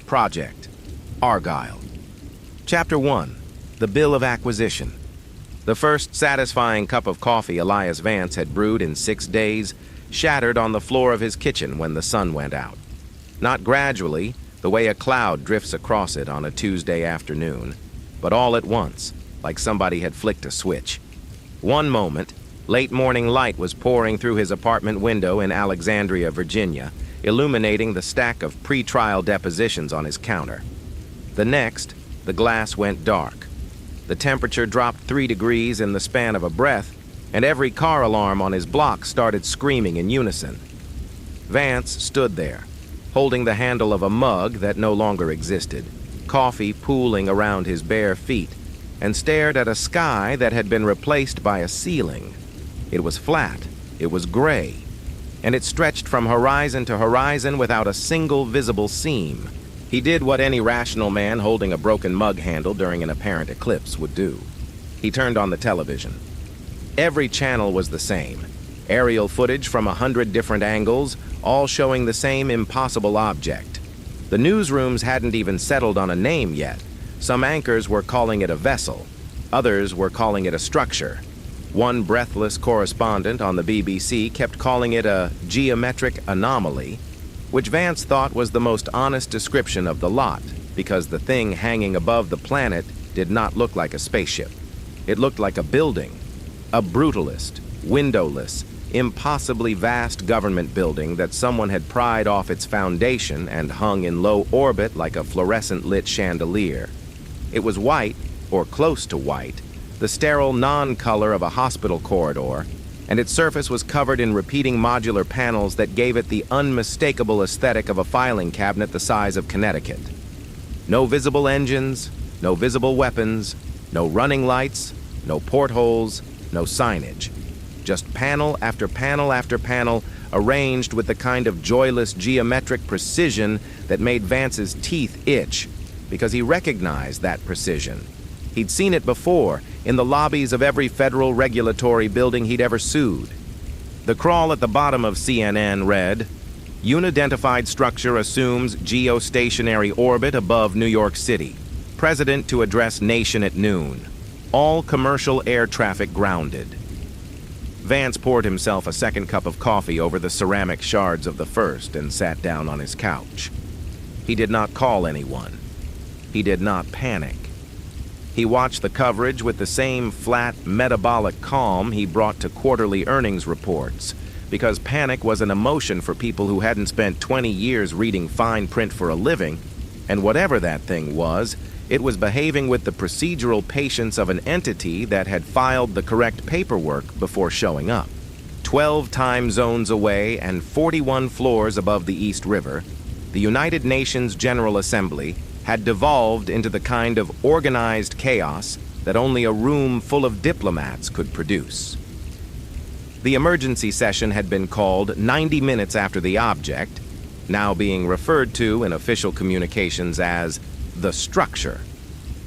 Project. Argyle. Chapter 1. The Bill of Acquisition. The first satisfying cup of coffee Elias Vance had brewed in 6 days shattered on the floor of his kitchen when the sun went out. Not gradually, the way a cloud drifts across it on a Tuesday afternoon, but all at once, like somebody had flicked a switch. One moment, late morning light was pouring through his apartment window in Alexandria, Virginia, illuminating the stack of pre-trial depositions on his counter. The next, the glass went dark. The temperature dropped 3 degrees in the span of a breath, and every car alarm on his block started screaming in unison. Vance stood there, holding the handle of a mug that no longer existed, coffee pooling around his bare feet, and stared at a sky that had been replaced by a ceiling. It was flat, it was gray, and it stretched from horizon to horizon without a single visible seam. He did what any rational man holding a broken mug handle during an apparent eclipse would do. He turned on the television. Every channel was the same. Aerial footage from 100 different angles, all showing the same impossible object. The newsrooms hadn't even settled on a name yet. Some anchors were calling it a vessel. Others were calling it a structure. One breathless correspondent on the BBC kept calling it a geometric anomaly, which Vance thought was the most honest description of the lot, because the thing hanging above the planet did not look like a spaceship. It looked like a building, a brutalist, windowless, impossibly vast government building that someone had pried off its foundation and hung in low orbit like a fluorescent-lit chandelier. It was white, or close to white, the sterile non-color of a hospital corridor, and its surface was covered in repeating modular panels that gave it the unmistakable aesthetic of a filing cabinet the size of Connecticut. No visible engines, no visible weapons, no running lights, no portholes, no signage. Just panel after panel after panel, arranged with the kind of joyless geometric precision that made Vance's teeth itch, because he recognized that precision. He'd seen it before in the lobbies of every federal regulatory building he'd ever sued. The crawl at the bottom of CNN read, "Unidentified structure assumes geostationary orbit above New York City. President to address nation at noon. All commercial air traffic grounded." Vance poured himself a second cup of coffee over the ceramic shards of the first and sat down on his couch. He did not call anyone. He did not panic. He watched the coverage with the same flat, metabolic calm he brought to quarterly earnings reports, because panic was an emotion for people who hadn't spent 20 years reading fine print for a living, and whatever that thing was, it was behaving with the procedural patience of an entity that had filed the correct paperwork before showing up. 12 time zones away and 41 floors above the East River, the United Nations General Assembly had devolved into the kind of organized chaos that only a room full of diplomats could produce. The emergency session had been called 90 minutes after the object, now being referred to in official communications as the structure,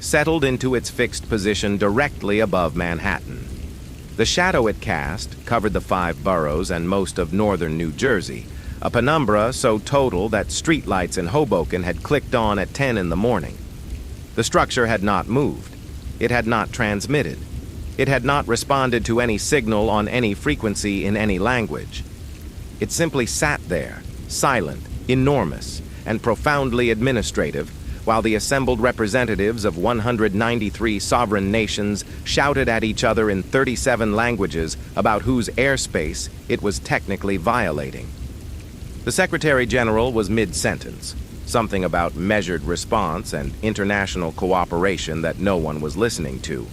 settled into its fixed position directly above Manhattan. The shadow it cast covered the 5 boroughs and most of northern New Jersey, a penumbra so total that streetlights in Hoboken had clicked on at 10 in the morning. The structure had not moved. It had not transmitted. It had not responded to any signal on any frequency in any language. It simply sat there, silent, enormous, and profoundly administrative, while the assembled representatives of 193 sovereign nations shouted at each other in 37 languages about whose airspace it was technically violating. The Secretary General was mid-sentence, something about measured response and international cooperation that no one was listening to,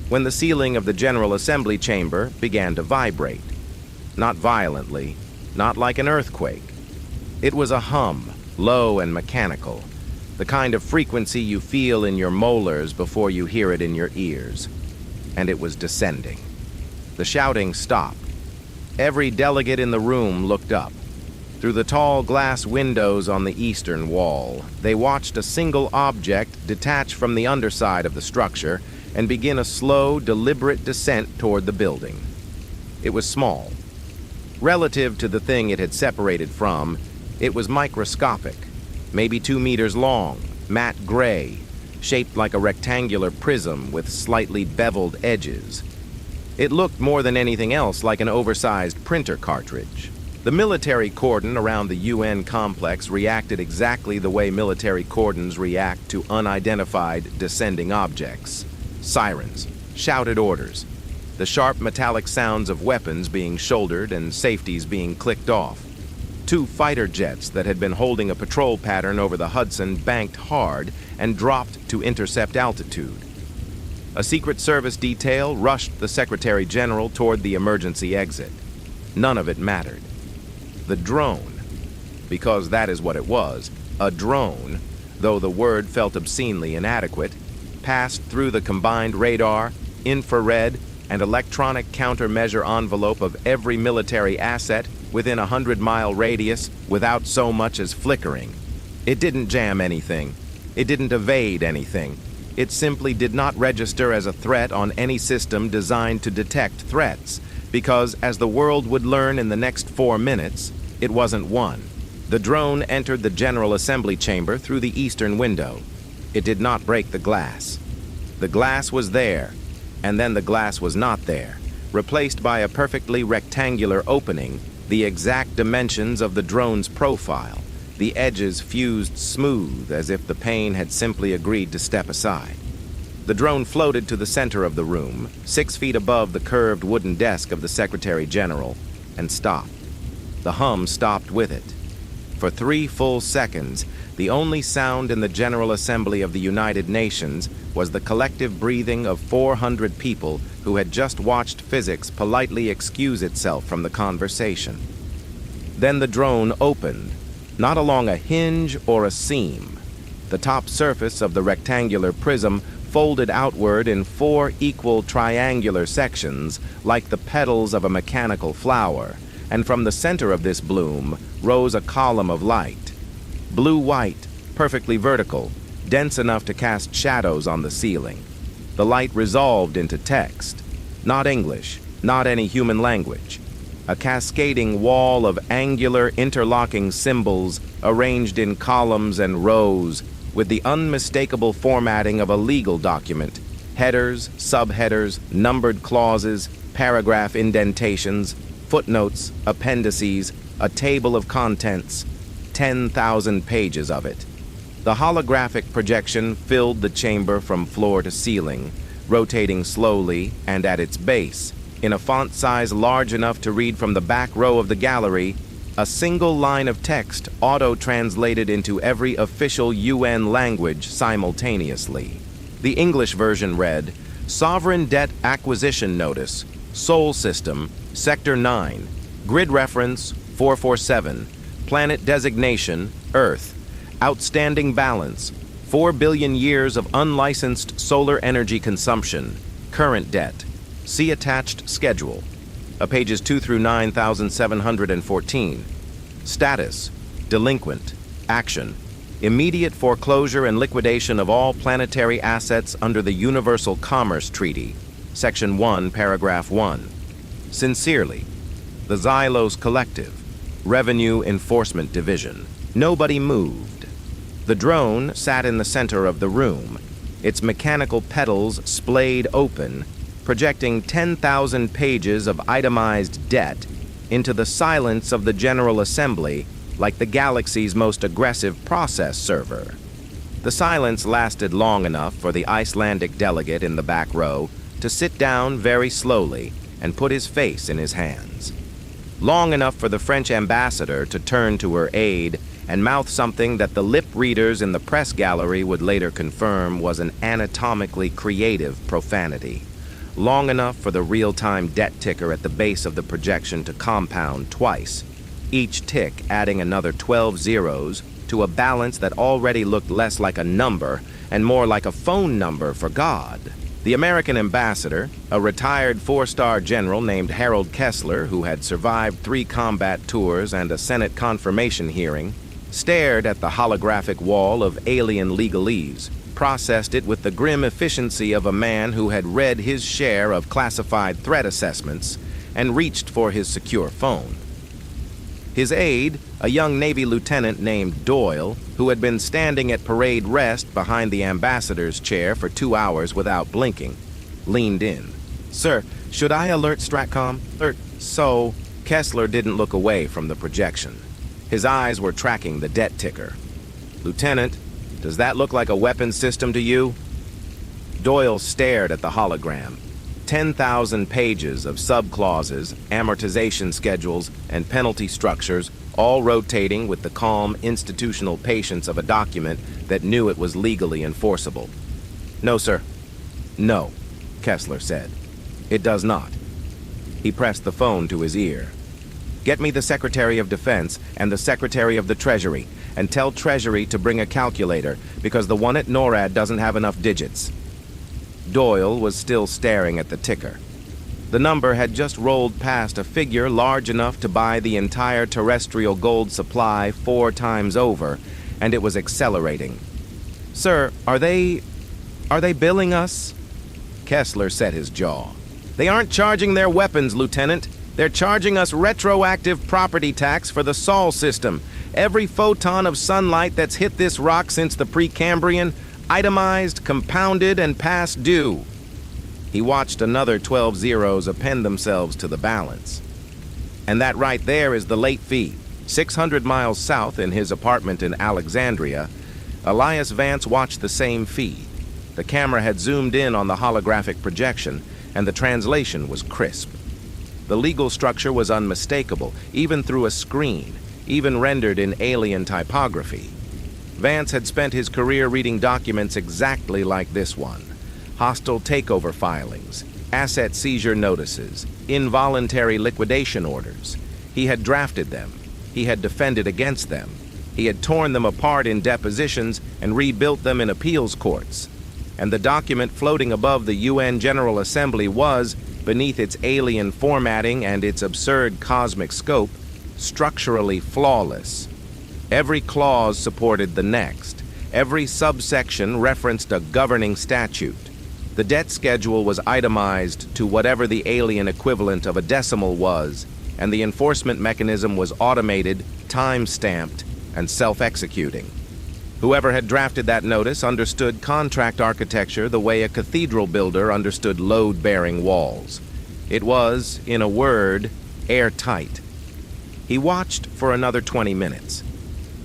when the ceiling of the General Assembly chamber began to vibrate. Not violently, not like an earthquake. It was a hum, low and mechanical, the kind of frequency you feel in your molars before you hear it in your ears. And it was descending. The shouting stopped. Every delegate in the room looked up. Through the tall glass windows on the eastern wall, they watched a single object detach from the underside of the structure and begin a slow, deliberate descent toward the building. It was small. Relative to the thing it had separated from, it was microscopic, maybe 2 meters long, matte gray, shaped like a rectangular prism with slightly beveled edges. It looked more than anything else like an oversized printer cartridge. The military cordon around the UN complex reacted exactly the way military cordons react to unidentified descending objects. Sirens, shouted orders, the sharp metallic sounds of weapons being shouldered and safeties being clicked off. 2 fighter jets that had been holding a patrol pattern over the Hudson banked hard and dropped to intercept altitude. A Secret Service detail rushed the Secretary General toward the emergency exit. None of it mattered. The drone, because that is what it was, a drone, though the word felt obscenely inadequate, passed through the combined radar, infrared, and electronic countermeasure envelope of every military asset within a 100-mile radius without so much as flickering. It didn't jam anything. It didn't evade anything. It simply did not register as a threat on any system designed to detect threats, because, as the world would learn in the next 4 minutes, it wasn't one. The drone entered the General Assembly chamber through the eastern window. It did not break the glass. The glass was there, and then the glass was not there, replaced by a perfectly rectangular opening, the exact dimensions of the drone's profile, the edges fused smooth as if the pane had simply agreed to step aside. The drone floated to the center of the room, 6 feet above the curved wooden desk of the Secretary General, and stopped. The hum stopped with it. For 3 full seconds, the only sound in the General Assembly of the United Nations was the collective breathing of 400 people who had just watched physics politely excuse itself from the conversation. Then the drone opened, not along a hinge or a seam. The top surface of the rectangular prism folded outward in 4 equal triangular sections like the petals of a mechanical flower, and from the center of this bloom rose a column of light. Blue-white, perfectly vertical, dense enough to cast shadows on the ceiling. The light resolved into text, not English, not any human language. A cascading wall of angular interlocking symbols arranged in columns and rows with the unmistakable formatting of a legal document, headers, subheaders, numbered clauses, paragraph indentations, footnotes, appendices, a table of contents, 10,000 pages of it. The holographic projection filled the chamber from floor to ceiling, rotating slowly and at its base, in a font size large enough to read from the back row of the gallery, a single line of text auto-translated into every official UN language simultaneously. The English version read, Sovereign Debt Acquisition Notice, Sol System, Sector 9, Grid Reference 447, Planet Designation, Earth, Outstanding Balance, 4 billion years of unlicensed solar energy consumption, Current Debt. See attached schedule. Pages 2 through 9,714. Status, delinquent, action, immediate foreclosure and liquidation of all planetary assets under the Universal Commerce Treaty, Section 1, Paragraph 1. Sincerely, the Xylos Collective, Revenue Enforcement Division. Nobody moved. The drone sat in the center of the room, its mechanical petals splayed open, projecting 10,000 pages of itemized debt into the silence of the General Assembly like the galaxy's most aggressive process server. The silence lasted long enough for the Icelandic delegate in the back row to sit down very slowly and put his face in his hands. Long enough for the French ambassador to turn to her aide and mouth something that the lip readers in the press gallery would later confirm was an anatomically creative profanity. Long enough for the real-time debt ticker at the base of the projection to compound twice, each tick adding another 12 zeros to a balance that already looked less like a number and more like a phone number for God. The American ambassador, a retired 4-star general named Harold Kessler who had survived 3 combat tours and a Senate confirmation hearing, stared at the holographic wall of alien legalese, processed it with the grim efficiency of a man who had read his share of classified threat assessments and reached for his secure phone. His aide, a young Navy lieutenant named Doyle, who had been standing at parade rest behind the ambassador's chair for 2 hours without blinking, leaned in. "Sir, should I alert Stratcom?" So, Kessler didn't look away from the projection. His eyes were tracking the debt ticker. "Lieutenant, does that look like a weapons system to you?" Doyle stared at the hologram. 10,000 pages of subclauses, amortization schedules, and penalty structures, all rotating with the calm, institutional patience of a document that knew it was legally enforceable. "No, sir." "No," Kessler said. "It does not." He pressed the phone to his ear. "Get me the Secretary of Defense and the Secretary of the Treasury, and tell Treasury to bring a calculator, because the one at NORAD doesn't have enough digits." Doyle was still staring at the ticker. The number had just rolled past a figure large enough to buy the entire terrestrial gold supply 4 times over, and it was accelerating. "Sir, are they billing us?" Kessler set his jaw. "They aren't charging their weapons, Lieutenant. They're charging us retroactive property tax for the Sol system. Every photon of sunlight that's hit this rock since the Precambrian, itemized, compounded, and past due." He watched another 12 zeros append themselves to the balance. "And that right there is the late fee. 600 miles south in his apartment in Alexandria, Elias Vance watched the same feed. The camera had zoomed in on the holographic projection, and the translation was crisp. The legal structure was unmistakable, even through a screen, even rendered in alien typography. Vance had spent his career reading documents exactly like this one. Hostile takeover filings, asset seizure notices, involuntary liquidation orders. He had drafted them. He had defended against them. He had torn them apart in depositions and rebuilt them in appeals courts. And the document floating above the UN General Assembly was, beneath its alien formatting and its absurd cosmic scope, structurally flawless. Every clause supported the next. Every subsection referenced a governing statute. The debt schedule was itemized to whatever the alien equivalent of a decimal was, and the enforcement mechanism was automated, time-stamped, and self-executing. Whoever had drafted that notice understood contract architecture the way a cathedral builder understood load-bearing walls. It was, in a word, airtight. He watched for another 20 minutes.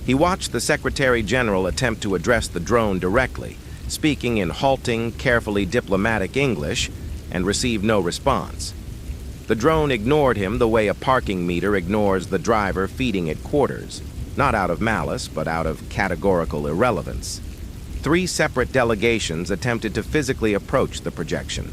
He watched the Secretary General attempt to address the drone directly, speaking in halting, carefully diplomatic English, and received no response. The drone ignored him the way a parking meter ignores the driver feeding it quarters, not out of malice, but out of categorical irrelevance. 3 separate delegations attempted to physically approach the projection.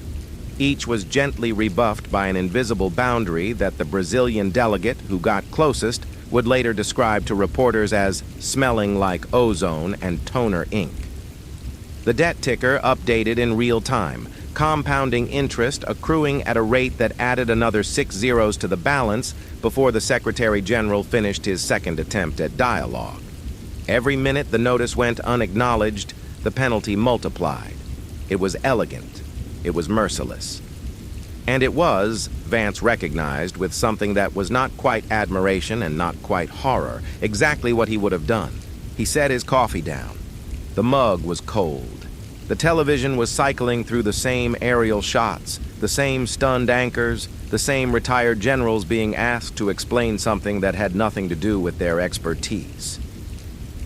Each was gently rebuffed by an invisible boundary that the Brazilian delegate who got closest would later describe to reporters as smelling like ozone and toner ink. The debt ticker updated in real time, compounding interest accruing at a rate that added another 6 zeros to the balance before the Secretary General finished his second attempt at dialogue. Every minute the notice went unacknowledged, the penalty multiplied. It was elegant. It was merciless. And it was, Vance recognized, with something that was not quite admiration and not quite horror, exactly what he would have done. He set his coffee down. The mug was cold. The television was cycling through the same aerial shots, the same stunned anchors, the same retired generals being asked to explain something that had nothing to do with their expertise.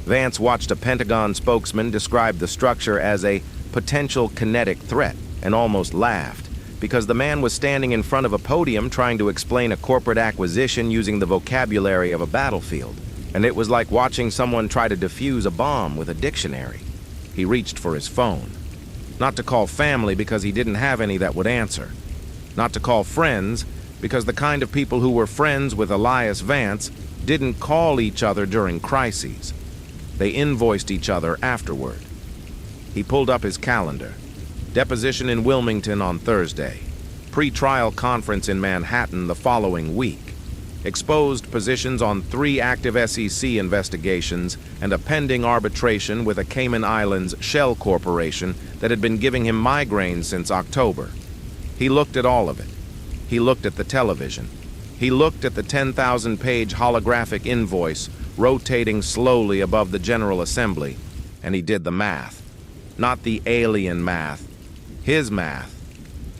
Vance watched a Pentagon spokesman describe the structure as a potential kinetic threat and almost laughed, because the man was standing in front of a podium trying to explain a corporate acquisition using the vocabulary of a battlefield, and it was like watching someone try to defuse a bomb with a dictionary. He reached for his phone. Not to call family because he didn't have any that would answer. Not to call friends because the kind of people who were friends with Elias Vance didn't call each other during crises. They invoiced each other afterward. He pulled up his calendar. Deposition in Wilmington on Thursday. Pre-trial conference in Manhattan the following week. Exposed positions on 3 active SEC investigations and a pending arbitration with a Cayman Islands shell corporation that had been giving him migraines since October. He looked at all of it. He looked at the television. He looked at the 10,000-page holographic invoice rotating slowly above the General Assembly, and he did the math. Not the alien math, his math.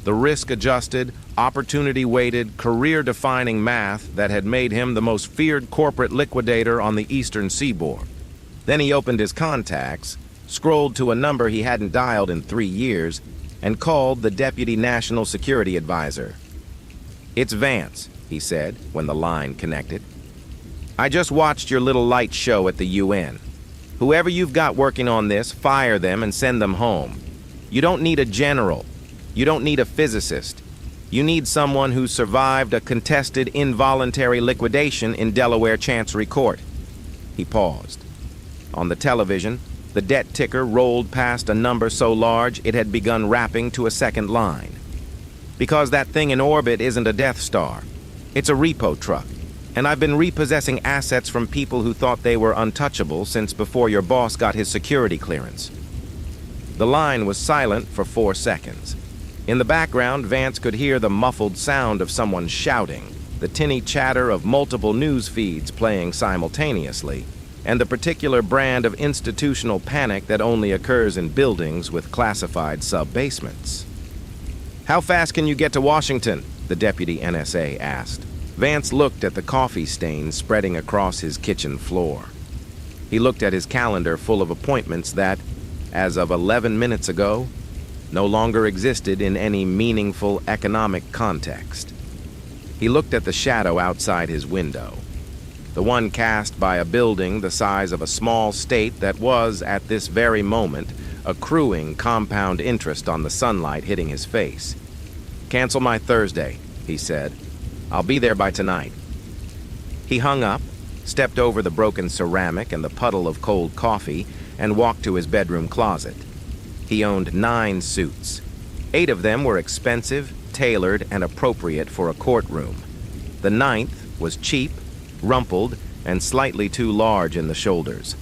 The risk-adjusted, opportunity-weighted, career-defining math that had made him the most feared corporate liquidator on the eastern seaboard. Then he opened his contacts, scrolled to a number he hadn't dialed in 3 years, and called the Deputy National Security Advisor. "It's Vance," he said when the line connected. "I just watched your little light show at the UN. Whoever you've got working on this, fire them and send them home. You don't need a general. You don't need a physicist. You need someone who survived a contested involuntary liquidation in Delaware Chancery Court." He paused. On the television, the debt ticker rolled past a number so large it had begun rapping to a second line. "Because that thing in orbit isn't a Death Star. It's a repo truck. And I've been repossessing assets from people who thought they were untouchable since before your boss got his security clearance." The line was silent for 4 seconds. In the background, Vance could hear the muffled sound of someone shouting, the tinny chatter of multiple news feeds playing simultaneously, and the particular brand of institutional panic that only occurs in buildings with classified sub-basements. "How fast can you get to Washington?" the deputy NSA asked. Vance looked at the coffee stains spreading across his kitchen floor. He looked at his calendar full of appointments that, as of 11 minutes ago, no longer existed in any meaningful economic context. He looked at the shadow outside his window, the one cast by a building the size of a small state that was, at this very moment, accruing compound interest on the sunlight hitting his face. "Cancel my Thursday," he said. "I'll be there by tonight." He hung up, stepped over the broken ceramic and the puddle of cold coffee, and walked to his bedroom closet. He owned 9 suits. 8 of them were expensive, tailored, and appropriate for a courtroom. The 9th was cheap, rumpled, and slightly too large in the shoulders.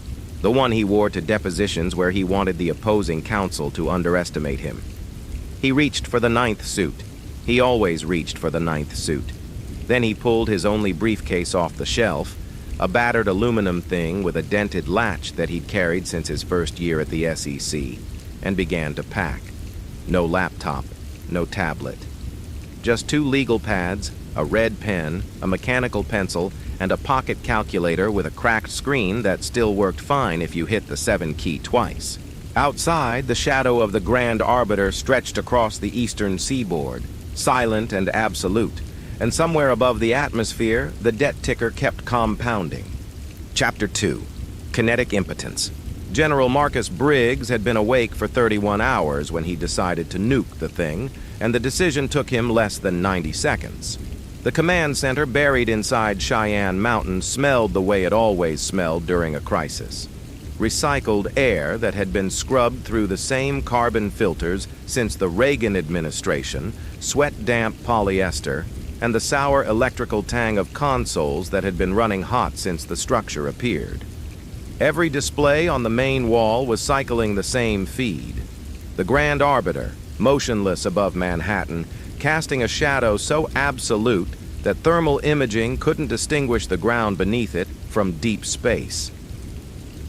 The one he wore to depositions where he wanted the opposing counsel to underestimate him. He reached for the 9th suit. He always reached for the 9th suit. Then he pulled his only briefcase off the shelf, a battered aluminum thing with a dented latch that he'd carried since his first year at the SEC, and began to pack. No laptop, no tablet. Just 2 legal pads, a red pen, a mechanical pencil, and a pocket calculator with a cracked screen that still worked fine if you hit the 7 key twice. Outside, the shadow of the Grand Arbiter stretched across the eastern seaboard, silent and absolute, and somewhere above the atmosphere, the debt ticker kept compounding. Chapter 2. Kinetic Impotence. General Marcus Briggs had been awake for 31 hours when he decided to nuke the thing, and the decision took him less than 90 seconds. The command center buried inside Cheyenne Mountain smelled the way it always smelled during a crisis. Recycled air that had been scrubbed through the same carbon filters since the Reagan administration, sweat-damp polyester, and the sour electrical tang of consoles that had been running hot since the structure appeared. Every display on the main wall was cycling the same feed. The Grand Arbiter, motionless above Manhattan, casting a shadow so absolute that thermal imaging couldn't distinguish the ground beneath it from deep space.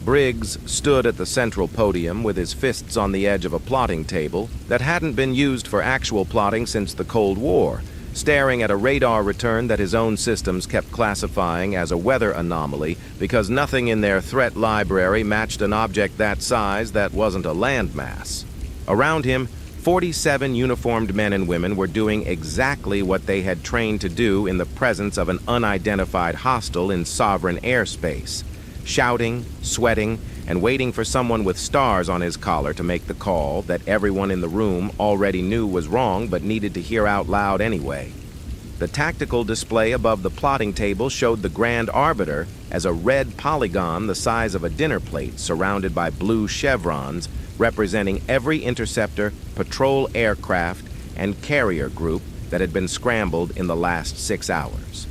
Briggs stood at the central podium with his fists on the edge of a plotting table that hadn't been used for actual plotting since the Cold War, staring at a radar return that his own systems kept classifying as a weather anomaly because nothing in their threat library matched an object that size that wasn't a landmass. Around him, 47 uniformed men and women were doing exactly what they had trained to do in the presence of an unidentified hostile in sovereign airspace, shouting, sweating, and waiting for someone with stars on his collar to make the call that everyone in the room already knew was wrong but needed to hear out loud anyway. The tactical display above the plotting table showed the Grand Arbiter as a red polygon the size of a dinner plate surrounded by blue chevrons representing every interceptor, patrol aircraft, and carrier group that had been scrambled in the last 6 hours.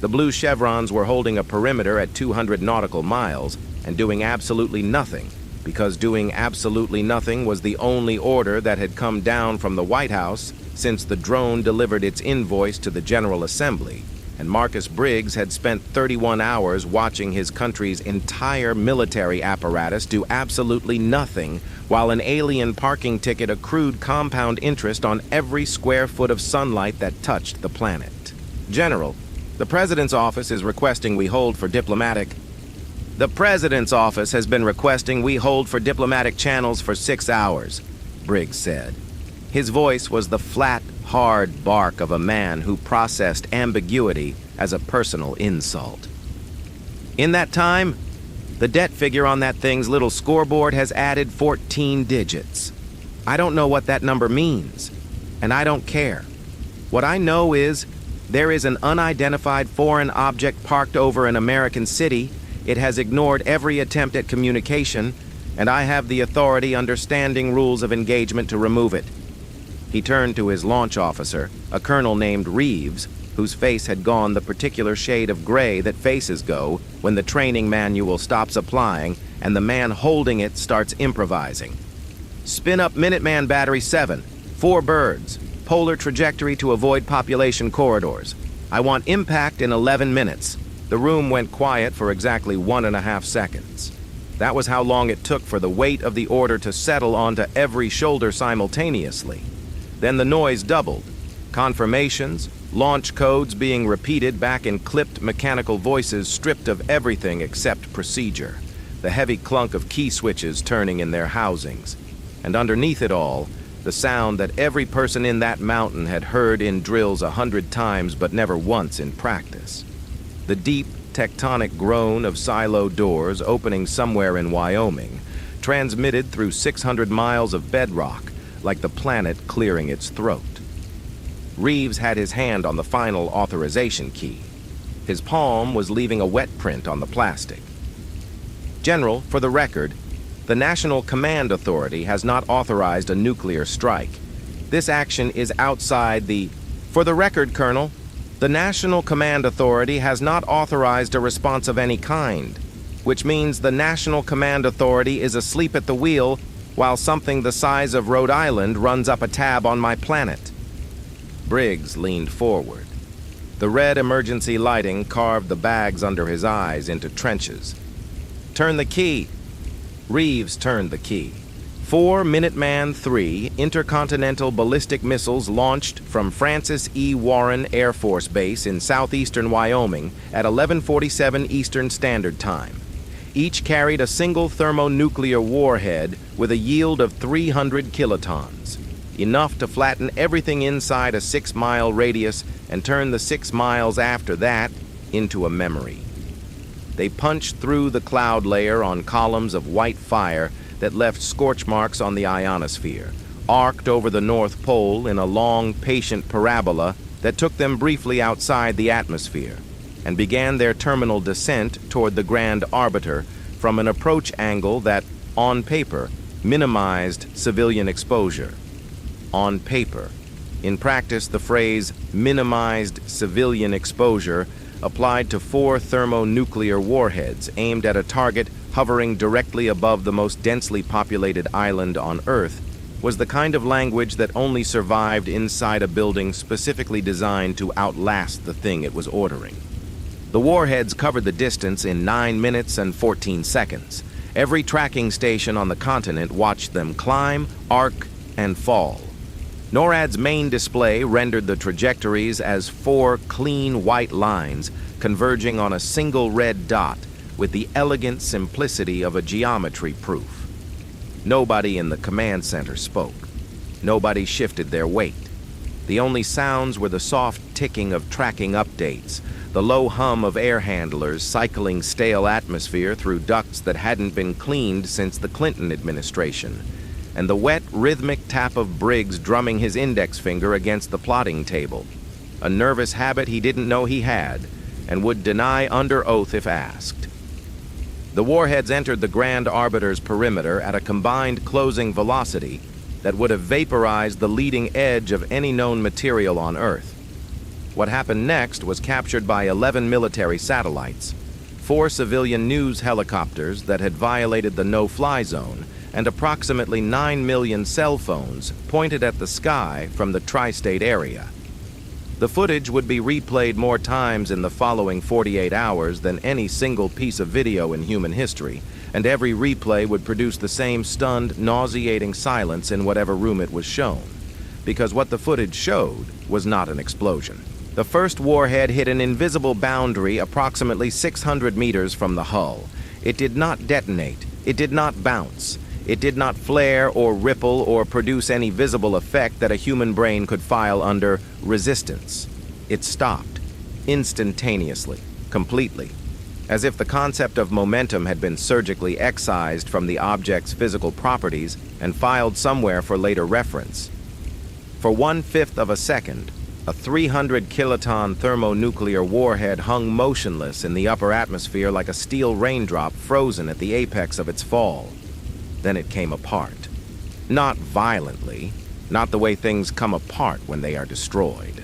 The blue chevrons were holding a perimeter at 200 nautical miles and doing absolutely nothing, because doing absolutely nothing was the only order that had come down from the White House since the drone delivered its invoice to the General Assembly, and Marcus Briggs had spent 31 hours watching his country's entire military apparatus do absolutely nothing, while an alien parking ticket accrued compound interest on every square foot of sunlight that touched the planet. General, the President's office is requesting we hold for diplomatic... The President's office has been requesting we hold for diplomatic channels for 6 hours, Briggs said. His voice was the flat, hard bark of a man who processed ambiguity as a personal insult. In that time, the debt figure on that thing's little scoreboard has added 14 digits. I don't know what that number means, and I don't care. What I know is there is an unidentified foreign object parked over an American city. It has ignored every attempt at communication, and I have the authority under standing rules of engagement to remove it. He turned to his launch officer, a colonel named Reeves, whose face had gone the particular shade of gray that faces go when the training manual stops applying and the man holding it starts improvising. Spin up Minuteman Battery 7, 4 birds, polar trajectory to avoid population corridors. I want impact in 11 minutes. The room went quiet for exactly 1.5 seconds. That was how long it took for the weight of the order to settle onto every shoulder simultaneously. Then the noise doubled. Confirmations, launch codes being repeated back in clipped mechanical voices stripped of everything except procedure. The heavy clunk of key switches turning in their housings. And underneath it all, the sound that every person in that mountain had heard in drills 100 times but never once in practice. The deep, tectonic groan of silo doors opening somewhere in Wyoming, transmitted through 600 miles of bedrock, like the planet clearing its throat. Reeves had his hand on the final authorization key. His palm was leaving a wet print on the plastic. General, for the record, the National Command Authority has not authorized a nuclear strike. This action is outside the... For the record, Colonel, the National Command Authority has not authorized a response of any kind, which means the National Command Authority is asleep at the wheel while something the size of Rhode Island runs up a tab on my planet. Briggs leaned forward. The red emergency lighting carved the bags under his eyes into trenches. Turn the key. Reeves turned the key. 4 Minuteman III intercontinental ballistic missiles launched from Francis E. Warren Air Force Base in southeastern Wyoming at 11:47 Eastern Standard Time. Each carried a single thermonuclear warhead with a yield of 300 kilotons, enough to flatten everything inside a 6-mile radius and turn the 6 miles after that into a memory. They punched through the cloud layer on columns of white fire that left scorch marks on the ionosphere, arced over the North Pole in a long, patient parabola that took them briefly outside the atmosphere, and began their terminal descent toward the Grand Arbiter from an approach angle that, on paper, minimized civilian exposure. On paper. In practice, the phrase minimized civilian exposure applied to 4 thermonuclear warheads aimed at a target hovering directly above the most densely populated island on Earth, was the kind of language that only survived inside a building specifically designed to outlast the thing it was ordering. The warheads covered the distance in 9 minutes and 14 seconds. Every tracking station on the continent watched them climb, arc, and fall. NORAD's main display rendered the trajectories as 4 clean white lines converging on a single red dot with the elegant simplicity of a geometry proof. Nobody in the command center spoke. Nobody shifted their weight. The only sounds were the soft ticking of tracking updates, the low hum of air handlers cycling stale atmosphere through ducts that hadn't been cleaned since the Clinton administration, and the wet, rhythmic tap of Briggs drumming his index finger against the plotting table, a nervous habit he didn't know he had and would deny under oath if asked. The warheads entered the Grand Arbiter's perimeter at a combined closing velocity that would have vaporized the leading edge of any known material on Earth. What happened next was captured by 11 military satellites, 4 civilian news helicopters that had violated the no-fly zone, and approximately 9 million cell phones pointed at the sky from the tri-state area. The footage would be replayed more times in the following 48 hours than any single piece of video in human history, and every replay would produce the same stunned, nauseating silence in whatever room it was shown, because what the footage showed was not an explosion. The first warhead hit an invisible boundary approximately 600 meters from the hull. It did not detonate. It did not bounce. It did not flare or ripple or produce any visible effect that a human brain could file under resistance. It stopped, instantaneously, completely, as if the concept of momentum had been surgically excised from the object's physical properties and filed somewhere for later reference. For 1/5 of a second, a 300-kiloton thermonuclear warhead hung motionless in the upper atmosphere like a steel raindrop frozen at the apex of its fall. Then it came apart. Not violently, not the way things come apart when they are destroyed.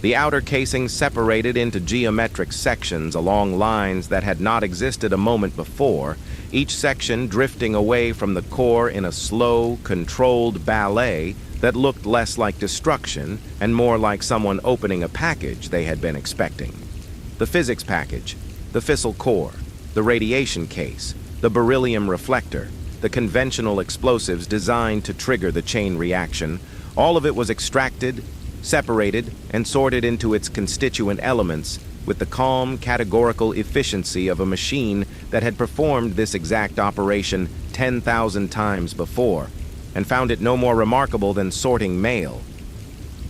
The outer casing separated into geometric sections along lines that had not existed a moment before, each section drifting away from the core in a slow, controlled ballet that looked less like destruction and more like someone opening a package they had been expecting. The physics package, the fissile core, the radiation case, the beryllium reflector, the conventional explosives designed to trigger the chain reaction, all of it was extracted, separated, and sorted into its constituent elements with the calm, categorical efficiency of a machine that had performed this exact operation 10,000 times before, and found it no more remarkable than sorting mail.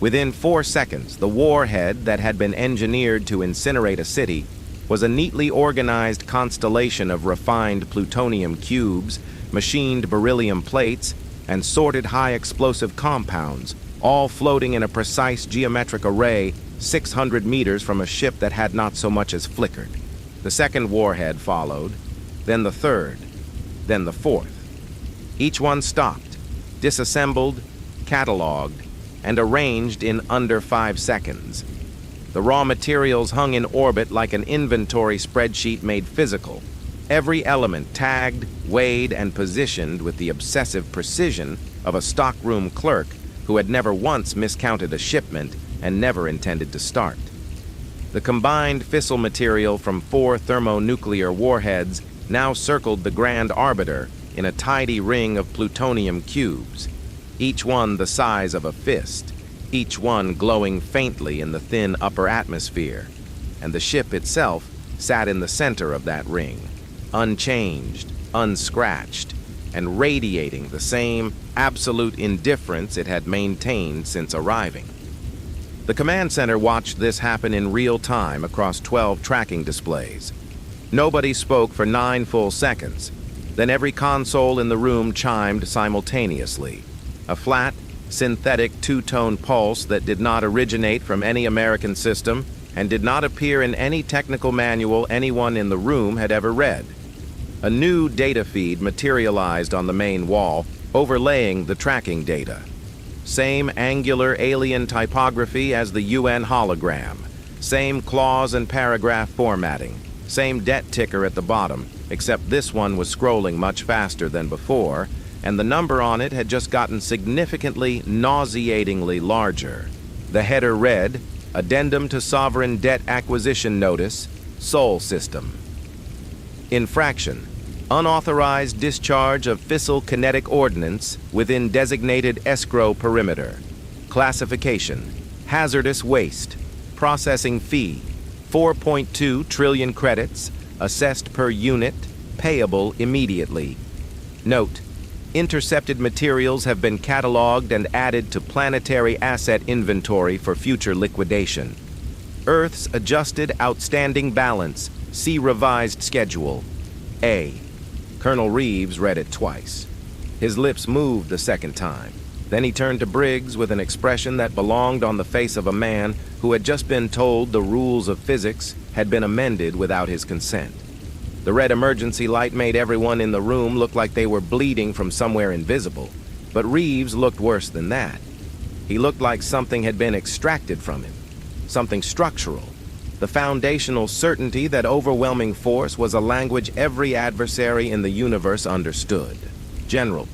Within 4 seconds, the warhead that had been engineered to incinerate a city was a neatly organized constellation of refined plutonium cubes, machined beryllium plates, and sorted high-explosive compounds, all floating in a precise geometric array 600 meters from a ship that had not so much as flickered. The second warhead followed, then the third, then the fourth. Each one stopped, disassembled, cataloged, and arranged in under 5 seconds. The raw materials hung in orbit like an inventory spreadsheet made physical. Every element tagged, weighed, and positioned with the obsessive precision of a stockroom clerk who had never once miscounted a shipment and never intended to start. The combined fissile material from 4 thermonuclear warheads now circled the Grand Arbiter in a tidy ring of plutonium cubes, each one the size of a fist, each one glowing faintly in the thin upper atmosphere, and the ship itself sat in the center of that ring, unchanged, unscratched, and radiating the same absolute indifference it had maintained since arriving. The command center watched this happen in real time across 12 tracking displays. Nobody spoke for 9 full seconds. Then every console in the room chimed simultaneously. A flat, synthetic 2-tone pulse that did not originate from any American system and did not appear in any technical manual anyone in the room had ever read. A new data feed materialized on the main wall, overlaying the tracking data. Same angular alien typography as the UN hologram. Same clause and paragraph formatting. Same debt ticker at the bottom, except this one was scrolling much faster than before, and the number on it had just gotten significantly, nauseatingly larger. The header read, Addendum to Sovereign Debt Acquisition Notice, Sol System. Infraction: unauthorized discharge of fissile kinetic ordnance within designated escrow perimeter. Classification: hazardous waste. Processing fee: 4.2 trillion credits, assessed per unit, payable immediately. Note: intercepted materials have been cataloged and added to planetary asset inventory for future liquidation. Earth's adjusted outstanding balance. See revised schedule. A. Colonel Reeves read it twice. His lips moved the second time. Then he turned to Briggs with an expression that belonged on the face of a man who had just been told the rules of physics had been amended without his consent. The red emergency light made everyone in the room look like they were bleeding from somewhere invisible, but Reeves looked worse than that. He looked like something had been extracted from him, something structural. The foundational certainty that overwhelming force was a language every adversary in the universe understood. General,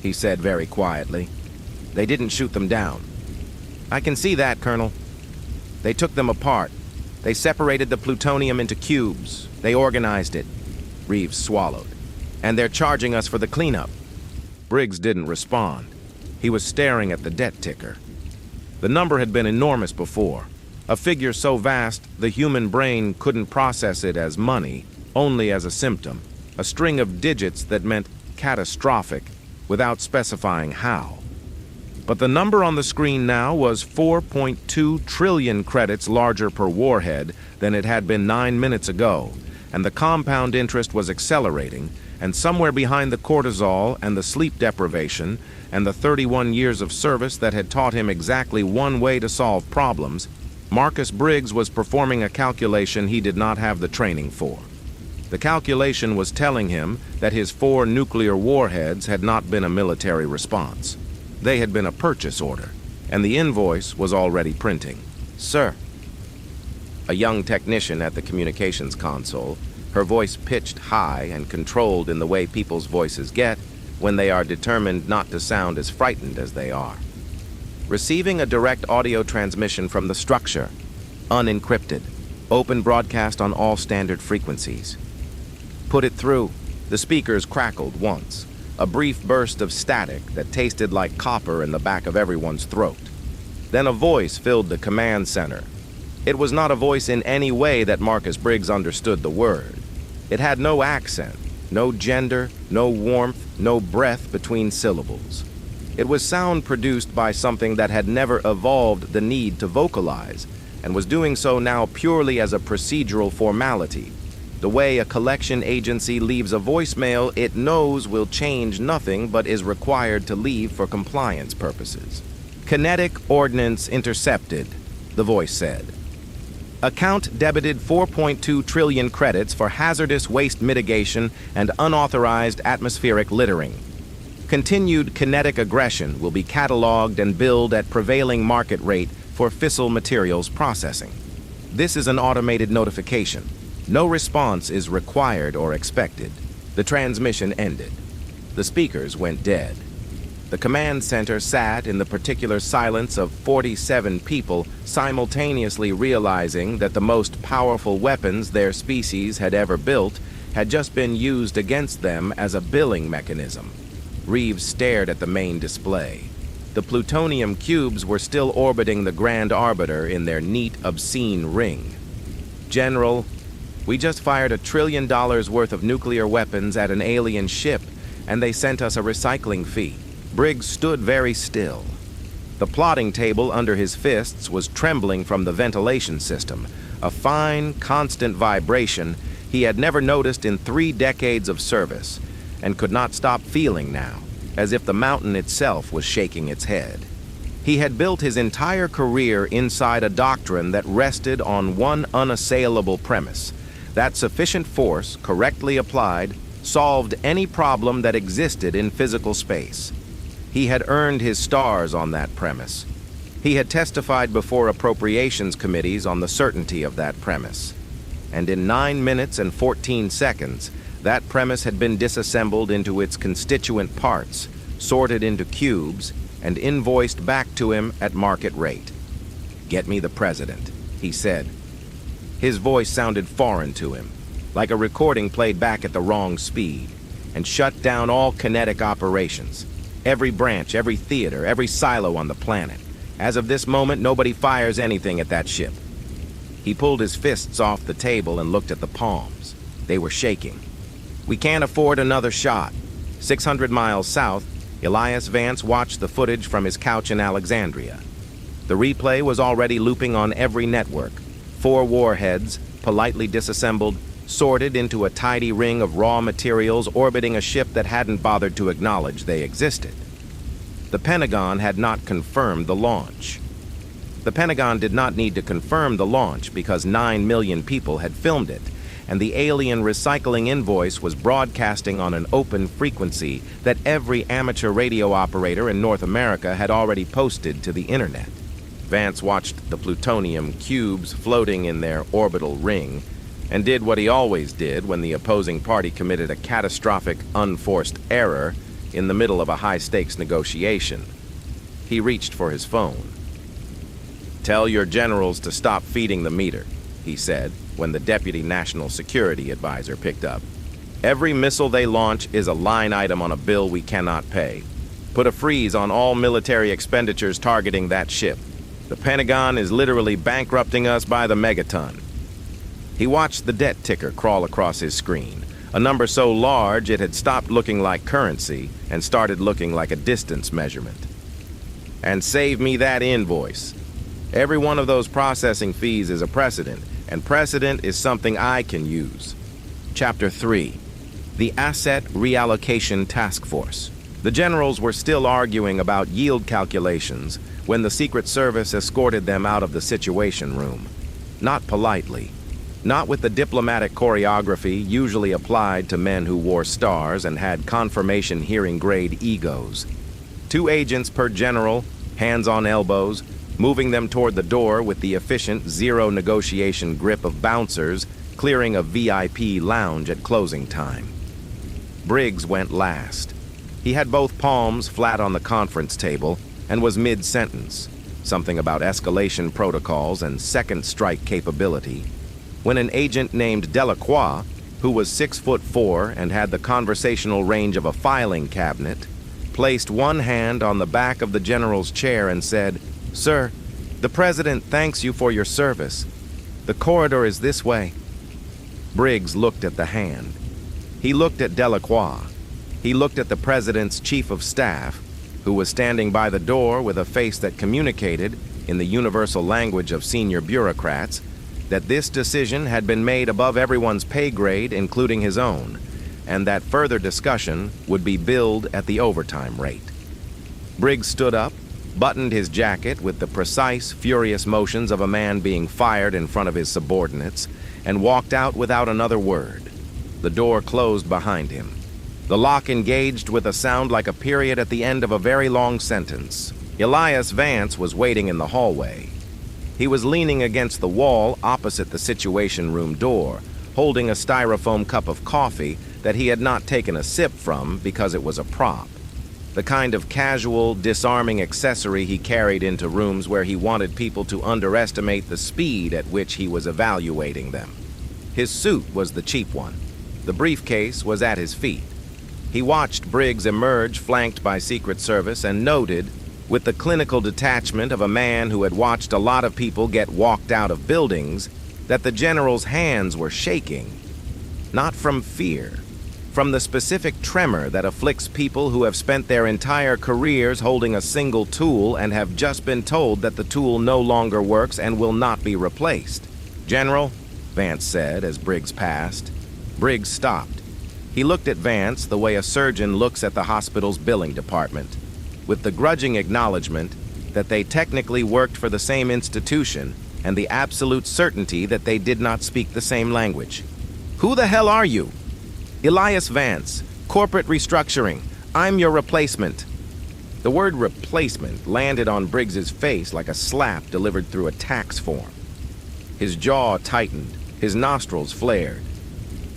he said very quietly, they didn't shoot them down. I can see that, Colonel. They took them apart. They separated the plutonium into cubes. They organized it. Reeves swallowed. And they're charging us for the cleanup. Briggs didn't respond. He was staring at the debt ticker. The number had been enormous before. A figure so vast, the human brain couldn't process it as money, only as a symptom. A string of digits that meant catastrophic, without specifying how. But the number on the screen now was 4.2 trillion credits larger per warhead than it had been 9 minutes ago, and the compound interest was accelerating, and somewhere behind the cortisol and the sleep deprivation and the 31 years of service that had taught him exactly one way to solve problems, Marcus Briggs was performing a calculation he did not have the training for. The calculation was telling him that his 4 nuclear warheads had not been a military response. They had been a purchase order, and the invoice was already printing. "Sir." A young technician at the communications console, her voice pitched high and controlled in the way people's voices get when they are determined not to sound as frightened as they are. "Receiving a direct audio transmission from the structure. Unencrypted. Open broadcast on all standard frequencies." "Put it through." The speakers crackled once. A brief burst of static that tasted like copper in the back of everyone's throat. Then a voice filled the command center. It was not a voice in any way that Marcus Briggs understood the word. It had no accent, no gender, no warmth, no breath between syllables. It was sound produced by something that had never evolved the need to vocalize, and was doing so now purely as a procedural formality. The way a collection agency leaves a voicemail it knows will change nothing but is required to leave for compliance purposes. "Kinetic ordnance intercepted," the voice said. "Account debited 4.2 trillion credits for hazardous waste mitigation and unauthorized atmospheric littering. Continued kinetic aggression will be cataloged and billed at prevailing market rate for fissile materials processing. This is an automated notification. No response is required or expected." The transmission ended. The speakers went dead. The command center sat in the particular silence of 47 people, simultaneously realizing that the most powerful weapons their species had ever built had just been used against them as a billing mechanism. Reeves stared at the main display. The plutonium cubes were still orbiting the Grand Arbiter in their neat, obscene ring. "General, we just fired $1 trillion worth of nuclear weapons at an alien ship, and they sent us a recycling fee." Briggs stood very still. The plotting table under his fists was trembling from the ventilation system, a fine, constant vibration he had never noticed in 3 decades of service, and could not stop feeling now, as if the mountain itself was shaking its head. He had built his entire career inside a doctrine that rested on one unassailable premise: that sufficient force, correctly applied, solved any problem that existed in physical space. He had earned his stars on that premise. He had testified before appropriations committees on the certainty of that premise. And in 9 minutes and 14 seconds, that premise had been disassembled into its constituent parts, sorted into cubes, and invoiced back to him at market rate. "Get me the president," he said. His voice sounded foreign to him, like a recording played back at the wrong speed, and shut down all kinetic operations. Every branch, every theater, every silo on the planet. As of this moment, nobody fires anything at that ship. He pulled his fists off the table and looked at the palms. They were shaking. "We can't afford another shot." 600 miles south, Elias Vance watched the footage from his couch in Alexandria. The replay was already looping on every network. 4 warheads, politely disassembled, sorted into a tidy ring of raw materials orbiting a ship that hadn't bothered to acknowledge they existed. The Pentagon had not confirmed the launch. The Pentagon did not need to confirm the launch because 9 million people had filmed it, and the alien recycling invoice was broadcasting on an open frequency that every amateur radio operator in North America had already posted to the internet. Vance watched the plutonium cubes floating in their orbital ring, and did what he always did when the opposing party committed a catastrophic, unforced error in the middle of a high-stakes negotiation. He reached for his phone. "Tell your generals to stop feeding the meter," he said when the Deputy National Security Advisor picked up. "Every missile they launch is a line item on a bill we cannot pay. Put a freeze on all military expenditures targeting that ship. The Pentagon is literally bankrupting us by the megaton." He watched the debt ticker crawl across his screen, a number so large it had stopped looking like currency and started looking like a distance measurement. "And save me that invoice. Every one of those processing fees is a precedent, and precedent is something I can use." Chapter 3. The Asset Reallocation Task Force. The generals were still arguing about yield calculations when the Secret Service escorted them out of the Situation Room. Not politely. Not with the diplomatic choreography usually applied to men who wore stars and had confirmation hearing-grade egos. 2 agents per general, hands on elbows, moving them toward the door with the efficient zero-negotiation grip of bouncers clearing a VIP lounge at closing time. Briggs went last. He had both palms flat on the conference table and was mid-sentence, something about escalation protocols and second strike capability, when an agent named Delacroix, who was 6'4" and had the conversational range of a filing cabinet, placed one hand on the back of the general's chair and said, "Sir, the President thanks you for your service. The corridor is this way." Briggs looked at the hand. He looked at Delacroix. He looked at the President's Chief of Staff, who was standing by the door with a face that communicated, in the universal language of senior bureaucrats, that this decision had been made above everyone's pay grade, including his own, and that further discussion would be billed at the overtime rate. Briggs stood up, buttoned his jacket with the precise, furious motions of a man being fired in front of his subordinates, and walked out without another word. The door closed behind him. The lock engaged with a sound like a period at the end of a very long sentence. Elias Vance was waiting in the hallway. He was leaning against the wall opposite the Situation Room door, holding a styrofoam cup of coffee that he had not taken a sip from because it was a prop. The kind of casual, disarming accessory he carried into rooms where he wanted people to underestimate the speed at which he was evaluating them. His suit was the cheap one. The briefcase was at his feet. He watched Briggs emerge flanked by Secret Service and noted, with the clinical detachment of a man who had watched a lot of people get walked out of buildings, that the general's hands were shaking. Not from fear, from the specific tremor that afflicts people who have spent their entire careers holding a single tool and have just been told that the tool no longer works and will not be replaced. "General," Vance said as Briggs passed. Briggs stopped. He looked at Vance the way a surgeon looks at the hospital's billing department, with the grudging acknowledgement that they technically worked for the same institution and the absolute certainty that they did not speak the same language. "Who the hell are you?" "Elias Vance, corporate restructuring. I'm your replacement." The word replacement landed on Briggs's face like a slap delivered through a tax form. His jaw tightened, his nostrils flared.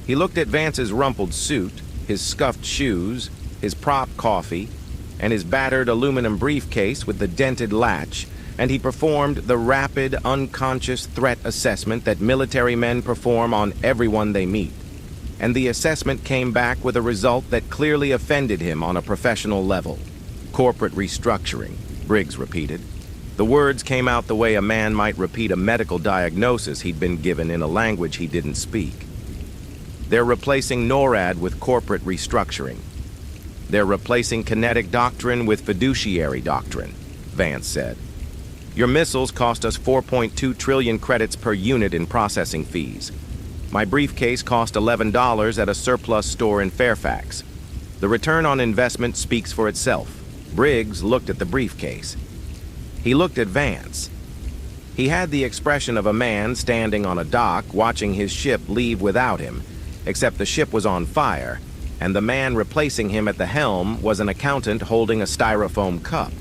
He looked at Vance's rumpled suit, his scuffed shoes, his prop coffee, and his battered aluminum briefcase with the dented latch, and he performed the rapid, unconscious threat assessment that military men perform on everyone they meet. And the assessment came back with a result that clearly offended him on a professional level. "Corporate restructuring," Briggs repeated. The words came out the way a man might repeat a medical diagnosis he'd been given in a language he didn't speak. "They're replacing NORAD with corporate restructuring. They're replacing kinetic doctrine with fiduciary doctrine," Vance said. "Your missiles cost us 4.2 trillion credits per unit in processing fees. My briefcase cost $11 at a surplus store in Fairfax. The return on investment speaks for itself." Briggs looked at the briefcase. He looked at Vance. He had the expression of a man standing on a dock watching his ship leave without him, except the ship was on fire, and the man replacing him at the helm was an accountant holding a styrofoam cup.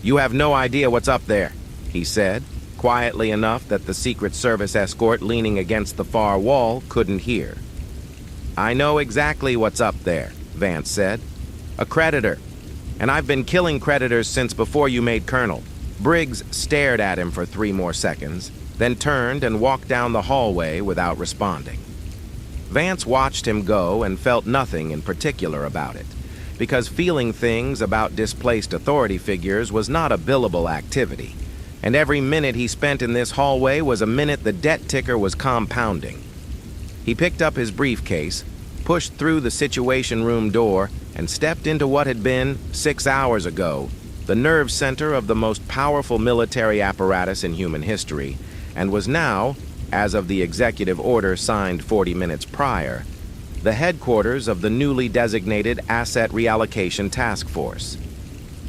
"You have no idea what's up there," he said, quietly enough that the Secret Service escort leaning against the far wall couldn't hear. "I know exactly what's up there," Vance said. "A creditor. And I've been killing creditors since before you made Colonel. Briggs stared at him for 3 more seconds, then turned and walked down the hallway without responding. Vance watched him go and felt nothing in particular about it, because feeling things about displaced authority figures was not a billable activity, and every minute he spent in this hallway was a minute the debt ticker was compounding. He picked up his briefcase, pushed through the Situation Room door, and stepped into what had been, 6 hours ago, the nerve center of the most powerful military apparatus in human history, and was now, as of the executive order signed 40 minutes prior, the headquarters of the newly designated Asset Reallocation Task Force.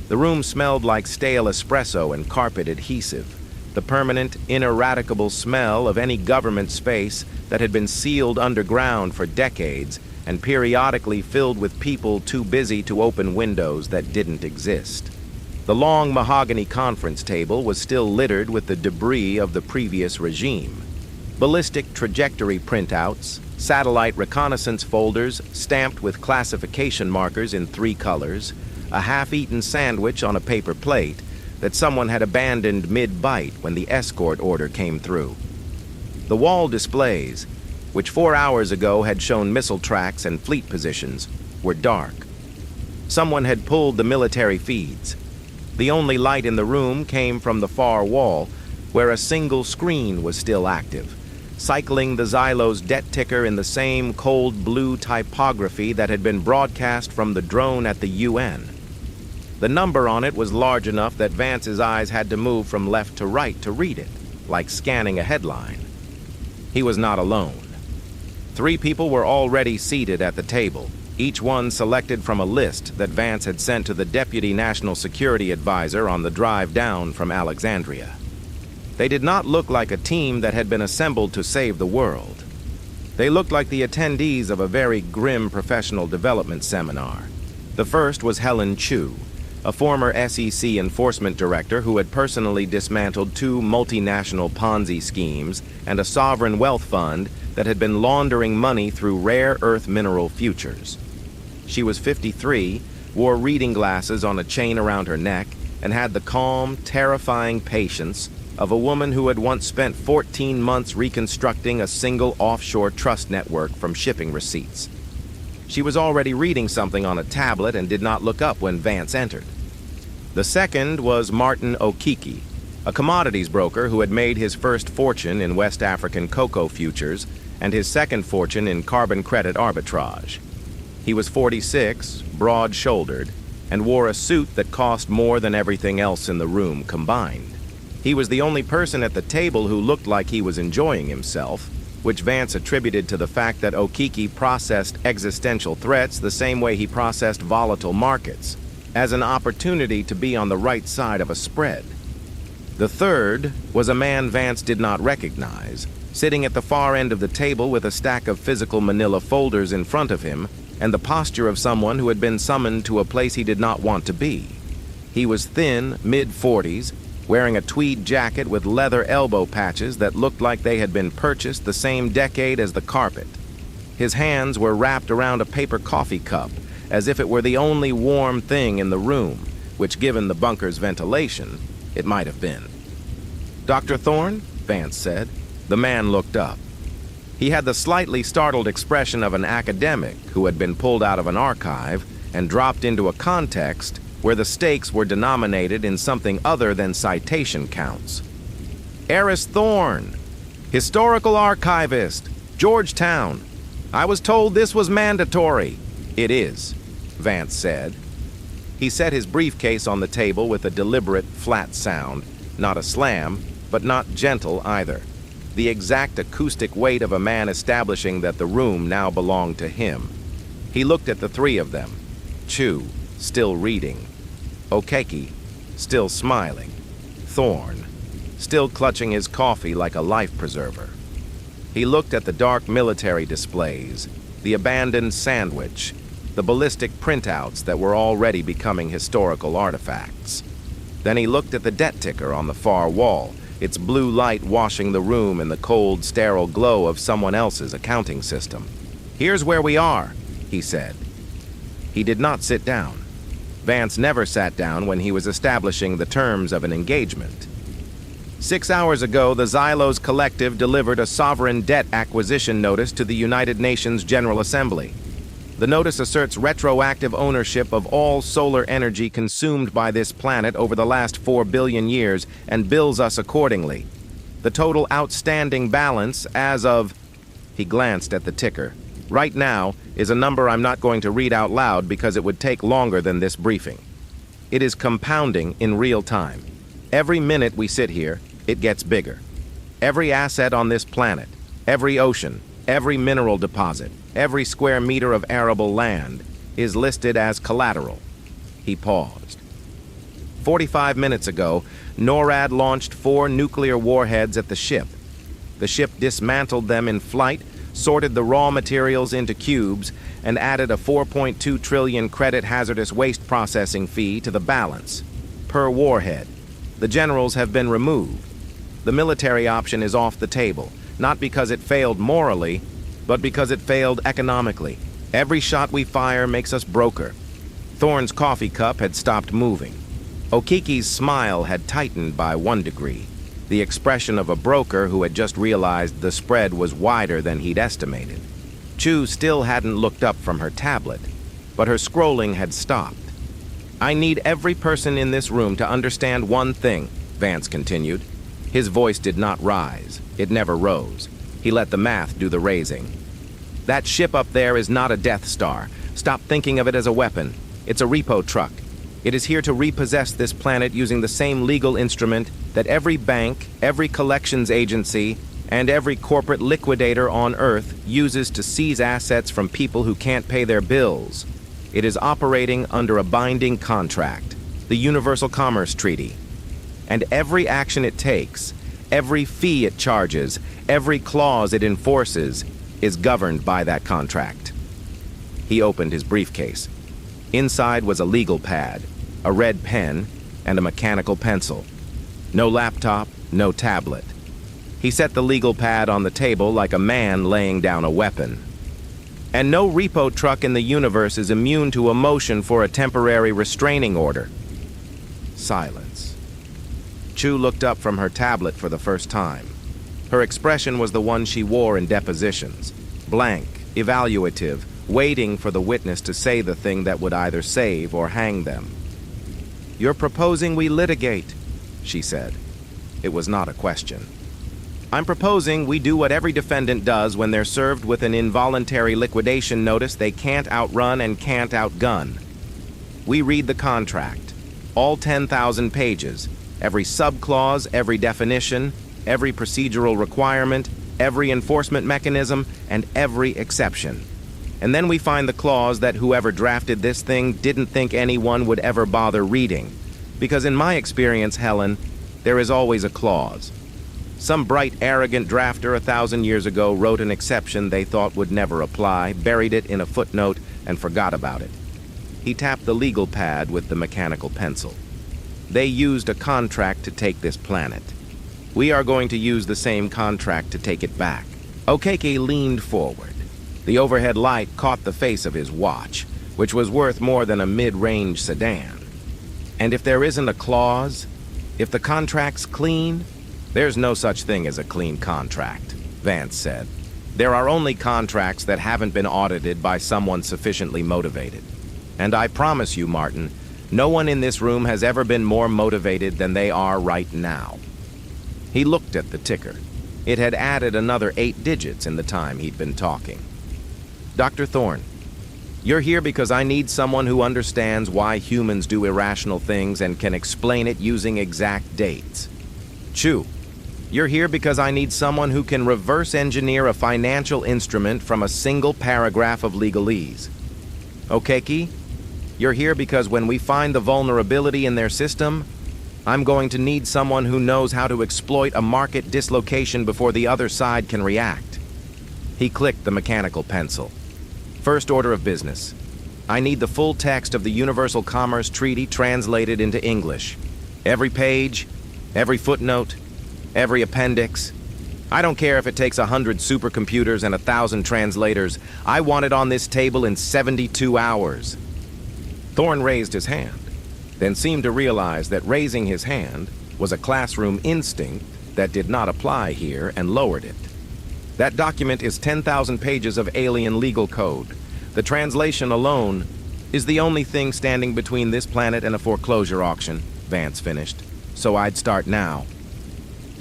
The room smelled like stale espresso and carpet adhesive, the permanent, ineradicable smell of any government space that had been sealed underground for decades and periodically filled with people too busy to open windows that didn't exist. The long mahogany conference table was still littered with the debris of the previous regime. Ballistic trajectory printouts, satellite reconnaissance folders stamped with classification markers in 3 colors, a half-eaten sandwich on a paper plate that someone had abandoned mid-bite when the escort order came through. The wall displays, which 4 hours ago had shown missile tracks and fleet positions, were dark. Someone had pulled the military feeds. The only light in the room came from the far wall, where a single screen was still active, cycling the Xylos debt ticker in the same cold blue typography that had been broadcast from the drone at the UN. The number on it was large enough that Vance's eyes had to move from left to right to read it, like scanning a headline. He was not alone. 3 people were already seated at the table, each one selected from a list that Vance had sent to the Deputy National Security Advisor on the drive down from Alexandria. They did not look like a team that had been assembled to save the world. They looked like the attendees of a very grim professional development seminar. The first was Helen Chu, a former SEC enforcement director who had personally dismantled 2 multinational Ponzi schemes and a sovereign wealth fund that had been laundering money through rare earth mineral futures. She was 53, wore reading glasses on a chain around her neck, and had the calm, terrifying patience of a woman who had once spent 14 months reconstructing a single offshore trust network from shipping receipts. She was already reading something on a tablet and did not look up when Vance entered. The second was Martin Okiki, a commodities broker who had made his first fortune in West African cocoa futures and his second fortune in carbon credit arbitrage. He was 46, broad-shouldered, and wore a suit that cost more than everything else in the room combined. He was the only person at the table who looked like he was enjoying himself, which Vance attributed to the fact that Okiki processed existential threats the same way he processed volatile markets, as an opportunity to be on the right side of a spread. The third was a man Vance did not recognize, sitting at the far end of the table with a stack of physical manila folders in front of him and the posture of someone who had been summoned to a place he did not want to be. He was thin, mid-40s, wearing a tweed jacket with leather elbow patches that looked like they had been purchased the same decade as the carpet. His hands were wrapped around a paper coffee cup, as if it were the only warm thing in the room, which, given the bunker's ventilation, it might have been. "Dr. Thorne?" Vance said. The man looked up. He had the slightly startled expression of an academic who had been pulled out of an archive and dropped into a context where the stakes were denominated in something other than citation counts. "Eris Thorne, historical archivist, Georgetown. I was told this was mandatory." "It is," Vance said. He set his briefcase on the table with a deliberate, flat sound, not a slam, but not gentle either. The exact acoustic weight of a man establishing that the room now belonged to him. He looked at the 3 of them. Chu, still reading. Okiki, still smiling. Thorne, still clutching his coffee like a life preserver. He looked at the dark military displays, the abandoned sandwich, the ballistic printouts that were already becoming historical artifacts. Then he looked at the debt ticker on the far wall, its blue light washing the room in the cold, sterile glow of someone else's accounting system. "Here's where we are," he said. He did not sit down. Vance never sat down when he was establishing the terms of an engagement. 6 hours ago, the Xylos Collective delivered a sovereign debt acquisition notice to the United Nations General Assembly. The notice asserts retroactive ownership of all solar energy consumed by this planet over the last 4 billion years and bills us accordingly. The total outstanding balance as of... He glanced at the ticker. Right now is a number I'm not going to read out loud because it would take longer than this briefing. It is compounding in real time. Every minute we sit here, it gets bigger. Every asset on this planet, every ocean, every mineral deposit, every square meter of arable land is listed as collateral. He paused. 45 minutes ago, NORAD launched 4 nuclear warheads at the ship. The ship dismantled them in flight, sorted the raw materials into cubes, and added a 4.2 trillion credit hazardous waste processing fee to the balance, per warhead. The generals have been removed. The military option is off the table, not because it failed morally, but because it failed economically. Every shot we fire makes us broker. Thorne's coffee cup had stopped moving. 𝐬𝐭𝐨𝐫𝐞𝐿's smile had tightened by 1 degree, the expression of a broker who had just realized the spread was wider than he'd estimated. Chu still hadn't looked up from her tablet, but her scrolling had stopped. I need every person in this room to understand one thing, Vance continued. His voice did not rise. It never rose. He let the math do the raising. That ship up there is not a Death Star. Stop thinking of it as a weapon. It's a repo truck. It is here to repossess this planet using the same legal instrument that every bank, every collections agency, and every corporate liquidator on Earth uses to seize assets from people who can't pay their bills. It is operating under a binding contract, the Universal Commerce Treaty. And every action it takes, every fee it charges, every clause it enforces, is governed by that contract. He opened his briefcase. Inside was a legal pad, a red pen, and a mechanical pencil. No laptop, no tablet. He set the legal pad on the table like a man laying down a weapon. And no repo truck in the universe is immune to a motion for a temporary restraining order. Silence. Chu looked up from her tablet for the first time. Her expression was the one she wore in depositions. Blank, evaluative, waiting for the witness to say the thing that would either save or hang them. "You're proposing we litigate," she said. It was not a question. "I'm proposing we do what every defendant does when they're served with an involuntary liquidation notice they can't outrun and can't outgun. We read the contract, all 10,000 pages, every subclause, every definition, every procedural requirement, every enforcement mechanism, and every exception. And then we find the clause that whoever drafted this thing didn't think anyone would ever bother reading. Because in my experience, Helen, there is always a clause. Some bright, arrogant drafter 1,000 years ago wrote an exception they thought would never apply, buried it in a footnote, and forgot about it." He tapped the legal pad with the mechanical pencil. "They used a contract to take this planet. We are going to use the same contract to take it back." 𝐬𝐭𝐨𝐫𝐞 leaned forward. The overhead light caught the face of his watch, which was worth more than a mid-range sedan. "And if there isn't a clause, if the contract's clean..." "There's no such thing as a clean contract," Vance said. "There are only contracts that haven't been audited by someone sufficiently motivated. And I promise you, Martin, no one in this room has ever been more motivated than they are right now." He looked at the ticker. It had added another 8 digits in the time he'd been talking. "Dr. Thorne, you're here because I need someone who understands why humans do irrational things and can explain it using exact dates. Chu, you're here because I need someone who can reverse engineer a financial instrument from a single paragraph of legalese. 𝐬𝐭𝐨𝐫𝐞, you're here because when we find the vulnerability in their system, I'm going to need someone who knows how to exploit a market dislocation before the other side can react." He clicked the mechanical pencil. "First order of business. I need the full text of the Universal Commerce Treaty translated into English. Every page, every footnote, every appendix. I don't care if it takes 100 supercomputers and 1,000 translators. I want it on this table in 72 hours. Thorne raised his hand, then seemed to realize that raising his hand was a classroom instinct that did not apply here and lowered it. That document is 10,000 pages of alien legal code. The translation alone is the only thing standing between this planet and a foreclosure auction, Vance finished. So I'd start now.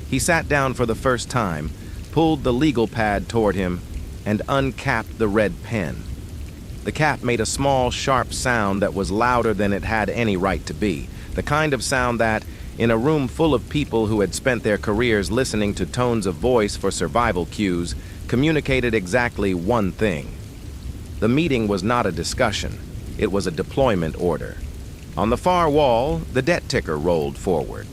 He sat down for the first time, pulled the legal pad toward him, and uncapped the red pen. The cap made a small, sharp sound that was louder than it had any right to be. The kind of sound that, in a room full of people who had spent their careers listening to tones of voice for survival cues, communicated exactly one thing. The meeting was not a discussion. It was a deployment order. On the far wall, the debt ticker rolled forward.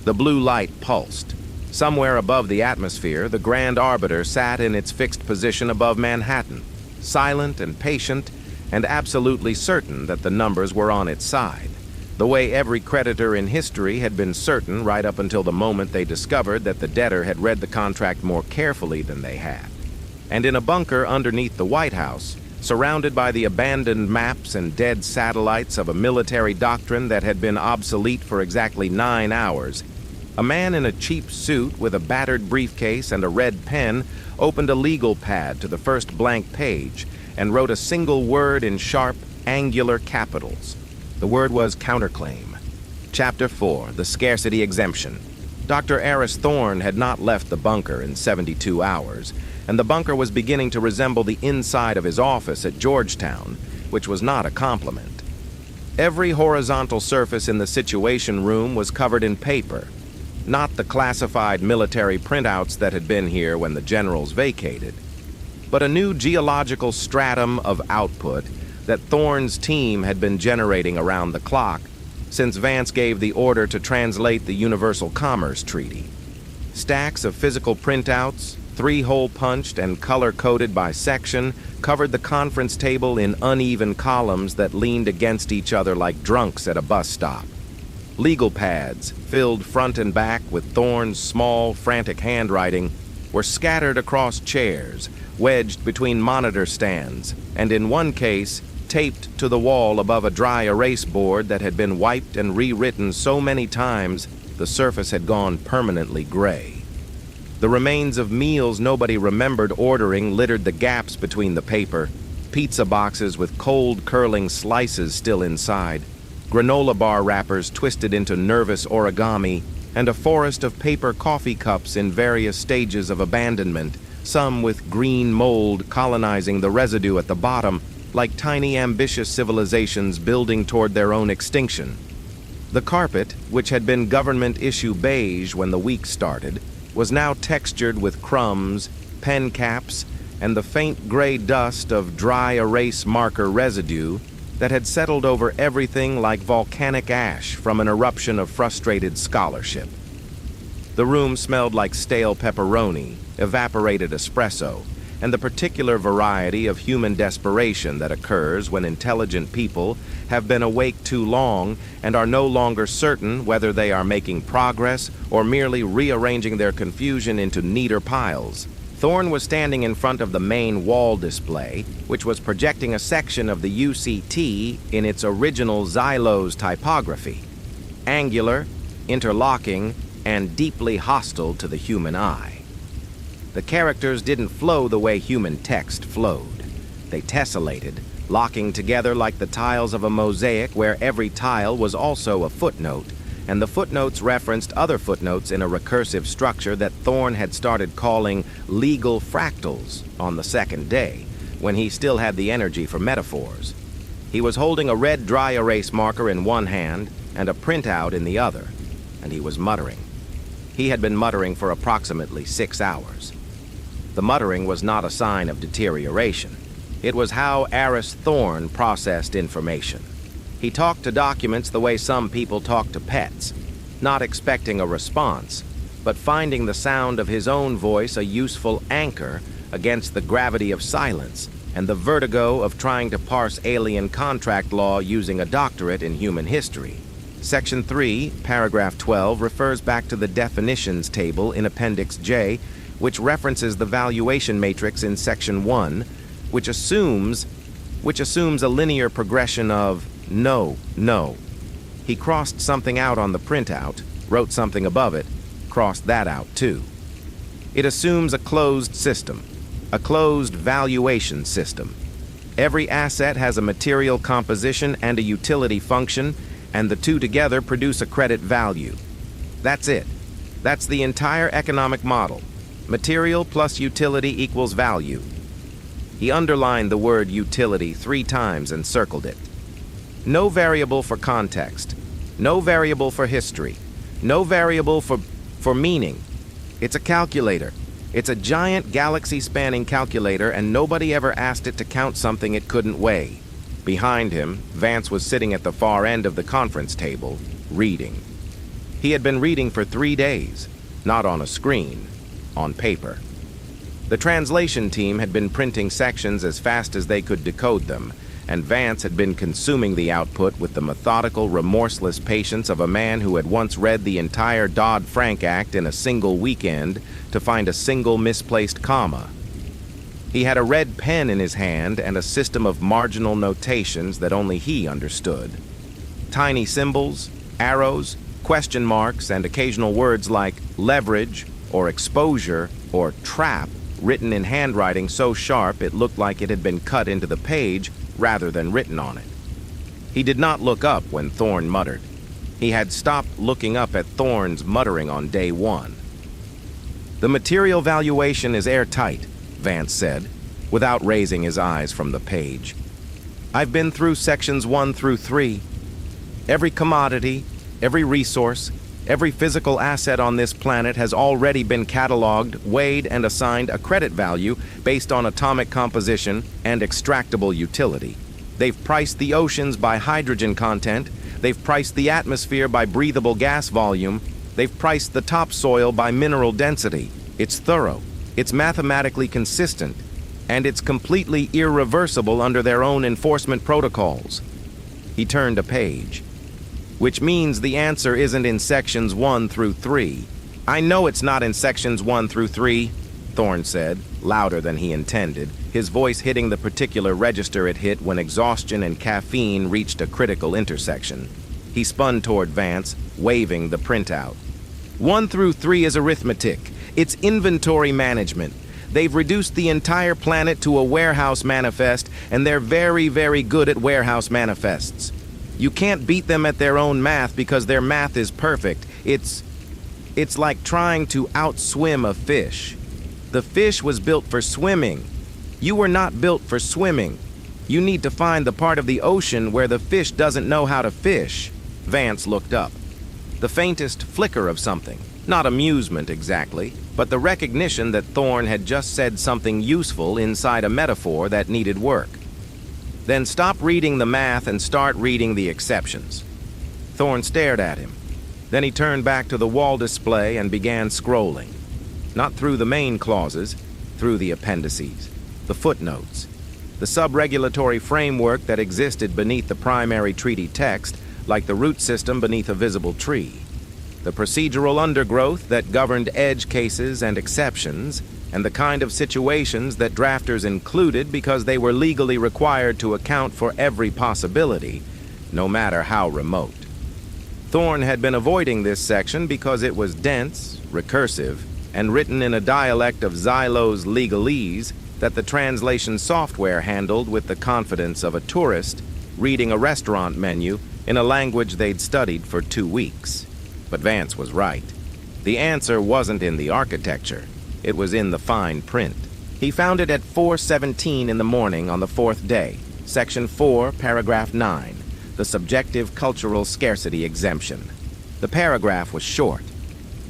The blue light pulsed. Somewhere above the atmosphere, the Grand Arbiter sat in its fixed position above Manhattan, silent and patient, and absolutely certain that the numbers were on its side, the way every creditor in history had been certain right up until the moment they discovered that the debtor had read the contract more carefully than they had. And in a bunker underneath the White House, surrounded by the abandoned maps and dead satellites of a military doctrine that had been obsolete for exactly 9 hours, a man in a cheap suit with a battered briefcase and a red pen opened a legal pad to the first blank page and wrote a single word in sharp, angular capitals. The word was counterclaim. Chapter 4, the scarcity exemption. Dr. Aris Thorne had not left the bunker in 72 hours, and the bunker was beginning to resemble the inside of his office at Georgetown, which was not a compliment. Every horizontal surface in the Situation Room was covered in paper, not the classified military printouts that had been here when the generals vacated, but a new geological stratum of output that Thorne's team had been generating around the clock since Vance gave the order to translate the Universal Commerce Treaty. Stacks of physical printouts, 3-hole punched and color-coded by section, covered the conference table in uneven columns that leaned against each other like drunks at a bus stop. Legal pads, filled front and back with Thorne's small, frantic handwriting, were scattered across chairs, wedged between monitor stands, and in one case, taped to the wall above a dry erase board that had been wiped and rewritten so many times the surface had gone permanently gray. The remains of meals nobody remembered ordering littered the gaps between the paper, pizza boxes with cold curling slices still inside, granola bar wrappers twisted into nervous origami, and a forest of paper coffee cups in various stages of abandonment, some with green mold colonizing the residue at the bottom, like tiny ambitious civilizations building toward their own extinction. The carpet, which had been government-issue beige when the week started, was now textured with crumbs, pen caps, and the faint gray dust of dry erase marker residue that had settled over everything like volcanic ash from an eruption of frustrated scholarship. The room smelled like stale pepperoni, evaporated espresso, and the particular variety of human desperation that occurs when intelligent people have been awake too long and are no longer certain whether they are making progress or merely rearranging their confusion into neater piles. Thorne was standing in front of the main wall display, which was projecting a section of the UCT in its original Xylos typography, angular, interlocking, and deeply hostile to the human eye. The characters didn't flow the way human text flowed. They tessellated, locking together like the tiles of a mosaic where every tile was also a footnote, and the footnotes referenced other footnotes in a recursive structure that Thorne had started calling legal fractals on the second day, when he still had the energy for metaphors. He was holding a red dry erase marker in one hand and a printout in the other, and he was muttering. He had been muttering for approximately 6 hours. The muttering was not a sign of deterioration. It was how Aris Thorne processed information. He talked to documents the way some people talk to pets, not expecting a response, but finding the sound of his own voice a useful anchor against the gravity of silence and the vertigo of trying to parse alien contract law using a doctorate in human history. Section 3, paragraph 12, refers back to the definitions table in Appendix J, which references the valuation matrix in Section 1, which assumes a linear progression of no, no. He crossed something out on the printout, wrote something above it, crossed that out too. It assumes a closed system, a closed valuation system. Every asset has a material composition and a utility function, and the two together produce a credit value. That's it. That's the entire economic model. Material plus utility equals value. He underlined the word utility 3 times and circled it. No variable for context. No variable for history. No variable for meaning. It's a calculator. It's a giant galaxy-spanning calculator, and nobody ever asked it to count something it couldn't weigh. Behind him, Vance was sitting at the far end of the conference table, reading. He had been reading for 3 days, not on a screen, on paper. The translation team had been printing sections as fast as they could decode them, and Vance had been consuming the output with the methodical, remorseless patience of a man who had once read the entire Dodd-Frank Act in a single weekend to find a single misplaced comma. He had a red pen in his hand and a system of marginal notations that only he understood. Tiny symbols, arrows, question marks, and occasional words like leverage or exposure or trap written in handwriting so sharp it looked like it had been cut into the page rather than written on it. He did not look up when Thorne muttered. He had stopped looking up at Thorne's muttering on day 1. The material valuation is airtight, Vance said, without raising his eyes from the page. I've been through sections 1 through 3. Every commodity, every resource, every physical asset on this planet has already been cataloged, weighed, and assigned a credit value based on atomic composition and extractable utility. They've priced the oceans by hydrogen content. They've priced the atmosphere by breathable gas volume. They've priced the topsoil by mineral density. It's thorough. It's mathematically consistent. And it's completely irreversible under their own enforcement protocols. He turned a page. Which means the answer isn't in sections 1 through 3. I know it's not in sections 1 through 3, Thorne said, louder than he intended, his voice hitting the particular register it hit when exhaustion and caffeine reached a critical intersection. He spun toward Vance, waving the printout. 1 through 3 is arithmetic. It's inventory management. They've reduced the entire planet to a warehouse manifest, and they're very, very good at warehouse manifests. You can't beat them at their own math because their math is perfect. It's like trying to outswim a fish. The fish was built for swimming. You were not built for swimming. You need to find the part of the ocean where the fish doesn't know how to fish. Vance looked up. The faintest flicker of something. Not amusement exactly, but the recognition that Thorne had just said something useful inside a metaphor that needed work. Then stop reading the math and start reading the exceptions. Thorne stared at him. Then he turned back to the wall display and began scrolling. Not through the main clauses, through the appendices, the footnotes, the sub-regulatory framework that existed beneath the primary treaty text, like the root system beneath a visible tree, the procedural undergrowth that governed edge cases and exceptions, and the kind of situations that drafters included because they were legally required to account for every possibility, no matter how remote. Thorne had been avoiding this section because it was dense, recursive, and written in a dialect of Xylos legalese that the translation software handled with the confidence of a tourist reading a restaurant menu in a language they'd studied for 2 weeks. But Vance was right. The answer wasn't in the architecture. It was in the fine print. He found it at 4:17 in the morning on the 4th day, Section 4, Paragraph 9, the subjective cultural scarcity exemption. The paragraph was short.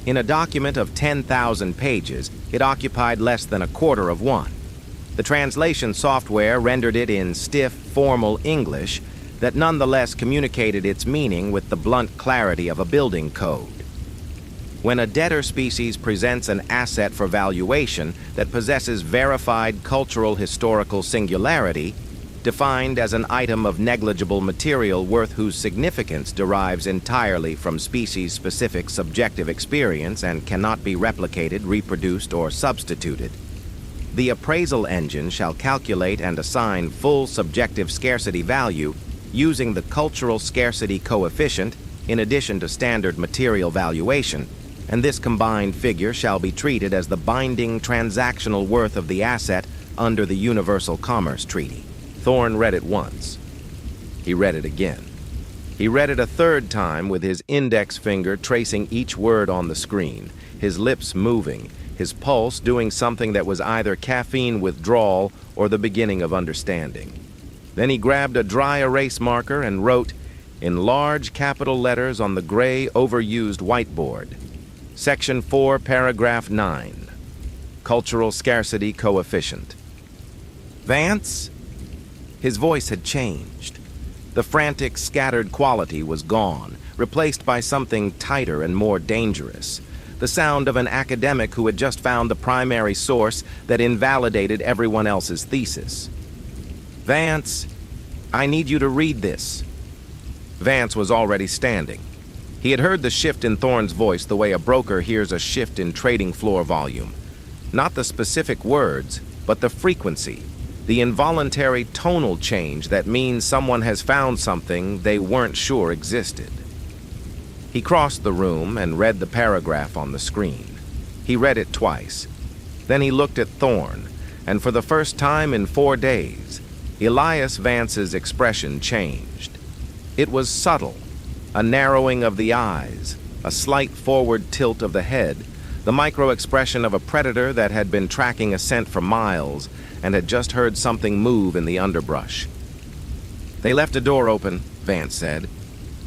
In a document of 10,000 pages, it occupied less than a quarter of one. The translation software rendered it in stiff, formal English that nonetheless communicated its meaning with the blunt clarity of a building code. When a debtor species presents an asset for valuation that possesses verified cultural historical singularity, defined as an item of negligible material worth whose significance derives entirely from species-specific subjective experience and cannot be replicated, reproduced, or substituted, the appraisal engine shall calculate and assign full subjective scarcity value using the cultural scarcity coefficient in addition to standard material valuation, and this combined figure shall be treated as the binding transactional worth of the asset under the Universal Commerce Treaty. Thorne read it once. He read it again. He read it a third time with his index finger tracing each word on the screen, his lips moving, his pulse doing something that was either caffeine withdrawal or the beginning of understanding. Then he grabbed a dry erase marker and wrote, in large capital letters on the gray, overused whiteboard, Section 4, Paragraph 9, Cultural Scarcity Coefficient. Vance? His voice had changed. The frantic, scattered quality was gone, replaced by something tighter and more dangerous. The sound of an academic who had just found the primary source that invalidated everyone else's thesis. Vance, I need you to read this. Vance was already standing. He had heard the shift in Thorne's voice the way a broker hears a shift in trading floor volume. Not the specific words, but the frequency, the involuntary tonal change that means someone has found something they weren't sure existed. He crossed the room and read the paragraph on the screen. He read it twice. Then he looked at Thorne, and for the first time in 4 days, Elias Vance's expression changed. It was subtle, a narrowing of the eyes, a slight forward tilt of the head, the micro-expression of a predator that had been tracking a scent for miles and had just heard something move in the underbrush. They left a door open, Vance said.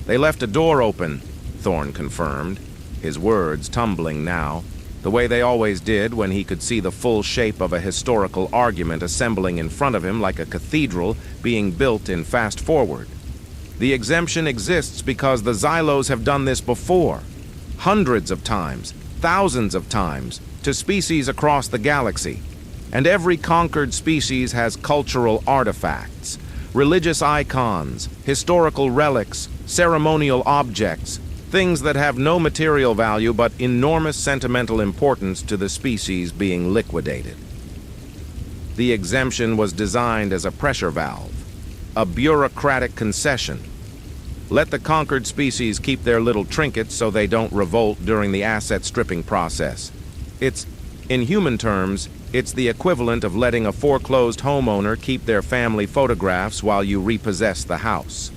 They left a door open, Thorne confirmed, his words tumbling now, the way they always did when he could see the full shape of a historical argument assembling in front of him like a cathedral being built in fast forward. The exemption exists because the Xylos have done this before, hundreds of times, thousands of times, to species across the galaxy. And every conquered species has cultural artifacts, religious icons, historical relics, ceremonial objects, things that have no material value but enormous sentimental importance to the species being liquidated. The exemption was designed as a pressure valve, a bureaucratic concession. Let the conquered species keep their little trinkets so they don't revolt during the asset stripping process. In human terms, it's the equivalent of letting a foreclosed homeowner keep their family photographs while you repossess the house.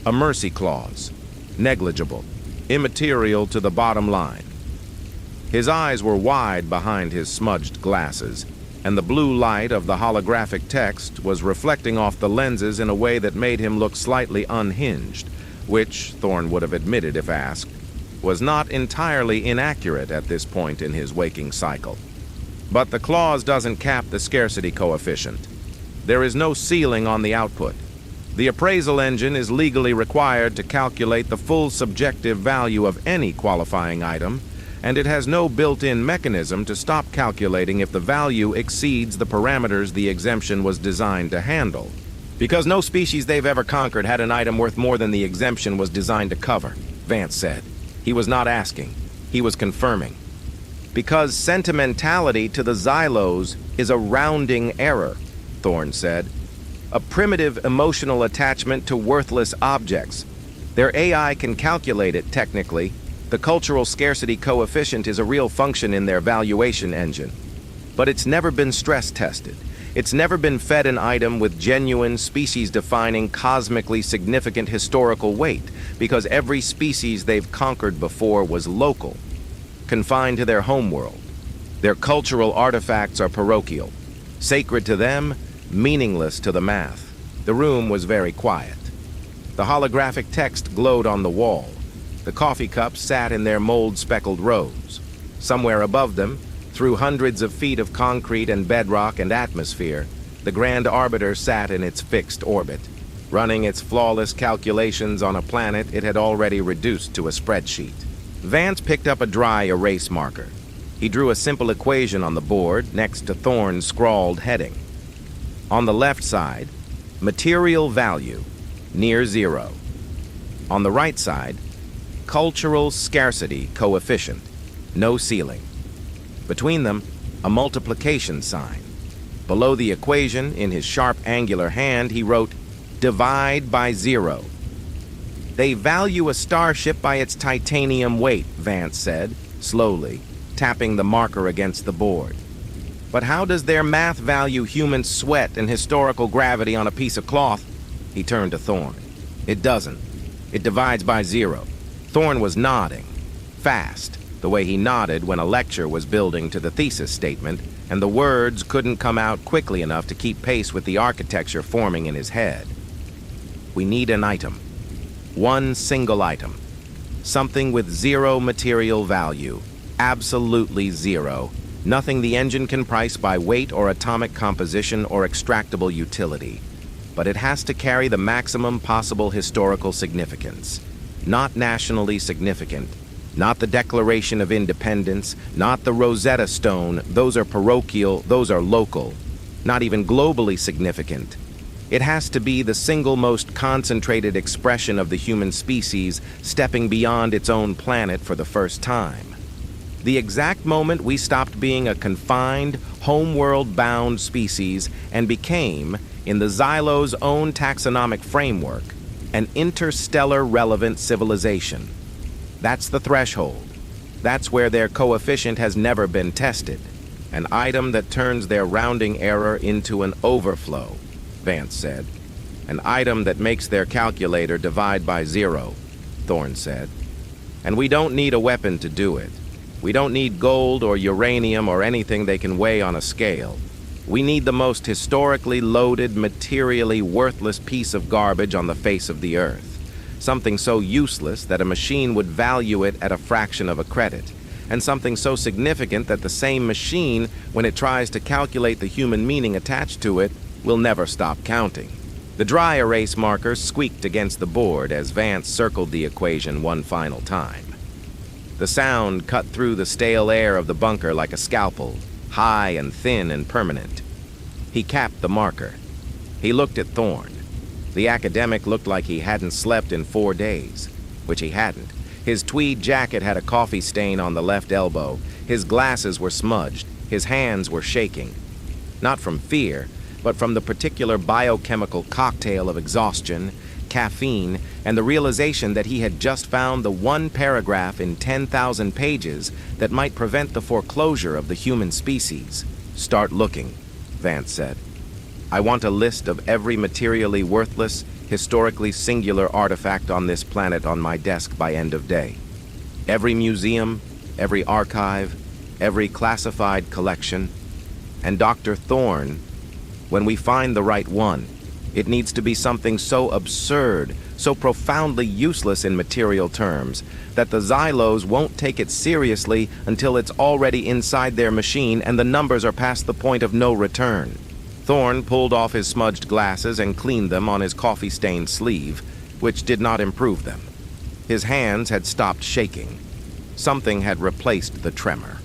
A mercy clause, negligible, immaterial to the bottom line. His eyes were wide behind his smudged glasses, and the blue light of the holographic text was reflecting off the lenses in a way that made him look slightly unhinged, which, Thorne would have admitted if asked, was not entirely inaccurate at this point in his waking cycle. But the clause doesn't cap the scarcity coefficient. There is no ceiling on the output. The appraisal engine is legally required to calculate the full subjective value of any qualifying item, and it has no built-in mechanism to stop calculating if the value exceeds the parameters the exemption was designed to handle. Because no species they've ever conquered had an item worth more than the exemption was designed to cover, Vance said. He was not asking. He was confirming. Because sentimentality to the Xylos is a rounding error, Thorne said. A primitive emotional attachment to worthless objects. Their AI can calculate it technically. The cultural scarcity coefficient is a real function in their valuation engine. But it's never been stress tested. It's never been fed an item with genuine, species-defining, cosmically significant historical weight, because every species they've conquered before was local, confined to their homeworld. Their cultural artifacts are parochial, sacred to them, meaningless to the math. The room was very quiet. The holographic text glowed on the wall. The coffee cups sat in their mold-speckled rows. Somewhere above them, through hundreds of feet of concrete and bedrock and atmosphere, the Grand Arbiter sat in its fixed orbit, running its flawless calculations on a planet it had already reduced to a spreadsheet. Vance picked up a dry erase marker. He drew a simple equation on the board next to Thorne's scrawled heading. On the left side, material value, near zero. On the right side, cultural scarcity coefficient, no ceiling. Between them, a multiplication sign. Below the equation, in his sharp, angular hand, he wrote Divide by 0. They value a starship by its titanium weight, Vance said, slowly, tapping the marker against the board. But how does their math value human sweat and historical gravity on a piece of cloth? He turned to Thorne. It doesn't. It divides by 0. Thorne was nodding, fast, the way he nodded when a lecture was building to the thesis statement, and the words couldn't come out quickly enough to keep pace with the architecture forming in his head. We need an item. One single item. Something with 0 material value. Absolutely 0. Nothing the engine can price by weight or atomic composition or extractable utility. But it has to carry the maximum possible historical significance. Not nationally significant. Not the Declaration of Independence. Not the Rosetta Stone. Those are parochial. Those are local. Not even globally significant. It has to be the single most concentrated expression of the human species stepping beyond its own planet for the first time. The exact moment we stopped being a confined, homeworld-bound species and became, in the Xylos' own taxonomic framework, an interstellar-relevant civilization. That's the threshold. That's where their coefficient has never been tested. An item that turns their rounding error into an overflow, Vance said. An item that makes their calculator divide by 0, Thorne said. And we don't need a weapon to do it. We don't need gold or uranium or anything they can weigh on a scale. We need the most historically loaded, materially worthless piece of garbage on the face of the earth. Something so useless that a machine would value it at a fraction of a credit. And something so significant that the same machine, when it tries to calculate the human meaning attached to it, will never stop counting. The dry erase marker squeaked against the board as Vance circled the equation one final time. The sound cut through the stale air of the bunker like a scalpel, high and thin and permanent. He capped the marker. He looked at Thorne. The academic looked like he hadn't slept in 4 days, which he hadn't. His tweed jacket had a coffee stain on the left elbow. His glasses were smudged. His hands were shaking. Not from fear, but from the particular biochemical cocktail of exhaustion, caffeine, and the realization that he had just found the one paragraph in 10,000 pages that might prevent the foreclosure of the human species. Start looking, Vance said. I want a list of every materially worthless, historically singular artifact on this planet on my desk by end of day. Every museum, every archive, every classified collection. And Dr. Thorne, when we find the right one, it needs to be something so absurd, so profoundly useless in material terms, that the Xylos won't take it seriously until it's already inside their machine and the numbers are past the point of no return. Thorne pulled off his smudged glasses and cleaned them on his coffee-stained sleeve, which did not improve them. His hands had stopped shaking. Something had replaced the tremor.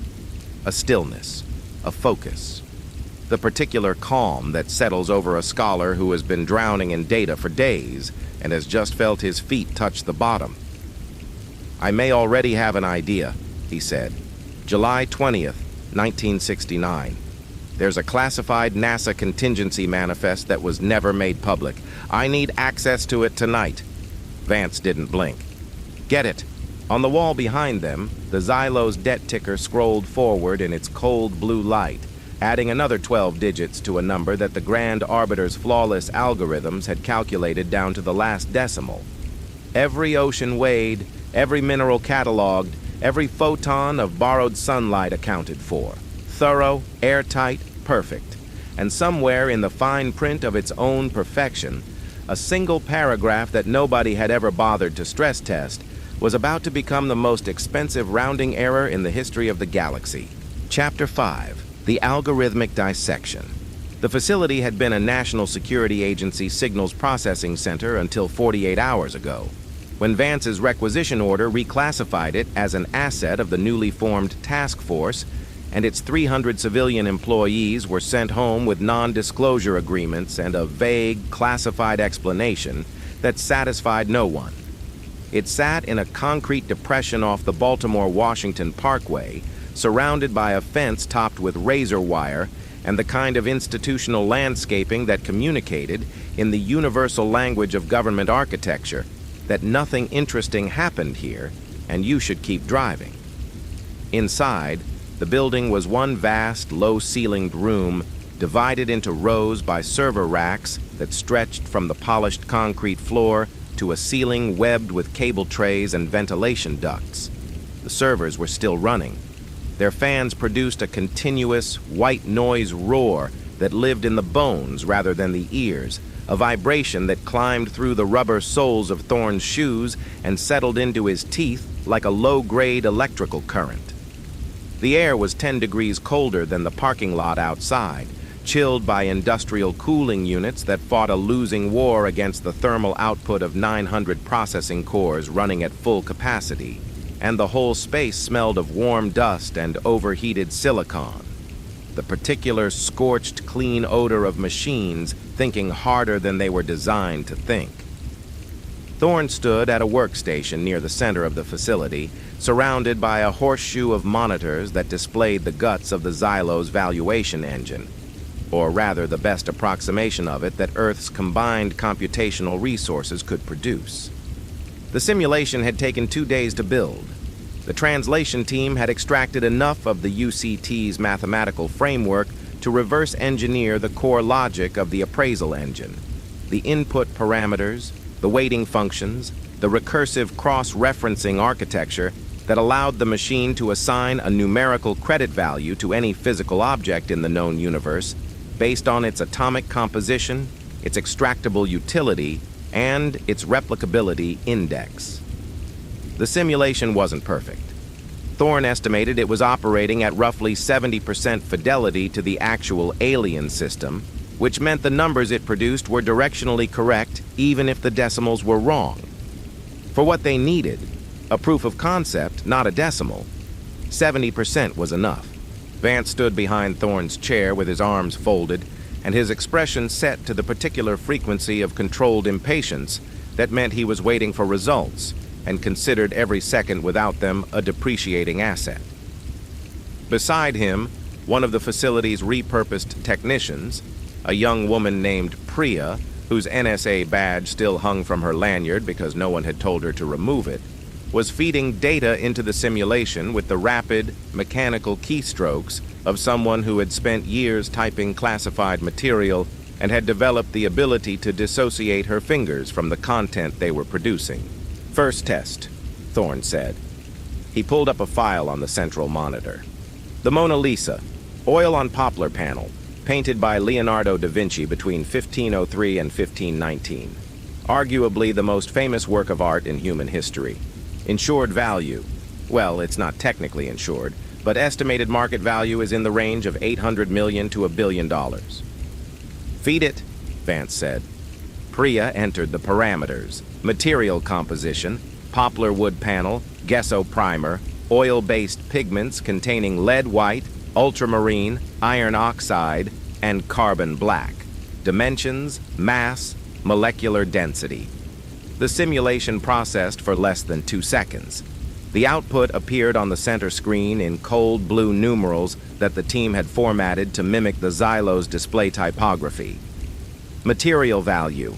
A stillness, a focus. The particular calm that settles over a scholar who has been drowning in data for days and has just felt his feet touch the bottom. I may already have an idea, he said. July 20th, 1969. There's a classified NASA contingency manifest that was never made public. I need access to it tonight. Vance didn't blink. Get it. On the wall behind them, the Xylos debt ticker scrolled forward in its cold blue light, adding another 12 digits to a number that the Grand Arbiter's flawless algorithms had calculated down to the last decimal. Every ocean weighed, every mineral cataloged, every photon of borrowed sunlight accounted for. Thorough, airtight, perfect. And somewhere in the fine print of its own perfection, a single paragraph that nobody had ever bothered to stress test was about to become the most expensive rounding error in the history of the galaxy. Chapter 5. The Algorithmic Dissection. The facility had been a National Security Agency signals processing center until 48 hours ago, when Vance's requisition order reclassified it as an asset of the newly formed task force, and its 300 civilian employees were sent home with non-disclosure agreements and a vague, classified explanation that satisfied no one. It sat in a concrete depression off the Baltimore-Washington Parkway, surrounded by a fence topped with razor wire and the kind of institutional landscaping that communicated, in the universal language of government architecture that nothing interesting happened here and you should keep driving. Inside, the building was one vast, low-ceilinged room divided into rows by server racks that stretched from the polished concrete floor to a ceiling webbed with cable trays and ventilation ducts. The servers were still running. Their fans produced a continuous, white noise roar that lived in the bones rather than the ears, a vibration that climbed through the rubber soles of Thorne's shoes and settled into his teeth like a low-grade electrical current. The air was 10 degrees colder than the parking lot outside, chilled by industrial cooling units that fought a losing war against the thermal output of 900 processing cores running at full capacity, and the whole space smelled of warm dust and overheated silicon. The particular scorched, clean odor of machines thinking harder than they were designed to think. Thorne stood at a workstation near the center of the facility, surrounded by a horseshoe of monitors that displayed the guts of the Xylos valuation engine, or rather the best approximation of it that Earth's combined computational resources could produce. The simulation had taken 2 days to build. The translation team had extracted enough of the UCT's mathematical framework to reverse engineer the core logic of the appraisal engine, the input parameters, the weighting functions, the recursive cross-referencing architecture that allowed the machine to assign a numerical credit value to any physical object in the known universe based on its atomic composition, its extractable utility, and its replicability index. The simulation wasn't perfect. Thorne estimated it was operating at roughly 70% fidelity to the actual alien system, which meant the numbers it produced were directionally correct even if the decimals were wrong. For what they needed, a proof of concept, not a decimal, 70% was enough. Vance stood behind Thorne's chair with his arms folded and his expression set to the particular frequency of controlled impatience that meant he was waiting for results and considered every second without them a depreciating asset. Beside him, one of the facility's repurposed technicians, a young woman named Priya, whose NSA badge still hung from her lanyard because no one had told her to remove it, was feeding data into the simulation with the rapid, mechanical keystrokes of someone who had spent years typing classified material and had developed the ability to dissociate her fingers from the content they were producing. "First test," Thorne said. He pulled up a file on the central monitor. The Mona Lisa, oil on poplar panel, painted by Leonardo da Vinci between 1503 and 1519. Arguably the most famous work of art in human history. Insured value. Well, it's not technically insured, but estimated market value is in the range of $800 million to $1 billion. "Feed it," Vance said. Priya entered the parameters: material composition, poplar wood panel, gesso primer, oil-based pigments containing lead white, ultramarine, iron oxide, and carbon black. Dimensions, mass, molecular density. The simulation processed for less than 2 seconds. The output appeared on the center screen in cold blue numerals that the team had formatted to mimic the Xylos display typography. Material value: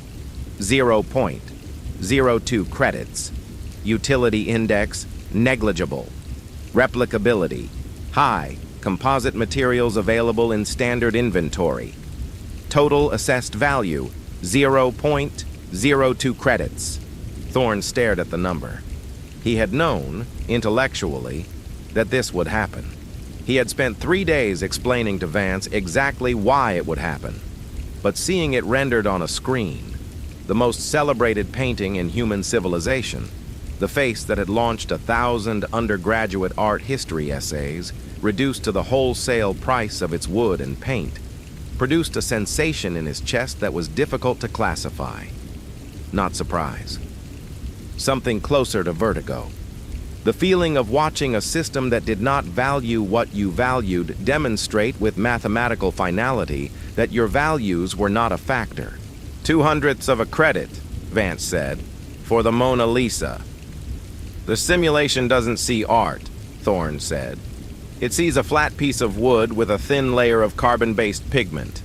0.02 credits. Utility index: negligible. Replicability: high. Composite materials available in standard inventory. Total assessed value: 0.02 credits. Thorne stared at the number. He had known, intellectually, that this would happen. He had spent 3 days explaining to Vance exactly why it would happen. But seeing it rendered on a screen, the most celebrated painting in human civilization, the face that had launched 1,000 undergraduate art history essays, reduced to the wholesale price of its wood and paint, produced a sensation in his chest that was difficult to classify. Not surprise. Something closer to vertigo. The feeling of watching a system that did not value what you valued demonstrate with mathematical finality that your values were not a factor. 2/100ths of a credit, Vance said, for the Mona Lisa. The simulation doesn't see art, Thorne said. It sees a flat piece of wood with a thin layer of carbon-based pigment.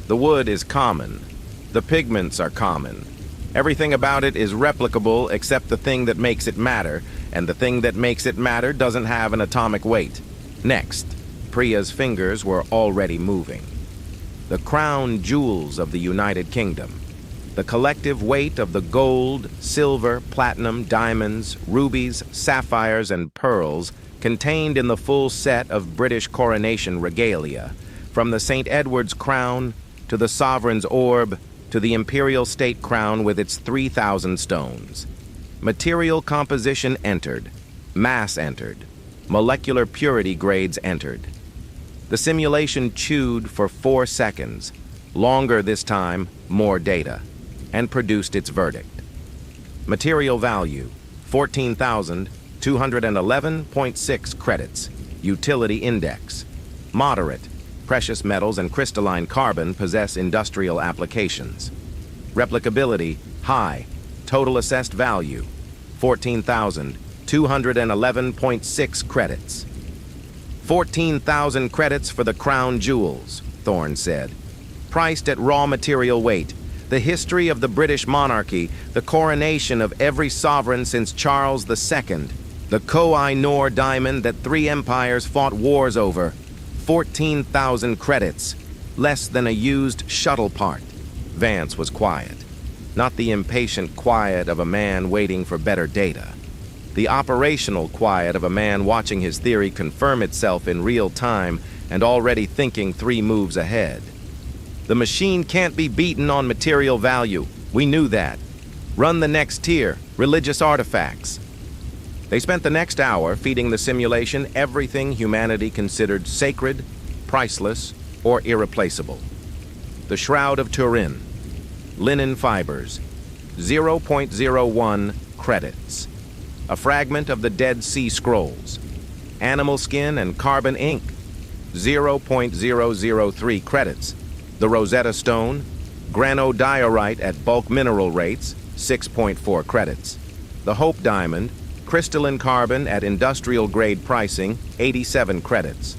The wood is common. The pigments are common. Everything about it is replicable except the thing that makes it matter, and the thing that makes it matter doesn't have an atomic weight. Next, Priya's fingers were already moving. The crown jewels of the United Kingdom. The collective weight of the gold, silver, platinum, diamonds, rubies, sapphires, and pearls contained in the full set of British coronation regalia, from the St. Edward's crown to the sovereign's orb to the imperial state crown with its 3,000 stones. Material composition entered, mass entered, molecular purity grades entered. The simulation chewed for 4 seconds, longer this time, more data, and produced its verdict. Material value, 14,211.6 credits. Utility index, moderate. Precious metals and crystalline carbon possess industrial applications. Replicability, high. Total assessed value, 14,211.6 credits. 14,000 credits for the crown jewels, Thorne said. Priced at raw material weight. The history of the British monarchy, the coronation of every sovereign since Charles II, the Koh-i-Noor diamond that 3 empires fought wars over. 14,000 credits, less than a used shuttle part. Vance was quiet. Not the impatient quiet of a man waiting for better data. The operational quiet of a man watching his theory confirm itself in real time and already thinking 3 moves ahead. The machine can't be beaten on material value. We knew that. Run the next tier, religious artifacts. They spent the next hour feeding the simulation everything humanity considered sacred, priceless, or irreplaceable. The Shroud of Turin, linen fibers, 0.01 credits. A fragment of the Dead Sea Scrolls, animal skin and carbon ink, 0.003 credits. The Rosetta Stone, granodiorite at bulk mineral rates, 6.4 credits. The Hope Diamond, crystalline carbon at industrial grade pricing, 87 credits.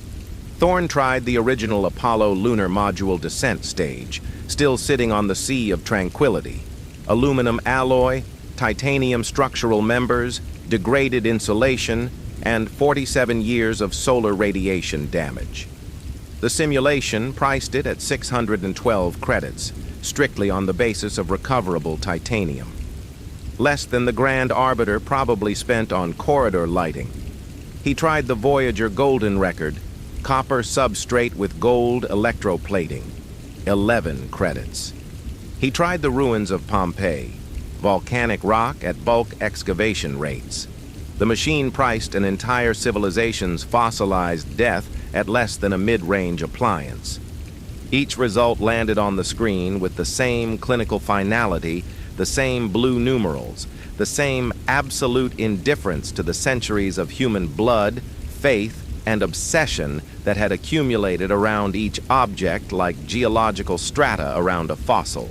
Thorne tried the original Apollo lunar module descent stage, still sitting on the Sea of Tranquility. Aluminum alloy, titanium structural members, degraded insulation, and 47 years of solar radiation damage. The simulation priced it at 612 credits, strictly on the basis of recoverable titanium. Less than the Grand Arbiter probably spent on corridor lighting. He tried the Voyager Golden Record, copper substrate with gold electroplating, 11 credits. He tried the ruins of Pompeii, volcanic rock at bulk excavation rates. The machine priced an entire civilization's fossilized death at less than a mid-range appliance. Each result landed on the screen with the same clinical finality, the same blue numerals, the same absolute indifference to the centuries of human blood, faith, and obsession that had accumulated around each object like geological strata around a fossil.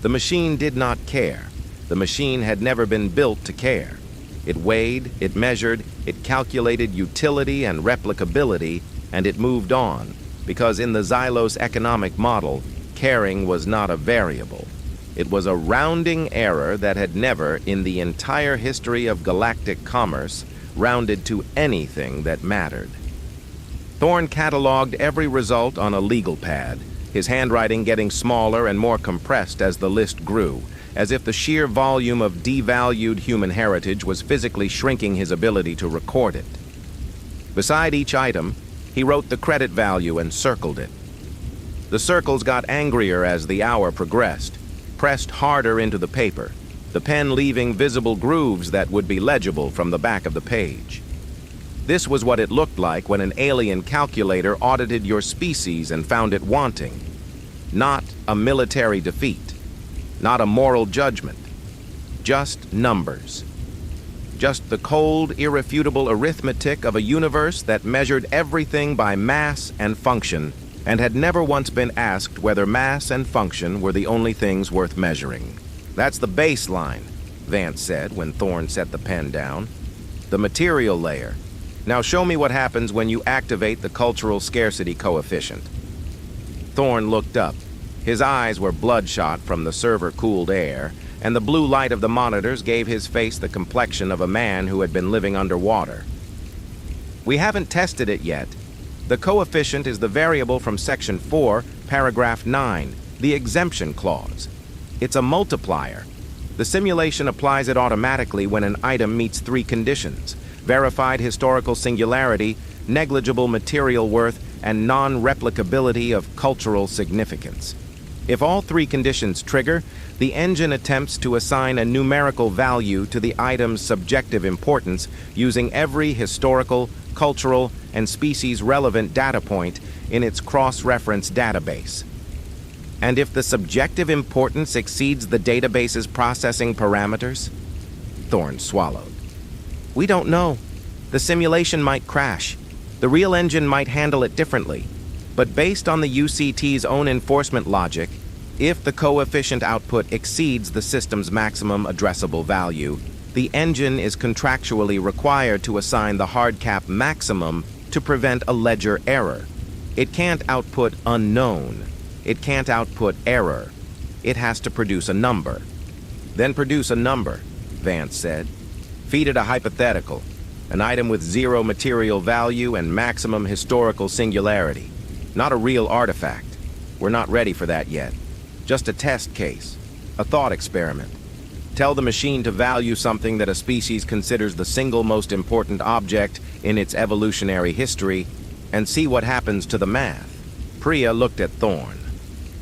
The machine did not care. The machine had never been built to care. It weighed, it measured, it calculated utility and replicability, and it moved on, because in the Xylos economic model, caring was not a variable. It was a rounding error that had never, in the entire history of galactic commerce, rounded to anything that mattered. Thorne cataloged every result on a legal pad, his handwriting getting smaller and more compressed as the list grew, as if the sheer volume of devalued human heritage was physically shrinking his ability to record it. Beside each item, he wrote the credit value and circled it. The circles got angrier as the hour progressed, pressed harder into the paper, the pen leaving visible grooves that would be legible from the back of the page. This was what it looked like when an alien calculator audited your species and found it wanting. Not a military defeat. Not a moral judgment. Just numbers. Just the cold, irrefutable arithmetic of a universe that measured everything by mass and function, and had never once been asked whether mass and function were the only things worth measuring. That's the baseline, Vance said when Thorne set the pen down. The material layer. Now show me what happens when you activate the cultural scarcity coefficient. Thorne looked up. His eyes were bloodshot from the server-cooled air, and the blue light of the monitors gave his face the complexion of a man who had been living underwater. "We haven't tested it yet. The coefficient is the variable from Section 4, Paragraph 9, the exemption clause. It's a multiplier. The simulation applies it automatically when an item meets 3 conditions: verified historical singularity, negligible material worth, and non-replicability of cultural significance. If all 3 conditions trigger, the engine attempts to assign a numerical value to the item's subjective importance using every historical, cultural, and species-relevant data point in its cross-reference database. And if the subjective importance exceeds the database's processing parameters?" Thorne swallowed. "We don't know. The simulation might crash. The real engine might handle it differently. But based on the UCT's own enforcement logic, if the coefficient output exceeds the system's maximum addressable value, the engine is contractually required to assign the hard cap maximum to prevent a ledger error. It can't output unknown. It can't output error. It has to produce a number." "Then produce a number," Vance said. "Feed it a hypothetical, an item with 0 material value and maximum historical singularity. Not a real artifact. We're not ready for that yet. Just a test case, a thought experiment. Tell the machine to value something that a species considers the single most important object in its evolutionary history, and see what happens to the math." Priya looked at Thorne.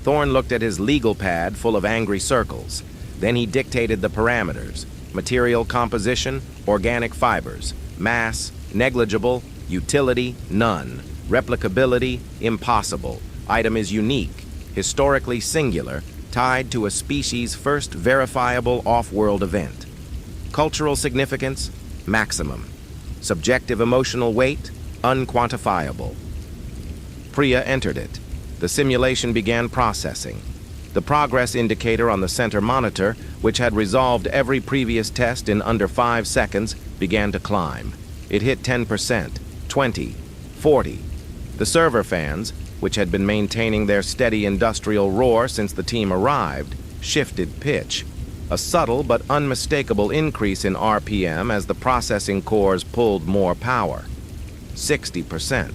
Thorne looked at his legal pad full of angry circles. Then he dictated the parameters: material composition, organic fibers; mass, negligible; utility, none; replicability, impossible; item is unique, historically singular, tied to a species' first verifiable off-world event; cultural significance, maximum; subjective emotional weight, unquantifiable. Priya entered it. The simulation began processing. The progress indicator on the center monitor, which had resolved every previous test in under 5 seconds, began to climb. It hit 10%, 20, 40. The server fans, which had been maintaining their steady industrial roar since the team arrived, shifted pitch. A subtle but unmistakable increase in RPM as the processing cores pulled more power. 60%.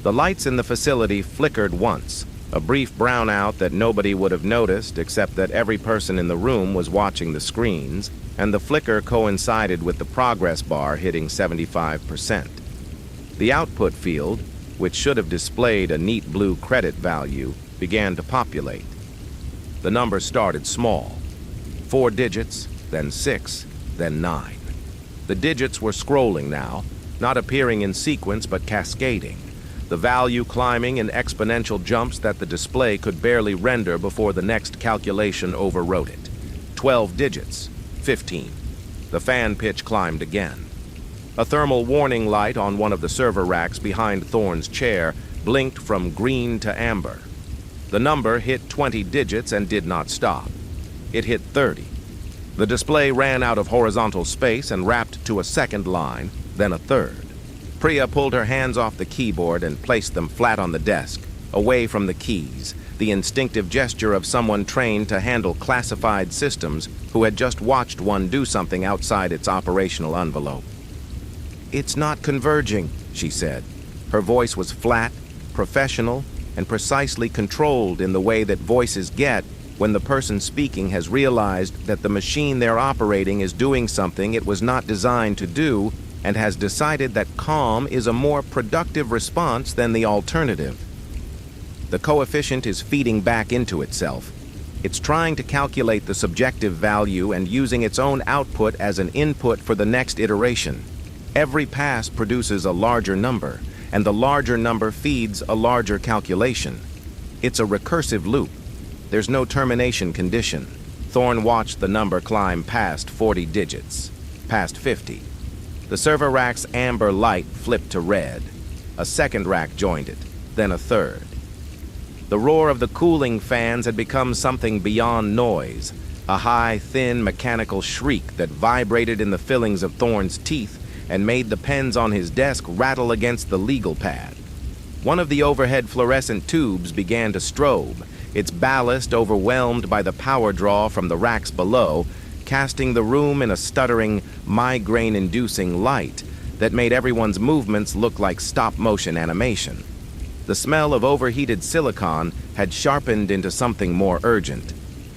The lights in the facility flickered once, a brief brownout that nobody would have noticed except that every person in the room was watching the screens, and the flicker coincided with the progress bar hitting 75%. The output field, which should have displayed a neat blue credit value, began to populate. The number started small. 4 digits, then 6, then 9. The digits were scrolling now, not appearing in sequence but cascading, the value climbing in exponential jumps that the display could barely render before the next calculation overwrote it. 12 digits, 15. The fan pitch climbed again. A thermal warning light on one of the server racks behind Thorne's chair blinked from green to amber. The number hit 20 digits and did not stop. It hit 30. The display ran out of horizontal space and wrapped to a second line, then a third. Priya pulled her hands off the keyboard and placed them flat on the desk, away from the keys, the instinctive gesture of someone trained to handle classified systems who had just watched one do something outside its operational envelope. "It's not converging," she said. Her voice was flat, professional, and precisely controlled in the way that voices get when the person speaking has realized that the machine they're operating is doing something it was not designed to do and has decided that calm is a more productive response than the alternative. The coefficient is feeding back into itself. It's trying to calculate the subjective value and using its own output as an input for the next iteration. Every pass produces a larger number, and the larger number feeds a larger calculation. It's a recursive loop. There's no termination condition. Thorne watched the number climb past 40 digits, past 50. The server rack's amber light flipped to red. A second rack joined it, then a third. The roar of the cooling fans had become something beyond noise, a high, thin, mechanical shriek that vibrated in the fillings of Thorne's teeth and made the pens on his desk rattle against the legal pad. One of the overhead fluorescent tubes began to strobe, its ballast overwhelmed by the power draw from the racks below, casting the room in a stuttering, migraine-inducing light that made everyone's movements look like stop-motion animation. The smell of overheated silicon had sharpened into something more urgent.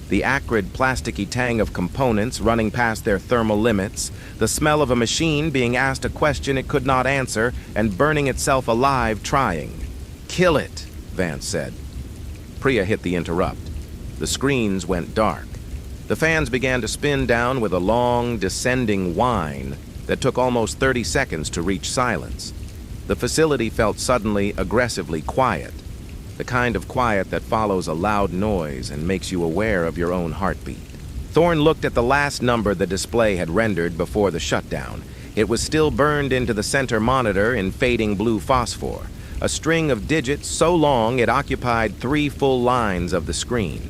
The acrid, plasticky tang of components running past their thermal limits, the smell of a machine being asked a question it could not answer and burning itself alive trying. "Kill it," Vance said. Priya hit the interrupt. The screens went dark. The fans began to spin down with a long, descending whine that took almost 30 seconds to reach silence. The facility felt suddenly aggressively quiet, the kind of quiet that follows a loud noise and makes you aware of your own heartbeat. Thorne looked at the last number the display had rendered before the shutdown. It was still burned into the center monitor in fading blue phosphor, a string of digits so long it occupied 3 full lines of the screen.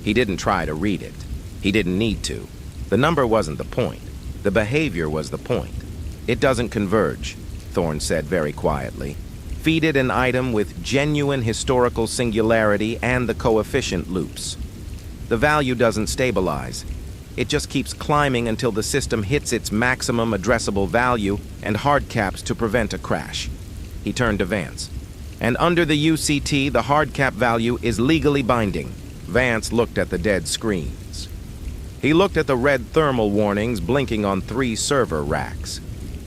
He didn't try to read it. He didn't need to. The number wasn't the point. The behavior was the point. "It doesn't converge," Thorne said very quietly. "Feed it an item with genuine historical singularity and the coefficient loops. The value doesn't stabilize. It just keeps climbing until the system hits its maximum addressable value and hard caps to prevent a crash." He turned to Vance. "And under the UCT, the hard cap value is legally binding." Vance looked at the dead screens. He looked at the red thermal warnings blinking on 3 server racks.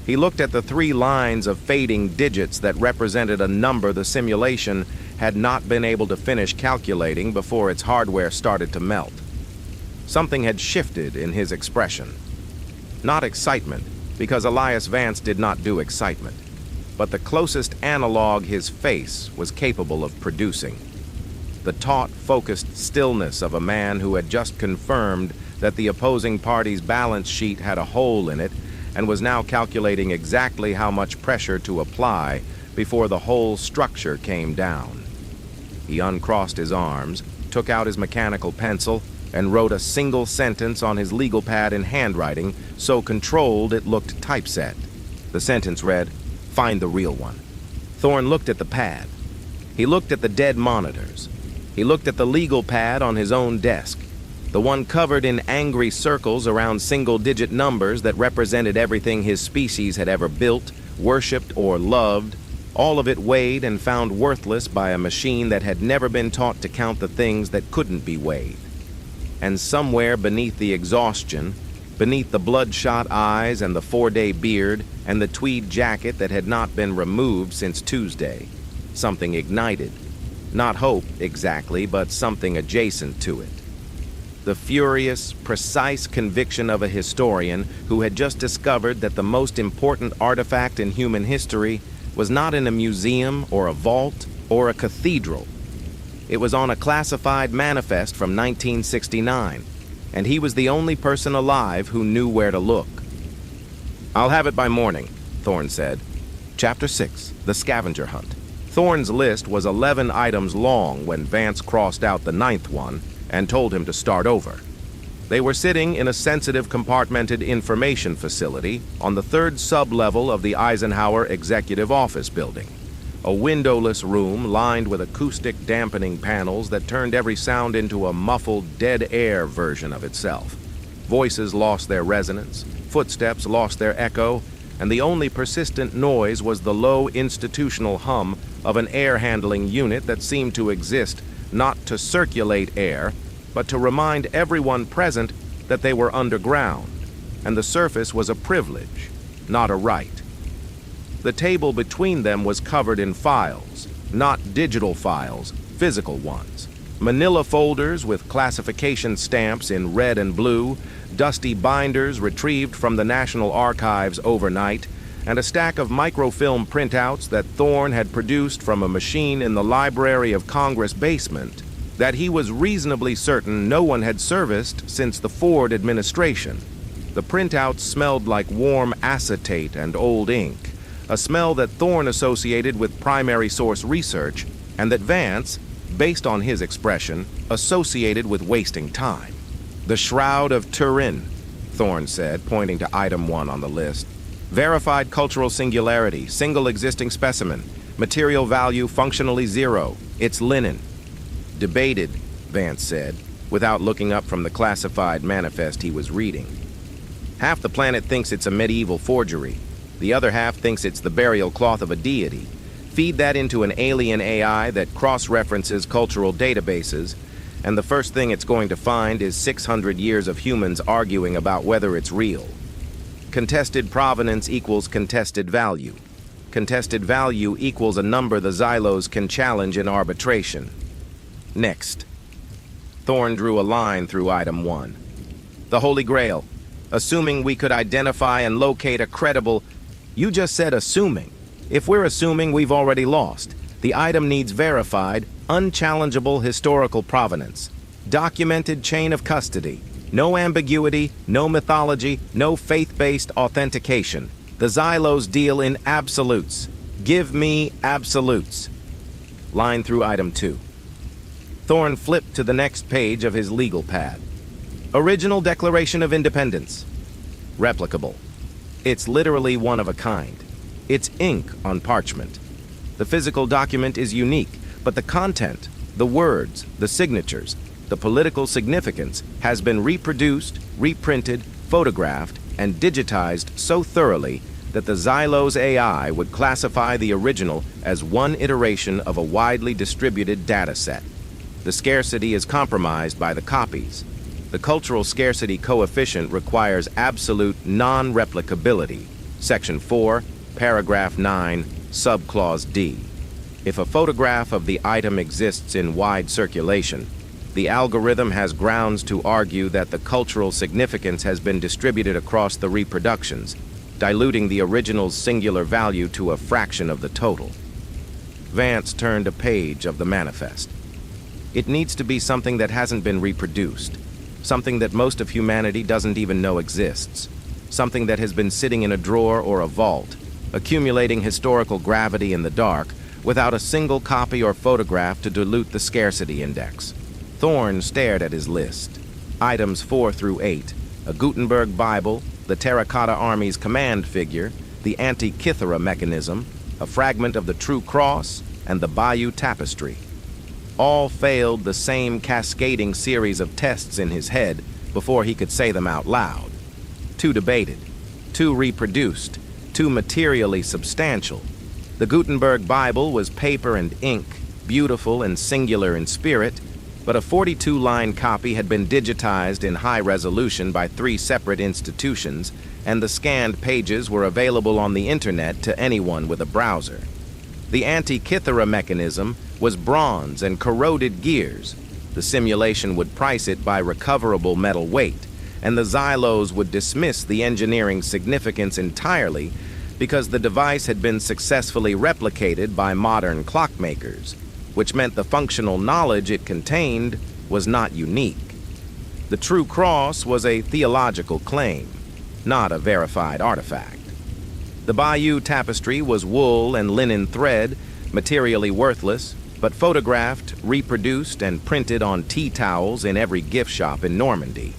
He looked at the 3 lines of fading digits that represented a number the simulation had not been able to finish calculating before its hardware started to melt. Something had shifted in his expression. Not excitement, because Elias Vance did not do excitement, but the closest analog his face was capable of producing. The taut, focused stillness of a man who had just confirmed that the opposing party's balance sheet had a hole in it and was now calculating exactly how much pressure to apply before the whole structure came down. He uncrossed his arms, took out his mechanical pencil, and wrote a single sentence on his legal pad in handwriting so controlled it looked typeset. The sentence read, "Find the real one." Thorne looked at the pad. He looked at the dead monitors. He looked at the legal pad on his own desk, the one covered in angry circles around single-digit numbers that represented everything his species had ever built, worshipped, or loved, all of it weighed and found worthless by a machine that had never been taught to count the things that couldn't be weighed. And somewhere beneath the exhaustion, beneath the bloodshot eyes and the 4-day beard and the tweed jacket that had not been removed since Tuesday, something ignited. Not hope, exactly, but something adjacent to it. The furious, precise conviction of a historian who had just discovered that the most important artifact in human history was not in a museum or a vault or a cathedral. It was on a classified manifest from 1969, and he was the only person alive who knew where to look. "I'll have it by morning," Thorne said. Chapter 6, The Scavenger Hunt. Thorne's list was 11 items long when Vance crossed out the 9th one and told him to start over. They were sitting in a sensitive compartmented information facility on the 3rd sub-level of the Eisenhower Executive Office Building, a windowless room lined with acoustic dampening panels that turned every sound into a muffled, dead air version of itself. Voices lost their resonance, footsteps lost their echo, and the only persistent noise was the low institutional hum of an air-handling unit that seemed to exist not to circulate air, but to remind everyone present that they were underground, and the surface was a privilege, not a right. The table between them was covered in files, not digital files, physical ones. Manila folders with classification stamps in red and blue, dusty binders retrieved from the National Archives overnight, and a stack of microfilm printouts that Thorne had produced from a machine in the Library of Congress basement that he was reasonably certain no one had serviced since the Ford administration. The printouts smelled like warm acetate and old ink, a smell that Thorne associated with primary source research and that Vance, based on his expression, associated with wasting time. "The Shroud of Turin," Thorne said, pointing to item 1 on the list. "Verified cultural singularity, single existing specimen, material value functionally 0. It's linen." Debated, Vance said, without looking up from the classified manifest he was reading. Half the planet thinks it's a medieval forgery. The other half thinks it's the burial cloth of a deity. Feed that into an alien AI that cross-references cultural databases, and the first thing it's going to find is 600 years of humans arguing about whether it's real. Contested provenance equals contested value. Contested value equals a number the Xylos can challenge in arbitration. Next. Thorne drew a line through item 1. The Holy Grail. Assuming we could identify and locate a credible... You just said assuming. If we're assuming, we've already lost. The item needs verified, unchallengeable historical provenance. Documented chain of custody. No ambiguity, no mythology, no faith-based authentication. The Xylos deal in absolutes. Give me absolutes. Line through item 2. Thorne flipped to the next page of his legal pad. Original Declaration of Independence. Replicable. It's literally one of a kind. It's ink on parchment. The physical document is unique, but the content, the words, the signatures, the political significance has been reproduced, reprinted, photographed, and digitized so thoroughly that the Xylos AI would classify the original as one iteration of a widely distributed data set. The scarcity is compromised by the copies. The cultural scarcity coefficient requires absolute non-replicability. Section 4, paragraph 9, subclause D. If a photograph of the item exists in wide circulation, the algorithm has grounds to argue that the cultural significance has been distributed across the reproductions, diluting the original's singular value to a fraction of the total. Vance turned a page of the manifest. It needs to be something that hasn't been reproduced, something that most of humanity doesn't even know exists, something that has been sitting in a drawer or a vault, accumulating historical gravity in the dark, without a single copy or photograph to dilute the scarcity index. Thorne stared at his list. Items 4 through 8, a Gutenberg Bible, the Terracotta Army's command figure, the Antikythera mechanism, a fragment of the True Cross, and the Bayeux Tapestry. All failed the same cascading series of tests in his head before he could say them out loud. Too debated, too reproduced, too materially substantial. The Gutenberg Bible was paper and ink, beautiful and singular in spirit, but a 42-line copy had been digitized in high resolution by 3 separate institutions, and the scanned pages were available on the internet to anyone with a browser. The Antikythera mechanism was bronze and corroded gears. The simulation would price it by recoverable metal weight, and the Xylos would dismiss the engineering significance entirely because the device had been successfully replicated by modern clockmakers, which meant the functional knowledge it contained was not unique. The True Cross was a theological claim, not a verified artifact. The Bayeux Tapestry was wool and linen thread, materially worthless, but photographed, reproduced, and printed on tea towels in every gift shop in Normandy.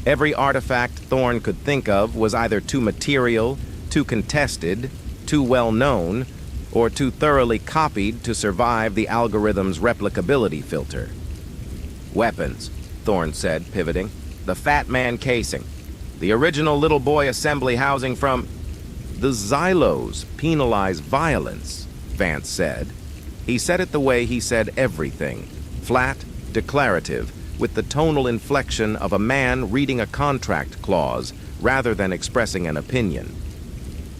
Every artifact Thorne could think of was either too material, too contested, too well known, or too thoroughly copied to survive the algorithm's replicability filter. Weapons, Thorne said, pivoting. The Fat Man casing. The original little boy assembly housing from... The Xylos penalize violence, Vance said. He said it the way he said everything, flat, declarative, with the tonal inflection of a man reading a contract clause rather than expressing an opinion.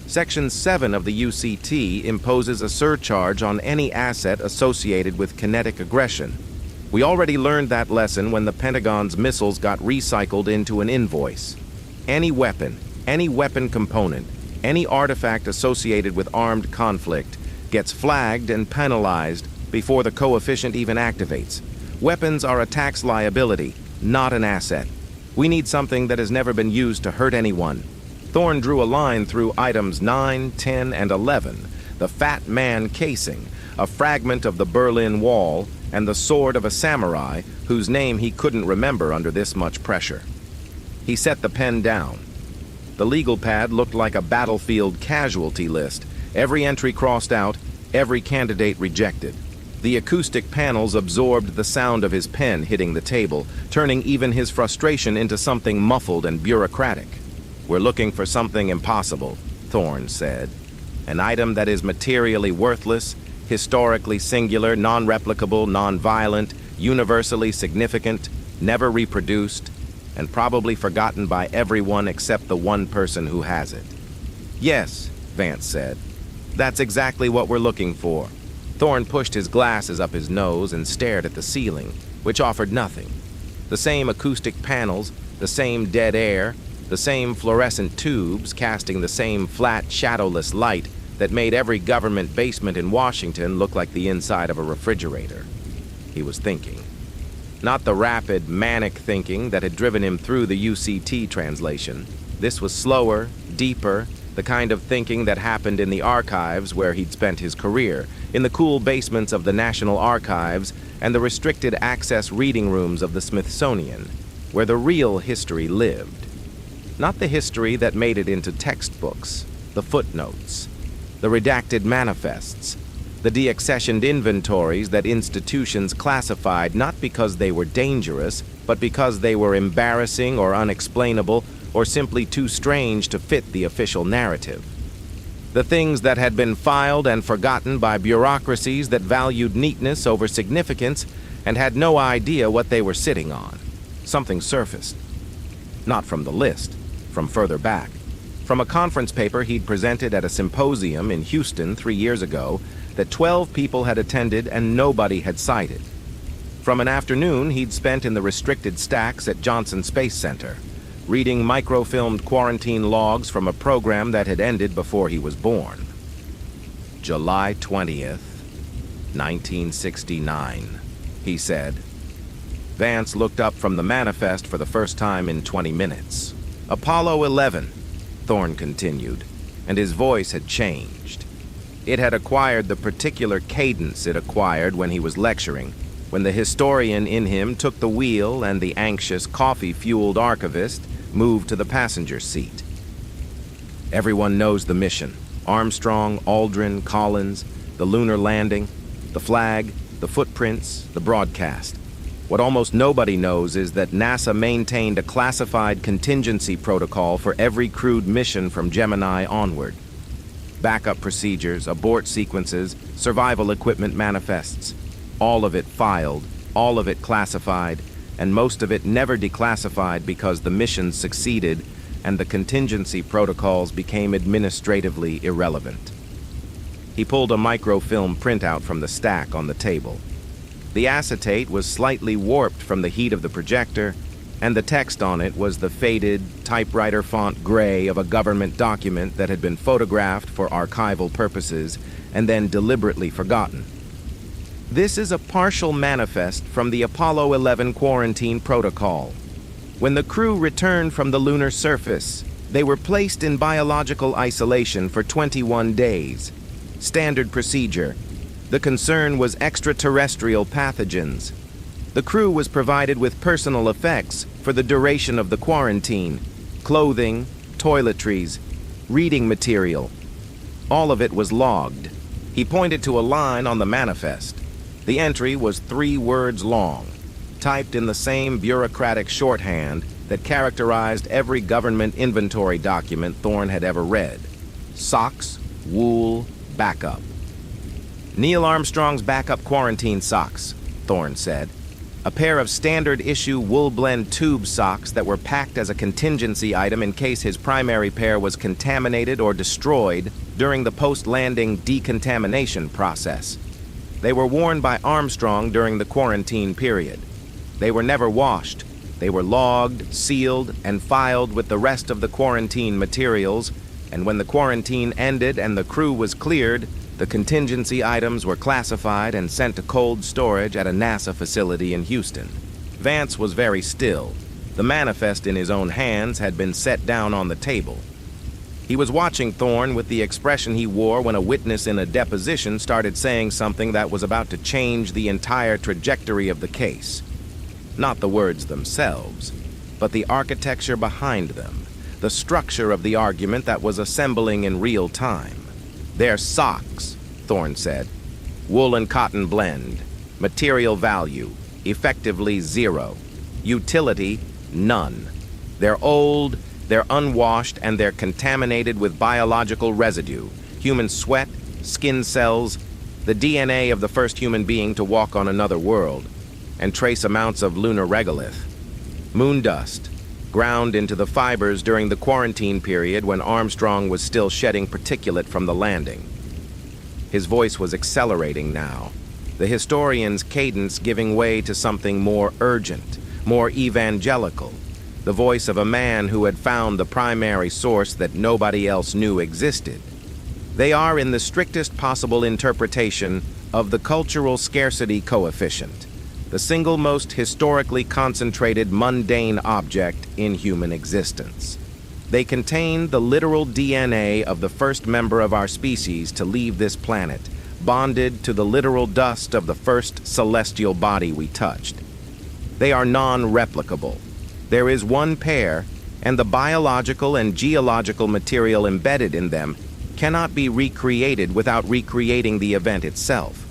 Section 7 of the UCT imposes a surcharge on any asset associated with kinetic aggression. We already learned that lesson when the Pentagon's missiles got recycled into an invoice. Any weapon component, any artifact associated with armed conflict gets flagged and penalized before the coefficient even activates. Weapons are a tax liability, not an asset. We need something that has never been used to hurt anyone. Thorne drew a line through items 9, 10, and 11, the Fat Man casing, a fragment of the Berlin Wall, and the sword of a samurai whose name he couldn't remember under this much pressure. He set the pen down. The legal pad looked like a battlefield casualty list, every entry crossed out, every candidate rejected. The acoustic panels absorbed the sound of his pen hitting the table, turning even his frustration into something muffled and bureaucratic. "We're looking for something impossible," Thorne said. "An item that is materially worthless, historically singular, non-replicable, non-violent, universally significant, never reproduced, and probably forgotten by everyone except the one person who has it." "Yes," Vance said. "That's exactly what we're looking for." Thorne pushed his glasses up his nose and stared at the ceiling, which offered nothing. The same acoustic panels, the same dead air, the same fluorescent tubes casting the same flat, shadowless light that made every government basement in Washington look like the inside of a refrigerator. He was thinking. Not the rapid, manic thinking that had driven him through the UCT translation. This was slower, deeper, the kind of thinking that happened in the archives where he'd spent his career, in the cool basements of the National Archives and the restricted access reading rooms of the Smithsonian, where the real history lived. Not the history that made it into textbooks, the footnotes, the redacted manifests, the deaccessioned inventories that institutions classified not because they were dangerous, but because they were embarrassing or unexplainable or simply too strange to fit the official narrative. The things that had been filed and forgotten by bureaucracies that valued neatness over significance and had no idea what they were sitting on. Something surfaced. Not from the list, from further back. From a conference paper he'd presented at a symposium in Houston 3 years ago that 12 people had attended and nobody had cited. From an afternoon he'd spent in the restricted stacks at Johnson Space Center, reading microfilmed quarantine logs from a program that had ended before he was born. July 20th, 1969, he said. Vance looked up from the manifest for the first time in 20 minutes. Apollo 11, Thorne continued, and his voice had changed. It had acquired the particular cadence it acquired when he was lecturing, when the historian in him took the wheel and the anxious, coffee-fueled archivist moved to the passenger seat. Everyone knows the mission. Armstrong, Aldrin, Collins, the lunar landing, the flag, the footprints, the broadcast. What almost nobody knows is that NASA maintained a classified contingency protocol for every crewed mission from Gemini onward. Backup procedures, abort sequences, survival equipment manifests. All of it filed, all of it classified, and most of it never declassified because the missions succeeded and the contingency protocols became administratively irrelevant. He pulled a microfilm printout from the stack on the table. The acetate was slightly warped from the heat of the projector, and the text on it was the faded, typewriter font gray of a government document that had been photographed for archival purposes and then deliberately forgotten. This is a partial manifest from the Apollo 11 quarantine protocol. When the crew returned from the lunar surface, they were placed in biological isolation for 21 days. Standard procedure. The concern was extraterrestrial pathogens. The crew was provided with personal effects for the duration of the quarantine: clothing, toiletries, reading material. All of it was logged. He pointed to a line on the manifest. The entry was 3 words long, typed in the same bureaucratic shorthand that characterized every government inventory document Thorne had ever read. Socks, wool, backup. Neil Armstrong's backup quarantine socks, Thorne said. A pair of standard-issue wool-blend tube socks that were packed as a contingency item in case his primary pair was contaminated or destroyed during the post-landing decontamination process. They were worn by Armstrong during the quarantine period. They were never washed. They were logged, sealed, and filed with the rest of the quarantine materials, and when the quarantine ended and the crew was cleared, the contingency items were classified and sent to cold storage at a NASA facility in Houston. Vance was very still. The manifest in his own hands had been set down on the table. He was watching Thorne with the expression he wore when a witness in a deposition started saying something that was about to change the entire trajectory of the case. Not the words themselves, but the architecture behind them, the structure of the argument that was assembling in real time. "They're socks," Thorne said. Wool and cotton blend. Material value, effectively 0. Utility, none. They're old, they're unwashed, and they're contaminated with biological residue, human sweat, skin cells, the DNA of the first human being to walk on another world, and trace amounts of lunar regolith. Moon dust, ground into the fibers during the quarantine period when Armstrong was still shedding particulate from the landing. His voice was accelerating now, the historian's cadence giving way to something more urgent, more evangelical, the voice of a man who had found the primary source that nobody else knew existed. They are in the strictest possible interpretation of the cultural scarcity coefficient, the single most historically concentrated mundane object in human existence. They contain the literal DNA of the first member of our species to leave this planet, bonded to the literal dust of the first celestial body we touched. They are non-replicable. There is one pair, and the biological and geological material embedded in them cannot be recreated without recreating the event itself.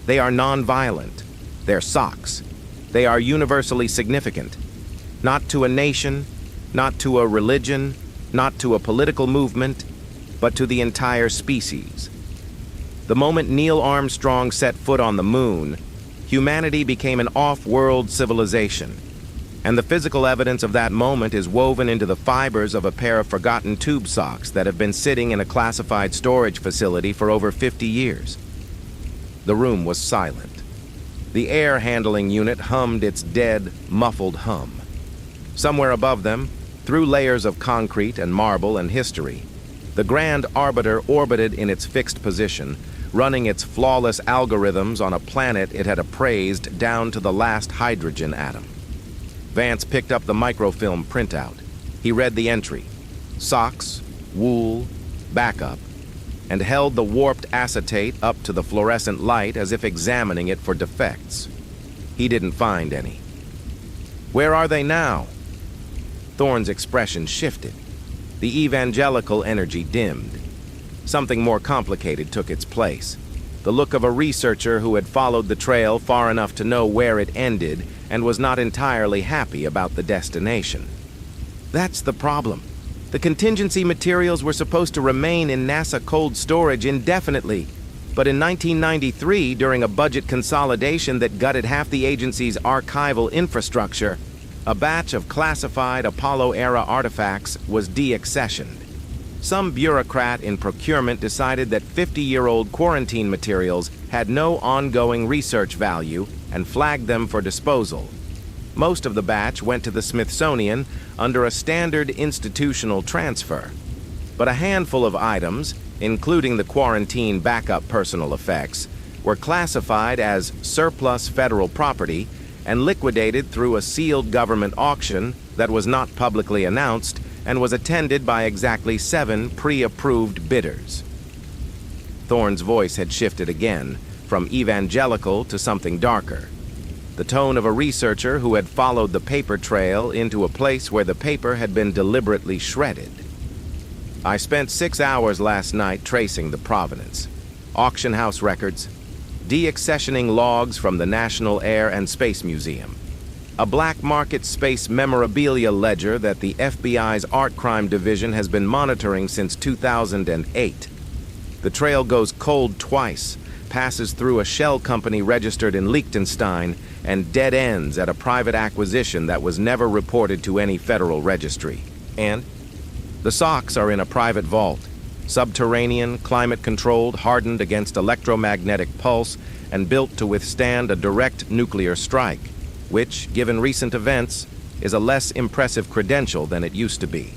They are non-violent. They're socks. They are universally significant. Not to a nation, not to a religion, not to a political movement, but to the entire species. The moment Neil Armstrong set foot on the moon, humanity became an off-world civilization, and the physical evidence of that moment is woven into the fibers of a pair of forgotten tube socks that have been sitting in a classified storage facility for over 50 years. The room was silent. The air handling unit hummed its dead, muffled hum. Somewhere above them, through layers of concrete and marble and history, the Grand Arbiter orbited in its fixed position, running its flawless algorithms on a planet it had appraised down to the last hydrogen atom. Vance picked up the microfilm printout. He read the entry, socks, wool, backup, and held the warped acetate up to the fluorescent light as if examining it for defects. He didn't find any. Where are they now? Thorne's expression shifted. The evangelical energy dimmed. Something more complicated took its place. The look of a researcher who had followed the trail far enough to know where it ended and was not entirely happy about the destination. That's the problem. The contingency materials were supposed to remain in NASA cold storage indefinitely, but in 1993, during a budget consolidation that gutted half the agency's archival infrastructure, a batch of classified Apollo-era artifacts was deaccessioned. Some bureaucrat in procurement decided that 50-year-old quarantine materials had no ongoing research value and flagged them for disposal. Most of the batch went to the Smithsonian under a standard institutional transfer. But a handful of items, including the quarantine backup personal effects, were classified as surplus federal property and liquidated through a sealed government auction that was not publicly announced and was attended by exactly 7 pre-approved bidders. Thorne's voice had shifted again, from evangelical to something darker. The tone of a researcher who had followed the paper trail into a place where the paper had been deliberately shredded. I spent 6 hours last night tracing the provenance. Auction house records, deaccessioning logs from the National Air and Space Museum, a black market space memorabilia ledger that the FBI's Art Crime Division has been monitoring since 2008. The trail goes cold twice, passes through a shell company registered in Liechtenstein, and dead ends at a private acquisition that was never reported to any federal registry. And the socks are in a private vault, subterranean, climate-controlled, hardened against electromagnetic pulse, and built to withstand a direct nuclear strike, which, given recent events, is a less impressive credential than it used to be.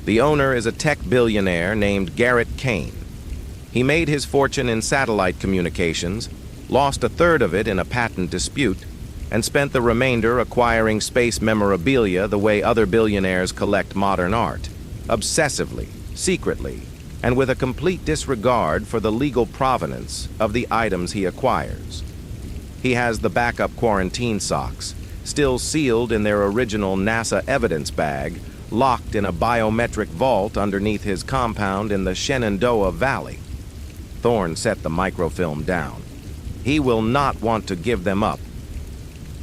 The owner is a tech billionaire named Garrett Kane. He made his fortune in satellite communications, lost a third of it in a patent dispute, and spent the remainder acquiring space memorabilia the way other billionaires collect modern art, obsessively, secretly, and with a complete disregard for the legal provenance of the items he acquires. He has the backup quarantine socks, still sealed in their original NASA evidence bag, locked in a biometric vault underneath his compound in the Shenandoah Valley. Thorne set the microfilm down. He will not want to give them up.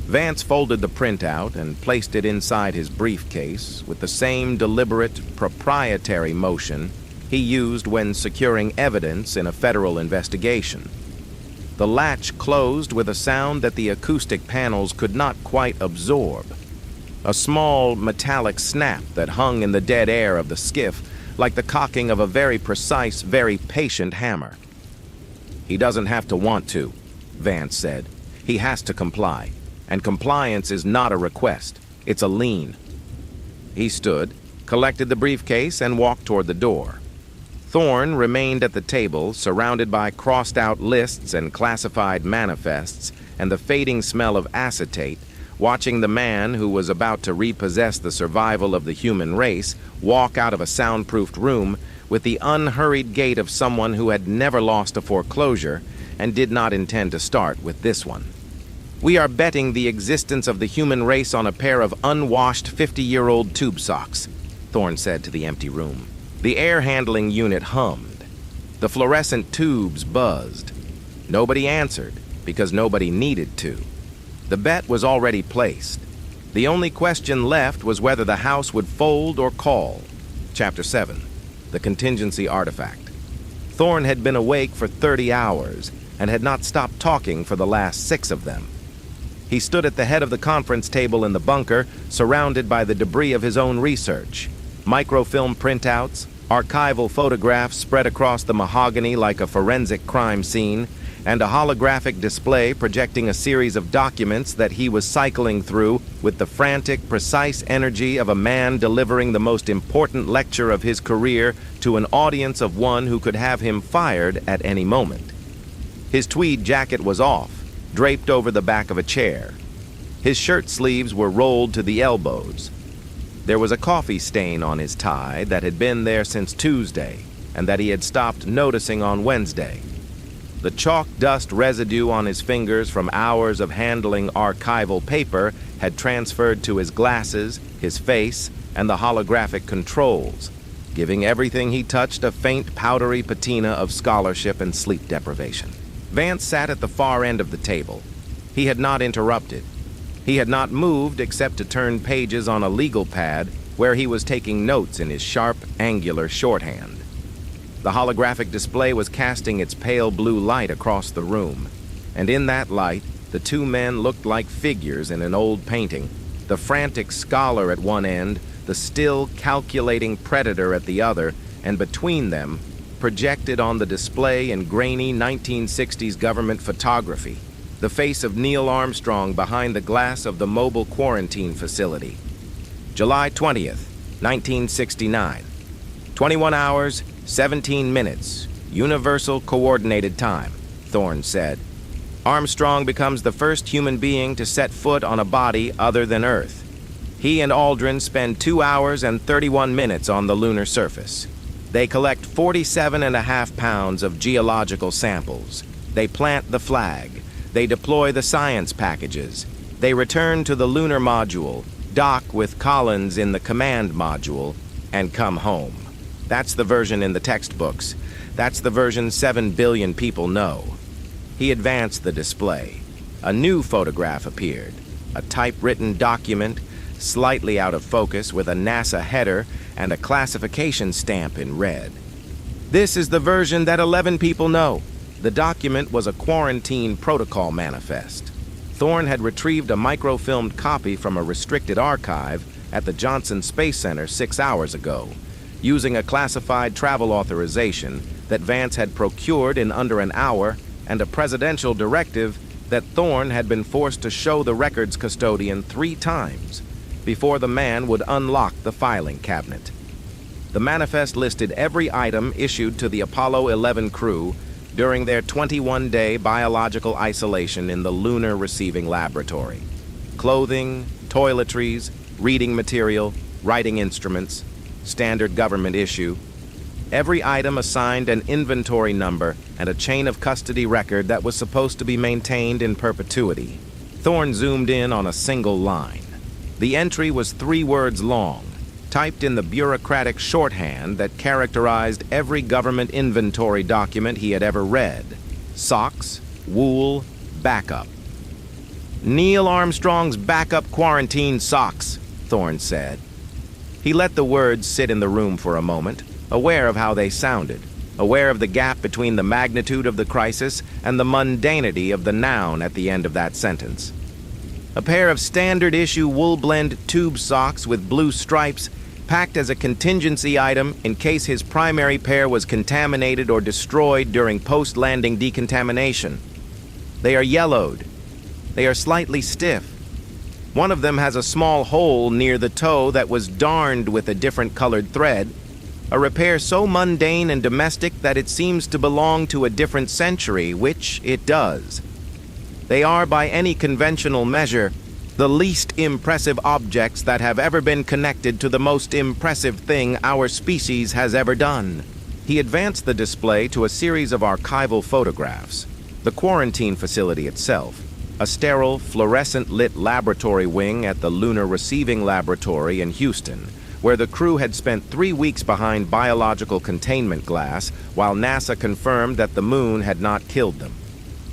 Vance folded the printout and placed it inside his briefcase with the same deliberate, proprietary motion he used when securing evidence in a federal investigation. The latch closed with a sound that the acoustic panels could not quite absorb. A small metallic snap that hung in the dead air of the skiff, like the cocking of a very precise, very patient hammer. "He doesn't have to want to," Vance said. "He has to comply. And compliance is not a request. It's a lien." He stood, collected the briefcase, and walked toward the door. Thorne remained at the table, surrounded by crossed-out lists and classified manifests and the fading smell of acetate, watching the man who was about to repossess the survival of the human race walk out of a soundproofed room with the unhurried gait of someone who had never lost a foreclosure and did not intend to start with this one. "We are betting the existence of the human race on a pair of unwashed 50-year-old tube socks," Thorne said to the empty room. The air-handling unit hummed. The fluorescent tubes buzzed. Nobody answered, because nobody needed to. The bet was already placed. The only question left was whether the house would fold or call. Chapter 7. The Contingency Artifact. Thorne had been awake for 30 hours and had not stopped talking for the last 6 of them. He stood at the head of the conference table in the bunker, surrounded by the debris of his own research. Microfilm printouts, archival photographs spread across the mahogany like a forensic crime scene, and a holographic display projecting a series of documents that he was cycling through with the frantic, precise energy of a man delivering the most important lecture of his career to an audience of one who could have him fired at any moment. His tweed jacket was off, draped over the back of a chair. His shirt sleeves were rolled to the elbows. There was a coffee stain on his tie that had been there since Tuesday and that he had stopped noticing on Wednesday. The chalk dust residue on his fingers from hours of handling archival paper had transferred to his glasses, his face, and the holographic controls, giving everything he touched a faint powdery patina of scholarship and sleep deprivation. Vance sat at the far end of the table. He had not interrupted. He had not moved except to turn pages on a legal pad where he was taking notes in his sharp, angular shorthand. The holographic display was casting its pale blue light across the room, and in that light, the two men looked like figures in an old painting, the frantic scholar at one end, the still, calculating predator at the other, and between them, projected on the display in grainy 1960s government photography, the face of Neil Armstrong behind the glass of the mobile quarantine facility. July 20th, 1969. 21 hours, 17 minutes, universal coordinated time, Thorne said. Armstrong becomes the first human being to set foot on a body other than Earth. He and Aldrin spend 2 hours and 31 minutes on the lunar surface. They collect 47.5 pounds of geological samples. They plant the flag. They deploy the science packages. They return to the lunar module, dock with Collins in the command module, and come home. That's the version in the textbooks. That's the version 7 billion people know. He advanced the display. A new photograph appeared. A typewritten document, slightly out of focus with a NASA header and a classification stamp in red. This is the version that 11 people know. The document was a quarantine protocol manifest. Thorne had retrieved a microfilmed copy from a restricted archive at the Johnson Space Center 6 hours ago, using a classified travel authorization that Vance had procured in under an hour and a presidential directive that Thorne had been forced to show the records custodian 3 times before the man would unlock the filing cabinet. The manifest listed every item issued to the Apollo 11 crew during their 21-day biological isolation in the lunar receiving laboratory. Clothing, toiletries, reading material, writing instruments, standard government issue. Every item assigned an inventory number and a chain of custody record that was supposed to be maintained in perpetuity. Thorne zoomed in on a single line. The entry was 3 words long, typed in the bureaucratic shorthand that characterized every government inventory document he had ever read. Socks, wool, backup. "Neil Armstrong's backup quarantine socks," Thorne said. He let the words sit in the room for a moment, aware of how they sounded, aware of the gap between the magnitude of the crisis and the mundanity of the noun at the end of that sentence. A pair of standard-issue wool-blend tube socks with blue stripes, packed as a contingency item in case his primary pair was contaminated or destroyed during post-landing decontamination. They are yellowed. They are slightly stiff. One of them has a small hole near the toe that was darned with a different colored thread, a repair so mundane and domestic that it seems to belong to a different century, which it does. They are, by any conventional measure, the least impressive objects that have ever been connected to the most impressive thing our species has ever done. He advanced the display to a series of archival photographs. The quarantine facility itself, a sterile, fluorescent-lit laboratory wing at the Lunar Receiving Laboratory in Houston, where the crew had spent 3 weeks behind biological containment glass while NASA confirmed that the moon had not killed them.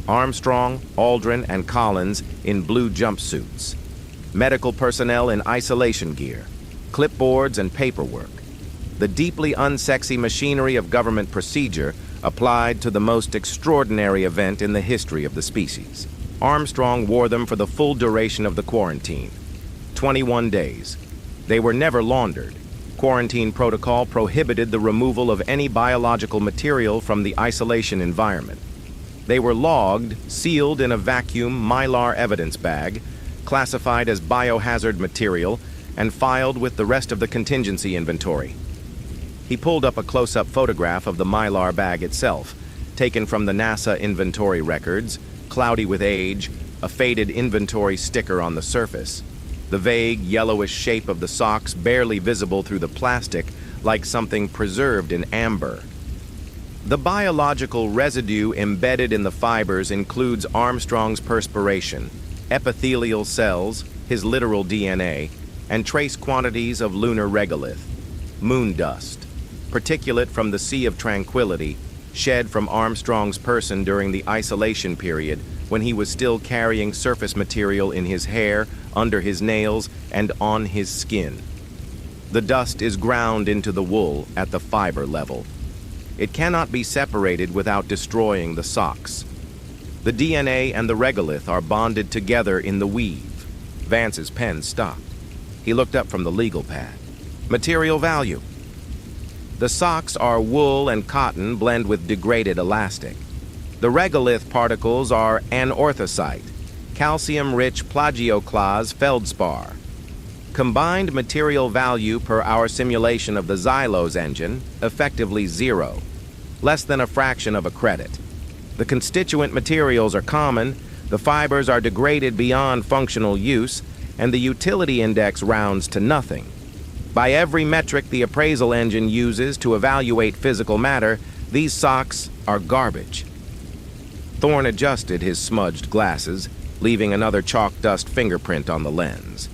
Armstrong, Aldrin, and Collins in blue jumpsuits. Medical personnel in isolation gear. Clipboards and paperwork. The deeply unsexy machinery of government procedure applied to the most extraordinary event in the history of the species. Armstrong wore them for the full duration of the quarantine. 21 days. They were never laundered. Quarantine protocol prohibited the removal of any biological material from the isolation environment. They were logged, sealed in a vacuum Mylar evidence bag, classified as biohazard material, and filed with the rest of the contingency inventory. He pulled up a close-up photograph of the Mylar bag itself, taken from the NASA inventory records, cloudy with age, a faded inventory sticker on the surface, the vague yellowish shape of the socks barely visible through the plastic like something preserved in amber. The biological residue embedded in the fibers includes Armstrong's perspiration, epithelial cells, his literal DNA, and trace quantities of lunar regolith, moon dust, particulate from the Sea of Tranquility, shed from Armstrong's person during the isolation period when he was still carrying surface material in his hair, under his nails, and on his skin. The dust is ground into the wool at the fiber level. It cannot be separated without destroying the socks. The DNA and the regolith are bonded together in the weave. Vance's pen stopped. He looked up from the legal pad. Material value. The socks are wool and cotton blend with degraded elastic. The regolith particles are anorthosite, calcium-rich plagioclase feldspar. Combined material value per our simulation of the Xylos engine, effectively 0, less than a fraction of a credit. The constituent materials are common, the fibers are degraded beyond functional use, and the utility index rounds to nothing. By every metric the appraisal engine uses to evaluate physical matter, these socks are garbage. Thorne adjusted his smudged glasses, leaving another chalk dust fingerprint on the lens.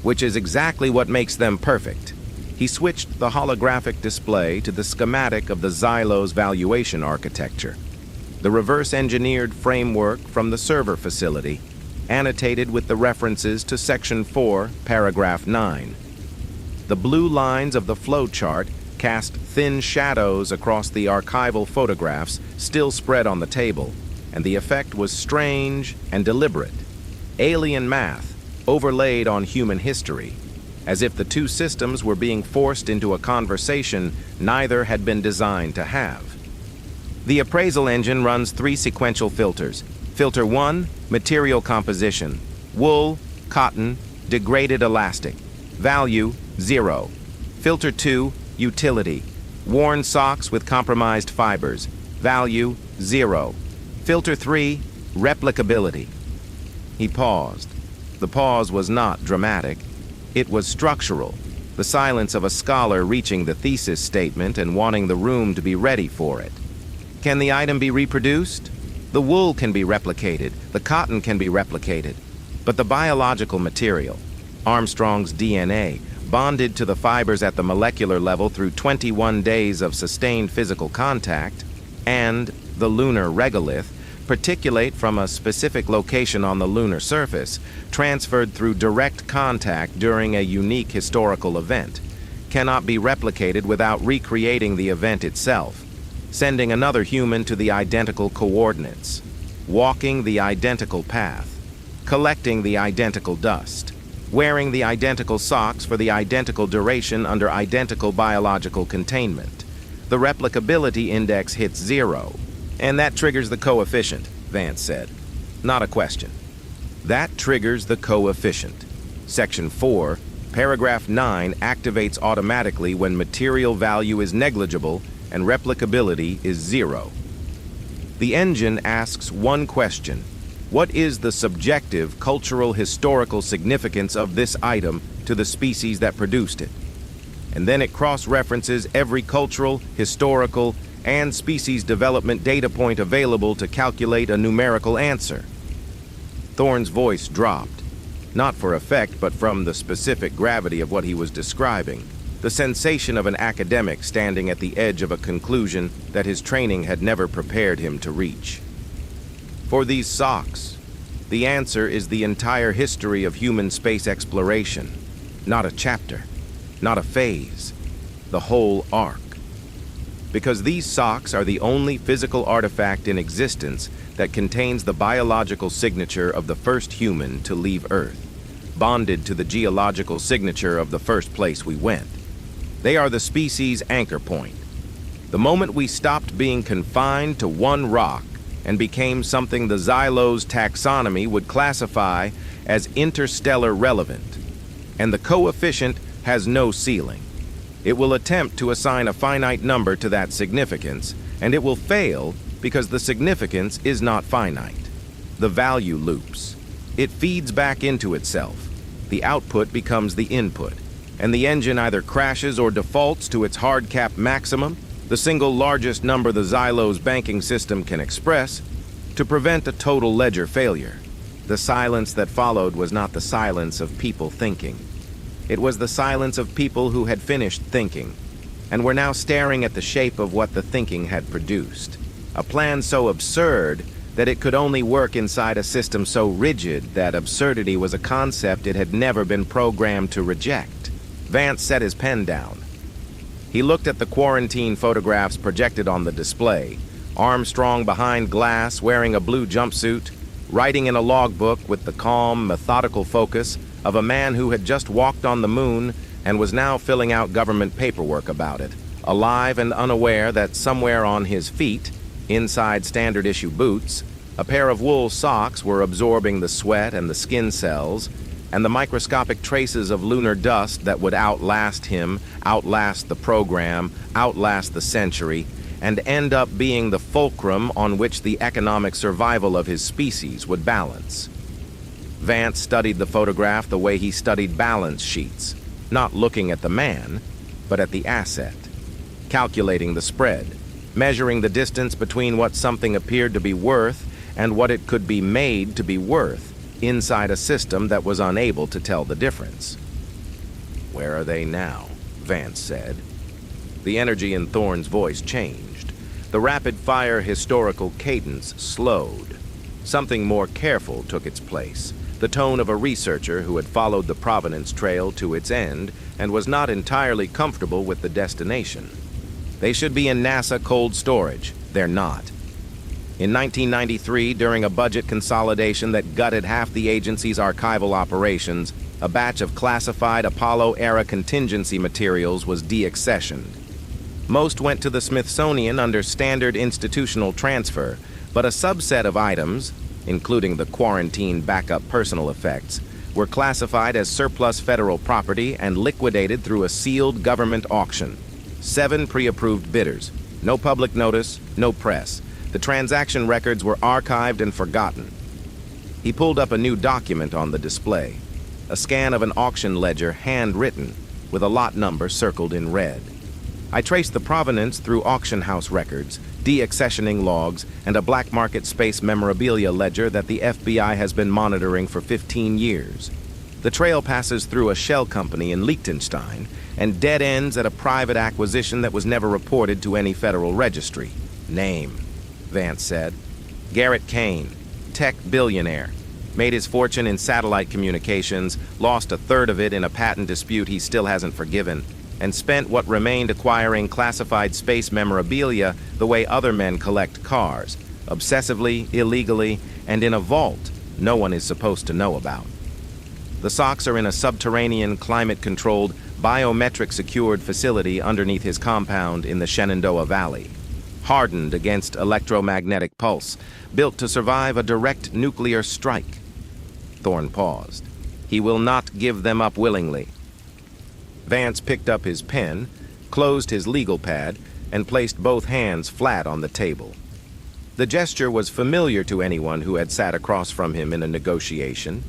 Which is exactly what makes them perfect. He switched the holographic display to the schematic of the Xylos valuation architecture, the reverse-engineered framework from the server facility, annotated with the references to Section 4, Paragraph 9. The blue lines of the flowchart cast thin shadows across the archival photographs still spread on the table, and the effect was strange and deliberate. Alien math overlaid on human history, as if the two systems were being forced into a conversation neither had been designed to have. The appraisal engine runs 3 sequential filters. Filter 1, material composition, wool, cotton, degraded elastic, value 0. Filter 2, utility, worn socks with compromised fibers, value 0. Filter 3, replicability. He paused. The pause was not dramatic. It was structural, the silence of a scholar reaching the thesis statement and wanting the room to be ready for it. Can the item be reproduced? The wool can be replicated, the cotton can be replicated, but the biological material, Armstrong's DNA, bonded to the fibers at the molecular level through 21 days of sustained physical contact, and the lunar regolith, Particulate from a specific location on the lunar surface, transferred through direct contact during a unique historical event, cannot be replicated without recreating the event itself, sending another human to the identical coordinates, walking the identical path, collecting the identical dust, wearing the identical socks for the identical duration under identical biological containment. The replicability index hits 0, and that triggers the coefficient, Vance said. Not a question. That triggers the coefficient. Section 4, paragraph 9 activates automatically when material value is negligible and replicability is 0. The engine asks one question: what is the subjective cultural historical significance of this item to the species that produced it? And then it cross-references every cultural, historical, and species development data point available to calculate a numerical answer. Thorne's voice dropped, not for effect but from the specific gravity of what he was describing, the sensation of an academic standing at the edge of a conclusion that his training had never prepared him to reach. For these socks, the answer is the entire history of human space exploration, not a chapter, not a phase, the whole arc. Because these socks are the only physical artifact in existence that contains the biological signature of the first human to leave Earth, bonded to the geological signature of the first place we went. They are the species' anchor point. The moment we stopped being confined to one rock and became something the Xylos taxonomy would classify as interstellar relevant, and the coefficient has no ceiling. It will attempt to assign a finite number to that significance, and it will fail because the significance is not finite. The value loops. It feeds back into itself. The output becomes the input, and the engine either crashes or defaults to its hard cap maximum, the single largest number the Xylos banking system can express, to prevent a total ledger failure. The silence that followed was not the silence of people thinking. It was the silence of people who had finished thinking, and were now staring at the shape of what the thinking had produced. A plan so absurd that it could only work inside a system so rigid that absurdity was a concept it had never been programmed to reject. Vance set his pen down. He looked at the quarantine photographs projected on the display. Armstrong behind glass, wearing a blue jumpsuit, writing in a logbook with the calm, methodical focus of a man who had just walked on the moon and was now filling out government paperwork about it, alive and unaware that somewhere on his feet, inside standard-issue boots, a pair of wool socks were absorbing the sweat and the skin cells, and the microscopic traces of lunar dust that would outlast him, outlast the program, outlast the century, and end up being the fulcrum on which the economic survival of his species would balance. Vance studied the photograph the way he studied balance sheets, not looking at the man, but at the asset, calculating the spread, measuring the distance between what something appeared to be worth and what it could be made to be worth inside a system that was unable to tell the difference. "Where are they now?" Vance said. The energy in Thorne's voice changed. The rapid-fire historical cadence slowed. Something more careful took its place, the tone of a researcher who had followed the provenance trail to its end and was not entirely comfortable with the destination. They should be in NASA cold storage. They're not. In 1993, during a budget consolidation that gutted half the agency's archival operations, a batch of classified Apollo-era contingency materials was deaccessioned. Most went to the Smithsonian under standard institutional transfer, but a subset of items, including the quarantine backup personal effects, were classified as surplus federal property and liquidated through a sealed government auction. 7 pre-approved bidders. No public notice, no press. The transaction records were archived and forgotten. He pulled up a new document on the display, a scan of an auction ledger handwritten with a lot number circled in red. I traced the provenance through auction house records, deaccessioning logs, and a black market space memorabilia ledger that the FBI has been monitoring for 15 years. The trail passes through a shell company in Liechtenstein and dead ends at a private acquisition that was never reported to any federal registry. Name, Vance said. Garrett Kane, tech billionaire, made his fortune in satellite communications, lost a third of it in a patent dispute he still hasn't forgiven, and spent what remained acquiring classified space memorabilia the way other men collect cars, obsessively, illegally, and in a vault no one is supposed to know about. The socks are in a subterranean, climate-controlled, biometric-secured facility underneath his compound in the Shenandoah Valley, hardened against electromagnetic pulse, built to survive a direct nuclear strike. Thorne paused. He will not give them up willingly. Vance picked up his pen, closed his legal pad, and placed both hands flat on the table. The gesture was familiar to anyone who had sat across from him in a negotiation.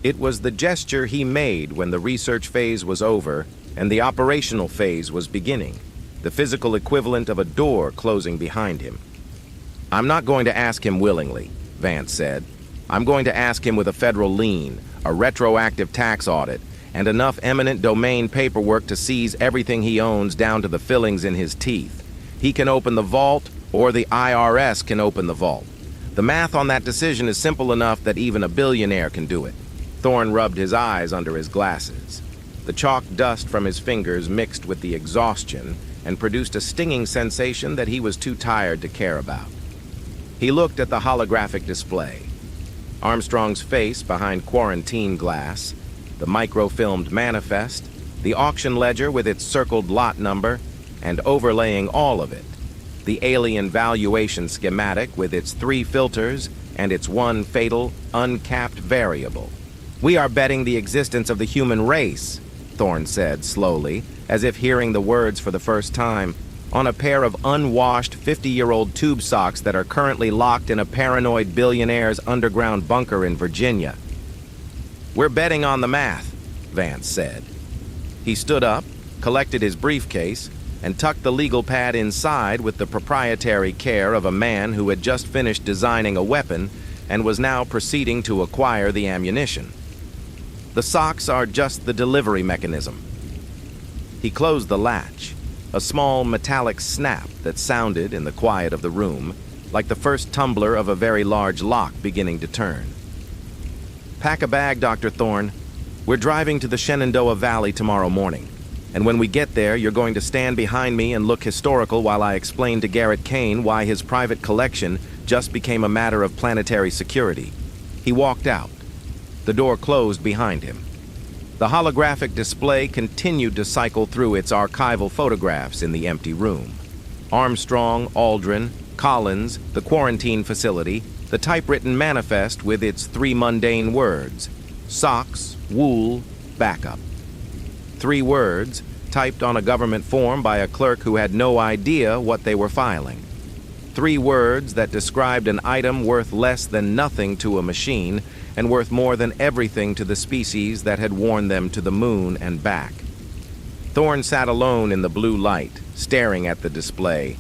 It was the gesture he made when the research phase was over and the operational phase was beginning, the physical equivalent of a door closing behind him. "I'm not going to ask him willingly," Vance said. "I'm going to ask him with a federal lien, a retroactive tax audit, and enough eminent domain paperwork to seize everything he owns down to the fillings in his teeth. He can open the vault, or the IRS can open the vault. The math on that decision is simple enough that even a billionaire can do it." Thorne rubbed his eyes under his glasses. The chalk dust from his fingers mixed with the exhaustion and produced a stinging sensation that he was too tired to care about. He looked at the holographic display. Armstrong's face behind quarantine glass, the microfilmed manifest, the auction ledger with its circled lot number, and overlaying all of it, the alien valuation schematic with its 3 filters and its one fatal, uncapped variable. "We are betting the existence of the human race," Thorne said slowly, as if hearing the words for the first time, "on a pair of unwashed 50-year-old tube socks that are currently locked in a paranoid billionaire's underground bunker in Virginia." "We're betting on the math," Vance said. He stood up, collected his briefcase, and tucked the legal pad inside with the proprietary care of a man who had just finished designing a weapon and was now proceeding to acquire the ammunition. "The socks are just the delivery mechanism." He closed the latch, a small metallic snap that sounded in the quiet of the room, like the first tumbler of a very large lock beginning to turn. "Pack a bag, Dr. Thorne. We're driving to the Shenandoah Valley tomorrow morning, and when we get there, you're going to stand behind me and look historical while I explain to Garrett Kane why his private collection just became a matter of planetary security." He walked out. The door closed behind him. The holographic display continued to cycle through its archival photographs in the empty room. Armstrong, Aldrin, Collins, the quarantine facility, the typewritten manifest with its 3 mundane words: socks, wool, backup. 3 words, typed on a government form by a clerk who had no idea what they were filing. 3 words that described an item worth less than nothing to a machine and worth more than everything to the species that had worn them to the moon and back. Thorne sat alone in the blue light, staring at the display,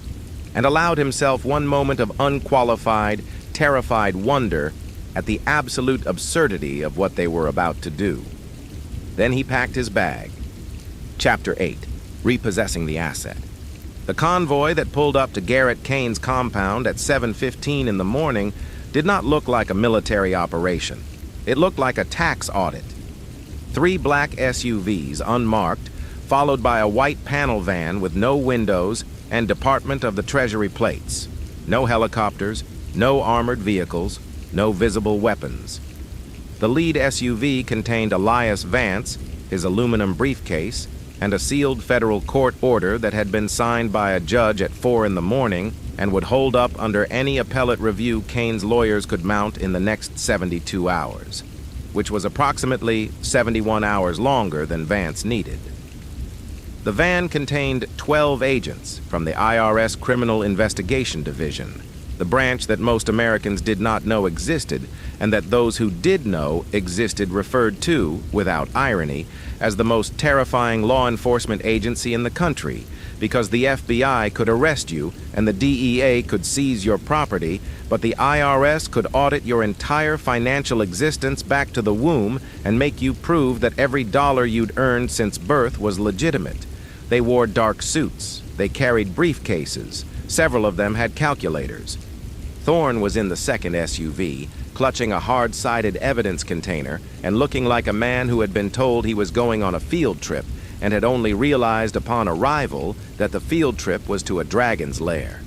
and allowed himself one moment of unqualified, terrified wonder at the absolute absurdity of what they were about to do. Then he packed his bag. Chapter 8. Repossessing the Asset. The convoy that pulled up to Garrett Kane's compound at 7:15 in the morning did not look like a military operation. It looked like a tax audit. 3 black SUVs, unmarked, followed by a white panel van with no windows and Department of the Treasury plates. No helicopters, no armored vehicles, no visible weapons. The lead SUV contained Elias Vance, his aluminum briefcase, and a sealed federal court order that had been signed by a judge at 4 in the morning and would hold up under any appellate review Kane's lawyers could mount in the next 72 hours, which was approximately 71 hours longer than Vance needed. The van contained 12 agents from the IRS Criminal Investigation Division, the branch that most Americans did not know existed, and that those who did know existed referred to, without irony, as the most terrifying law enforcement agency in the country, because the FBI could arrest you and the DEA could seize your property, but the IRS could audit your entire financial existence back to the womb and make you prove that every dollar you'd earned since birth was legitimate. They wore dark suits. They carried briefcases. Several of them had calculators. Thorn was in the second SUV, clutching a hard-sided evidence container and looking like a man who had been told he was going on a field trip and had only realized upon arrival that the field trip was to a dragon's lair.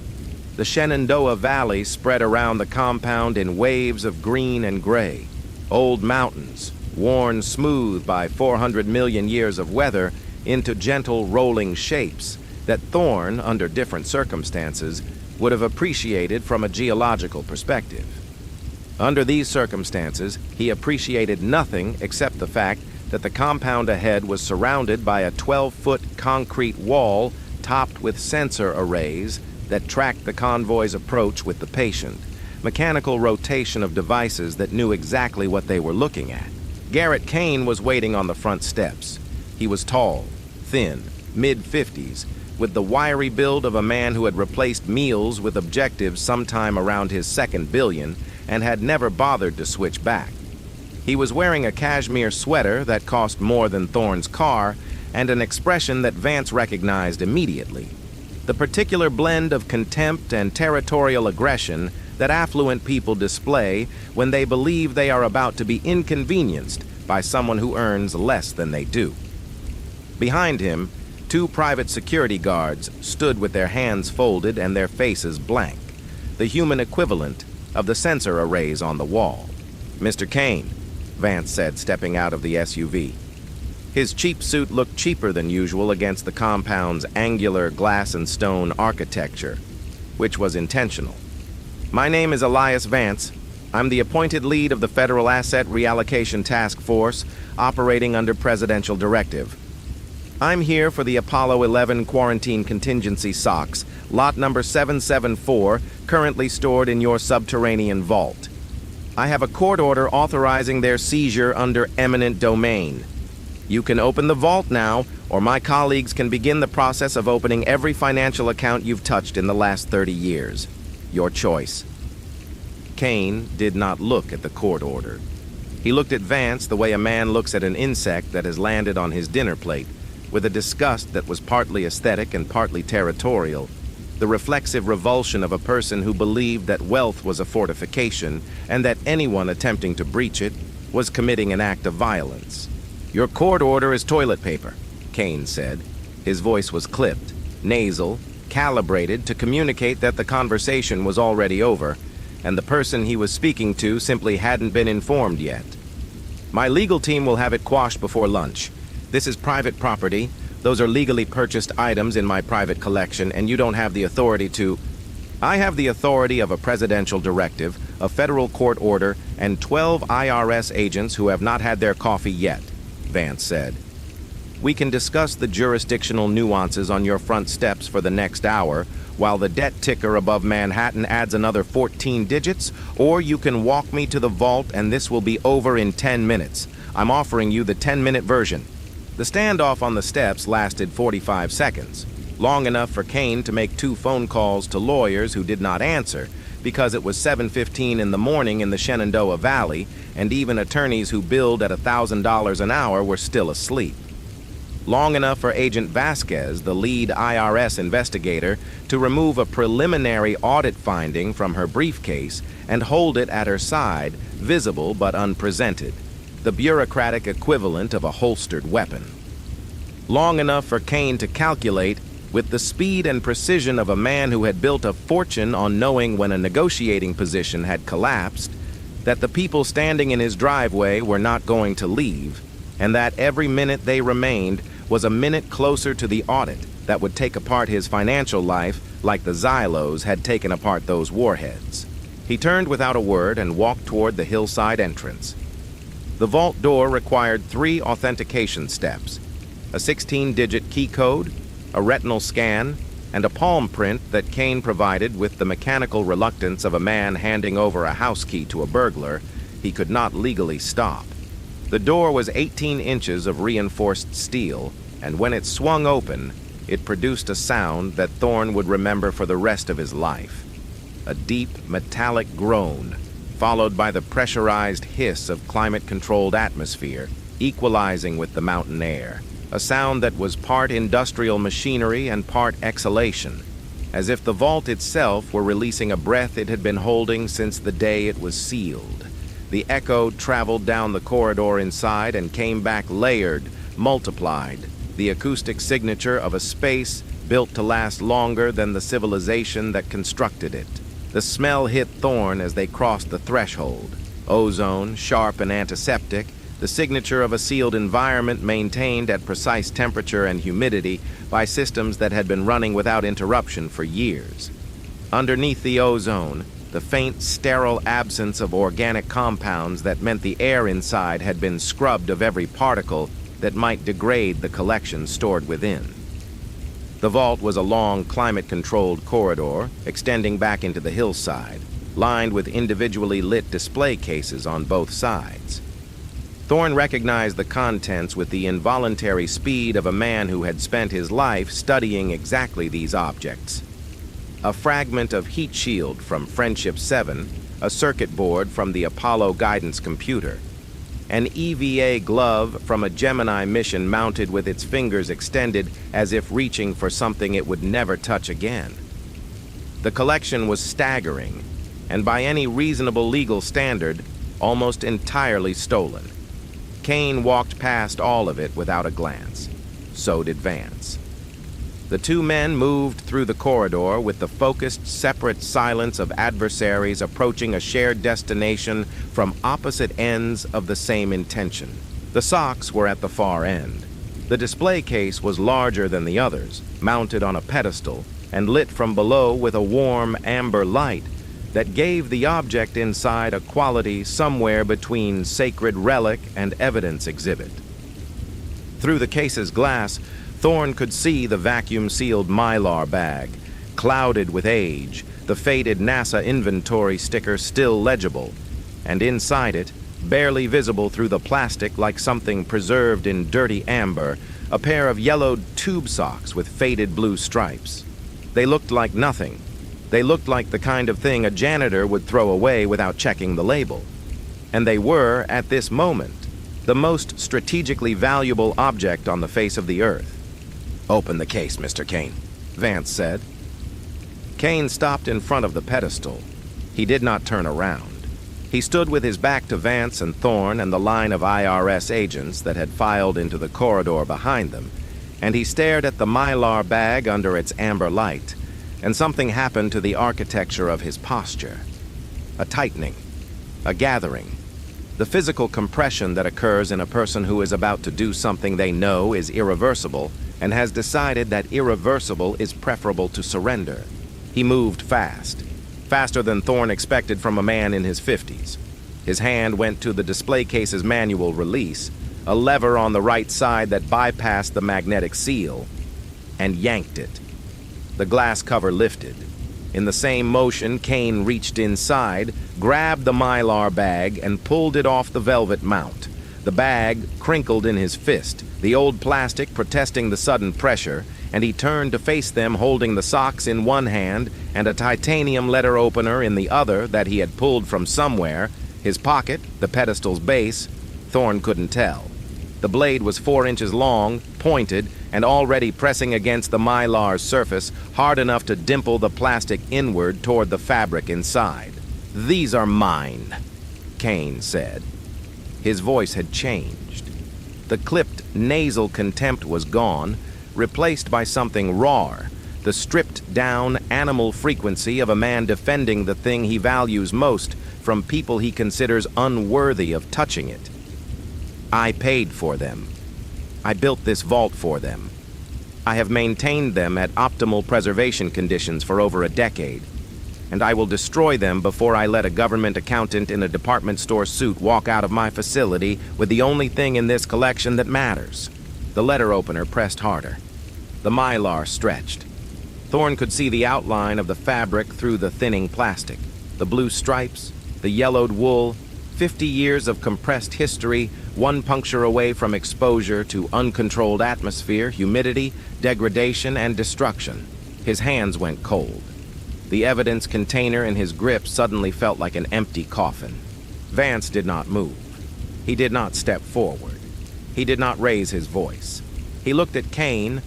The Shenandoah Valley spread around the compound in waves of green and gray. Old mountains, worn smooth by 400 million years of weather into gentle rolling shapes that Thorn, under different circumstances, would have appreciated from a geological perspective. Under these circumstances, he appreciated nothing except the fact that the compound ahead was surrounded by a 12-foot concrete wall topped with sensor arrays that tracked the convoy's approach with the patient, mechanical rotation of devices that knew exactly what they were looking at. Garrett Kane was waiting on the front steps. He was tall, thin, mid-50s, with the wiry build of a man who had replaced meals with objectives sometime around his second billion and had never bothered to switch back. He was wearing a cashmere sweater that cost more than Thorn's car and an expression that Vance recognized immediately. The particular blend of contempt and territorial aggression that affluent people display when they believe they are about to be inconvenienced by someone who earns less than they do. Behind him, 2 private security guards stood with their hands folded and their faces blank, the human equivalent of the sensor arrays on the wall. "Mr. Kane," Vance said, stepping out of the SUV. His cheap suit looked cheaper than usual against the compound's angular glass and stone architecture, which was intentional. "My name is Elias Vance. I'm the appointed lead of the Federal Asset Reallocation Task Force operating under presidential directive. I'm here for the Apollo 11 Quarantine Contingency socks, lot number 774, currently stored in your subterranean vault. I have a court order authorizing their seizure under eminent domain. You can open the vault now, or my colleagues can begin the process of opening every financial account you've touched in the last 30 years. Your choice." Kane did not look at the court order. He looked at Vance the way a man looks at an insect that has landed on his dinner plate, with a disgust that was partly aesthetic and partly territorial, the reflexive revulsion of a person who believed that wealth was a fortification and that anyone attempting to breach it was committing an act of violence. "Your court order is toilet paper," Kane said. His voice was clipped, nasal, calibrated to communicate that the conversation was already over, and the person he was speaking to simply hadn't been informed yet. "My legal team will have it quashed before lunch. This is private property. Those are legally purchased items in my private collection, and you don't have the authority to—" "I have the authority of a presidential directive, a federal court order, and 12 IRS agents who have not had their coffee yet," Vance said. "We can discuss the jurisdictional nuances on your front steps for the next hour, while the debt ticker above Manhattan adds another 14 digits, or you can walk me to the vault and this will be over in 10 minutes. I'm offering you the 10-minute version." The standoff on the steps lasted 45 seconds, long enough for Kane to make 2 phone calls to lawyers who did not answer because it was 7:15 in the morning in the Shenandoah Valley, and even attorneys who billed at $1,000 an hour were still asleep. Long enough for Agent Vasquez, the lead IRS investigator, to remove a preliminary audit finding from her briefcase and hold it at her side, visible but unpresented, the bureaucratic equivalent of a holstered weapon. Long enough for Kane to calculate, with the speed and precision of a man who had built a fortune on knowing when a negotiating position had collapsed, that the people standing in his driveway were not going to leave, and that every minute they remained was a minute closer to the audit that would take apart his financial life like the Xylos had taken apart those warheads. He turned without a word and walked toward the hillside entrance. The vault door required 3 authentication steps: a 16-digit key code, a retinal scan, and a palm print that Kane provided with the mechanical reluctance of a man handing over a house key to a burglar. He could not legally stop. The door was 18 inches of reinforced steel, and when it swung open, it produced a sound that Thorn would remember for the rest of his life. A deep, metallic groan, followed by the pressurized hiss of climate-controlled atmosphere, equalizing with the mountain air, a sound that was part industrial machinery and part exhalation, as if the vault itself were releasing a breath it had been holding since the day it was sealed. The echo traveled down the corridor inside and came back layered, multiplied, the acoustic signature of a space built to last longer than the civilization that constructed it. The smell hit Thorne as they crossed the threshold. Ozone, sharp and antiseptic, the signature of a sealed environment maintained at precise temperature and humidity by systems that had been running without interruption for years. Underneath the ozone, the faint, sterile absence of organic compounds that meant the air inside had been scrubbed of every particle that might degrade the collection stored within. The vault was a long, climate-controlled corridor extending back into the hillside, lined with individually lit display cases on both sides. Thorne recognized the contents with the involuntary speed of a man who had spent his life studying exactly these objects. A fragment of heat shield from Friendship 7, a circuit board from the Apollo guidance computer, an EVA glove from a Gemini mission mounted with its fingers extended as if reaching for something it would never touch again. The collection was staggering, and by any reasonable legal standard, almost entirely stolen. Kane walked past all of it without a glance. So did Vance. The two men moved through the corridor with the focused, separate silence of adversaries approaching a shared destination from opposite ends of the same intention. The socks were at the far end. The display case was larger than the others, mounted on a pedestal, and lit from below with a warm amber light that gave the object inside a quality somewhere between sacred relic and evidence exhibit. Through the case's glass, Thorne could see the vacuum-sealed mylar bag, clouded with age, the faded NASA inventory sticker still legible, and inside it, barely visible through the plastic like something preserved in dirty amber, a pair of yellowed tube socks with faded blue stripes. They looked like nothing. They looked like the kind of thing a janitor would throw away without checking the label. And they were, at this moment, the most strategically valuable object on the face of the earth. "Open the case, Mr. Kane," Vance said. Kane stopped in front of the pedestal. He did not turn around. He stood with his back to Vance and Thorne and the line of IRS agents that had filed into the corridor behind them, and he stared at the mylar bag under its amber light, and something happened to the architecture of his posture. A tightening, a gathering, the physical compression that occurs in a person who is about to do something they know is irreversible and has decided that irreversible is preferable to surrender. He moved fast, faster than Thorne expected from a man in his 50s. His hand went to the display case's manual release, a lever on the right side that bypassed the magnetic seal, and yanked it. The glass cover lifted. In the same motion, Kane reached inside, grabbed the mylar bag, and pulled it off the velvet mount. The bag crinkled in his fist, the old plastic protesting the sudden pressure, and he turned to face them holding the socks in one hand and a titanium letter opener in the other that he had pulled from somewhere, his pocket, the pedestal's base. Thorne couldn't tell. The blade was 4 inches long, pointed, and already pressing against the mylar's surface hard enough to dimple the plastic inward toward the fabric inside. "These are mine," Kane said. His voice had changed. The clipped nasal contempt was gone, replaced by something rawer, the stripped-down animal frequency of a man defending the thing he values most from people he considers unworthy of touching it. "I paid for them. I built this vault for them. I have maintained them at optimal preservation conditions for over a decade, and I will destroy them before I let a government accountant in a department store suit walk out of my facility with the only thing in this collection that matters." The letter opener pressed harder. The mylar stretched. Thorne could see the outline of the fabric through the thinning plastic. The blue stripes, the yellowed wool, 50 years of compressed history, one puncture away from exposure to uncontrolled atmosphere, humidity, degradation, and destruction. His hands went cold. The evidence container in his grip suddenly felt like an empty coffin. Vance did not move. He did not step forward. He did not raise his voice. He looked at Kane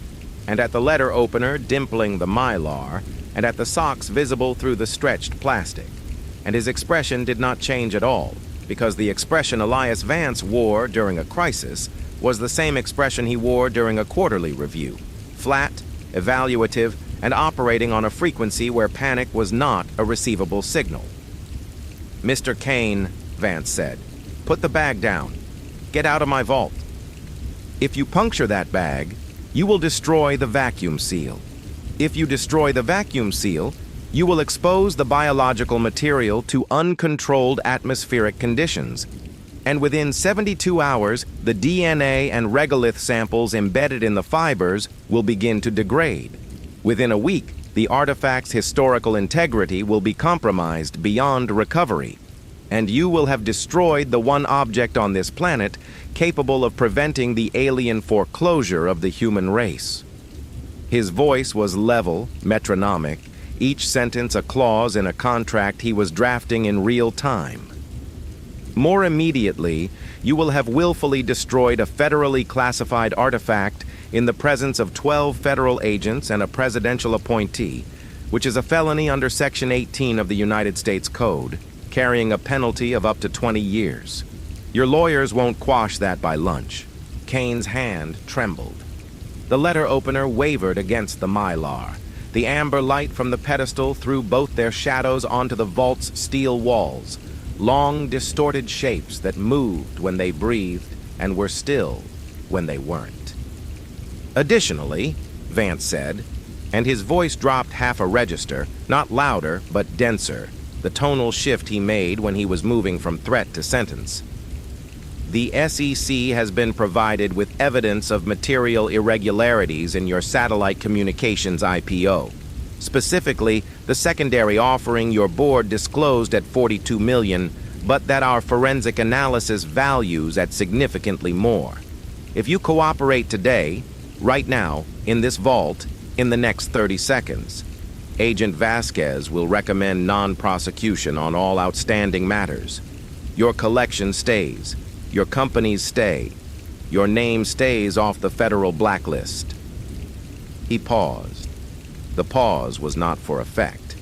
and at the letter opener dimpling the mylar, and at the socks visible through the stretched plastic. And his expression did not change at all, because the expression Elias Vance wore during a crisis was the same expression he wore during a quarterly review, flat, evaluative, and operating on a frequency where panic was not a receivable signal. "Mr. Kane," Vance said, "put the bag down. Get out of my vault. If you puncture that bag, you will destroy the vacuum seal. If you destroy the vacuum seal, you will expose the biological material to uncontrolled atmospheric conditions. And within 72 hours, the DNA and regolith samples embedded in the fibers will begin to degrade. Within a week, the artifact's historical integrity will be compromised beyond recovery, and you will have destroyed the one object on this planet capable of preventing the alien foreclosure of the human race." His voice was level, metronomic, each sentence a clause in a contract he was drafting in real time. "More immediately, you will have willfully destroyed a federally classified artifact in the presence of 12 federal agents and a presidential appointee, which is a felony under Section 18 of the United States Code, carrying a penalty of up to 20 years. Your lawyers won't quash that by lunch." Kane's hand trembled. The letter opener wavered against the mylar. The amber light from the pedestal threw both their shadows onto the vault's steel walls, long, distorted shapes that moved when they breathed and were still when they weren't. "Additionally," Vance said, and his voice dropped half a register, not louder but denser, the tonal shift he made when he was moving from threat to sentence, "the SEC has been provided with evidence of material irregularities in your satellite communications IPO. Specifically, the secondary offering your board disclosed at $42 million, but that our forensic analysis values at significantly more. If you cooperate today, right now, in this vault, in the next 30 seconds, Agent Vasquez will recommend non-prosecution on all outstanding matters. Your collection stays. Your companies stay. Your name stays off the federal blacklist." He paused. The pause was not for effect.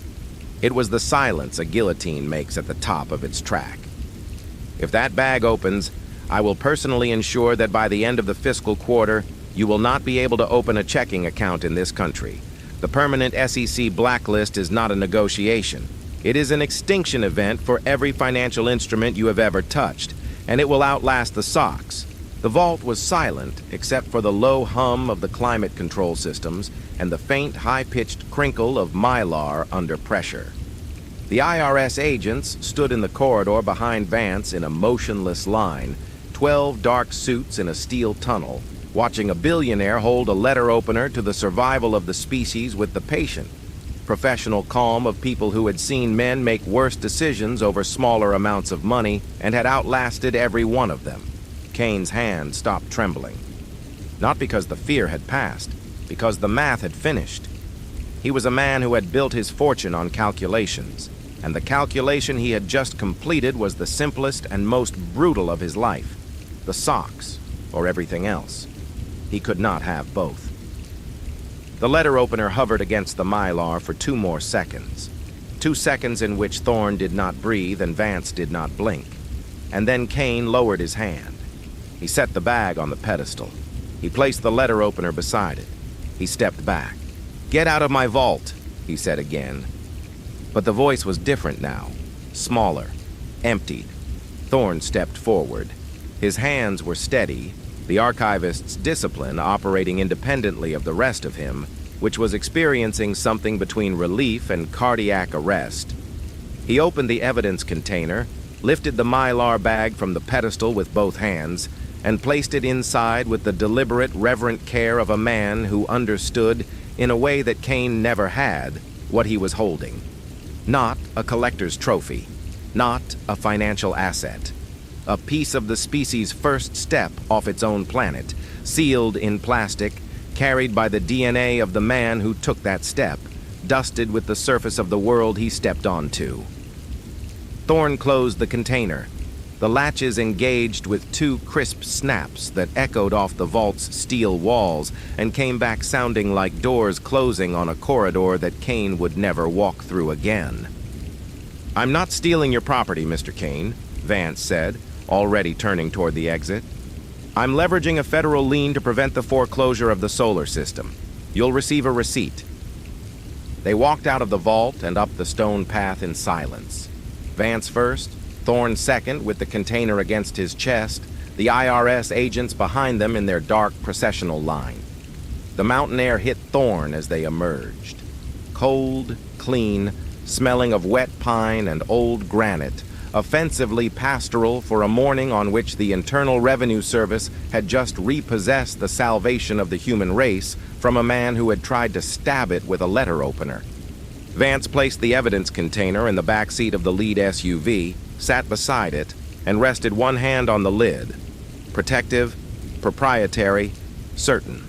It was the silence a guillotine makes at the top of its track. "If that bag opens, I will personally ensure that by the end of the fiscal quarter, you will not be able to open a checking account in this country. The permanent SEC blacklist is not a negotiation. It is an extinction event for every financial instrument you have ever touched, and it will outlast the SOX." The vault was silent except for the low hum of the climate control systems and the faint, high-pitched crinkle of mylar under pressure. The IRS agents stood in the corridor behind Vance in a motionless line, 12 dark suits in a steel tunnel, watching a billionaire hold a letter opener to the survival of the species with the patient, professional calm of people who had seen men make worse decisions over smaller amounts of money and had outlasted every one of them. Kane's hand stopped trembling. Not because the fear had passed, because the math had finished. He was a man who had built his fortune on calculations, and the calculation he had just completed was the simplest and most brutal of his life: the SOX, or everything else. He could not have both. The letter opener hovered against the mylar for 2 more seconds. 2 seconds in which Thorne did not breathe and Vance did not blink. And then Kane lowered his hand. He set the bag on the pedestal. He placed the letter opener beside it. He stepped back. "Get out of my vault," he said again. But the voice was different now, smaller, emptied. Thorne stepped forward. His hands were steady, the archivist's discipline operating independently of the rest of him, which was experiencing something between relief and cardiac arrest. He opened the evidence container, lifted the mylar bag from the pedestal with both hands, and placed it inside with the deliberate, reverent care of a man who understood, in a way that Kane never had, what he was holding. Not a collector's trophy, not a financial asset. A piece of the species' first step off its own planet, sealed in plastic, carried by the DNA of the man who took that step, dusted with the surface of the world he stepped onto. Thorne closed the container. The latches engaged with two crisp snaps that echoed off the vault's steel walls and came back sounding like doors closing on a corridor that Kane would never walk through again. "I'm not stealing your property, Mr. Kane," Vance said, already turning toward the exit. "I'm leveraging a federal lien to prevent the foreclosure of the solar system. You'll receive a receipt." They walked out of the vault and up the stone path in silence. Vance first, Thorne second with the container against his chest, the IRS agents behind them in their dark processional line. The mountain air hit Thorne as they emerged. Cold, clean, smelling of wet pine and old granite, offensively pastoral for a morning on which the Internal Revenue Service had just repossessed the salvation of the human race from a man who had tried to stab it with a letter opener. Vance placed the evidence container in the back seat of the lead SUV, sat beside it, and rested one hand on the lid. Protective, proprietary, certain.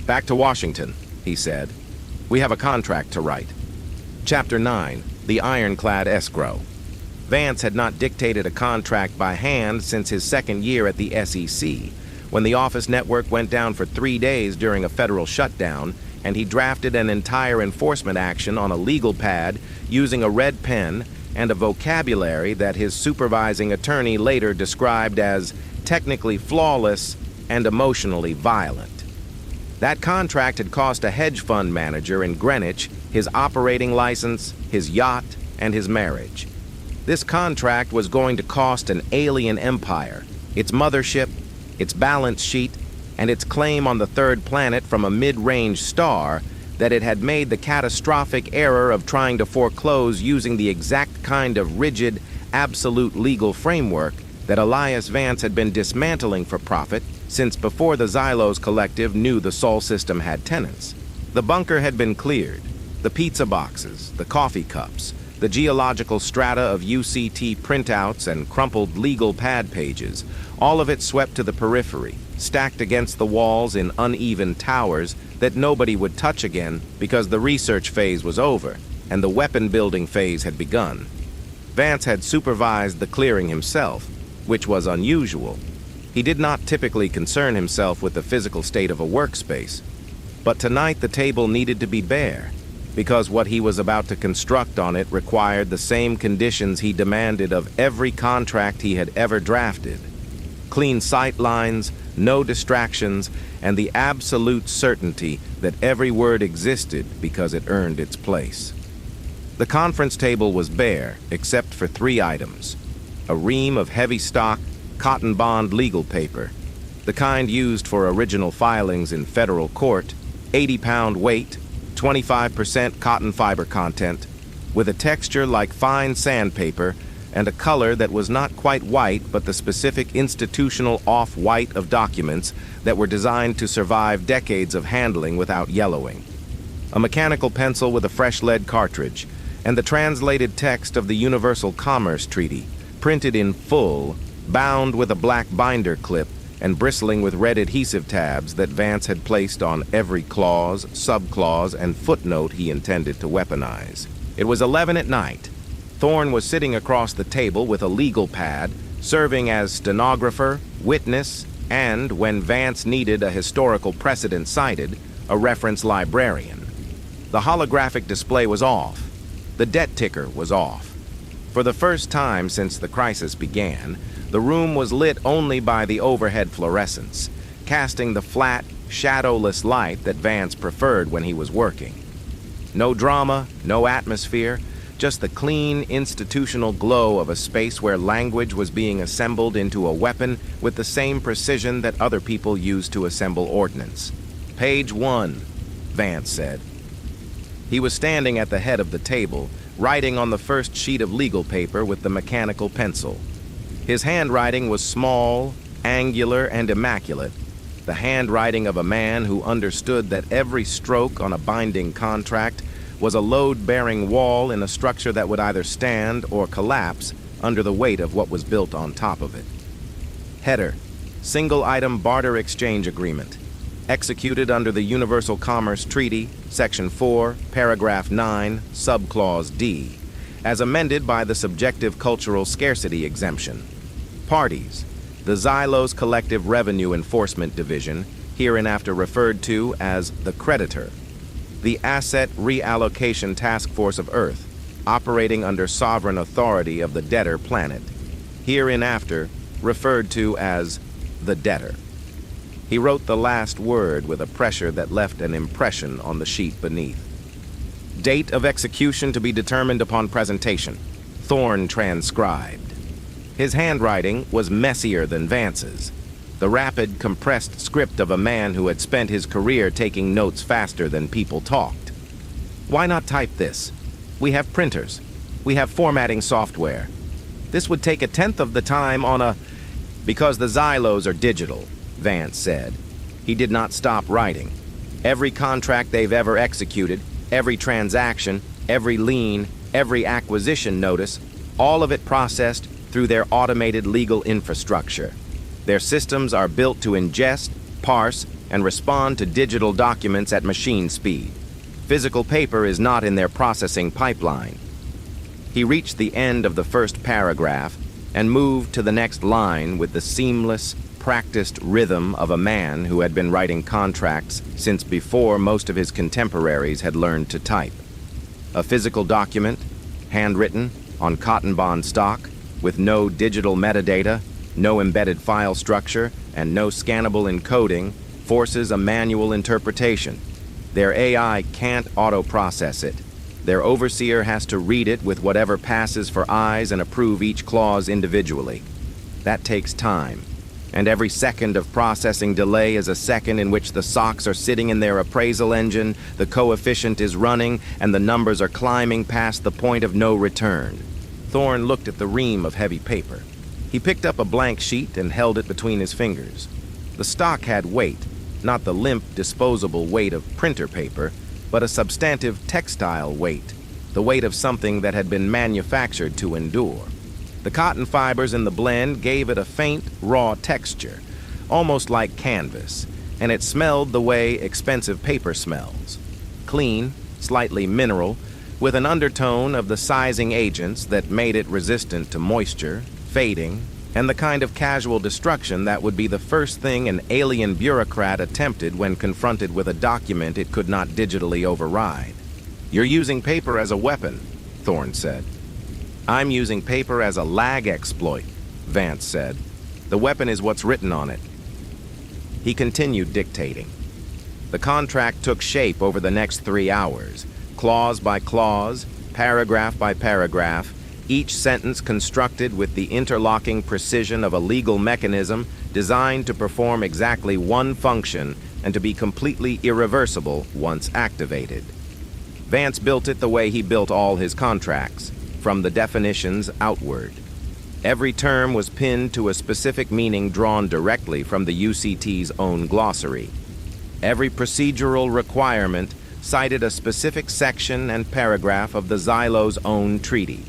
"Back to Washington," he said. "We have a contract to write." Chapter 9, The Ironclad Escrow. Vance had not dictated a contract by hand since his second year at the SEC, when the office network went down for 3 days during a federal shutdown, and he drafted an entire enforcement action on a legal pad using a red pen and a vocabulary that his supervising attorney later described as technically flawless and emotionally violent. That contract had cost a hedge fund manager in Greenwich his operating license, his yacht, and his marriage. This contract was going to cost an alien empire, its mothership, its balance sheet, and its claim on the third planet from a mid-range star that it had made the catastrophic error of trying to foreclose using the exact kind of rigid, absolute legal framework that Elias Vance had been dismantling for profit since before the Xylos Collective knew the Sol system had tenants. The bunker had been cleared. The pizza boxes, the coffee cups, the geological strata of UCT printouts and crumpled legal pad pages, all of it swept to the periphery, stacked against the walls in uneven towers that nobody would touch again because the research phase was over and the weapon-building phase had begun. Vance had supervised the clearing himself, which was unusual. He did not typically concern himself with the physical state of a workspace, but tonight the table needed to be bare, because what he was about to construct on it required the same conditions he demanded of every contract he had ever drafted. Clean sight lines, no distractions, and the absolute certainty that every word existed because it earned its place. The conference table was bare, except for 3 items. A ream of heavy stock, cotton bond legal paper, the kind used for original filings in federal court, 80-pound weight, 25% cotton fiber content, with a texture like fine sandpaper and a color that was not quite white but the specific institutional off-white of documents that were designed to survive decades of handling without yellowing. A mechanical pencil with a fresh lead cartridge, and the translated text of the Universal Commerce Treaty, printed in full, bound with a black binder clip and bristling with red adhesive tabs that Vance had placed on every clause, subclause, and footnote he intended to weaponize. It was 11 at night. Thorne was sitting across the table with a legal pad, serving as stenographer, witness, and, when Vance needed a historical precedent cited, a reference librarian. The holographic display was off. The debt ticker was off. For the first time since the crisis began, the room was lit only by the overhead fluorescence, casting the flat, shadowless light that Vance preferred when he was working. No drama, no atmosphere, just the clean, institutional glow of a space where language was being assembled into a weapon with the same precision that other people use to assemble ordnance. "Page 1, Vance said. He was standing at the head of the table, writing on the first sheet of legal paper with the mechanical pencil. His handwriting was small, angular, and immaculate, the handwriting of a man who understood that every stroke on a binding contract was a load-bearing wall in a structure that would either stand or collapse under the weight of what was built on top of it. Header: Single-item barter exchange agreement, executed under the Universal Commerce Treaty, Section 4, Paragraph 9, Subclause D, as amended by the Subjective Cultural Scarcity Exemption. Parties: the Xylos Collective Revenue Enforcement Division, hereinafter referred to as the Creditor. The Asset Reallocation Task Force of Earth, operating under sovereign authority of the debtor planet, hereinafter referred to as the Debtor. He wrote the last word with a pressure that left an impression on the sheet beneath. Date of execution to be determined upon presentation. Thorne transcribed. His handwriting was messier than Vance's, the rapid, compressed script of a man who had spent his career taking notes faster than people talked. Why not type this? We have printers. We have formatting software. This would take 1/10 of the time on a... Because the Xylos are digital, Vance said. He did not stop writing. Every contract they've ever executed, every transaction, every lien, every acquisition notice, all of it processed through their automated legal infrastructure. Their systems are built to ingest, parse, and respond to digital documents at machine speed. Physical paper is not in their processing pipeline. He reached the end of the first paragraph and moved to the next line with the seamless, practiced rhythm of a man who had been writing contracts since before most of his contemporaries had learned to type. A physical document, handwritten, on cotton bond stock, with no digital metadata, no embedded file structure, and no scannable encoding, forces a manual interpretation. Their AI can't auto-process it. Their overseer has to read it with whatever passes for eyes and approve each clause individually. That takes time, and every second of processing delay is a second in which the socks are sitting in their appraisal engine, the coefficient is running, and the numbers are climbing past the point of no return. Thorne looked at the ream of heavy paper. He picked up a blank sheet and held it between his fingers. The stock had weight, not the limp, disposable weight of printer paper, but a substantive textile weight, the weight of something that had been manufactured to endure. The cotton fibers in the blend gave it a faint, raw texture, almost like canvas, and it smelled the way expensive paper smells. Clean, slightly mineral, with an undertone of the sizing agents that made it resistant to moisture, fading, and the kind of casual destruction that would be the first thing an alien bureaucrat attempted when confronted with a document it could not digitally override. "You're using paper as a weapon," Thorne said. "I'm using paper as a lag exploit," Vance said. "The weapon is what's written on it." He continued dictating. The contract took shape over the next 3 hours, clause by clause, paragraph by paragraph, each sentence constructed with the interlocking precision of a legal mechanism designed to perform exactly one function and to be completely irreversible once activated. Vance built it the way he built all his contracts, from the definitions outward. Every term was pinned to a specific meaning drawn directly from the UCT's own glossary. Every procedural requirement cited a specific section and paragraph of the Xylos' own treaty.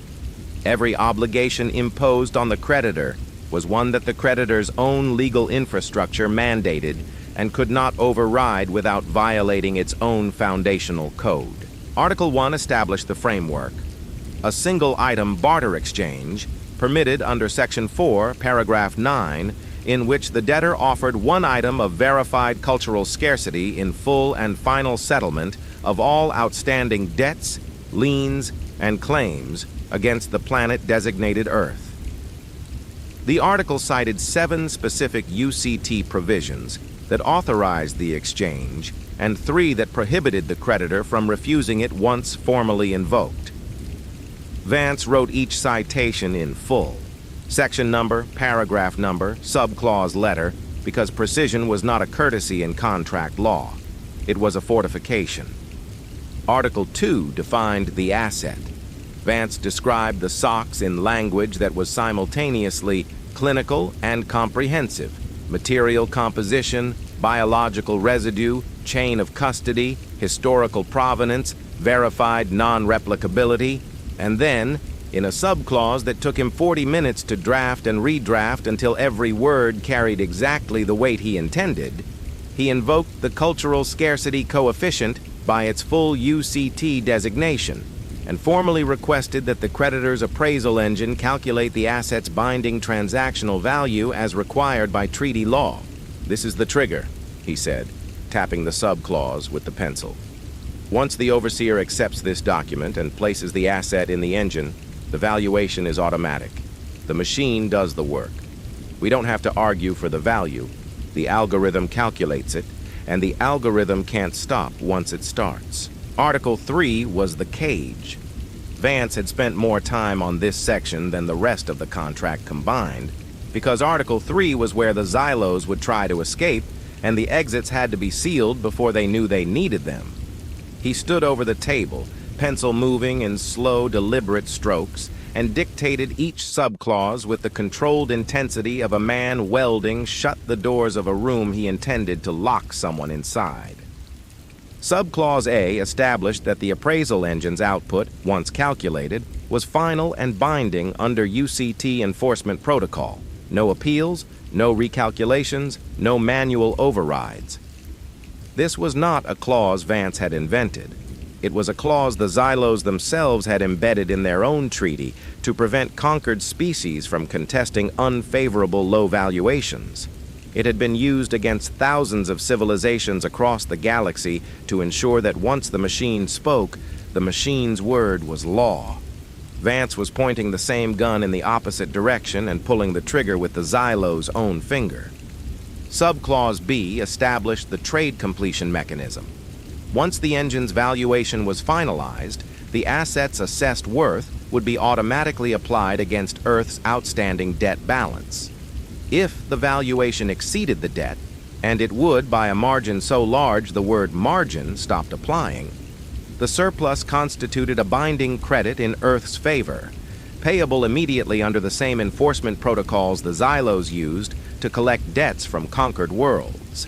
Every obligation imposed on the creditor was one that the creditor's own legal infrastructure mandated and could not override without violating its own foundational code. Article 1 established the framework. A single-item barter exchange, permitted under Section 4, Paragraph 9, in which the debtor offered one item of verified cultural scarcity in full and final settlement of all outstanding debts, liens, and claims against the planet designated Earth. The article cited 7 specific UCT provisions that authorized the exchange and 3 that prohibited the creditor from refusing it once formally invoked. Vance wrote each citation in full, section number, paragraph number, subclause letter, because precision was not a courtesy in contract law. It was a fortification. Article 2 defined the asset. Vance described the socks in language that was simultaneously clinical and comprehensive: material composition, biological residue, chain of custody, historical provenance, verified non-replicability, and then, in a subclause that took him 40 minutes to draft and redraft until every word carried exactly the weight he intended, he invoked the cultural scarcity coefficient by its full UCT designation. and formally requested that the creditor's appraisal engine calculate the asset's binding transactional value as required by treaty law. "This is the trigger," he said, tapping the sub-clause with the pencil. Once the overseer accepts this document and places the asset in the engine, the valuation is automatic. The machine does the work. We don't have to argue for the value. The algorithm calculates it, and the algorithm can't stop once it starts. Article 3 was the cage. Vance had spent more time on this section than the rest of the contract combined, because Article 3 was where the Xylos would try to escape, and the exits had to be sealed before they knew they needed them. He stood over the table, pencil moving in slow, deliberate strokes, and dictated each subclause with the controlled intensity of a man welding shut the doors of a room he intended to lock someone inside. Subclause A established that the appraisal engine's output, once calculated, was final and binding under UCT enforcement protocol. No appeals, no recalculations, no manual overrides. This was not a clause Vance had invented. It was a clause the Xylos themselves had embedded in their own treaty to prevent conquered species from contesting unfavorable low valuations. It had been used against thousands of civilizations across the galaxy to ensure that once the machine spoke, the machine's word was law. Vance was pointing the same gun in the opposite direction and pulling the trigger with the Xylos' own finger. Subclause B established the trade completion mechanism. Once the engine's valuation was finalized, the asset's assessed worth would be automatically applied against Earth's outstanding debt balance. If the valuation exceeded the debt, and it would by a margin so large the word margin stopped applying, the surplus constituted a binding credit in Earth's favor, payable immediately under the same enforcement protocols the Xylos used to collect debts from conquered worlds.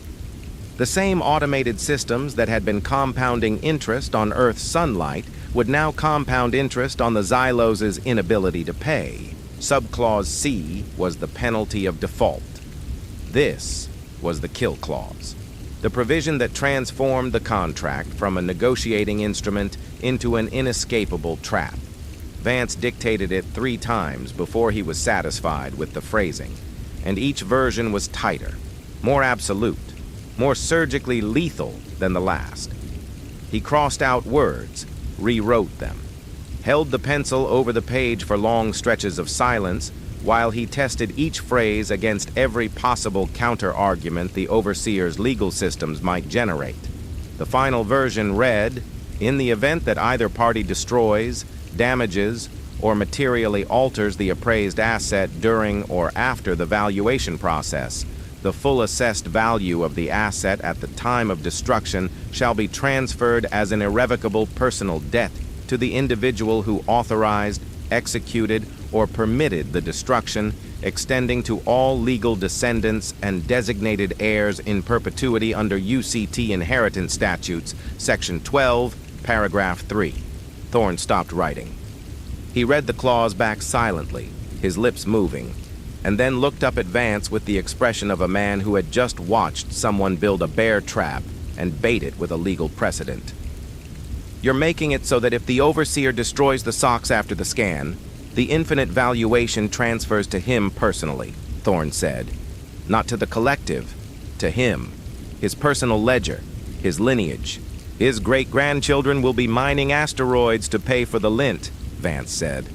The same automated systems that had been compounding interest on Earth's sunlight would now compound interest on the Xylos' inability to pay. Subclause C was the penalty of default. This was the kill clause, the provision that transformed the contract from a negotiating instrument into an inescapable trap. Vance dictated it 3 times before he was satisfied with the phrasing, and each version was tighter, more absolute, more surgically lethal than the last. He crossed out words, rewrote them, held the pencil over the page for long stretches of silence while he tested each phrase against every possible counter-argument the Overseer's legal systems might generate. The final version read, "In the event that either party destroys, damages, or materially alters the appraised asset during or after the valuation process, the full assessed value of the asset at the time of destruction shall be transferred as an irrevocable personal debt to the individual who authorized, executed, or permitted the destruction, extending to all legal descendants and designated heirs in perpetuity under UCT inheritance statutes, Section 12, Paragraph 3. Thorne stopped writing. He read the clause back silently, his lips moving, and then looked up at Vance with the expression of a man who had just watched someone build a bear trap and bait it with a legal precedent. "You're making it so that if the Overseer destroys the socks after the scan, the infinite valuation transfers to him personally," Thorne said. "Not to the collective, to him, his personal ledger, his lineage. His great-grandchildren will be mining asteroids to pay for the lint," Vance said.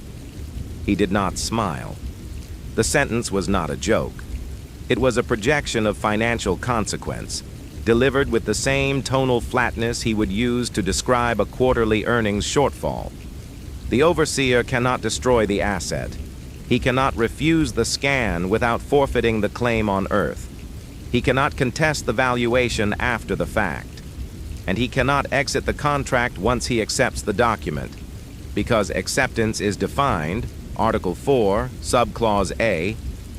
He did not smile. The sentence was not a joke. It was a projection of financial consequence, delivered with the same tonal flatness he would use to describe a quarterly earnings shortfall. The Overseer cannot destroy the asset. He cannot refuse the scan without forfeiting the claim on Earth. He cannot contest the valuation after the fact. And he cannot exit the contract once he accepts the document, because acceptance is defined, Article 4, Subclause A,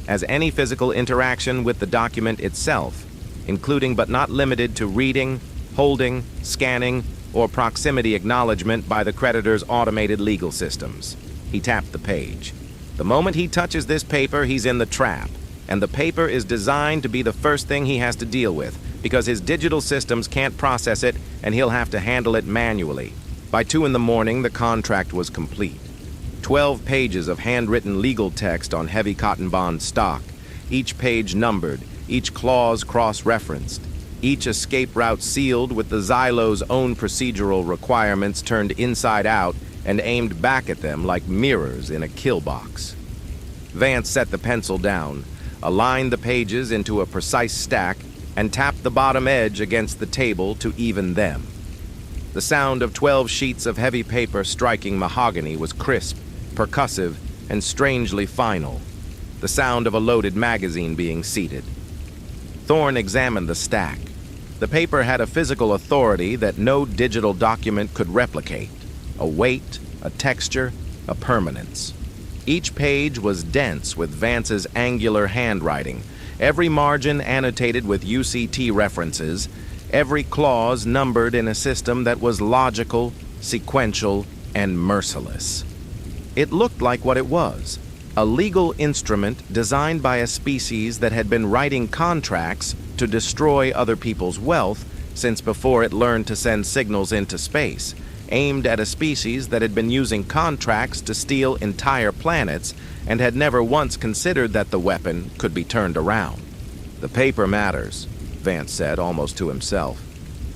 as any physical interaction with the document itself, including but not limited to reading, holding, scanning, or proximity acknowledgement by the creditor's automated legal systems. He tapped the page. The moment he touches this paper, he's in the trap, and the paper is designed to be the first thing he has to deal with, because his digital systems can't process it, and he'll have to handle it manually. By 2 in the morning, the contract was complete. 12 pages of handwritten legal text on heavy cotton bond stock, each page numbered, each clause cross-referenced, each escape route sealed with the Xylos' own procedural requirements turned inside out and aimed back at them like mirrors in a kill box. Vance set the pencil down, aligned the pages into a precise stack, and tapped the bottom edge against the table to even them. The sound of 12 sheets of heavy paper striking mahogany was crisp, percussive, and strangely final, the sound of a loaded magazine being seated. Thorne examined the stack. The paper had a physical authority that no digital document could replicate, a weight, a texture, a permanence. Each page was dense with Vance's angular handwriting, every margin annotated with UCT references, every clause numbered in a system that was logical, sequential, and merciless. It looked like what it was, a legal instrument designed by a species that had been writing contracts to destroy other people's wealth since before it learned to send signals into space, aimed at a species that had been using contracts to steal entire planets and had never once considered that the weapon could be turned around. "The paper matters," Vance said, almost to himself.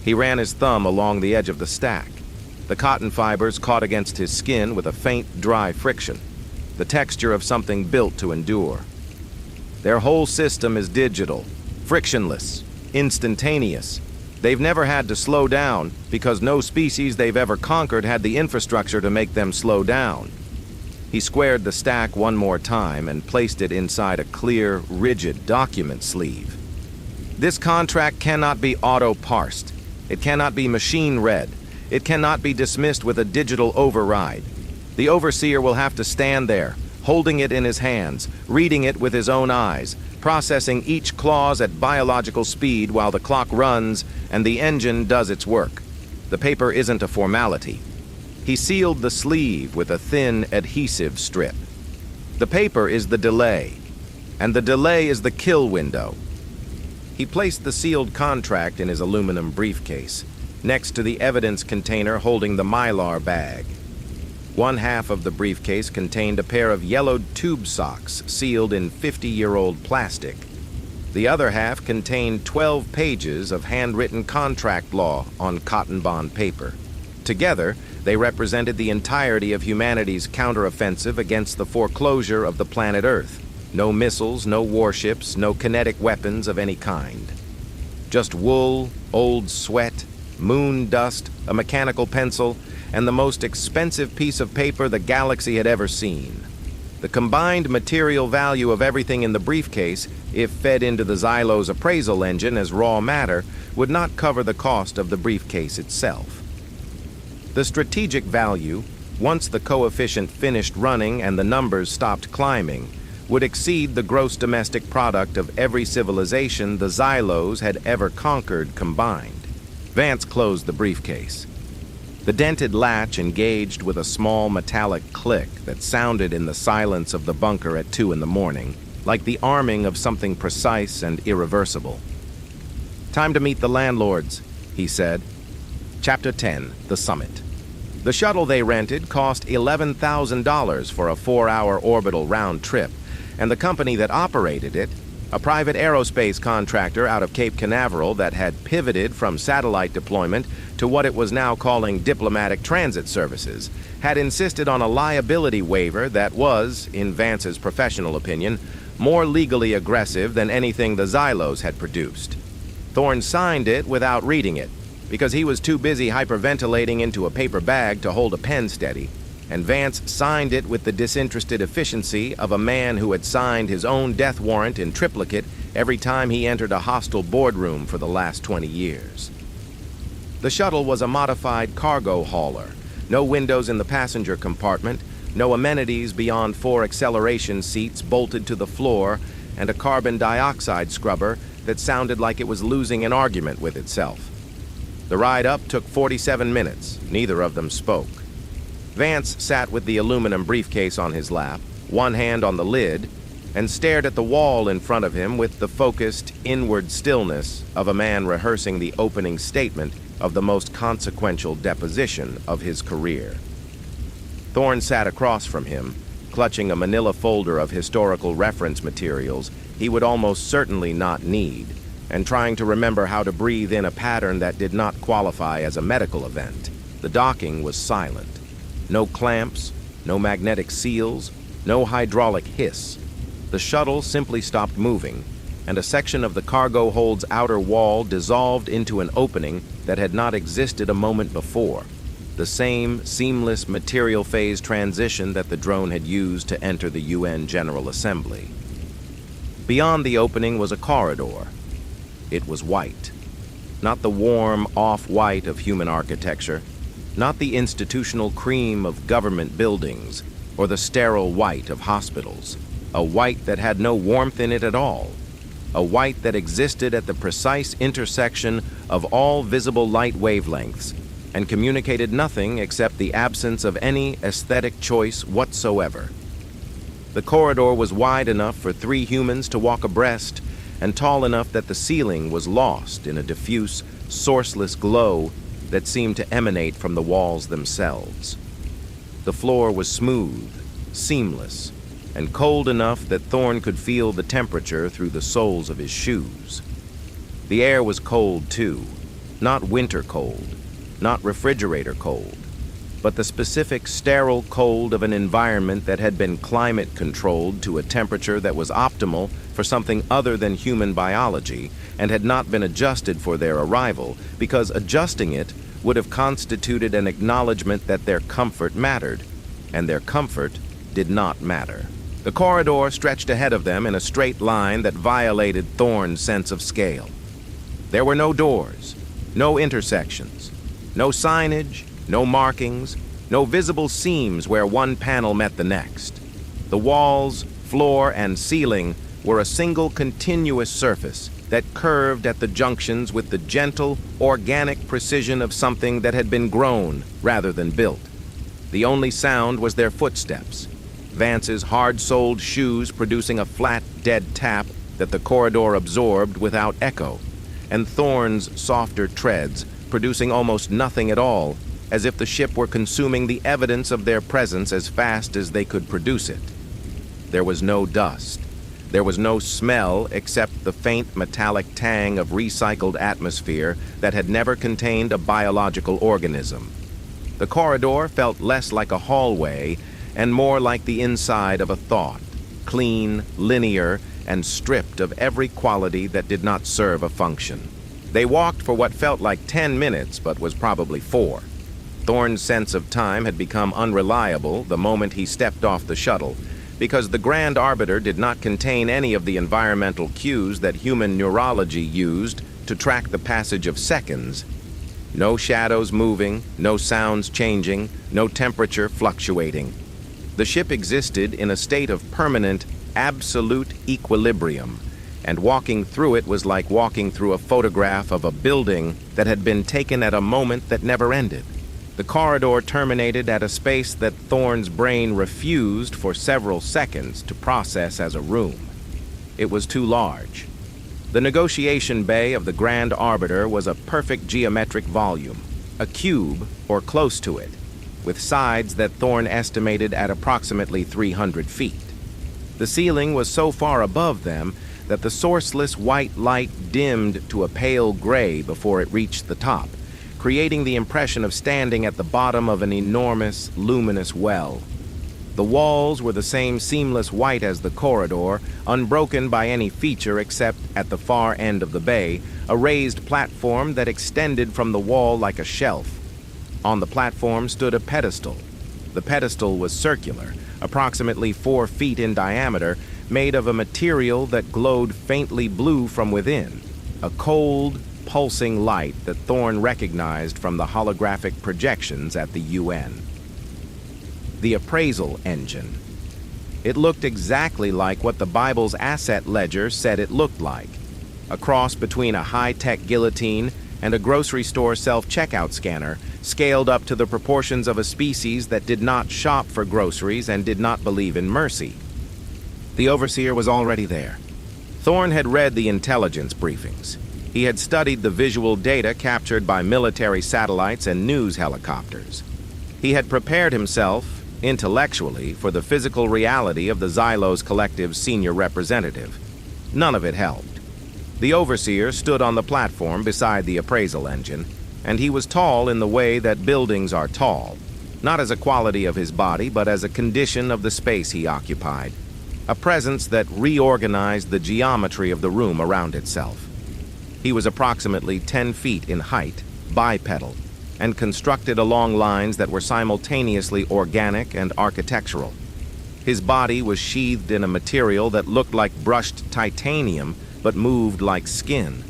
He ran his thumb along the edge of the stack. The cotton fibers caught against his skin with a faint, dry friction, the texture of something built to endure. Their whole system is digital, frictionless, instantaneous. They've never had to slow down because no species they've ever conquered had the infrastructure to make them slow down. He squared the stack one more time and placed it inside a clear, rigid document sleeve. This contract cannot be auto-parsed. It cannot be machine-read. It cannot be dismissed with a digital override. The Overseer will have to stand there, holding it in his hands, reading it with his own eyes, processing each clause at biological speed while the clock runs and the engine does its work. The paper isn't a formality. He sealed the sleeve with a thin adhesive strip. The paper is the delay, and the delay is the kill window. He placed the sealed contract in his aluminum briefcase, next to the evidence container holding the mylar bag. One half of the briefcase contained a pair of yellowed tube socks sealed in 50-year-old plastic. The other half contained 12 pages of handwritten contract law on cotton bond paper. Together, they represented the entirety of humanity's counteroffensive against the foreclosure of the planet Earth. No missiles, no warships, no kinetic weapons of any kind. Just wool, old sweat, moon dust, a mechanical pencil, and the most expensive piece of paper the galaxy had ever seen. The combined material value of everything in the briefcase, if fed into the Xylos Appraisal Engine as raw matter, would not cover the cost of the briefcase itself. The strategic value, once the coefficient finished running and the numbers stopped climbing, would exceed the gross domestic product of every civilization the Xylos had ever conquered combined. Vance closed the briefcase. The dented latch engaged with a small metallic click that sounded in the silence of the bunker at 2 in the morning, like the arming of something precise and irreversible. "Time to meet the landlords," he said. Chapter 10, The Summit. The shuttle they rented cost $11,000 for a 4-hour orbital round trip, and the company that operated it, a private aerospace contractor out of Cape Canaveral that had pivoted from satellite deployment to what it was now calling diplomatic transit services, had insisted on a liability waiver that was, in Vance's professional opinion, more legally aggressive than anything the Xylos had produced. Thorne signed it without reading it, because he was too busy hyperventilating into a paper bag to hold a pen steady, and Vance signed it with the disinterested efficiency of a man who had signed his own death warrant in triplicate every time he entered a hostile boardroom for the last 20 years. The shuttle was a modified cargo hauler, no windows in the passenger compartment, no amenities beyond 4 acceleration seats bolted to the floor, and a carbon dioxide scrubber that sounded like it was losing an argument with itself. The ride up took 47 minutes. Neither of them spoke. Vance sat with the aluminum briefcase on his lap, one hand on the lid, and stared at the wall in front of him with the focused, inward stillness of a man rehearsing the opening statement of the most consequential deposition of his career. Thorne sat across from him, clutching a manila folder of historical reference materials he would almost certainly not need, and trying to remember how to breathe in a pattern that did not qualify as a medical event. The docking was silent. No clamps, no magnetic seals, no hydraulic hiss. The shuttle simply stopped moving, and a section of the cargo hold's outer wall dissolved into an opening that had not existed a moment before. The same seamless material phase transition that the drone had used to enter the UN General Assembly. Beyond the opening was a corridor. It was white. Not the warm off-white of human architecture, not the institutional cream of government buildings, or the sterile white of hospitals. A white that had no warmth in it at all. A white that existed at the precise intersection of all visible light wavelengths and communicated nothing except the absence of any aesthetic choice whatsoever. The corridor was wide enough for 3 humans to walk abreast and tall enough that the ceiling was lost in a diffuse, sourceless glow that seemed to emanate from the walls themselves. The floor was smooth, seamless, and cold enough that Thorne could feel the temperature through the soles of his shoes. The air was cold too, not winter cold, not refrigerator cold, but the specific sterile cold of an environment that had been climate controlled to a temperature that was optimal for something other than human biology and had not been adjusted for their arrival, because adjusting it would have constituted an acknowledgement that their comfort mattered, and their comfort did not matter. The corridor stretched ahead of them in a straight line that violated Thorne's sense of scale. There were no doors, no intersections, no signage, no markings, no visible seams where one panel met the next. The walls, floor, and ceiling were a single continuous surface that curved at the junctions with the gentle, organic precision of something that had been grown rather than built. The only sound was their footsteps, Vance's hard-soled shoes producing a flat, dead tap that the corridor absorbed without echo, and Thorne's softer treads producing almost nothing at all, as if the ship were consuming the evidence of their presence as fast as they could produce it. There was no dust. There was no smell except the faint metallic tang of recycled atmosphere that had never contained a biological organism. The corridor felt less like a hallway and more like the inside of a thought, clean, linear, and stripped of every quality that did not serve a function. They walked for what felt like 10 minutes, but was probably 4. Thorne's sense of time had become unreliable the moment he stepped off the shuttle, because the Grand Arbiter did not contain any of the environmental cues that human neurology used to track the passage of seconds. No shadows moving, no sounds changing, no temperature fluctuating. The ship existed in a state of permanent, absolute equilibrium, and walking through it was like walking through a photograph of a building that had been taken at a moment that never ended. The corridor terminated at a space that Thorne's brain refused for several seconds to process as a room. It was too large. The negotiation bay of the Grand Arbiter was a perfect geometric volume, a cube or close to it, with sides that Thorne estimated at approximately 300 feet. The ceiling was so far above them that the sourceless white light dimmed to a pale gray before it reached the top, creating the impression of standing at the bottom of an enormous, luminous well. The walls were the same seamless white as the corridor, unbroken by any feature except, at the far end of the bay, a raised platform that extended from the wall like a shelf. On the platform stood a pedestal. The pedestal was circular, approximately 4 feet in diameter, made of a material that glowed faintly blue from within, a cold, pulsing light that Thorne recognized from the holographic projections at the UN. The Appraisal Engine. It looked exactly like what the Bible's asset ledger said it looked like, a cross between a high-tech guillotine and a grocery store self-checkout scanner, scaled up to the proportions of a species that did not shop for groceries and did not believe in mercy. The Overseer was already there. Thorne had read the intelligence briefings. He had studied the visual data captured by military satellites and news helicopters. He had prepared himself, intellectually, for the physical reality of the Xylos Collective's senior representative. None of it helped. The Overseer stood on the platform beside the appraisal engine, and he was tall in the way that buildings are tall, not as a quality of his body, but as a condition of the space he occupied, a presence that reorganized the geometry of the room around itself. He was approximately 10 feet in height, bipedal, and constructed along lines that were simultaneously organic and architectural. His body was sheathed in a material that looked like brushed titanium but moved like skin,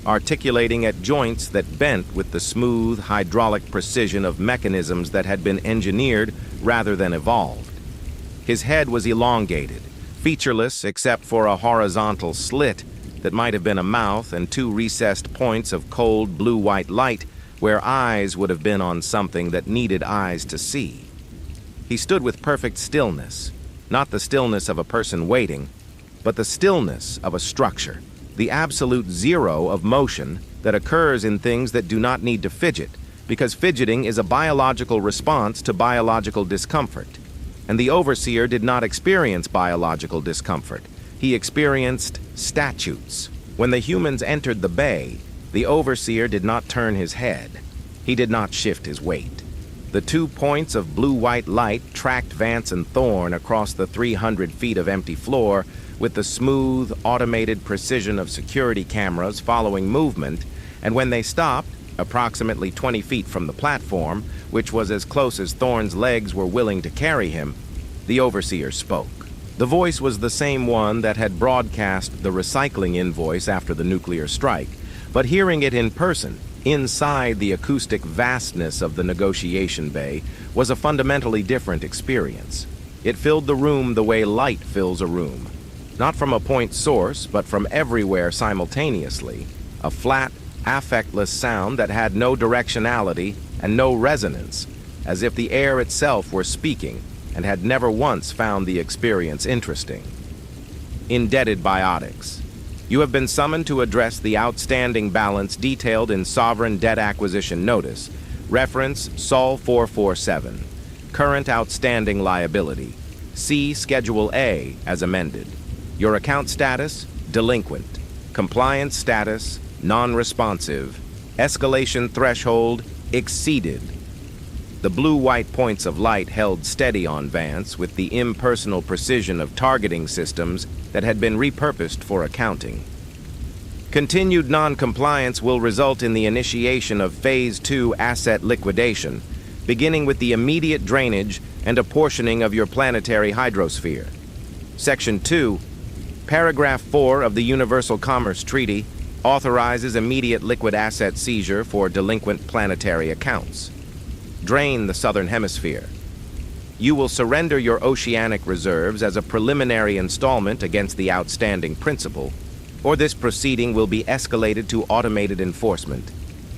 articulating at joints that bent with the smooth, hydraulic precision of mechanisms that had been engineered rather than evolved. His head was elongated, featureless except for a horizontal slit that might have been a mouth and two recessed points of cold blue-white light where eyes would have been on something that needed eyes to see. He stood with perfect stillness, not the stillness of a person waiting, but the stillness of a structure, the absolute zero of motion that occurs in things that do not need to fidget, because fidgeting is a biological response to biological discomfort. And the Overseer did not experience biological discomfort. He experienced statutes. When the humans entered the bay, the Overseer did not turn his head. He did not shift his weight. The 2 points of blue-white light tracked Vance and Thorne across the 300 feet of empty floor with the smooth, automated precision of security cameras following movement, and when they stopped, approximately 20 feet from the platform, which was as close as Thorne's legs were willing to carry him, the Overseer spoke. The voice was the same one that had broadcast the recycling invoice after the nuclear strike, but hearing it in person, inside the acoustic vastness of the negotiation bay, was a fundamentally different experience. It filled the room the way light fills a room, not from a point source, but from everywhere simultaneously, a flat, affectless sound that had no directionality and no resonance, as if the air itself were speaking and had never once found the experience interesting. Indebted biotics. You have been summoned to address the outstanding balance detailed in Sovereign Debt Acquisition Notice, reference Sol 447, current outstanding liability. See Schedule A as amended. Your account status, delinquent. Compliance status, non-responsive. Escalation threshold, exceeded. The blue-white points of light held steady on Vance with the impersonal precision of targeting systems that had been repurposed for accounting. Continued non-compliance will result in the initiation of Phase 2 asset liquidation, beginning with the immediate drainage and apportioning of your planetary hydrosphere. Section 2, Paragraph 4 of the Universal Commerce Treaty authorizes immediate liquid asset seizure for delinquent planetary accounts. Drain the Southern Hemisphere. You will surrender your oceanic reserves as a preliminary installment against the outstanding principal, or this proceeding will be escalated to automated enforcement,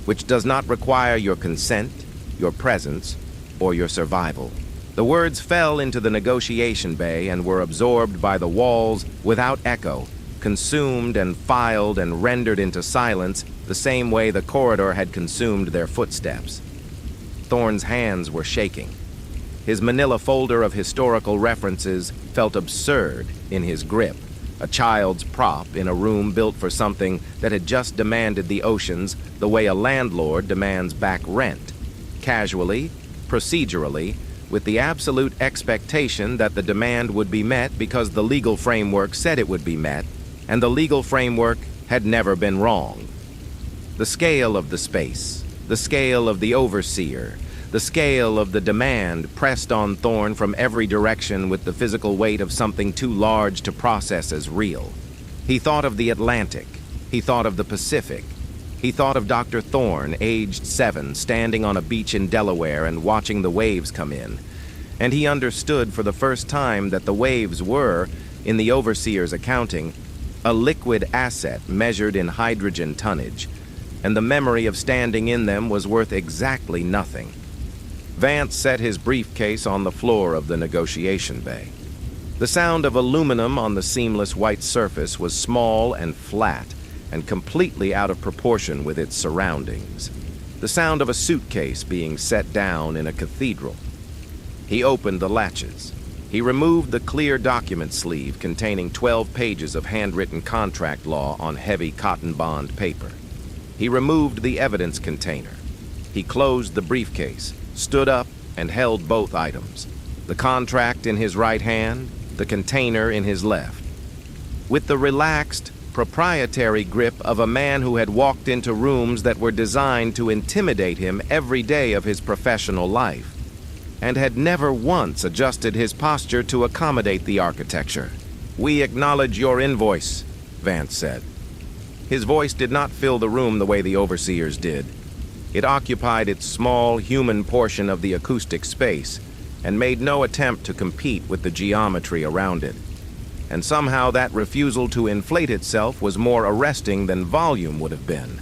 which does not require your consent, your presence, or your survival. The words fell into the negotiation bay and were absorbed by the walls without echo, consumed and filed and rendered into silence the same way the corridor had consumed their footsteps. Thorne's hands were shaking. His manila folder of historical references felt absurd in his grip, a child's prop in a room built for something that had just demanded the oceans the way a landlord demands back rent, casually, procedurally, with the absolute expectation that the demand would be met because the legal framework said it would be met, and the legal framework had never been wrong. The scale of the space, the scale of the Overseer, the scale of the demand pressed on Thorne from every direction with the physical weight of something too large to process as real. He thought of the Atlantic. He thought of the Pacific. He thought of Dr. Thorne, aged 7, standing on a beach in Delaware and watching the waves come in. And he understood for the first time that the waves were, in the Overseer's accounting, a liquid asset measured in hydrogen tonnage, and the memory of standing in them was worth exactly nothing. Vance set his briefcase on the floor of the negotiation bay. The sound of aluminum on the seamless white surface was small and flat, and completely out of proportion with its surroundings. The sound of a suitcase being set down in a cathedral. He opened the latches. He removed the clear document sleeve containing 12 pages of handwritten contract law on heavy cotton bond paper. He removed the evidence container. He closed the briefcase, stood up, and held both items, the contract in his right hand, the container in his left. With the relaxed, proprietary grip of a man who had walked into rooms that were designed to intimidate him every day of his professional life, and had never once adjusted his posture to accommodate the architecture. "We acknowledge your invoice," Vance said. His voice did not fill the room the way the Overseer's did. It occupied its small, human portion of the acoustic space and made no attempt to compete with the geometry around it. And somehow that refusal to inflate itself was more arresting than volume would have been.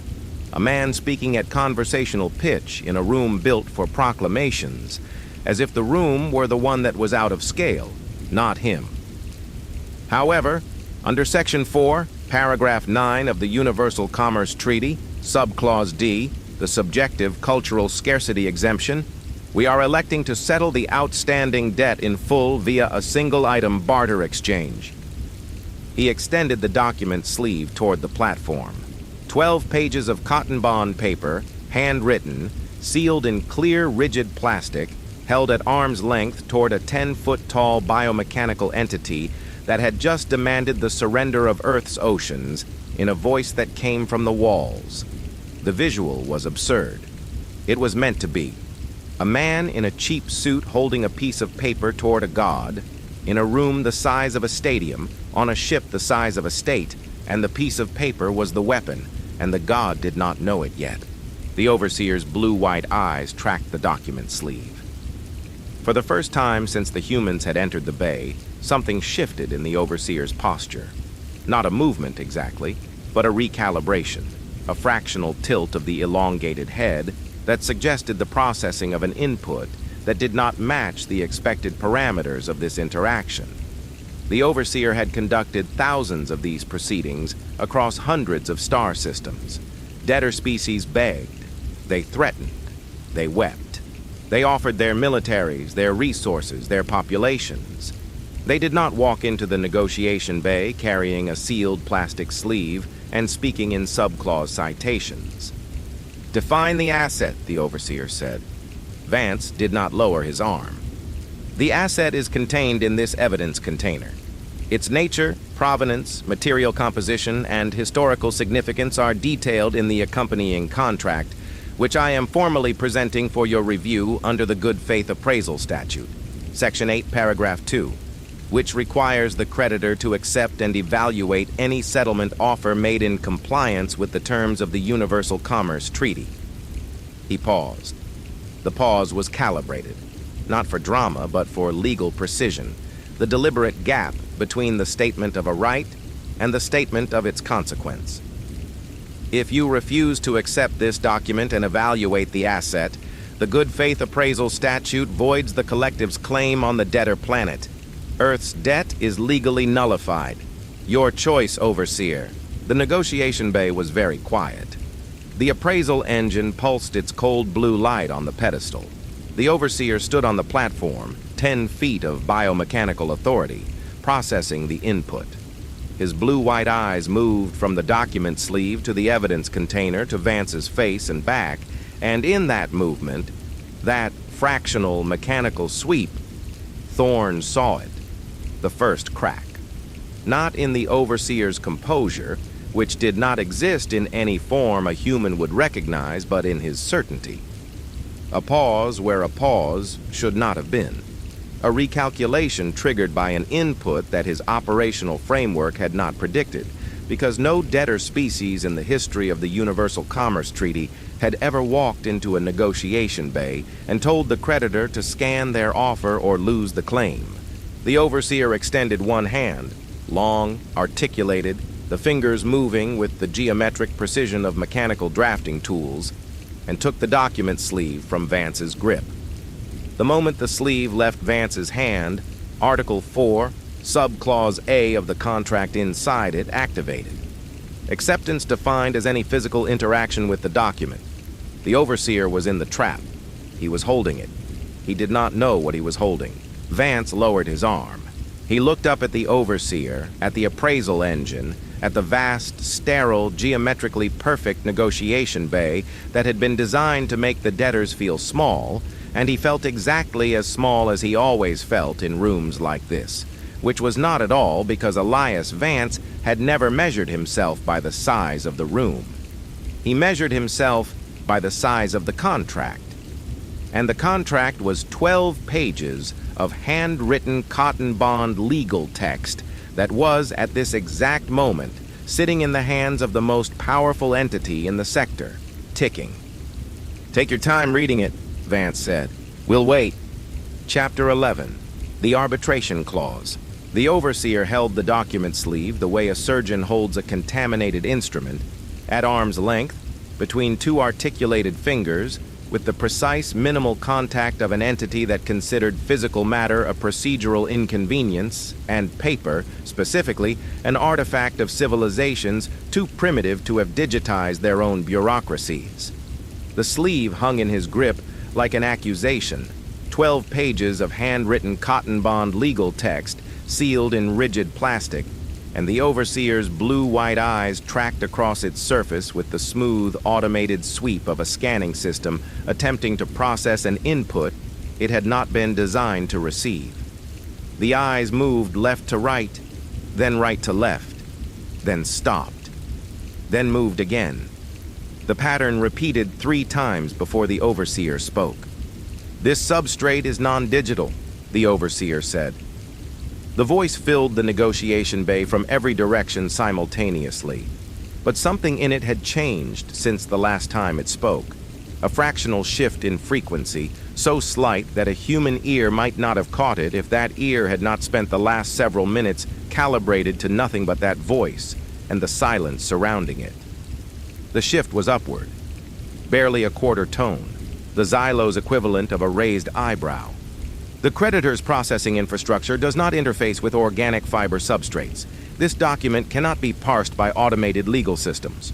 A man speaking at conversational pitch in a room built for proclamations, as if the room were the one that was out of scale, not him. However, under Section 4, Paragraph 9 of the Universal Commerce Treaty, Subclause D, the subjective cultural scarcity exemption, we are electing to settle the outstanding debt in full via a single-item barter exchange. He extended the document sleeve toward the platform. 12 pages of cotton bond paper, handwritten, sealed in clear, rigid plastic, held at arm's length toward a 10-foot-tall biomechanical entity that had just demanded the surrender of Earth's oceans in a voice that came from the walls. The visual was absurd. It was meant to be. A man in a cheap suit holding a piece of paper toward a god, in a room the size of a stadium, on a ship the size of a state, and the piece of paper was the weapon, and the god did not know it yet. The Overseer's blue-white eyes tracked the document sleeve. For the first time since the humans had entered the bay, something shifted in the Overseer's posture. Not a movement exactly, but a recalibration, a fractional tilt of the elongated head that suggested the processing of an input that did not match the expected parameters of this interaction. The Overseer had conducted thousands of these proceedings across hundreds of star systems. Debtor species begged, they threatened, they wept. They offered their militaries, their resources, their populations. They did not walk into the negotiation bay carrying a sealed plastic sleeve and speaking in subclause citations. "Define the asset," the Overseer said. Vance did not lower his arm. "The asset is contained in this evidence container. Its nature, provenance, material composition, and historical significance are detailed in the accompanying contract, which I am formally presenting for your review under the Good Faith Appraisal Statute, Section 8, Paragraph 2, which requires the creditor to accept and evaluate any settlement offer made in compliance with the terms of the Universal Commerce Treaty." He paused. The pause was calibrated, not for drama, but for legal precision, the deliberate gap between the statement of a right and the statement of its consequence. "If you refuse to accept this document and evaluate the asset, the Good Faith Appraisal Statute voids the collective's claim on the debtor planet. Earth's debt is legally nullified. Your choice, Overseer." The negotiation bay was very quiet. The appraisal engine pulsed its cold blue light on the pedestal. The Overseer stood on the platform, 10 feet of biomechanical authority, processing the input. His blue-white eyes moved from the document sleeve to the evidence container to Vance's face and back, and in that movement, that fractional mechanical sweep, Thorne saw it. The first crack. Not in the Overseer's composure, which did not exist in any form a human would recognize, but in his certainty. A pause where a pause should not have been. A recalculation triggered by an input that his operational framework had not predicted, because no debtor species in the history of the Universal Commerce Treaty had ever walked into a negotiation bay and told the creditor to scan their offer or lose the claim. The Overseer extended one hand, long, articulated, the fingers moving with the geometric precision of mechanical drafting tools, and took the document sleeve from Vance's grip. The moment the sleeve left Vance's hand, Article 4, Subclause A of the contract inside it activated. Acceptance defined as any physical interaction with the document. The Overseer was in the trap. He was holding it. He did not know what he was holding. Vance lowered his arm. He looked up at the Overseer, at the appraisal engine, at the vast, sterile, geometrically perfect negotiation bay that had been designed to make the debtors feel small, and he felt exactly as small as he always felt in rooms like this, which was not at all because Elias Vance had never measured himself by the size of the room. He measured himself by the size of the contract. And the contract was 12 pages of handwritten cotton bond legal text that was, at this exact moment, sitting in the hands of the most powerful entity in the sector, ticking. "Take your time reading it," Vance said. "We'll wait." Chapter 11. The Arbitration Clause. The Overseer held the document sleeve the way a surgeon holds a contaminated instrument, at arm's length, between two articulated fingers, with the precise minimal contact of an entity that considered physical matter a procedural inconvenience, and paper, specifically, an artifact of civilizations too primitive to have digitized their own bureaucracies. The sleeve hung in his grip like an accusation, 12 pages of handwritten cotton bond legal text, sealed in rigid plastic, and the Overseer's blue-white eyes tracked across its surface with the smooth, automated sweep of a scanning system attempting to process an input it had not been designed to receive. The eyes moved left to right, then right to left, then stopped, then moved again. The pattern repeated 3 times before the Overseer spoke. "This substrate is non-digital," the Overseer said. The voice filled the negotiation bay from every direction simultaneously, but something in it had changed since the last time it spoke. A fractional shift in frequency, so slight that a human ear might not have caught it if that ear had not spent the last several minutes calibrated to nothing but that voice and the silence surrounding it. The shift was upward, barely a quarter tone, the Xylos equivalent of a raised eyebrow. The creditor's processing infrastructure does not interface with organic fiber substrates. This document cannot be parsed by automated legal systems.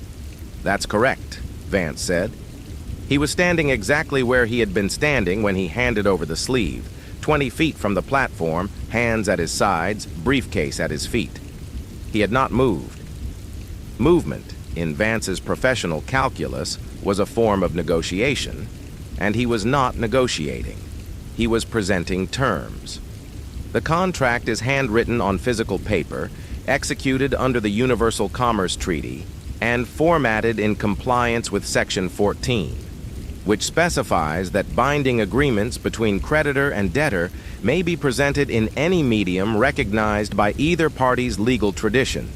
"That's correct," Vance said. He was standing exactly where he had been standing when he handed over the sleeve, 20 feet from the platform, hands at his sides, briefcase at his feet. He had not moved. Movement, in Vance's professional calculus, was a form of negotiation, and he was not negotiating. He was presenting terms. The contract is handwritten on physical paper, executed under the Universal Commerce Treaty, and formatted in compliance with Section 14, which specifies that binding agreements between creditor and debtor may be presented in any medium recognized by either party's legal tradition.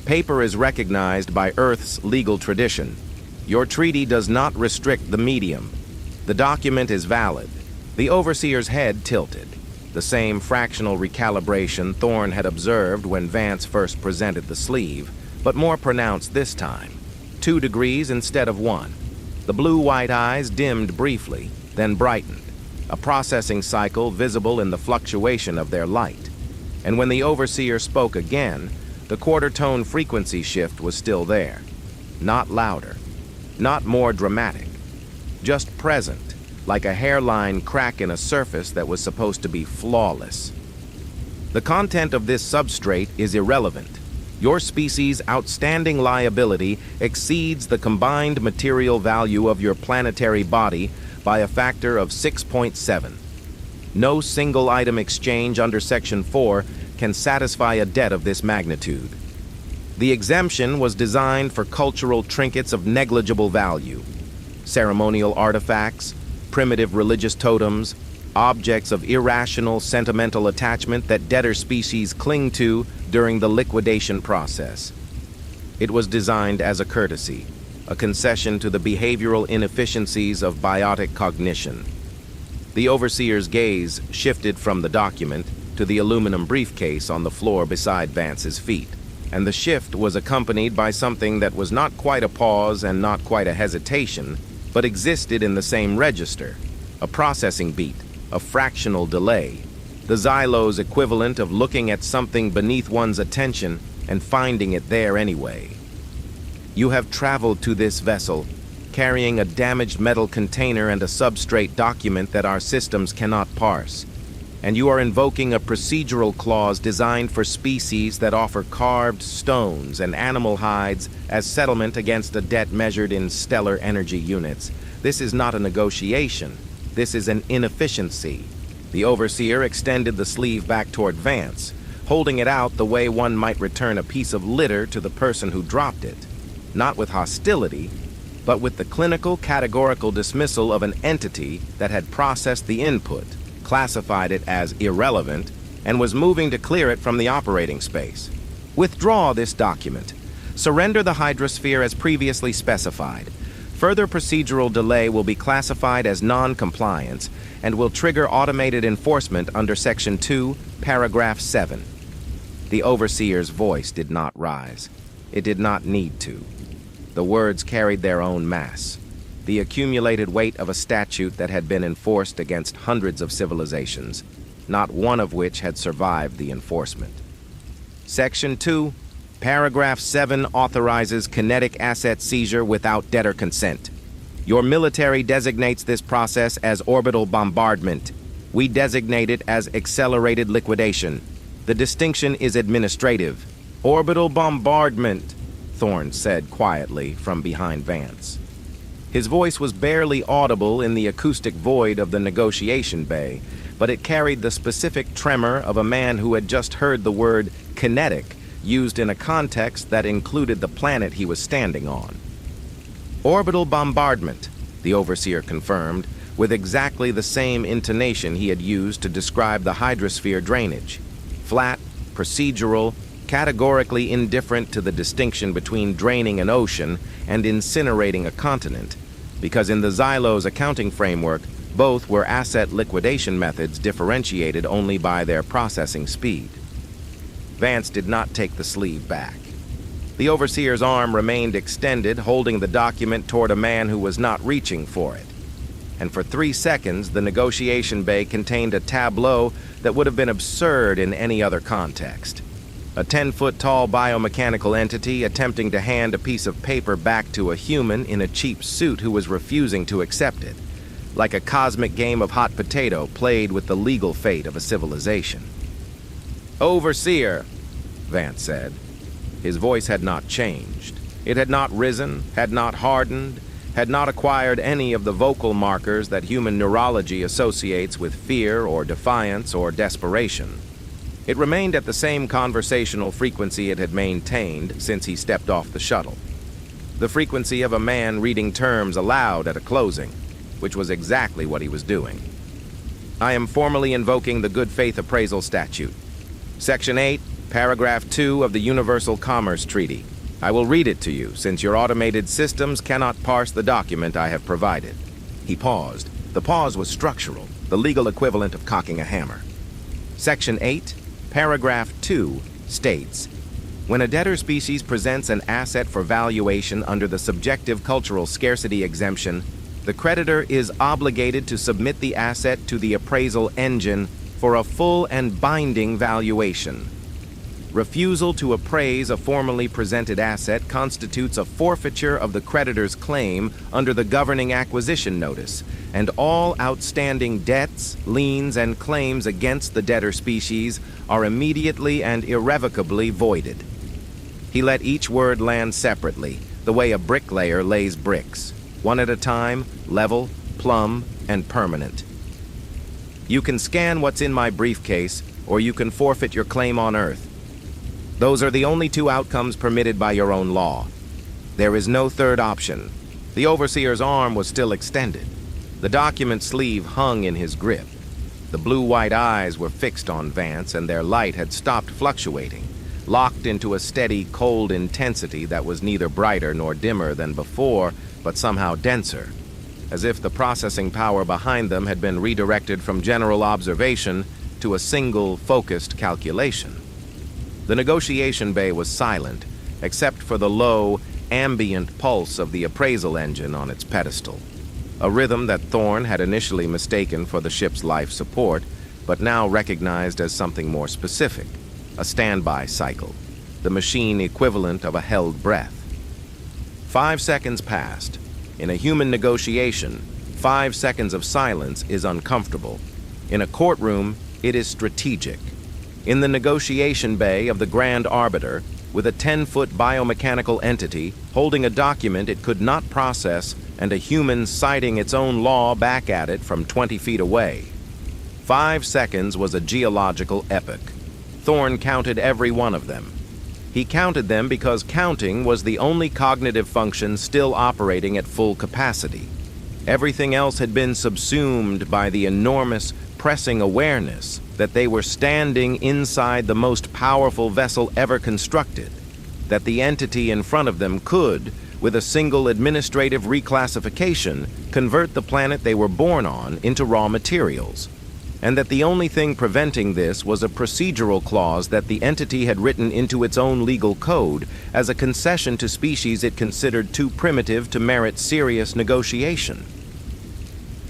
Paper is recognized by Earth's legal tradition. Your treaty does not restrict the medium. The document is valid. The Overseer's head tilted, the same fractional recalibration Thorne had observed when Vance first presented the sleeve, but more pronounced this time, 2 degrees instead of 1. The blue-white eyes dimmed briefly, then brightened, a processing cycle visible in the fluctuation of their light. And when the Overseer spoke again, the quarter-tone frequency shift was still there. Not louder, not more dramatic, just present, like a hairline crack in a surface that was supposed to be flawless. "The content of this substrate is irrelevant. Your species' outstanding liability exceeds the combined material value of your planetary body by a factor of 6.7. No single item exchange under Section 4 can satisfy a debt of this magnitude. The exemption was designed for cultural trinkets of negligible value, ceremonial artifacts, primitive religious totems, objects of irrational sentimental attachment that debtor species cling to during the liquidation process. It was designed as a courtesy, a concession to the behavioral inefficiencies of biotic cognition. The Overseer's gaze shifted from the document to the aluminum briefcase on the floor beside Vance's feet, and the shift was accompanied by something that was not quite a pause and not quite a hesitation, but existed in the same register, a processing beat, a fractional delay, the Xylos equivalent of looking at something beneath one's attention and finding it there anyway. You have traveled to this vessel, carrying a damaged metal container and a substrate document that our systems cannot parse. And you are invoking a procedural clause designed for species that offer carved stones and animal hides as settlement against a debt measured in stellar energy units. This is not a negotiation. This is an inefficiency. The Overseer extended the sleeve back toward Vance, holding it out the way one might return a piece of litter to the person who dropped it. Not with hostility, but with the clinical categorical dismissal of an entity that had processed the input, classified it as irrelevant, and was moving to clear it from the operating space. Withdraw this document. Surrender the hydrosphere as previously specified. Further procedural delay will be classified as non-compliance and will trigger automated enforcement under Section 2, Paragraph 7. The Overseer's voice did not rise. It did not need to. The words carried their own mass, the accumulated weight of a statute that had been enforced against hundreds of civilizations, not one of which had survived the enforcement. Section 2, Paragraph 7 authorizes kinetic asset seizure without debtor consent. Your military designates this process as orbital bombardment. We designate it as accelerated liquidation. The distinction is administrative. Orbital bombardment, Thorne said quietly from behind Vance. His voice was barely audible in the acoustic void of the negotiation bay, but it carried the specific tremor of a man who had just heard the word kinetic used in a context that included the planet he was standing on. Orbital bombardment, the Overseer confirmed, with exactly the same intonation he had used to describe the hydrosphere drainage. Flat, procedural, categorically indifferent to the distinction between draining an ocean and incinerating a continent, because in the Xylos accounting framework, both were asset liquidation methods differentiated only by their processing speed. Vance did not take the sleeve back. The Overseer's arm remained extended, holding the document toward a man who was not reaching for it. And for 3 seconds, the negotiation bay contained a tableau that would have been absurd in any other context. A 10-foot-tall biomechanical entity attempting to hand a piece of paper back to a human in a cheap suit who was refusing to accept it, like a cosmic game of hot potato played with the legal fate of a civilization. "Overseer," Vance said. His voice had not changed. It had not risen, had not hardened, had not acquired any of the vocal markers that human neurology associates with fear or defiance or desperation. It remained at the same conversational frequency it had maintained since he stepped off the shuttle. The frequency of a man reading terms aloud at a closing, which was exactly what he was doing. "I am formally invoking the Good Faith Appraisal Statute. Section 8, Paragraph 2 of the Universal Commerce Treaty. I will read it to you, since your automated systems cannot parse the document I have provided." He paused. The pause was structural, the legal equivalent of cocking a hammer. Section 8, Paragraph 2 states, "When a debtor species presents an asset for valuation under the subjective cultural scarcity exemption, the creditor is obligated to submit the asset to the appraisal engine for a full and binding valuation. Refusal to appraise a formally presented asset constitutes a forfeiture of the creditor's claim under the governing acquisition notice, and all outstanding debts, liens, and claims against the debtor species are immediately and irrevocably voided." He let each word land separately, the way a bricklayer lays bricks, one at a time, level, plumb, and permanent. "You can scan what's in my briefcase, or you can forfeit your claim on Earth. Those are the only 2 outcomes permitted by your own law. There is no third option." The Overseer's arm was still extended. The document sleeve hung in his grip. The blue-white eyes were fixed on Vance, and their light had stopped fluctuating, locked into a steady, cold intensity that was neither brighter nor dimmer than before, but somehow denser, as if the processing power behind them had been redirected from general observation to a single, focused calculation. The negotiation bay was silent, except for the low, ambient pulse of the appraisal engine on its pedestal, a rhythm that Thorne had initially mistaken for the ship's life support, but now recognized as something more specific, a standby cycle, the machine equivalent of a held breath. 5 seconds passed. In a human negotiation, 5 seconds of silence is uncomfortable. In a courtroom, it is strategic. In the negotiation bay of the Grand Arbiter, with a 10-foot biomechanical entity holding a document it could not process and a human citing its own law back at it from 20 feet away. 5 seconds was a geological epoch. Thorne counted every one of them. He counted them because counting was the only cognitive function still operating at full capacity. Everything else had been subsumed by the enormous, pressing awareness that they were standing inside the most powerful vessel ever constructed, that the entity in front of them could, with a single administrative reclassification, convert the planet they were born on into raw materials, and that the only thing preventing this was a procedural clause that the entity had written into its own legal code as a concession to species it considered too primitive to merit serious negotiation.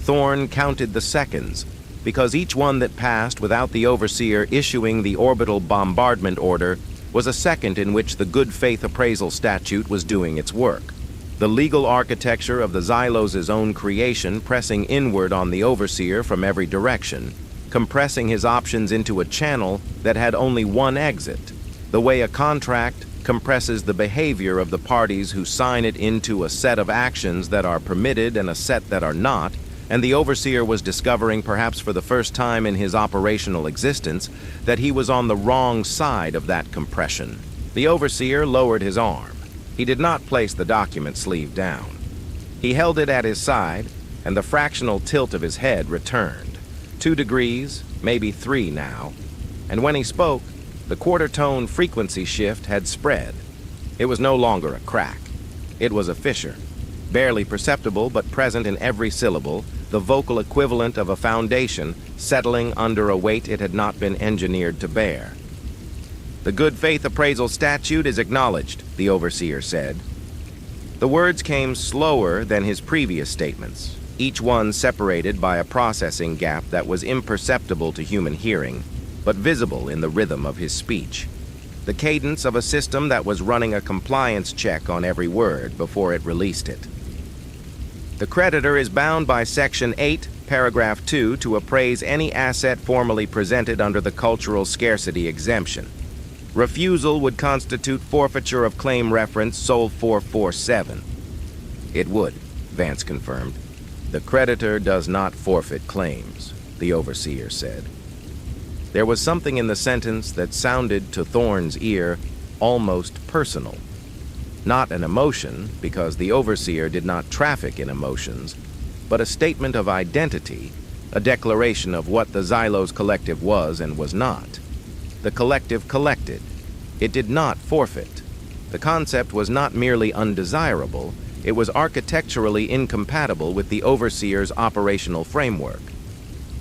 Thorne counted the seconds, because each one that passed without the Overseer issuing the orbital bombardment order was a second in which the good faith appraisal statute was doing its work. The legal architecture of the Xylos' own creation pressing inward on the Overseer from every direction, compressing his options into a channel that had only one exit, the way a contract compresses the behavior of the parties who sign it into a set of actions that are permitted and a set that are not, and the Overseer was discovering, perhaps for the first time in his operational existence, that he was on the wrong side of that compression. The Overseer lowered his arm. He did not place the document sleeve down. He held it at his side, and the fractional tilt of his head returned. 2 degrees, maybe 3 now, and when he spoke, the quarter-tone frequency shift had spread. It was no longer a crack. It was a fissure, barely perceptible but present in every syllable, the vocal equivalent of a foundation settling under a weight it had not been engineered to bear. "The good faith appraisal statute is acknowledged," the Overseer said. The words came slower than his previous statements, each one separated by a processing gap that was imperceptible to human hearing, but visible in the rhythm of his speech. The cadence of a system that was running a compliance check on every word before it released it. "The creditor is bound by Section 8, Paragraph 2 to appraise any asset formally presented under the cultural scarcity exemption. Refusal would constitute forfeiture of claim reference Sol 447. "It would," Vance confirmed. "The creditor does not forfeit claims," the Overseer said. There was something in the sentence that sounded to Thorne's ear almost personal. Not an emotion, because the Overseer did not traffic in emotions, but a statement of identity, a declaration of what the Xylos collective was and was not. The collective collected. It did not forfeit. The concept was not merely undesirable, it was architecturally incompatible with the Overseer's operational framework.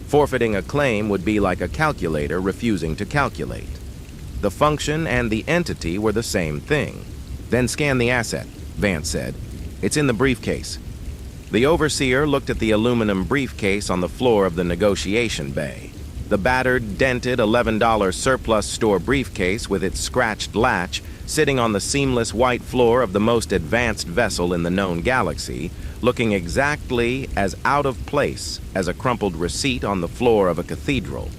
Forfeiting a claim would be like a calculator refusing to calculate. The function and the entity were the same thing. "Then scan the asset," Vance said. "It's in the briefcase." The Overseer looked at the aluminum briefcase on the floor of the negotiation bay. The battered, dented $11 surplus store briefcase with its scratched latch sitting on the seamless white floor of the most advanced vessel in the known galaxy, looking exactly as out of place as a crumpled receipt on the floor of a cathedral.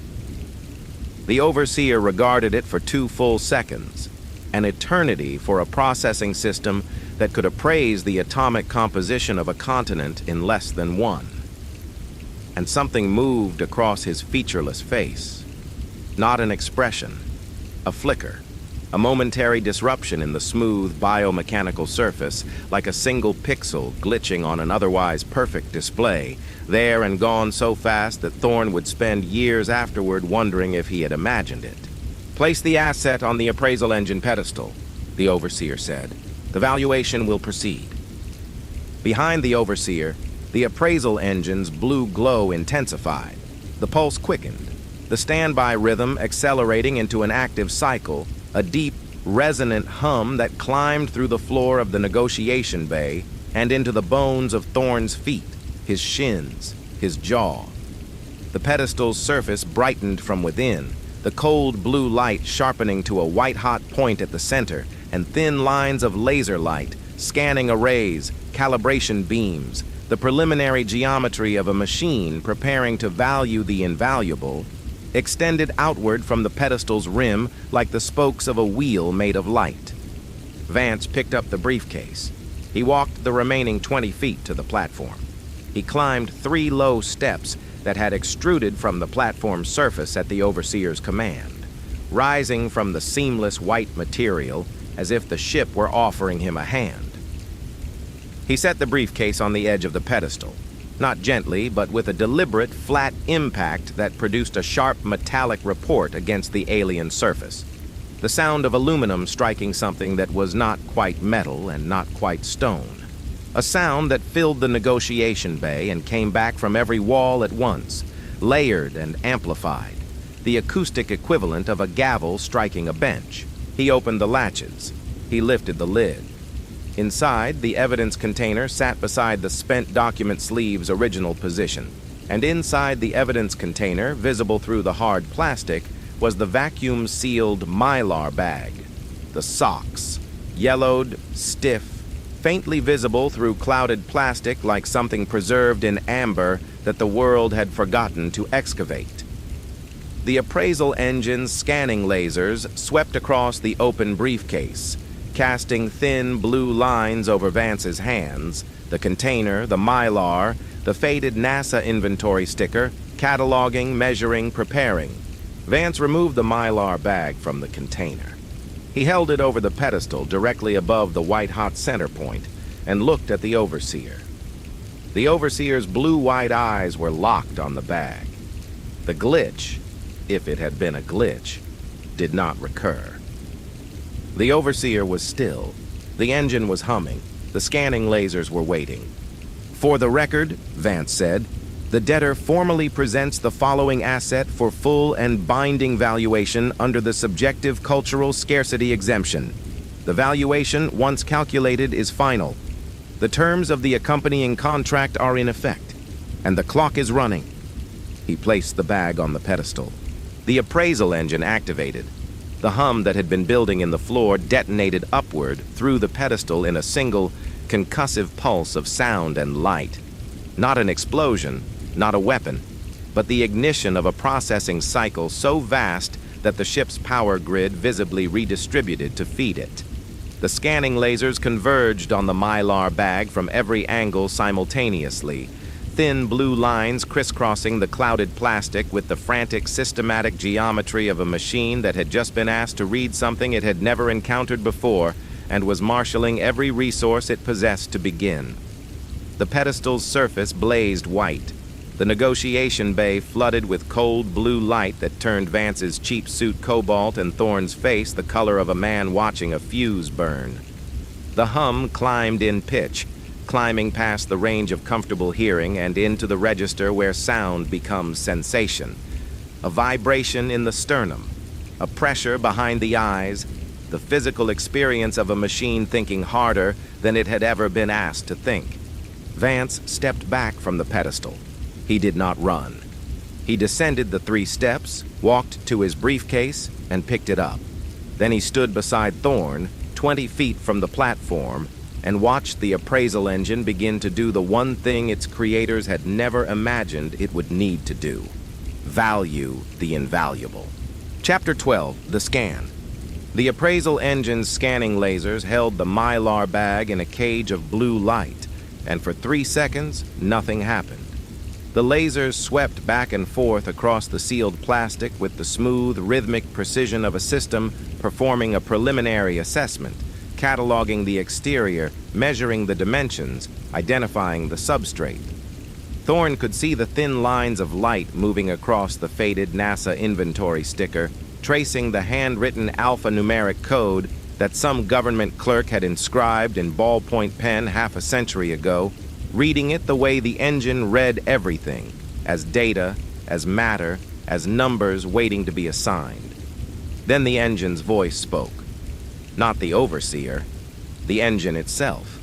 The Overseer regarded it for 2 full seconds, an eternity for a processing system that could appraise the atomic composition of a continent in less than 1. And something moved across his featureless face. Not an expression, a flicker, a momentary disruption in the smooth biomechanical surface, like a single pixel glitching on an otherwise perfect display, there and gone so fast that Thorne would spend years afterward wondering if he had imagined it. "Place the asset on the appraisal engine pedestal," the Overseer said. "The valuation will proceed." Behind the Overseer, the appraisal engine's blue glow intensified. The pulse quickened, the standby rhythm accelerating into an active cycle, a deep, resonant hum that climbed through the floor of the negotiation bay and into the bones of Thorne's feet, his shins, his jaw. The pedestal's surface brightened from within, the cold blue light sharpening to a white-hot point at the center, and thin lines of laser light scanning arrays, calibration beams, the preliminary geometry of a machine preparing to value the invaluable, extended outward from the pedestal's rim like the spokes of a wheel made of light. Vance picked up the briefcase. He walked the remaining 20 feet to the platform. He climbed 3 low steps that had extruded from the platform's surface at the Overseer's command, rising from the seamless white material as if the ship were offering him a hand. He set the briefcase on the edge of the pedestal, not gently, but with a deliberate, flat impact that produced a sharp metallic report against the alien surface. The sound of aluminum striking something that was not quite metal and not quite stone. A sound that filled the negotiation bay and came back from every wall at once, layered and amplified, the acoustic equivalent of a gavel striking a bench. He opened the latches. He lifted the lid. Inside, the evidence container sat beside the spent document sleeve's original position, and inside the evidence container, visible through the hard plastic, was the vacuum-sealed mylar bag. The socks, yellowed, stiff, faintly visible through clouded plastic like something preserved in amber that the world had forgotten to excavate. The appraisal engine's scanning lasers swept across the open briefcase, casting thin blue lines over Vance's hands, the container, the mylar, the faded NASA inventory sticker, cataloging, measuring, preparing. Vance removed the mylar bag from the container. He held it over the pedestal directly above the white-hot center point and looked at the Overseer. The Overseer's blue-white eyes were locked on the bag. The glitch, if it had been a glitch, did not recur. The Overseer was still. The engine was humming. The scanning lasers were waiting. "For the record," Vance said, "the debtor formally presents the following asset for full and binding valuation under the subjective cultural scarcity exemption. The valuation, once calculated, is final. The terms of the accompanying contract are in effect, and the clock is running." He placed the bag on the pedestal. The appraisal engine activated. The hum that had been building in the floor detonated upward through the pedestal in a single, concussive pulse of sound and light. Not an explosion, not a weapon, but the ignition of a processing cycle so vast that the ship's power grid visibly redistributed to feed it. The scanning lasers converged on the mylar bag from every angle simultaneously, thin blue lines crisscrossing the clouded plastic with the frantic, systematic geometry of a machine that had just been asked to read something it had never encountered before and was marshaling every resource it possessed to begin. The pedestal's surface blazed white, the negotiation bay flooded with cold blue light that turned Vance's cheap suit cobalt and Thorne's face the color of a man watching a fuse burn. The hum climbed in pitch, climbing past the range of comfortable hearing and into the register where sound becomes sensation. A vibration in the sternum, a pressure behind the eyes, the physical experience of a machine thinking harder than it had ever been asked to think. Vance stepped back from the pedestal. He did not run. He descended the 3 steps, walked to his briefcase, and picked it up. Then he stood beside Thorne, 20 feet from the platform, and watched the appraisal engine begin to do the one thing its creators had never imagined it would need to do: value the invaluable. Chapter 12, The Scan. The appraisal engine's scanning lasers held the mylar bag in a cage of blue light, and for 3 seconds, nothing happened. The lasers swept back and forth across the sealed plastic with the smooth, rhythmic precision of a system performing a preliminary assessment, cataloging the exterior, measuring the dimensions, identifying the substrate. Thorne could see the thin lines of light moving across the faded NASA inventory sticker, tracing the handwritten alphanumeric code that some government clerk had inscribed in ballpoint pen half a century ago, reading it the way the engine read everything, as data, as matter, as numbers waiting to be assigned. Then the engine's voice spoke. Not the Overseer, the engine itself.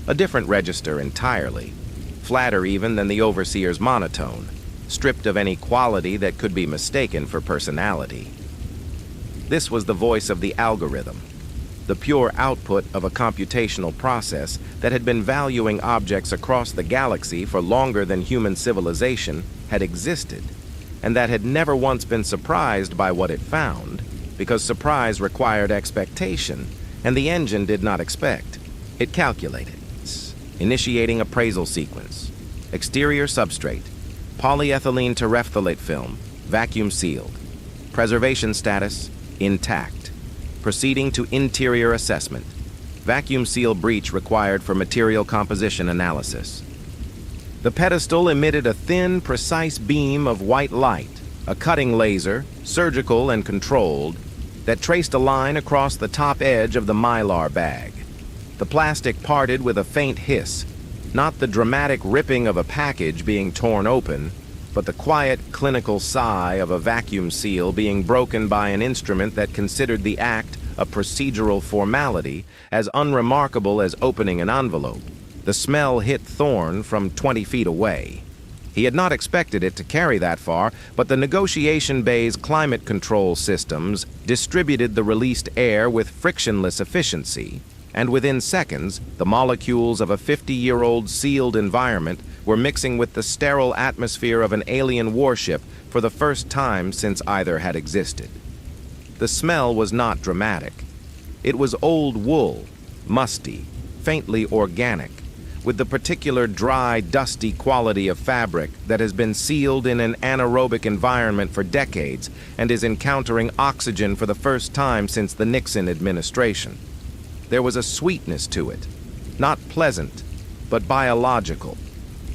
A different register entirely, flatter even than the Overseer's monotone, stripped of any quality that could be mistaken for personality. This was the voice of the algorithm. the pure output of a computational process that had been valuing objects across the galaxy for longer than human civilization had existed, and that had never once been surprised by what it found, because surprise required expectation, and the engine did not expect. It calculated. Initiating appraisal sequence. Exterior substrate. Polyethylene terephthalate film, vacuum sealed. Preservation status, intact. Proceeding to interior assessment. Vacuum seal breach required for material composition analysis. The pedestal emitted a thin, precise beam of white light, a cutting laser, surgical and controlled, that traced a line across the top edge of the mylar bag. The plastic parted with a faint hiss, not the dramatic ripping of a package being torn open, but the quiet, clinical sigh of a vacuum seal being broken by an instrument that considered the act a procedural formality as unremarkable as opening an envelope. The smell hit Thorne from 20 feet away. He had not expected it to carry that far, but the negotiation bay's climate control systems distributed the released air with frictionless efficiency, and within seconds, the molecules of a 50-year-old sealed environment were mixing with the sterile atmosphere of an alien warship for the first time since either had existed. The smell was not dramatic. It was old wool, musty, faintly organic, with the particular dry, dusty quality of fabric that has been sealed in an anaerobic environment for decades and is encountering oxygen for the first time since the Nixon administration. There was a sweetness to it, not pleasant, but biological,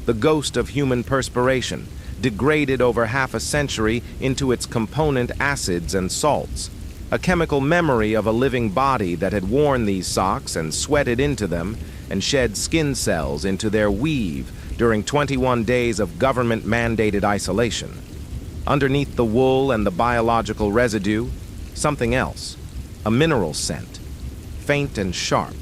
the ghost of human perspiration, degraded over half a century into its component acids and salts, a chemical memory of a living body that had worn these socks and sweated into them and shed skin cells into their weave during 21 days of government-mandated isolation. Underneath the wool and the biological residue, something else, a mineral scent, faint and sharp,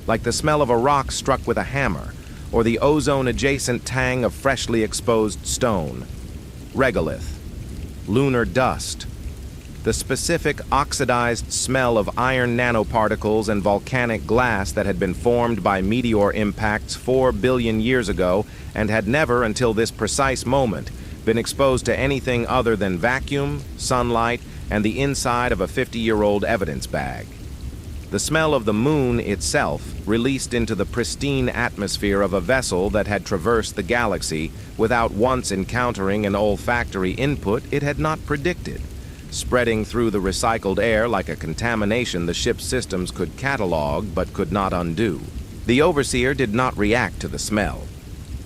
like the smell of a rock struck with a hammer, or the ozone-adjacent tang of freshly exposed stone. Regolith, lunar dust, the specific oxidized smell of iron nanoparticles and volcanic glass that had been formed by meteor impacts 4 billion years ago and had never, until this precise moment, been exposed to anything other than vacuum, sunlight, and the inside of a 50-year-old evidence bag. The smell of the moon itself, released into the pristine atmosphere of a vessel that had traversed the galaxy without once encountering an olfactory input it had not predicted, spreading through the recycled air like a contamination the ship's systems could catalog but could not undo. The Overseer did not react to the smell.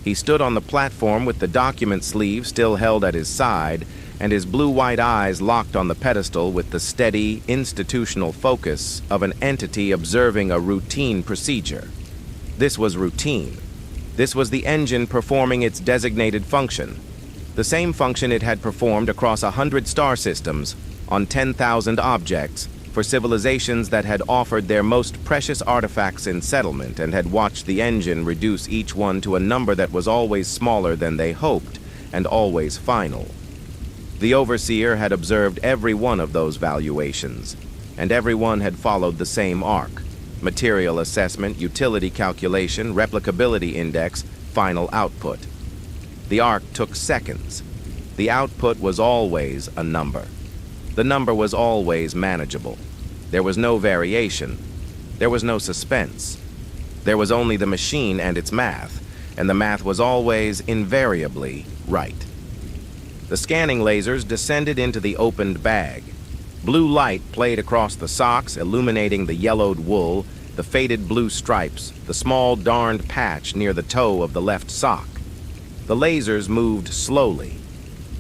He stood on the platform with the document sleeve still held at his side, and his blue-white eyes locked on the pedestal with the steady, institutional focus of an entity observing a routine procedure. This was routine. This was the engine performing its designated function, the same function it had performed across 100 star systems, on 10,000 objects, for civilizations that had offered their most precious artifacts in settlement and had watched the engine reduce each one to a number that was always smaller than they hoped, and always final. The Overseer had observed every one of those valuations, and every one had followed the same arc: material assessment, utility calculation, replicability index, final output. The arc took seconds. The output was always a number. The number was always manageable. There was no variation. There was no suspense. There was only the machine and its math, and the math was always invariably right. The scanning lasers descended into the opened bag. Blue light played across the socks, illuminating the yellowed wool, the faded blue stripes, the small darned patch near the toe of the left sock. The lasers moved slowly,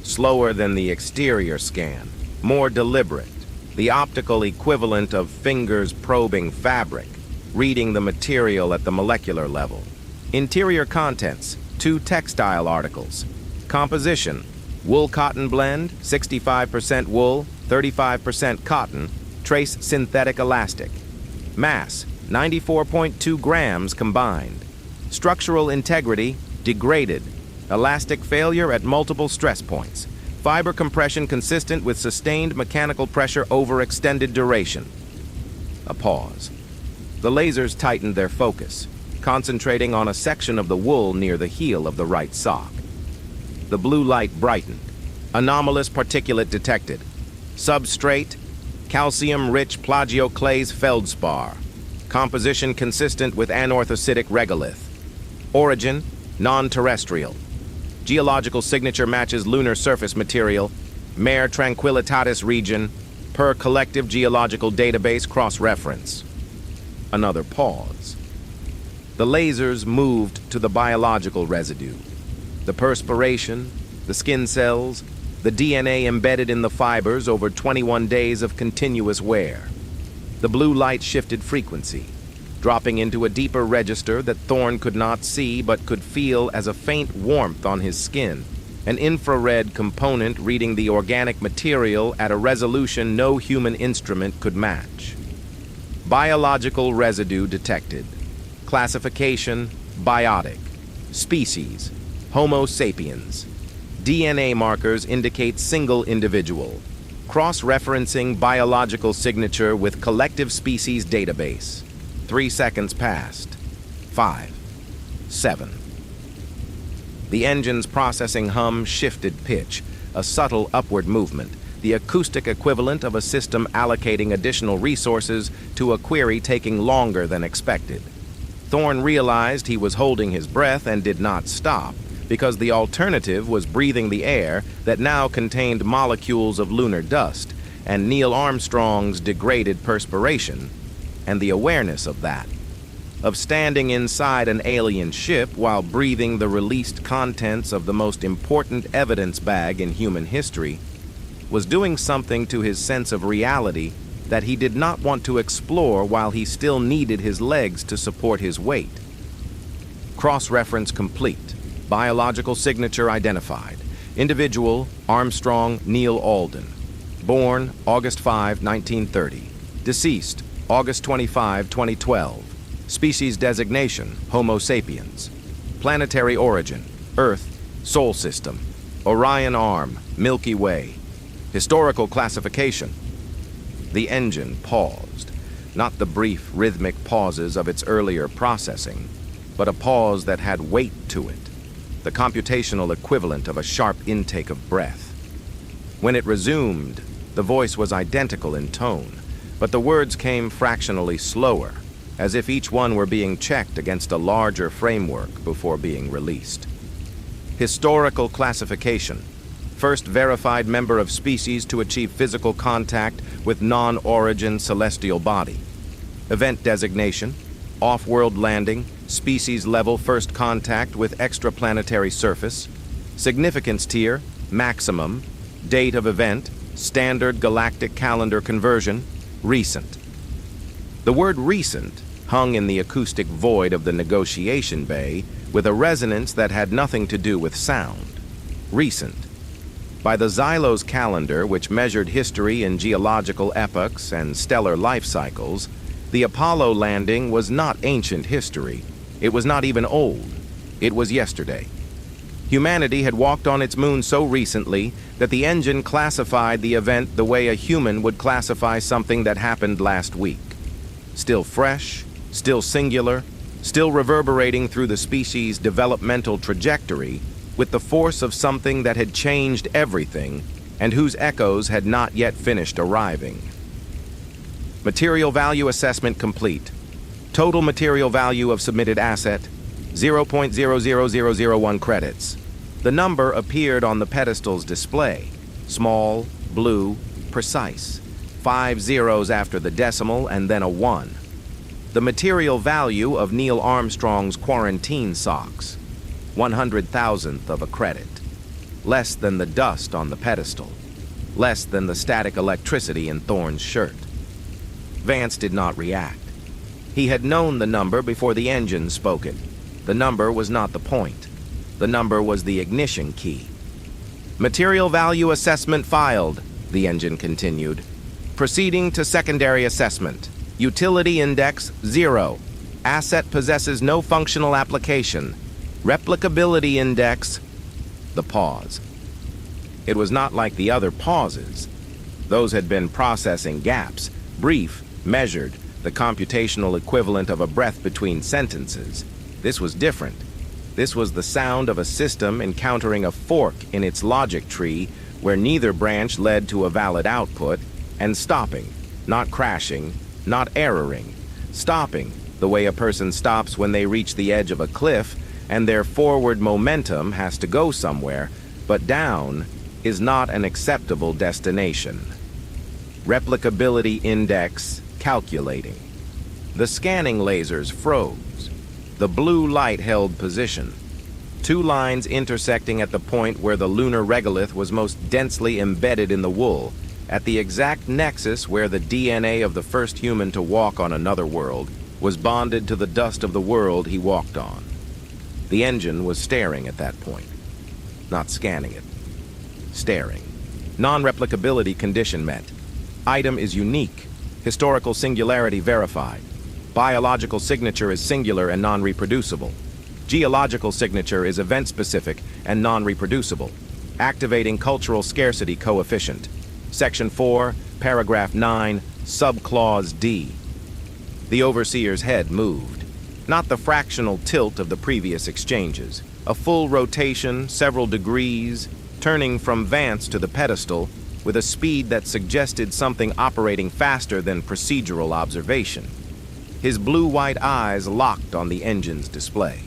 slower than the exterior scan, more deliberate, the optical equivalent of fingers probing fabric, reading the material at the molecular level. Interior contents: 2 textile articles. Composition: wool-cotton blend, 65% wool, 35% cotton, trace synthetic elastic. Mass: 94.2 grams combined. Structural integrity: degraded. Elastic failure at multiple stress points. Fiber compression consistent with sustained mechanical pressure over extended duration. A pause. The lasers tightened their focus, concentrating on a section of the wool near the heel of the right sock. The blue light brightened. Anomalous particulate detected. Substrate, calcium-rich plagioclase feldspar. Composition consistent with anorthositic regolith. Origin, non-terrestrial. Geological signature matches lunar surface material. Mare Tranquillitatis region, per collective geological database cross-reference. Another pause. The lasers moved to the biological residue. The perspiration, the skin cells, the DNA embedded in the fibers over 21 days of continuous wear. The blue light shifted frequency, dropping into a deeper register that Thorne could not see but could feel as a faint warmth on his skin, an infrared component reading the organic material at a resolution no human instrument could match. Biological residue detected. Classification, biotic. Species, Homo sapiens. DNA markers indicate single individual. Cross-referencing biological signature with collective species database. 3 seconds passed. 5. 7. The engine's processing hum shifted pitch, a subtle upward movement, the acoustic equivalent of a system allocating additional resources to a query taking longer than expected. Thorne realized he was holding his breath and did not stop, because the alternative was breathing the air that now contained molecules of lunar dust and Neil Armstrong's degraded perspiration, and the awareness of that, of standing inside an alien ship while breathing the released contents of the most important evidence bag in human history, was doing something to his sense of reality that he did not want to explore while he still needed his legs to support his weight. Cross-reference complete. Biological signature identified. Individual, Armstrong Neil Alden. Born August 5, 1930. Deceased August 25, 2012. Species designation, Homo sapiens. Planetary origin, Earth, Sol System. Orion Arm, Milky Way. Historical classification. The engine paused, not the brief rhythmic pauses of its earlier processing, but a pause that had weight to it, the computational equivalent of a sharp intake of breath. When it resumed, the voice was identical in tone, but the words came fractionally slower, as if each one were being checked against a larger framework before being released. Historical classification. First verified member of species to achieve physical contact with non-origin celestial body. Event designation, off-world landing, species level first contact with extraplanetary surface. Significance tier, maximum. Date of event, standard galactic calendar conversion, recent. The word recent hung in the acoustic void of the negotiation bay with a resonance that had nothing to do with sound. Recent. By the Xylos calendar, which measured history in geological epochs and stellar life cycles, the Apollo landing was not ancient history. It was not even old. It was yesterday. Humanity had walked on its moon so recently that the engine classified the event the way a human would classify something that happened last week. Still fresh, still singular, still reverberating through the species' developmental trajectory, with the force of something that had changed everything and whose echoes had not yet finished arriving. Material value assessment complete. Total material value of submitted asset, 0.00001 credits. The number appeared on the pedestal's display. Small, blue, precise. 5 zeros after the decimal and then a 1. The material value of Neil Armstrong's quarantine socks. 100,000th of a credit. Less than the dust on the pedestal. Less than the static electricity in Thorne's shirt. Vance did not react. He had known the number before the engine spoke it. The number was not the point. The number was the ignition key. Material value assessment filed, the engine continued. Proceeding to secondary assessment. Utility index 0. Asset possesses no functional application. Replicability index. The pause. It was not like the other pauses. Those had been processing gaps, brief, measured, the computational equivalent of a breath between sentences. This was different. This was the sound of a system encountering a fork in its logic tree where neither branch led to a valid output, and stopping, not crashing, not erroring. Stopping, the way a person stops when they reach the edge of a cliff and their forward momentum has to go somewhere, but down is not an acceptable destination. Replicability index calculating. The scanning lasers froze. The blue light held position. Two lines intersecting at the point where the lunar regolith was most densely embedded in the wool, at the exact nexus where the DNA of the first human to walk on another world was bonded to the dust of the world he walked on. The engine was staring at that point, not scanning it. Staring. Non-replicability condition met. Item is unique. Historical singularity verified. Biological signature is singular and non-reproducible. Geological signature is event-specific and non-reproducible. Activating cultural scarcity coefficient. Section 4, paragraph 9, subclause D. The Overseer's head moved. Not the fractional tilt of the previous exchanges. A full rotation, several degrees, turning from Vance to the pedestal with a speed that suggested something operating faster than procedural observation. His blue-white eyes locked on the engine's display.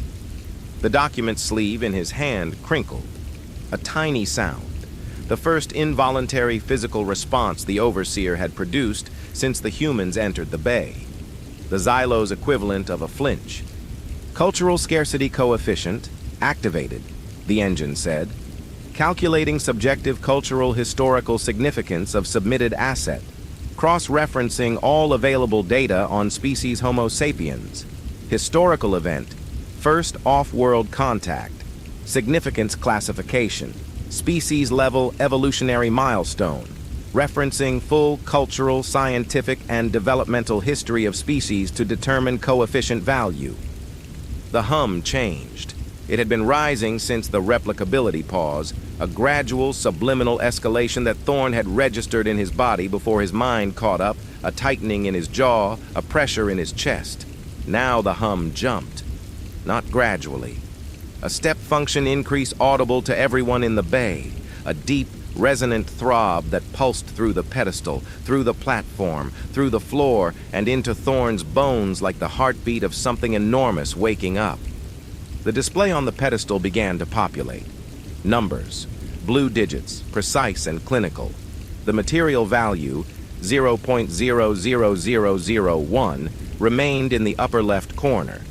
The document sleeve in his hand crinkled. A tiny sound. The first involuntary physical response the Overseer had produced since the humans entered the bay. The Xylos equivalent of a flinch. Cultural scarcity coefficient activated, the engine said. Calculating subjective cultural historical significance of submitted asset. Cross-referencing all available data on species Homo sapiens. Historical event. First off-world contact. Significance classification. Species-level evolutionary milestone. Referencing full cultural, scientific, and developmental history of species to determine coefficient value. The hum changed. It had been rising since the replicability pause, a gradual, subliminal escalation that Thorne had registered in his body before his mind caught up, a tightening in his jaw, a pressure in his chest. Now the hum jumped. Not gradually. A step function increase audible to everyone in the bay, a deep, resonant throb that pulsed through the pedestal, through the platform, through the floor, and into Thorne's bones like the heartbeat of something enormous waking up. The display on the pedestal began to populate. Numbers, blue digits, precise and clinical. The material value, 0.00001, remained in the upper left corner.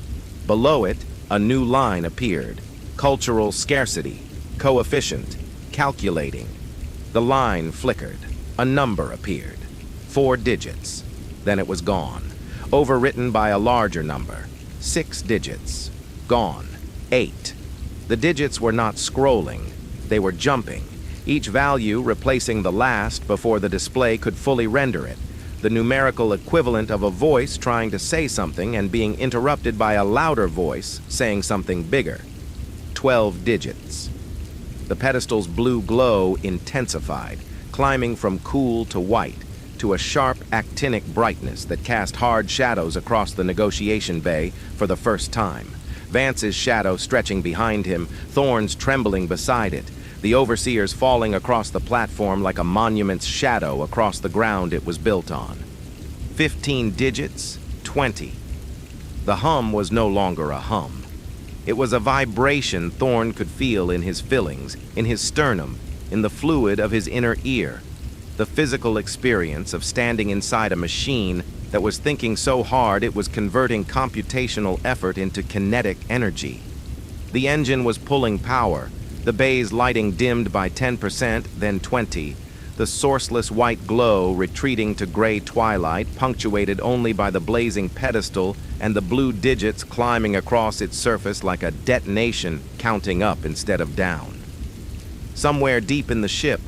Below it, a new line appeared. Cultural scarcity, coefficient, calculating. The line flickered. A number appeared. 4 digits. Then it was gone. Overwritten by a larger number. 6 digits. Gone. 8. The digits were not scrolling. They were jumping. Each value replacing the last before the display could fully render it. The numerical equivalent of a voice trying to say something and being interrupted by a louder voice saying something bigger. 12 digits. The pedestal's blue glow intensified, climbing from cool to white, to a sharp actinic brightness that cast hard shadows across the negotiation bay for the first time. Vance's shadow stretching behind him, Thorne's trembling beside it, the Overseer's falling across the platform like a monument's shadow across the ground it was built on. 15 digits, 20. The hum was no longer a hum. It was a vibration Thorne could feel in his fillings, in his sternum, in the fluid of his inner ear. The physical experience of standing inside a machine that was thinking so hard it was converting computational effort into kinetic energy. The engine was pulling power, the bay's lighting dimmed by 10%, then 20%, the sourceless white glow retreating to gray twilight, punctuated only by the blazing pedestal and the blue digits climbing across its surface like a detonation counting up instead of down. Somewhere deep in the ship,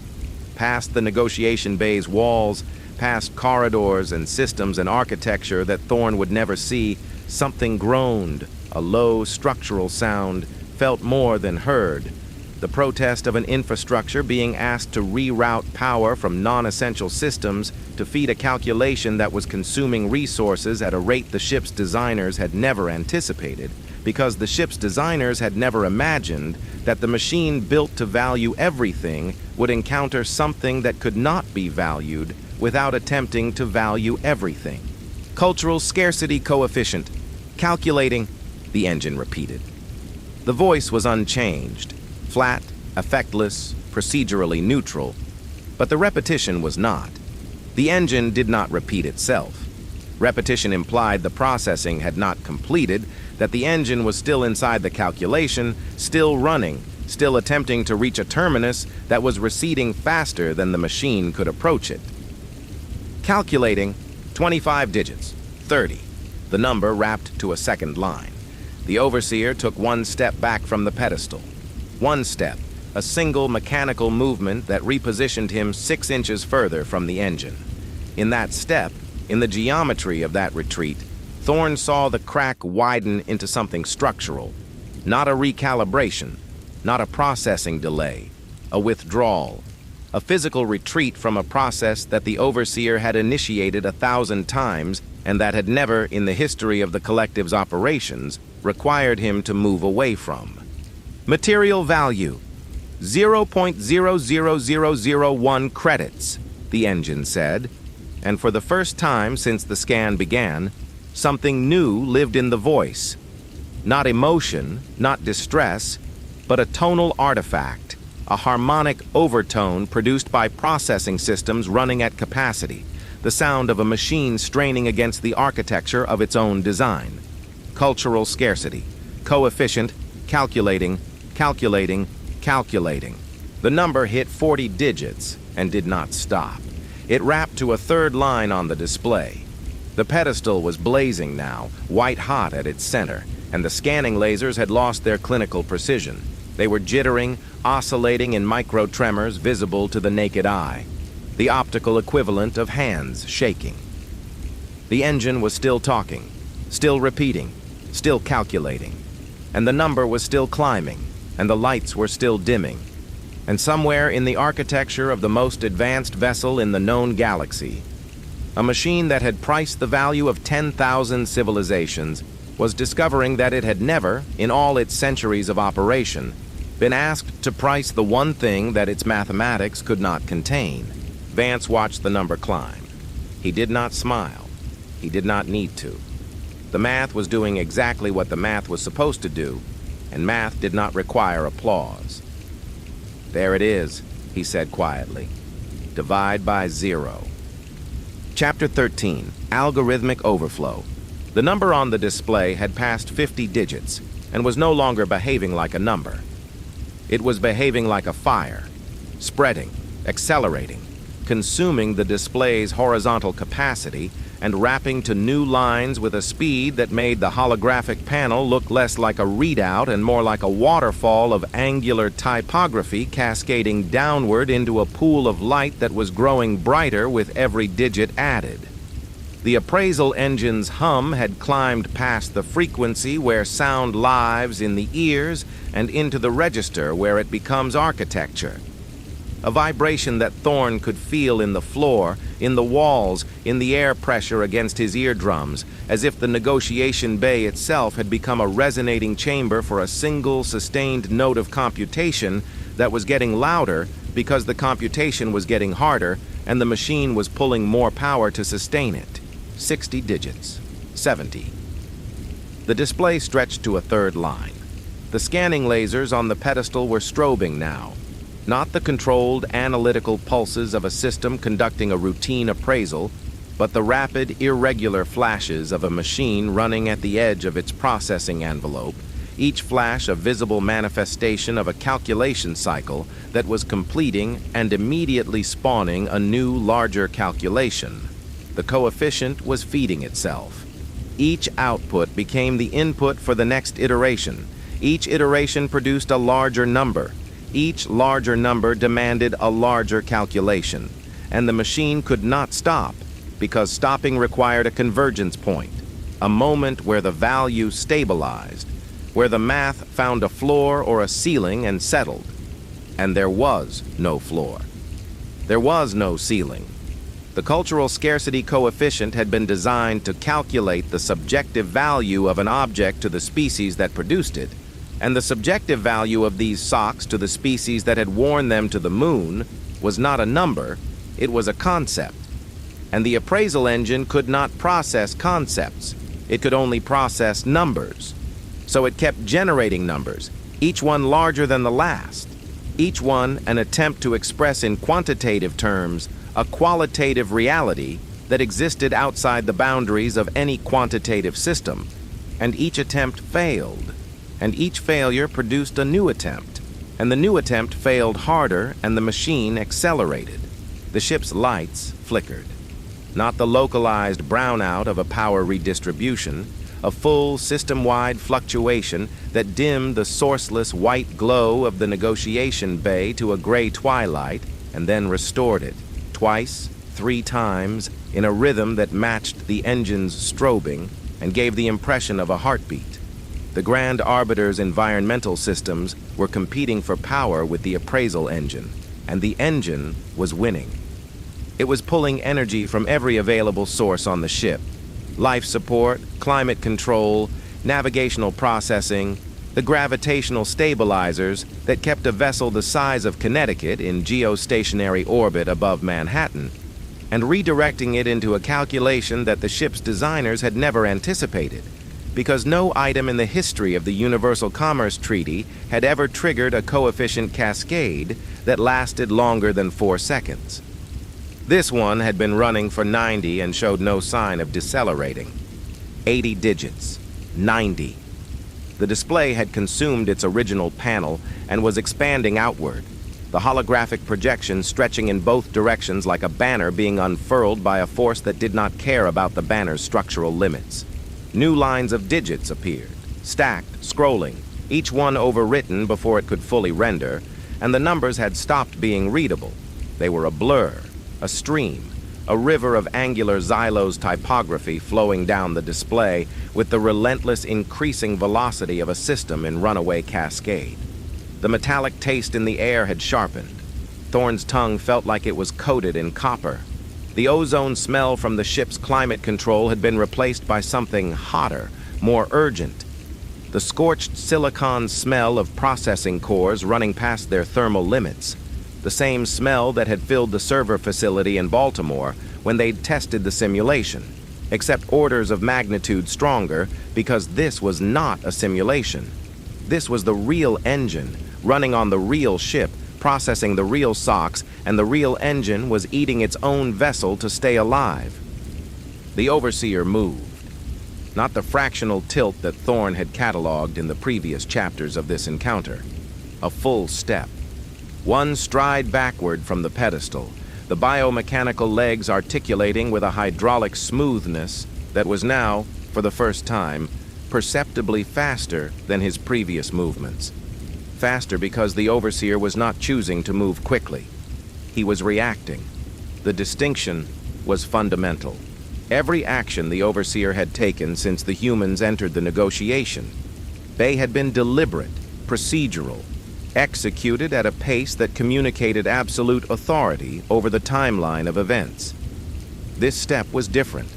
past the negotiation bay's walls, past corridors and systems and architecture that Thorne would never see, something groaned, a low structural sound, felt more than heard. the protest of an infrastructure being asked to reroute power from non-essential systems to feed a calculation that was consuming resources at a rate the ship's designers had never anticipated, because the ship's designers had never imagined that the machine built to value everything would encounter something that could not be valued without attempting to value everything. Cultural scarcity coefficient. Calculating, the engine repeated. The voice was unchanged, flat, effectless, procedurally neutral, but the repetition was not. The engine did not repeat itself. Repetition implied the processing had not completed, that the engine was still inside the calculation, still running, still attempting to reach a terminus that was receding faster than the machine could approach it. Calculating, 25 digits, 30, the number wrapped to a second line. The Overseer took one step back from the pedestal. One step, a single mechanical movement that repositioned him 6 inches further from the engine. In that step, in the geometry of that retreat, Thorne saw the crack widen into something structural. Not a recalibration, not a processing delay, a withdrawal, a physical retreat from a process that the Overseer had initiated 1,000 times and that had never, in the history of the collective's operations, required him to move away from. Material value, 0.00001 credits, the engine said, and for the first time since the scan began, something new lived in the voice. Not emotion, not distress, but a tonal artifact, a harmonic overtone produced by processing systems running at capacity, the sound of a machine straining against the architecture of its own design. Cultural scarcity, coefficient, calculating, calculating, calculating. The number hit 40 digits and did not stop. It wrapped to a third line on the display. The pedestal was blazing now, white hot at its center, and the scanning lasers had lost their clinical precision. They were jittering, oscillating in micro-tremors visible to the naked eye, the optical equivalent of hands shaking. The engine was still talking, still repeating, still calculating, and the number was still climbing, and the lights were still dimming. And somewhere in the architecture of the most advanced vessel in the known galaxy, a machine that had priced the value of 10,000 civilizations was discovering that it had never, in all its centuries of operation, been asked to price the one thing that its mathematics could not contain. Vance watched the number climb. He did not smile. He did not need to. The math was doing exactly what the math was supposed to do, and math did not require applause. There it is, he said quietly. Divide by 0. Chapter 13, Algorithmic Overflow. The number on the display had passed 50 digits and was no longer behaving like a number. It was behaving like a fire, spreading, accelerating, consuming the display's horizontal capacity and wrapping to new lines with a speed that made the holographic panel look less like a readout and more like a waterfall of angular typography cascading downward into a pool of light that was growing brighter with every digit added. The appraisal engine's hum had climbed past the frequency where sound lives in the ears and into the register where it becomes architecture. A vibration that Thorne could feel in the floor, in the walls, in the air pressure against his eardrums, as if the negotiation bay itself had become a resonating chamber for a single sustained note of computation that was getting louder because the computation was getting harder and the machine was pulling more power to sustain it. 60 digits. 70. The display stretched to a third line. The scanning lasers on the pedestal were strobing now. Not the controlled, analytical pulses of a system conducting a routine appraisal, but the rapid, irregular flashes of a machine running at the edge of its processing envelope, each flash a visible manifestation of a calculation cycle that was completing and immediately spawning a new, larger calculation. The coefficient was feeding itself. Each output became the input for the next iteration. Each iteration produced a larger number. Each larger number demanded a larger calculation, and the machine could not stop because stopping required a convergence point, a moment where the value stabilized, where the math found a floor or a ceiling and settled. and there was no floor. There was no ceiling. The cultural scarcity coefficient had been designed to calculate the subjective value of an object to the species that produced it, and the subjective value of these socks to the species that had worn them to the moon was not a number, it was a concept. And the appraisal engine could not process concepts. It could only process numbers. So it kept generating numbers, each one larger than the last, each one an attempt to express in quantitative terms a qualitative reality that existed outside the boundaries of any quantitative system. And each attempt failed, and each failure produced a new attempt, and the new attempt failed harder, and the machine accelerated. The ship's lights flickered. Not the localized brownout of a power redistribution, a full system-wide fluctuation that dimmed the sourceless white glow of the negotiation bay to a gray twilight and then restored it, twice, 3 times, in a rhythm that matched the engine's strobing and gave the impression of a heartbeat. The Grand Arbiter's environmental systems were competing for power with the appraisal engine, and the engine was winning. It was pulling energy from every available source on the ship: life support, climate control, navigational processing, the gravitational stabilizers that kept a vessel the size of Connecticut in geostationary orbit above Manhattan, and redirecting it into a calculation that the ship's designers had never anticipated, because no item in the history of the Universal Commerce Treaty had ever triggered a coefficient cascade that lasted longer than 4 seconds. This one had been running for 90 and showed no sign of decelerating. 80 digits. 90. The display had consumed its original panel and was expanding outward, the holographic projection stretching in both directions like a banner being unfurled by a force that did not care about the banner's structural limits. New lines of digits appeared, stacked, scrolling, each one overwritten before it could fully render, and the numbers had stopped being readable. They were a blur, a stream, a river of angular Xylos typography flowing down the display with the relentless increasing velocity of a system in runaway cascade. The metallic taste in the air had sharpened. Thorne's tongue felt like it was coated in copper. The ozone smell from the ship's climate control had been replaced by something hotter, more urgent. The scorched silicon smell of processing cores running past their thermal limits. The same smell that had filled the server facility in Baltimore when they'd tested the simulation, except orders of magnitude stronger, because this was not a simulation. This was the real engine, running on the real ship, processing the real socks, and the real engine was eating its own vessel to stay alive. The Overseer moved. Not the fractional tilt that Thorne had cataloged in the previous chapters of this encounter. A full step. One stride backward from the pedestal, the biomechanical legs articulating with a hydraulic smoothness that was now, for the first time, perceptibly faster than his previous movements. Faster because the Overseer was not choosing to move quickly. He was reacting. The distinction was fundamental. Every action the Overseer had taken since the humans entered the negotiation, they had been deliberate, procedural, executed at a pace that communicated absolute authority over the timeline of events. This step was different.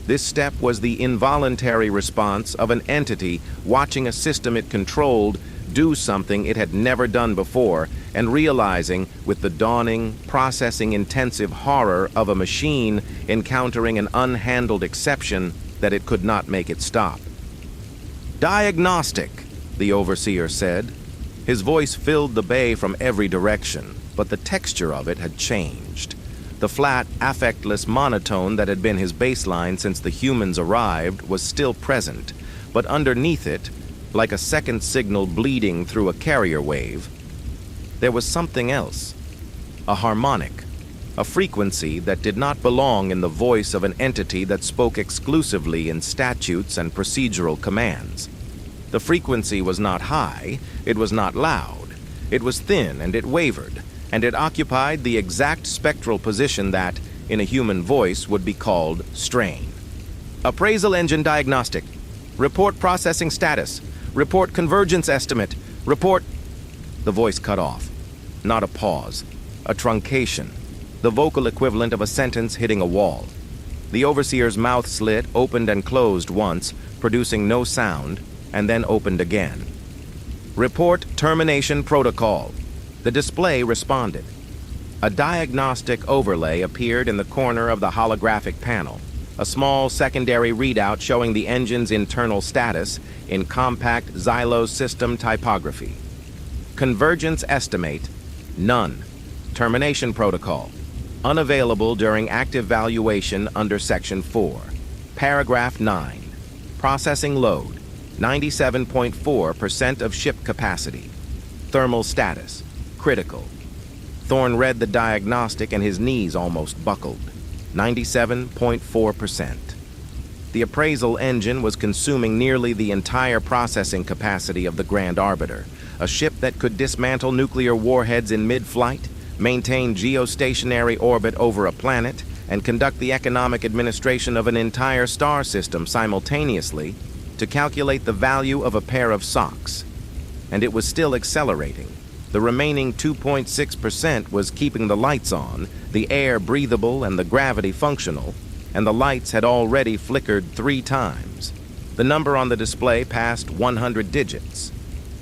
This step was the involuntary response of an entity watching a system it controlled do something it had never done before, and realizing, with the dawning, processing-intensive horror of a machine encountering an unhandled exception, that it could not make it stop. "Diagnostic," the Overseer said. His voice filled the bay from every direction, but the texture of it had changed. The flat, affectless monotone that had been his baseline since the humans arrived was still present, but underneath it, like a second signal bleeding through a carrier wave, there was something else. A harmonic, a frequency that did not belong in the voice of an entity that spoke exclusively in statutes and procedural commands. The frequency was not high, it was not loud, it was thin and it wavered, and it occupied the exact spectral position that, in a human voice, would be called strain. "Appraisal engine diagnostic. Report processing status. Report convergence estimate. Report—" The voice cut off. not a pause, a truncation, the vocal equivalent of a sentence hitting a wall. The Overseer's mouth slit, opened and closed once, producing no sound, and then opened again. Report termination protocol. The display responded. A diagnostic overlay appeared in the corner of the holographic panel, a small secondary readout showing the engine's internal status in compact Xylos system typography. Convergence estimate, none. Termination protocol, unavailable during active valuation under Section 4. Paragraph 9. Processing load, 97.4% of ship capacity. Thermal status, critical. Thorne read the diagnostic and his knees almost buckled. 97.4%. The appraisal engine was consuming nearly the entire processing capacity of the Grand Arbiter, a ship that could dismantle nuclear warheads in mid-flight, maintain geostationary orbit over a planet, and conduct the economic administration of an entire star system simultaneously to calculate the value of a pair of socks. And it was still accelerating. The remaining 2.6% was keeping the lights on, the air breathable and the gravity functional, and the lights had already flickered 3 times. The number on the display passed 100 digits.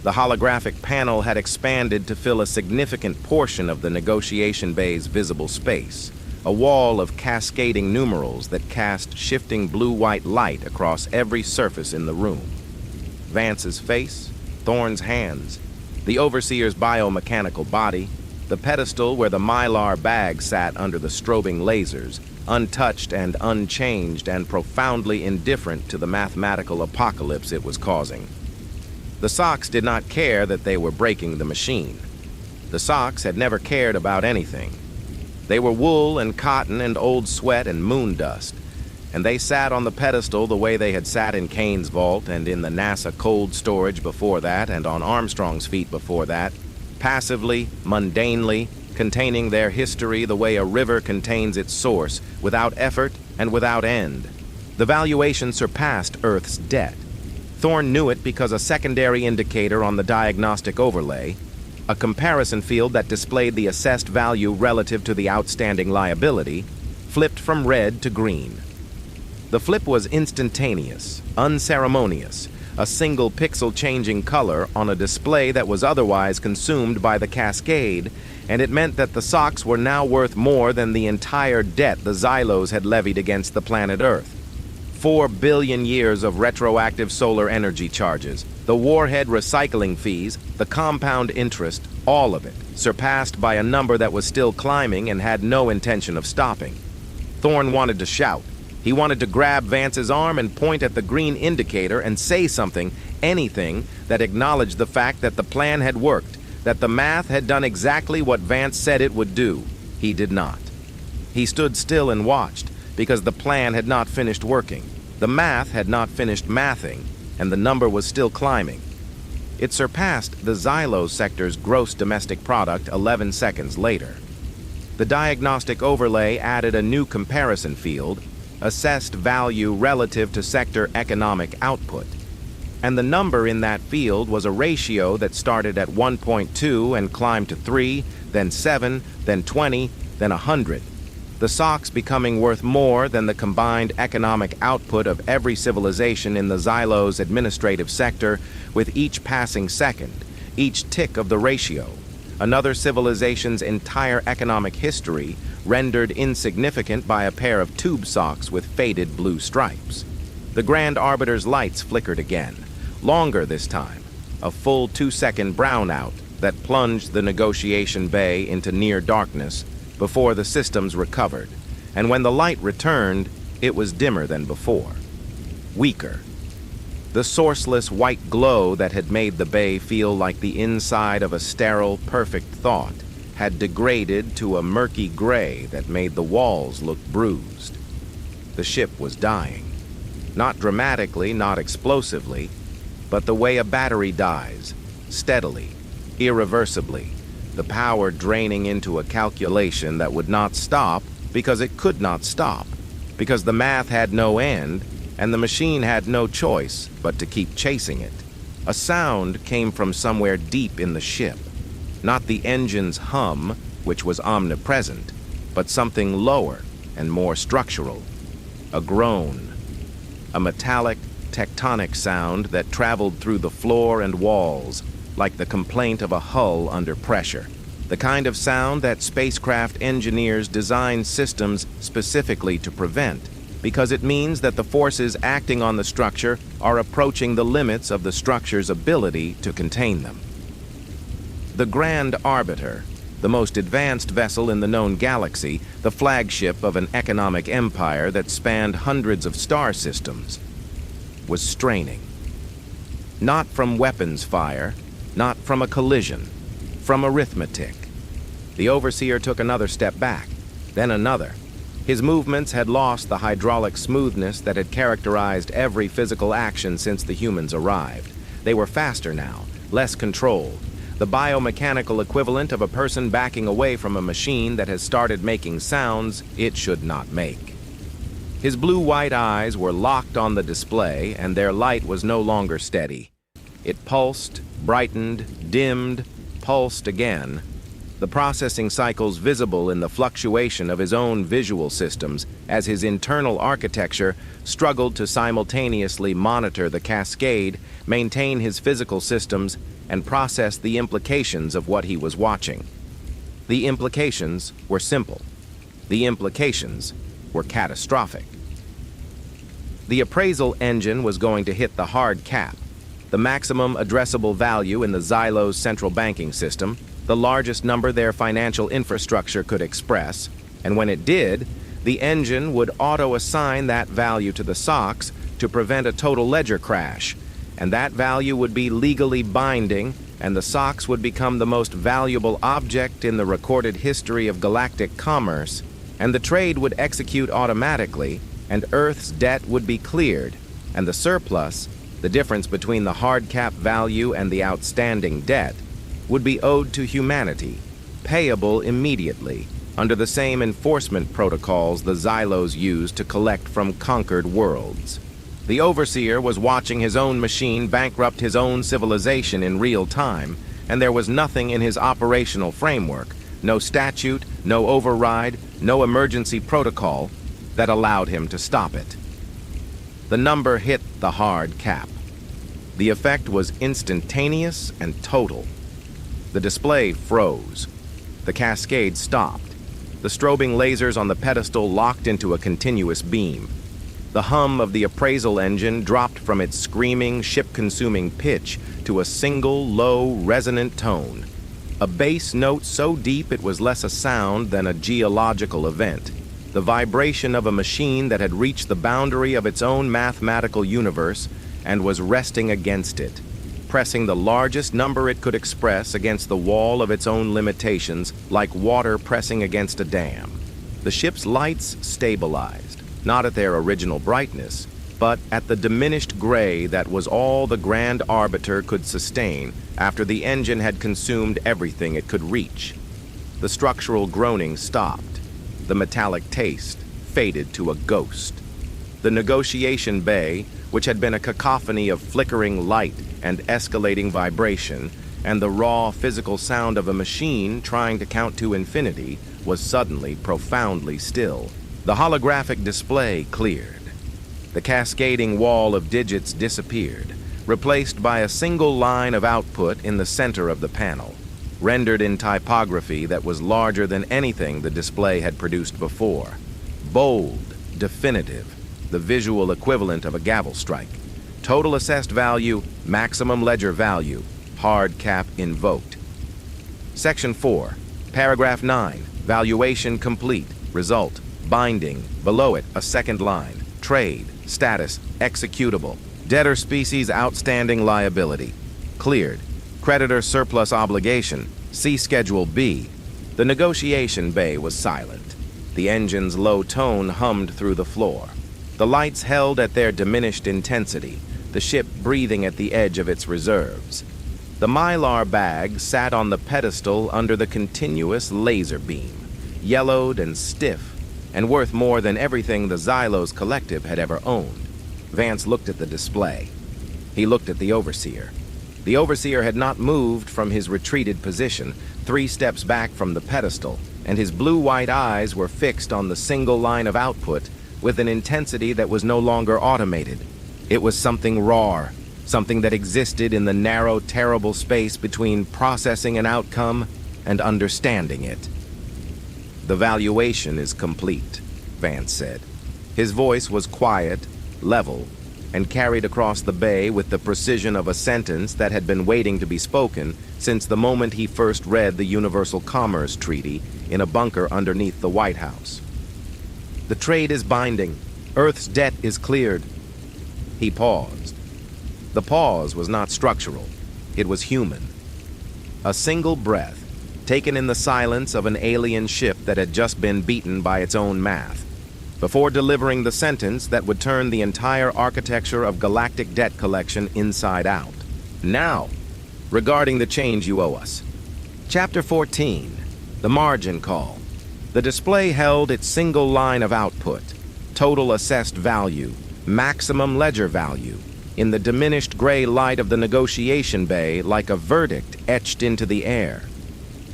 The holographic panel had expanded to fill a significant portion of the negotiation bay's visible space, a wall of cascading numerals that cast shifting blue-white light across every surface in the room. Vance's face, Thorne's hands, the Overseer's biomechanical body, the pedestal where the mylar bag sat under the strobing lasers, untouched and unchanged and profoundly indifferent to the mathematical apocalypse it was causing. The socks did not care that they were breaking the machine. The socks had never cared about anything. They were wool and cotton and old sweat and moon dust, and they sat on the pedestal the way they had sat in Kane's vault and in the NASA cold storage before that and on Armstrong's feet before that, passively, mundanely, containing their history the way a river contains its source, without effort and without end. The valuation surpassed Earth's debt. Thorne knew it because a secondary indicator on the diagnostic overlay, a comparison field that displayed the assessed value relative to the outstanding liability, flipped from red to green. The flip was instantaneous, unceremonious, a single pixel changing color on a display that was otherwise consumed by the cascade, and it meant that the socks were now worth more than the entire debt the Xylos had levied against the planet Earth. 4 billion years of retroactive solar energy charges, the warhead recycling fees, the compound interest, all of it, surpassed by a number that was still climbing and had no intention of stopping. Thorne wanted to shout. He wanted to grab Vance's arm and point at the green indicator and say something, anything, that acknowledged the fact that the plan had worked, that the math had done exactly what Vance said it would do. He did not. He stood still and watched, because the plan had not finished working. The math had not finished mathing, and the number was still climbing. It surpassed the Xylos sector's gross domestic product 11 seconds later. The diagnostic overlay added a new comparison field, assessed value relative to sector economic output. And the number in that field was a ratio that started at 1.2 and climbed to 3, then 7, then 20, then 100. The socks becoming worth more than the combined economic output of every civilization in the Xylos administrative sector with each passing second, each tick of the ratio. Another civilization's entire economic history rendered insignificant by a pair of tube socks with faded blue stripes. The Grand Arbiter's lights flickered again, longer this time, a full 2-second brownout that plunged the negotiation bay into near darkness before the systems recovered, and when the light returned, it was dimmer than before. Weaker. The sourceless white glow that had made the bay feel like the inside of a sterile, perfect thought had degraded to a murky gray that made the walls look bruised. The ship was dying. Not dramatically, not explosively, but the way a battery dies, steadily, irreversibly, the power draining into a calculation that would not stop because it could not stop, because the math had no end and the machine had no choice but to keep chasing it. A sound came from somewhere deep in the ship. Not the engine's hum, which was omnipresent, but something lower and more structural. A groan. A metallic, tectonic sound that traveled through the floor and walls, like the complaint of a hull under pressure. The kind of sound that spacecraft engineers design systems specifically to prevent, because it means that the forces acting on the structure are approaching the limits of the structure's ability to contain them. The Grand Arbiter, the most advanced vessel in the known galaxy, the flagship of an economic empire that spanned hundreds of star systems, was straining. Not from weapons fire, not from a collision, from arithmetic. The Overseer took another step back, then another. His movements had lost the hydraulic smoothness that had characterized every physical action since the humans arrived. They were faster now, less controlled, the biomechanical equivalent of a person backing away from a machine that has started making sounds it should not make. His blue-white eyes were locked on the display, and their light was no longer steady. It pulsed, brightened, dimmed, pulsed again, the processing cycles visible in the fluctuation of his own visual systems as his internal architecture struggled to simultaneously monitor the cascade, maintain his physical systems, and process the implications of what he was watching. The implications were simple. The implications were catastrophic. The appraisal engine was going to hit the hard cap, the maximum addressable value in the Xylos central banking system, the largest number their financial infrastructure could express, and when it did, the engine would auto-assign that value to the SOX to prevent a total ledger crash, and that value would be legally binding, and the SOX would become the most valuable object in the recorded history of galactic commerce, and the trade would execute automatically, and Earth's debt would be cleared, and the surplus, the difference between the hard cap value and the outstanding debt, would be owed to humanity, payable immediately, under the same enforcement protocols the Xylos used to collect from conquered worlds. The Overseer was watching his own machine bankrupt his own civilization in real time, and there was nothing in his operational framework, no statute, no override, no emergency protocol, that allowed him to stop it. The number hit the hard cap. The effect was instantaneous and total. The display froze. The cascade stopped. The strobing lasers on the pedestal locked into a continuous beam. The hum of the appraisal engine dropped from its screaming, ship-consuming pitch to a single, low, resonant tone. A bass note so deep it was less a sound than a geological event. The vibration of a machine that had reached the boundary of its own mathematical universe and was resting against it, pressing the largest number it could express against the wall of its own limitations, like water pressing against a dam. The ship's lights stabilized, not at their original brightness, but at the diminished gray that was all the Grand Arbiter could sustain after the engine had consumed everything it could reach. The structural groaning stopped. The metallic taste faded to a ghost. The negotiation bay, which had been a cacophony of flickering light and escalating vibration, and the raw physical sound of a machine trying to count to infinity, was suddenly profoundly still. The holographic display cleared. The cascading wall of digits disappeared, replaced by a single line of output in the center of the panel, rendered in typography that was larger than anything the display had produced before. Bold, definitive, the visual equivalent of a gavel strike. Total assessed value, maximum ledger value, hard cap invoked. Section 4, paragraph 9, valuation complete, result, binding, below it a second line, trade, status, executable, debtor species outstanding liability, cleared, creditor surplus obligation, see Schedule B. The negotiation bay was silent. The engine's low tone hummed through the floor. The lights held at their diminished intensity, the ship breathing at the edge of its reserves. The mylar bag sat on the pedestal under the continuous laser beam, yellowed and stiff, and worth more than everything the Xylos Collective had ever owned. Vance looked at the display. He looked at the Overseer. The Overseer had not moved from his retreated position, 3 steps back from the pedestal, and his blue-white eyes were fixed on the single line of output with an intensity that was no longer automated. It was something raw, something that existed in the narrow, terrible space between processing an outcome and understanding it. "The valuation is complete," Vance said. His voice was quiet, level, and carried across the bay with the precision of a sentence that had been waiting to be spoken since the moment he first read the Universal Commerce Treaty in a bunker underneath the White House. "The trade is binding. Earth's debt is cleared." He paused. The pause was not structural. It was human. A single breath, taken in the silence of an alien ship that had just been beaten by its own math, before delivering the sentence that would turn the entire architecture of galactic debt collection inside out. "Now, regarding the change you owe us." Chapter 14, the margin call. The display held its single line of output, total assessed value, maximum ledger value, in the diminished gray light of the negotiation bay like a verdict etched into the air.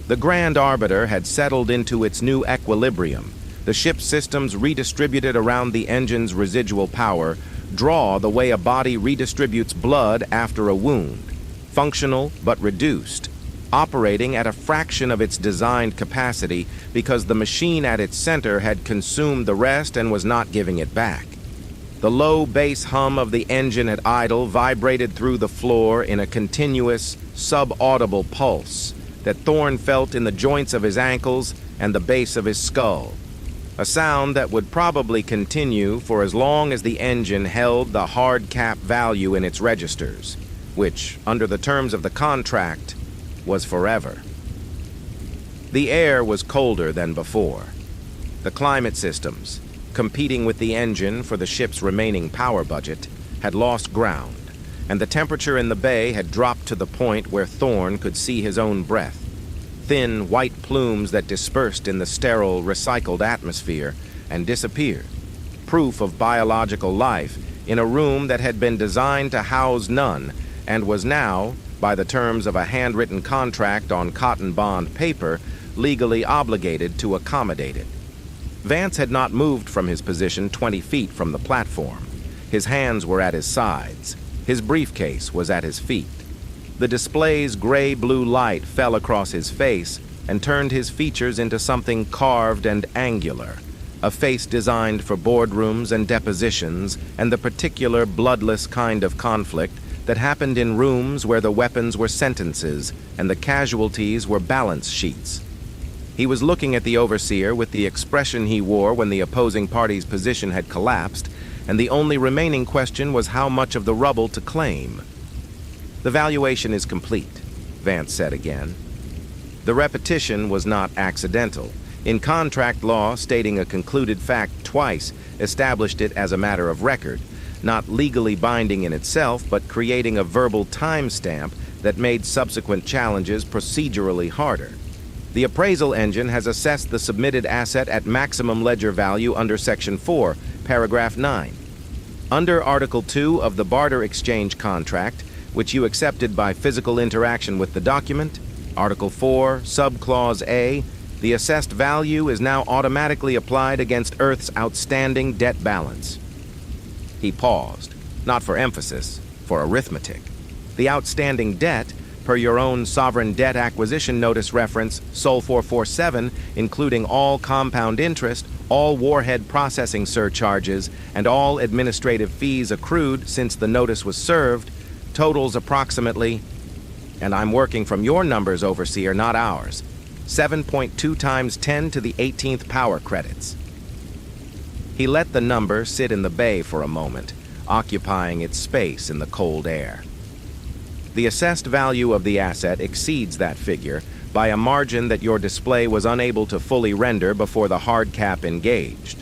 The Grand Arbiter had settled into its new equilibrium. The ship's systems redistributed around the engine's residual power, draw the way a body redistributes blood after a wound, functional but reduced, operating at a fraction of its designed capacity because the machine at its center had consumed the rest and was not giving it back. The low bass hum of the engine at idle vibrated through the floor in a continuous, sub-audible pulse that Thorne felt in the joints of his ankles and the base of his skull. A sound that would probably continue for as long as the engine held the hard cap value in its registers, which, under the terms of the contract, was forever. The air was colder than before. The climate systems, competing with the engine for the ship's remaining power budget, had lost ground, and the temperature in the bay had dropped to the point where Thorne could see his own breath. Thin, white plumes that dispersed in the sterile, recycled atmosphere and disappeared. Proof of biological life in a room that had been designed to house none and was now, by the terms of a handwritten contract on cotton bond paper, legally obligated to accommodate it. Vance had not moved from his position 20 feet from the platform. His hands were at his sides. His briefcase was at his feet. The display's gray-blue light fell across his face and turned his features into something carved and angular, a face designed for boardrooms and depositions and the particular bloodless kind of conflict that happened in rooms where the weapons were sentences and the casualties were balance sheets. He was looking at the Overseer with the expression he wore when the opposing party's position had collapsed, and the only remaining question was how much of the rubble to claim. "The valuation is complete," Vance said again. The repetition was not accidental. In contract law, stating a concluded fact twice established it as a matter of record, not legally binding in itself, but creating a verbal timestamp that made subsequent challenges procedurally harder. The appraisal engine has assessed the submitted asset at maximum ledger value under Section 4, Paragraph 9. Under Article 2 of the barter exchange contract, which you accepted by physical interaction with the document, Article 4, Subclause A, the assessed value is now automatically applied against Earth's outstanding debt balance. He paused, not for emphasis, for arithmetic. The outstanding debt, per your own Sovereign Debt Acquisition Notice reference, Sol 447, including all compound interest, all warhead processing surcharges, and all administrative fees accrued since the notice was served, totals approximately, and I'm working from your numbers, Overseer, not ours, 7.2 times 10 to the 18th power credits. He let the number sit in the bay for a moment, occupying its space in the cold air. The assessed value of the asset exceeds that figure by a margin that your display was unable to fully render before the hard cap engaged,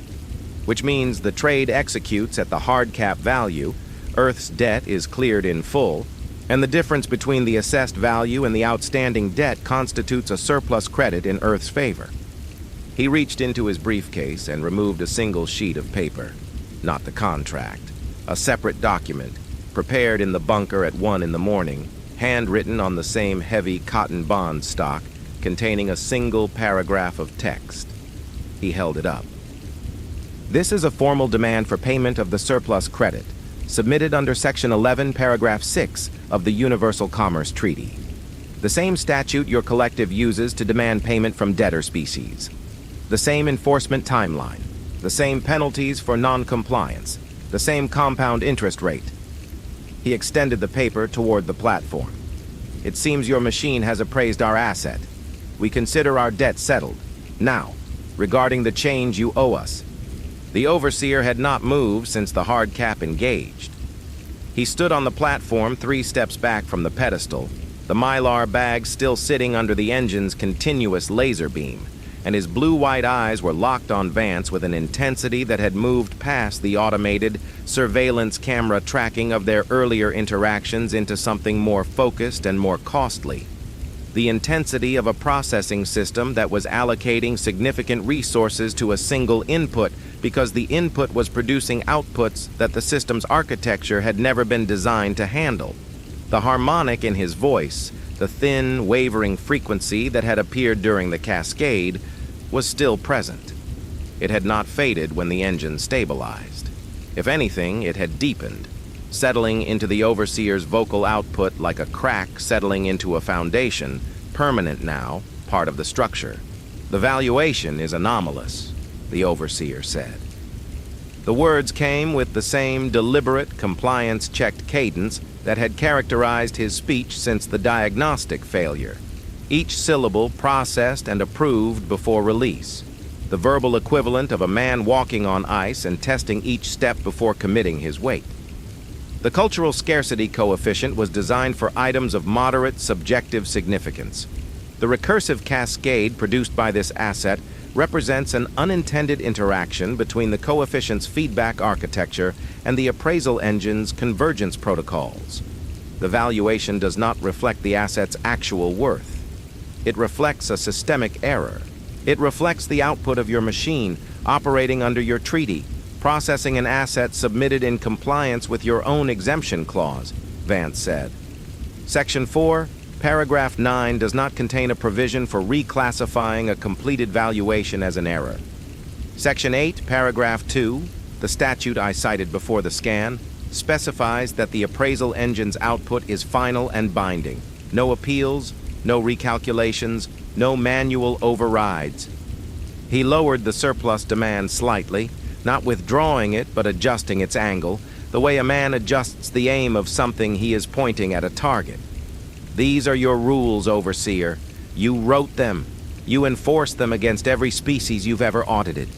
which means the trade executes at the hard cap value, Earth's debt is cleared in full, and the difference between the assessed value and the outstanding debt constitutes a surplus credit in Earth's favor. He reached into his briefcase and removed a single sheet of paper, not the contract, a separate document, prepared in the bunker at 1 in the morning, handwritten on the same heavy cotton bond stock, containing a single paragraph of text. He held it up. This is a formal demand for payment of the surplus credit, submitted under Section 11, Paragraph 6 of the Universal Commerce Treaty. The same statute your collective uses to demand payment from debtor species. The same enforcement timeline. The same penalties for non-compliance. The same compound interest rate. He extended the paper toward the platform. It seems your machine has appraised our asset. We consider our debt settled. Now, regarding the change you owe us. The Overseer had not moved since the hard cap engaged. He stood on the platform 3 steps back from the pedestal, the mylar bag still sitting under the engine's continuous laser beam, and his blue-white eyes were locked on Vance with an intensity that had moved past the automated surveillance camera tracking of their earlier interactions into something more focused and more costly. The intensity of a processing system that was allocating significant resources to a single input because the input was producing outputs that the system's architecture had never been designed to handle. The harmonic in his voice, the thin, wavering frequency that had appeared during the cascade, was still present. It had not faded when the engine stabilized. If anything, it had deepened, settling into the Overseer's vocal output like a crack settling into a foundation, permanent now, part of the structure. The valuation is anomalous, the Overseer said. The words came with the same deliberate, compliance-checked cadence that had characterized his speech since the diagnostic failure. Each syllable processed and approved before release. The verbal equivalent of a man walking on ice and testing each step before committing his weight. The cultural scarcity coefficient was designed for items of moderate subjective significance. The recursive cascade produced by this asset represents an unintended interaction between the coefficient's feedback architecture and the appraisal engine's convergence protocols. The valuation does not reflect the asset's actual worth. It reflects a systemic error. It reflects the output of your machine operating under your treaty, processing an asset submitted in compliance with your own exemption clause, Vance said. Section 4, Paragraph 9 does not contain a provision for reclassifying a completed valuation as an error. Section 8, Paragraph 2, the statute I cited before the scan, specifies that the appraisal engine's output is final and binding. No appeals, no recalculations, no manual overrides. He lowered the surplus demand slightly, not withdrawing it but adjusting its angle, the way a man adjusts the aim of something he is pointing at a target. These are your rules, Overseer. You wrote them. You enforce them against every species you've ever audited.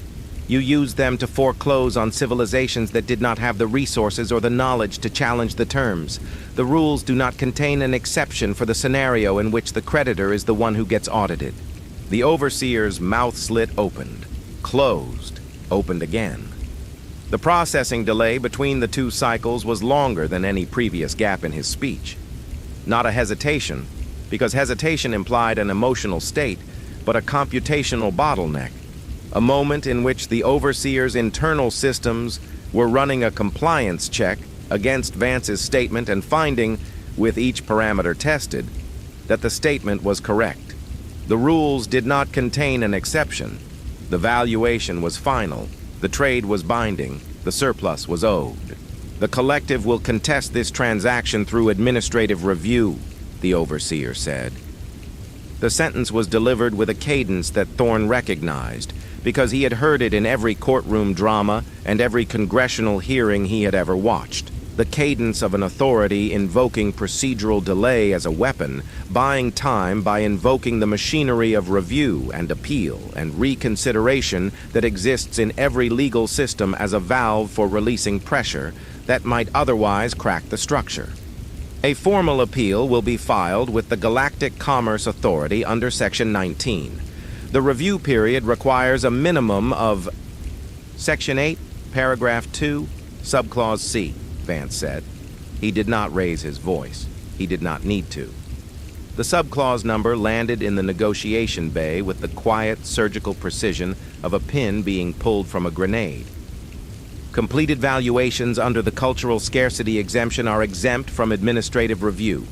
You used them to foreclose on civilizations that did not have the resources or the knowledge to challenge the terms. The rules do not contain an exception for the scenario in which the creditor is the one who gets audited. The Overseer's mouth slit opened, closed, opened again. The processing delay between the 2 cycles was longer than any previous gap in his speech. Not a hesitation, because hesitation implied an emotional state, but a computational bottleneck. A moment in which the Overseer's internal systems were running a compliance check against Vance's statement and finding, with each parameter tested, that the statement was correct. The rules did not contain an exception. The valuation was final. The trade was binding. The surplus was owed. The collective will contest this transaction through administrative review, the Overseer said. The sentence was delivered with a cadence that Thorne recognized, because he had heard it in every courtroom drama and every congressional hearing he had ever watched. The cadence of an authority invoking procedural delay as a weapon, buying time by invoking the machinery of review and appeal and reconsideration that exists in every legal system as a valve for releasing pressure that might otherwise crack the structure. A formal appeal will be filed with the Galactic Commerce Authority under Section 19. The review period requires a minimum of Section 8, Paragraph 2, Subclause C, Vance said. He did not raise his voice. He did not need to. The subclause number landed in the negotiation bay with the quiet, surgical precision of a pin being pulled from a grenade. Completed valuations under the cultural scarcity exemption are exempt from administrative review.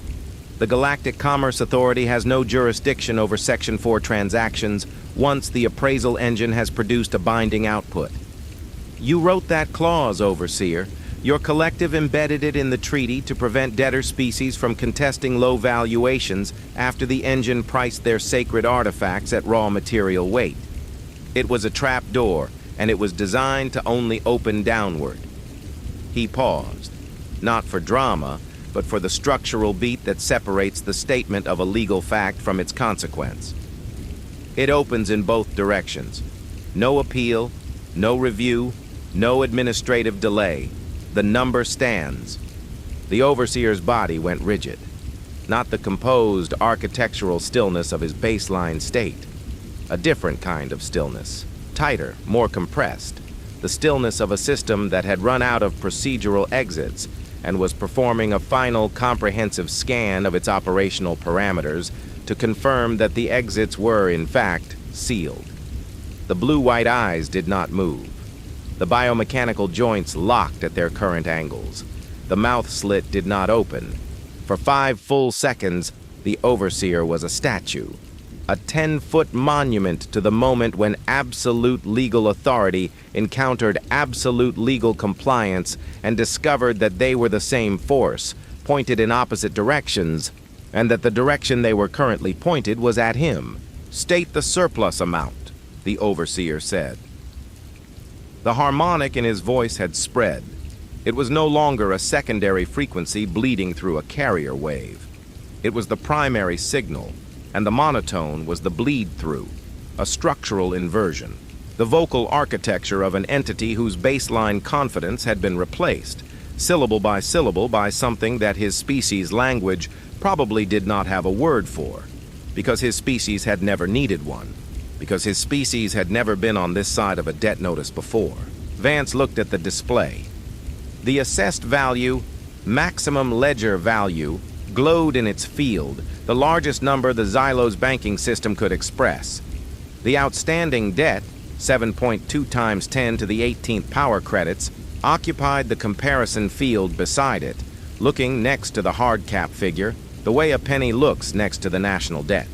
The Galactic Commerce Authority has no jurisdiction over Section 4 transactions once the appraisal engine has produced a binding output. You wrote that clause, Overseer. Your collective embedded it in the treaty to prevent debtor species from contesting low valuations after the engine priced their sacred artifacts at raw material weight. It was a trap door, and it was designed to only open downward. He paused, not for drama, but for the structural beat that separates the statement of a legal fact from its consequence. It opens in both directions. No appeal, no review, no administrative delay. The number stands. The Overseer's body went rigid. Not the composed architectural stillness of his baseline state. A different kind of stillness. Tighter, more compressed. The stillness of a system that had run out of procedural exits and was performing a final comprehensive scan of its operational parameters to confirm that the exits were, in fact, sealed. The blue-white eyes did not move. The biomechanical joints locked at their current angles. The mouth slit did not open. For 5 full seconds, the Overseer was a statue. A 10-foot monument to the moment when absolute legal authority encountered absolute legal compliance and discovered that they were the same force, pointed in opposite directions, and that the direction they were currently pointed was at him. State the surplus amount, the Overseer said. The harmonic in his voice had spread. It was no longer a secondary frequency bleeding through a carrier wave. It was the primary signal, and the monotone was the bleed-through, a structural inversion, the vocal architecture of an entity whose baseline confidence had been replaced, syllable, by something that his species' language probably did not have a word for, because his species had never needed one, because his species had never been on this side of a debt notice before. Vance looked at the display. The assessed value, maximum ledger value, glowed in its field, the largest number the Xylos banking system could express. The outstanding debt, 7.2 times 10 to the 18th power credits, occupied the comparison field beside it, looking next to the hard cap figure, the way a penny looks next to the national debt.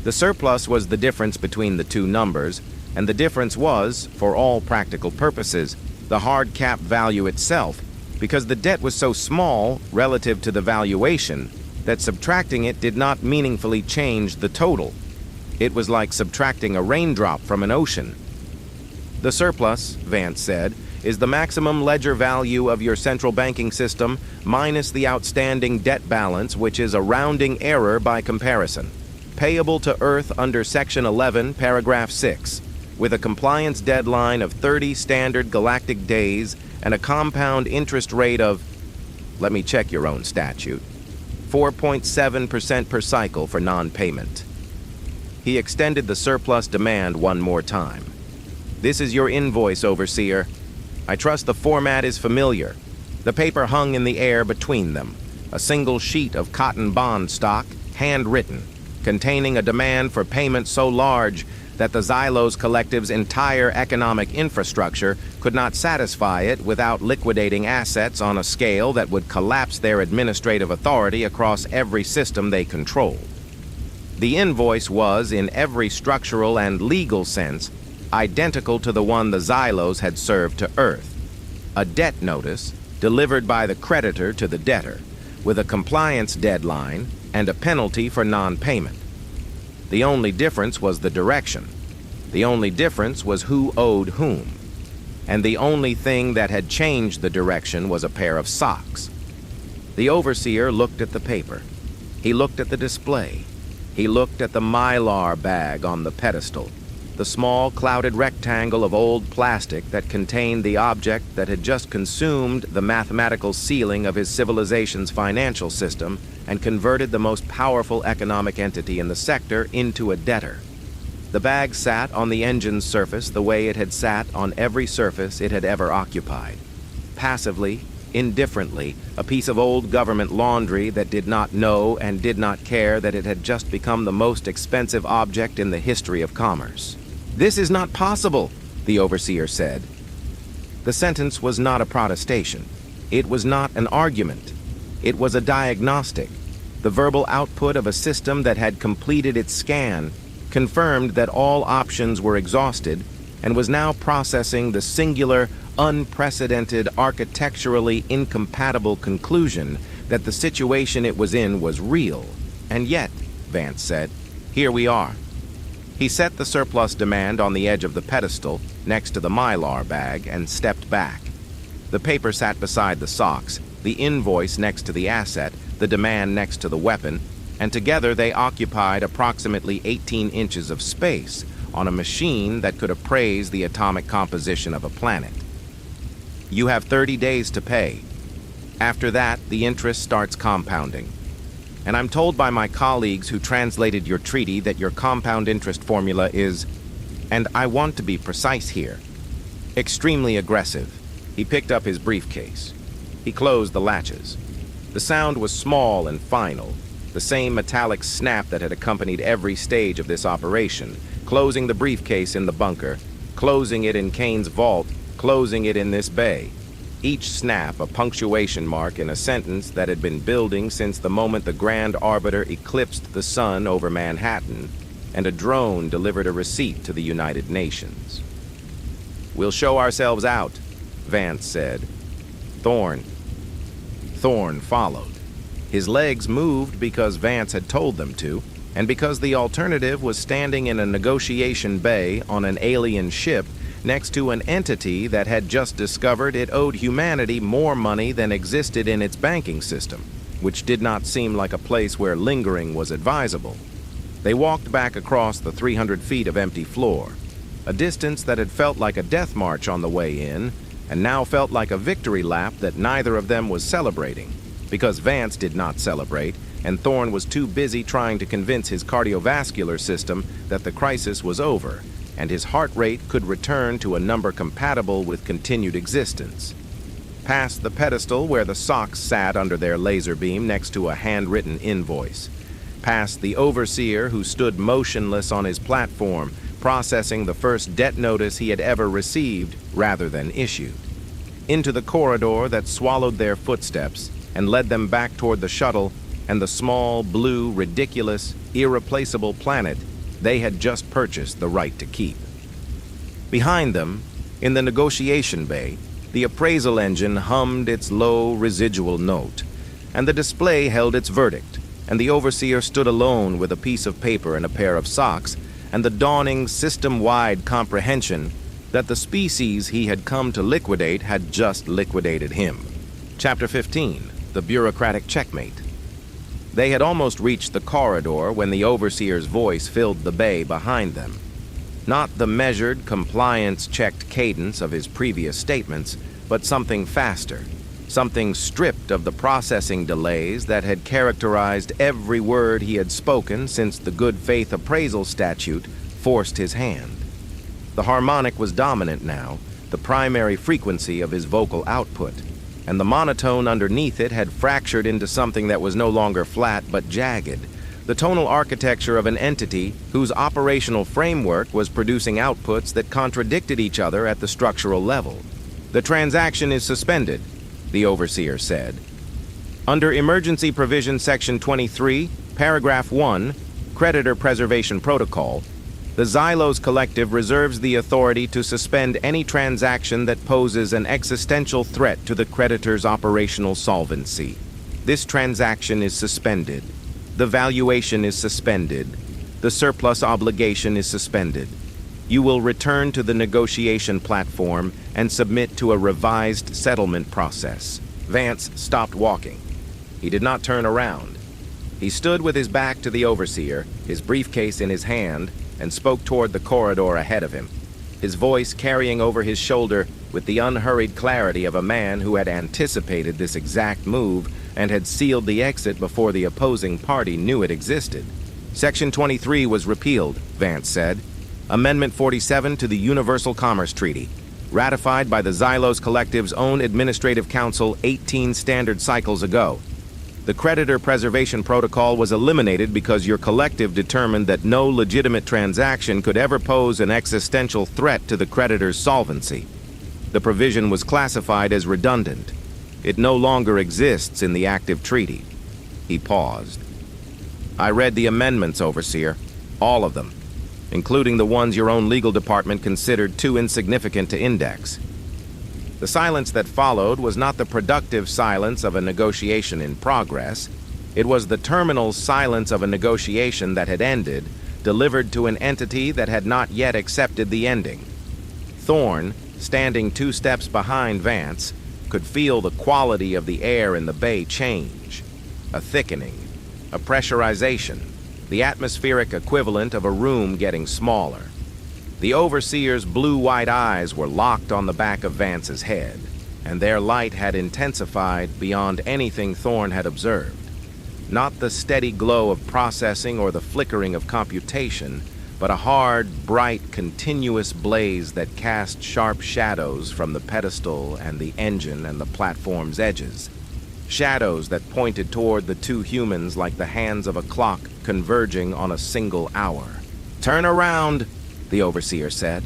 The surplus was the difference between the two numbers, and the difference was, for all practical purposes, the hard cap value itself, because the debt was so small relative to the valuation that subtracting it did not meaningfully change the total. It was like subtracting a raindrop from an ocean. The surplus, Vance said, is the maximum ledger value of your central banking system minus the outstanding debt balance, which is a rounding error by comparison. Payable to Earth under Section 11, Paragraph 6, with a compliance deadline of 30 standard galactic days and a compound interest rate of, let me check your own statute, 4.7% per cycle for non-payment. He extended the surplus demand one more time. This is your invoice, Overseer. I trust the format is familiar. The paper hung in the air between them, a single sheet of cotton bond stock, handwritten, containing a demand for payment so large that the Xylos Collective's entire economic infrastructure could not satisfy it without liquidating assets on a scale that would collapse their administrative authority across every system they controlled. The invoice was, in every structural and legal sense, identical to the one the Xylos had served to Earth. A debt notice delivered by the creditor to the debtor, with a compliance deadline and a penalty for non-payment. The only difference was the direction. The only difference was who owed whom. And the only thing that had changed the direction was a pair of socks. The Overseer looked at the paper. He looked at the display. He looked at the mylar bag on the pedestal, the small clouded rectangle of old plastic that contained the object that had just consumed the mathematical ceiling of his civilization's financial system and converted the most powerful economic entity in the sector into a debtor. The bag sat on the engine's surface the way it had sat on every surface it had ever occupied. Passively, indifferently, a piece of old government laundry that did not know and did not care that it had just become the most expensive object in the history of commerce. "This is not possible," the Overseer said. The sentence was not a protestation. It was not an argument. It was a diagnostic. The verbal output of a system that had completed its scan confirmed that all options were exhausted and was now processing the singular, unprecedented, architecturally incompatible conclusion that the situation it was in was real. And yet, Vance said, here we are. He set the surplus demand on the edge of the pedestal next to the mylar bag and stepped back. The paper sat beside the socks, the invoice next to the asset, the demand next to the weapon, and together they occupied approximately 18 inches of space on a machine that could appraise the atomic composition of a planet. You have 30 days to pay. After that, the interest starts compounding. And I'm told by my colleagues who translated your treaty that your compound interest formula is, and I want to be precise here, extremely aggressive. He picked up his briefcase. He closed the latches. The sound was small and final, the same metallic snap that had accompanied every stage of this operation, closing the briefcase in the bunker, closing it in Kane's vault, closing it in this bay. Each snap a punctuation mark in a sentence that had been building since the moment the Grand Arbiter eclipsed the sun over Manhattan, and a drone delivered a receipt to the United Nations. We'll show ourselves out, Vance said. Thorne followed. His legs moved because Vance had told them to, and because the alternative was standing in a negotiation bay on an alien ship next to an entity that had just discovered it owed humanity more money than existed in its banking system, which did not seem like a place where lingering was advisable. They walked back across the 300 feet of empty floor, a distance that had felt like a death march on the way in, and now felt like a victory lap that neither of them was celebrating, because Vance did not celebrate, and Thorne was too busy trying to convince his cardiovascular system that the crisis was over, and his heart rate could return to a number compatible with continued existence. Past the pedestal where the socks sat under their laser beam next to a handwritten invoice. Past the Overseer who stood motionless on his platform, processing the first debt notice he had ever received rather than issued. Into the corridor that swallowed their footsteps and led them back toward the shuttle and the small, blue, ridiculous, irreplaceable planet they had just purchased the right to keep. Behind them, in the negotiation bay, the appraisal engine hummed its low residual note, and the display held its verdict, and the Overseer stood alone with a piece of paper and a pair of socks, and the dawning system-wide comprehension that the species he had come to liquidate had just liquidated him. Chapter 15, The Bureaucratic Checkmate. They had almost reached the corridor when the Overseer's voice filled the bay behind them. Not the measured, compliance-checked cadence of his previous statements, but something faster, something stripped of the processing delays that had characterized every word he had spoken since the good faith appraisal statute forced his hand. The harmonic was dominant now, the primary frequency of his vocal output, and the monotone underneath it had fractured into something that was no longer flat but jagged, the tonal architecture of an entity whose operational framework was producing outputs that contradicted each other at the structural level. The transaction is suspended, the Overseer said. Under Emergency Provision Section 23, Paragraph 1, Creditor Preservation Protocol, the Xylos Collective reserves the authority to suspend any transaction that poses an existential threat to the creditor's operational solvency. This transaction is suspended. The valuation is suspended. The surplus obligation is suspended. You will return to the negotiation platform and submit to a revised settlement process. Vance stopped walking. He did not turn around. He stood with his back to the Overseer, his briefcase in his hand, and spoke toward the corridor ahead of him, his voice carrying over his shoulder with the unhurried clarity of a man who had anticipated this exact move and had sealed the exit before the opposing party knew it existed. Section 23 was repealed, Vance said. Amendment 47 to the Universal Commerce Treaty, ratified by the Xylos Collective's own Administrative Council 18 standard cycles ago. The Creditor Preservation Protocol was eliminated because your collective determined that no legitimate transaction could ever pose an existential threat to the creditor's solvency. The provision was classified as redundant. It no longer exists in the active treaty. He paused. I read the amendments, Overseer. All of them, including the ones your own legal department considered too insignificant to index. The silence that followed was not the productive silence of a negotiation in progress. It was the terminal silence of a negotiation that had ended, delivered to an entity that had not yet accepted the ending. Thorne, standing 2 steps behind Vance, could feel the quality of the air in the bay change. A thickening, a pressurization, the atmospheric equivalent of a room getting smaller. The Overseer's blue-white eyes were locked on the back of Vance's head, and their light had intensified beyond anything Thorne had observed. Not the steady glow of processing or the flickering of computation, but a hard, bright, continuous blaze that cast sharp shadows from the pedestal and the engine and the platform's edges. Shadows that pointed toward the 2 humans like the hands of a clock converging on a single hour. "Turn around," the Overseer said.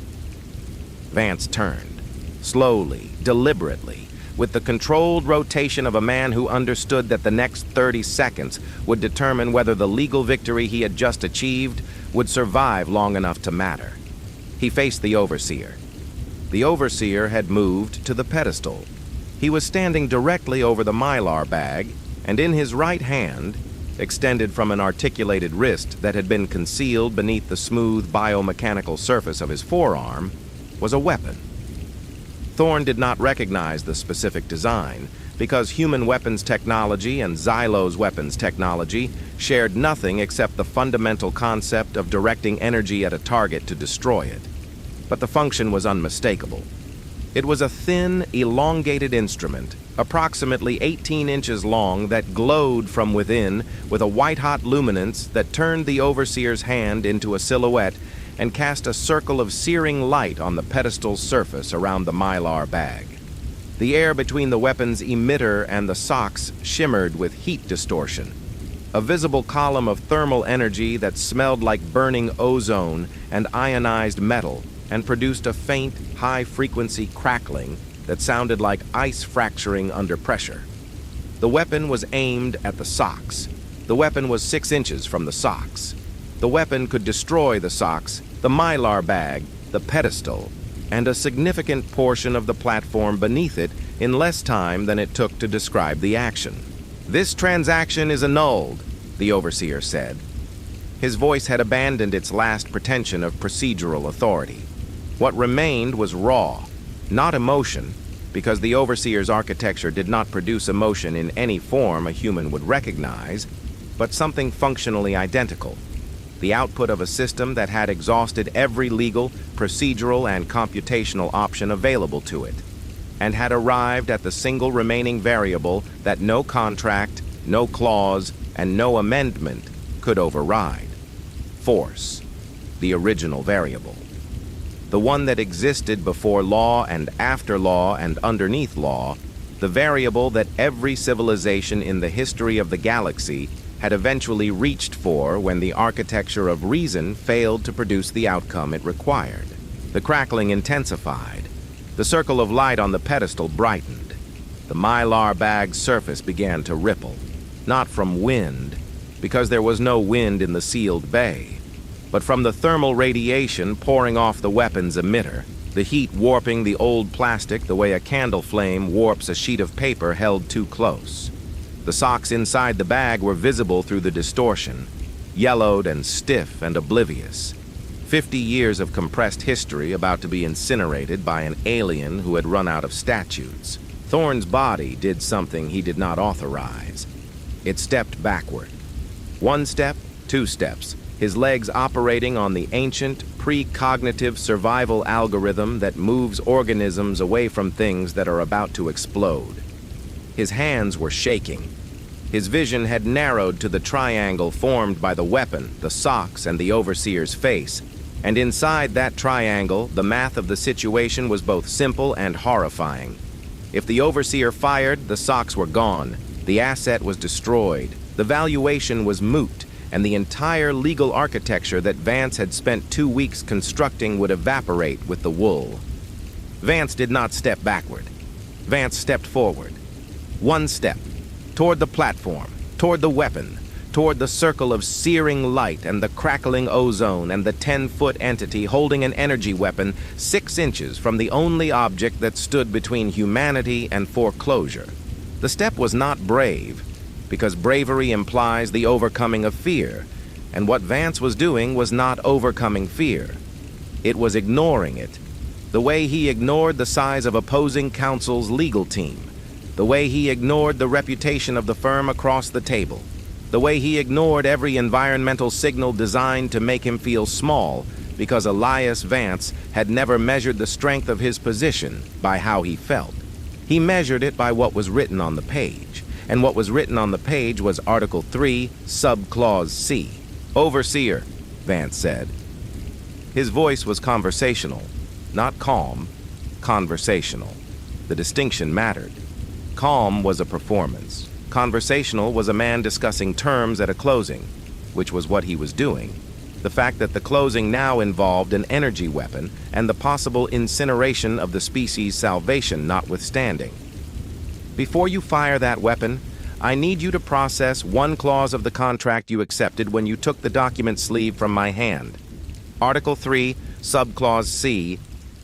Vance turned, slowly, deliberately, with the controlled rotation of a man who understood that the next 30 seconds would determine whether the legal victory he had just achieved would survive long enough to matter. He faced the Overseer. The Overseer had moved to the pedestal. He was standing directly over the mylar bag, and in his right hand, extended from an articulated wrist that had been concealed beneath the smooth biomechanical surface of his forearm, was a weapon. Thorne did not recognize the specific design, because human weapons technology and Xylos weapons technology shared nothing except the fundamental concept of directing energy at a target to destroy it. But the function was unmistakable. It was a thin, elongated instrument, approximately 18 inches long, that glowed from within with a white-hot luminance that turned the Overseer's hand into a silhouette and cast a circle of searing light on the pedestal's surface around the mylar bag. The air between the weapon's emitter and the socks shimmered with heat distortion, a visible column of thermal energy that smelled like burning ozone and ionized metal and produced a faint, high-frequency crackling that sounded like ice fracturing under pressure. The weapon was aimed at the socks. The weapon was 6 inches from the socks. The weapon could destroy the socks, the mylar bag, the pedestal, and a significant portion of the platform beneath it in less time than it took to describe the action. "This transaction is annulled," the Overseer said. His voice had abandoned its last pretension of procedural authority. What remained was raw, not emotion, because the Overseer's architecture did not produce emotion in any form a human would recognize, but something functionally identical. The output of a system that had exhausted every legal, procedural, and computational option available to it, and had arrived at the single remaining variable that no contract, no clause, and no amendment could override: force, the original variable. The one that existed before law and after law and underneath law, the variable that every civilization in the history of the galaxy had eventually reached for when the architecture of reason failed to produce the outcome it required. The crackling intensified. The circle of light on the pedestal brightened. The mylar bag's surface began to ripple, not from wind, because there was no wind in the sealed bay, but from the thermal radiation pouring off the weapon's emitter, the heat warping the old plastic the way a candle flame warps a sheet of paper held too close. The socks inside the bag were visible through the distortion, yellowed and stiff and oblivious. 50 years of compressed history about to be incinerated by an alien who had run out of statutes. Thorne's body did something he did not authorize. It stepped backward. 1 step, 2 steps, his legs operating on the ancient, precognitive survival algorithm that moves organisms away from things that are about to explode. His hands were shaking. His vision had narrowed to the triangle formed by the weapon, the socks, and the Overseer's face, and inside that triangle, the math of the situation was both simple and horrifying. If the Overseer fired, the socks were gone, the asset was destroyed, the valuation was moot, and the entire legal architecture that Vance had spent 2 weeks constructing would evaporate with the wool. Vance did not step backward. Vance stepped forward. 1 step, toward the platform, toward the weapon, toward the circle of searing light and the crackling ozone and the 10-foot entity holding an energy weapon 6 inches from the only object that stood between humanity and foreclosure. The step was not brave, because bravery implies the overcoming of fear, and what Vance was doing was not overcoming fear. It was ignoring it, the way he ignored the size of opposing counsel's legal team, the way he ignored the reputation of the firm across the table, the way he ignored every environmental signal designed to make him feel small, because Elias Vance had never measured the strength of his position by how he felt. He measured it by what was written on the page, and what was written on the page was Article 3, Subclause C. "Overseer," Vance said. His voice was conversational, not calm, conversational. The distinction mattered. Calm was a performance. Conversational was a man discussing terms at a closing, which was what he was doing. The fact that the closing now involved an energy weapon and the possible incineration of the species' salvation notwithstanding. Before you fire that weapon, I need you to process one clause of the contract you accepted when you took the document sleeve from my hand. Article 3, Subclause C,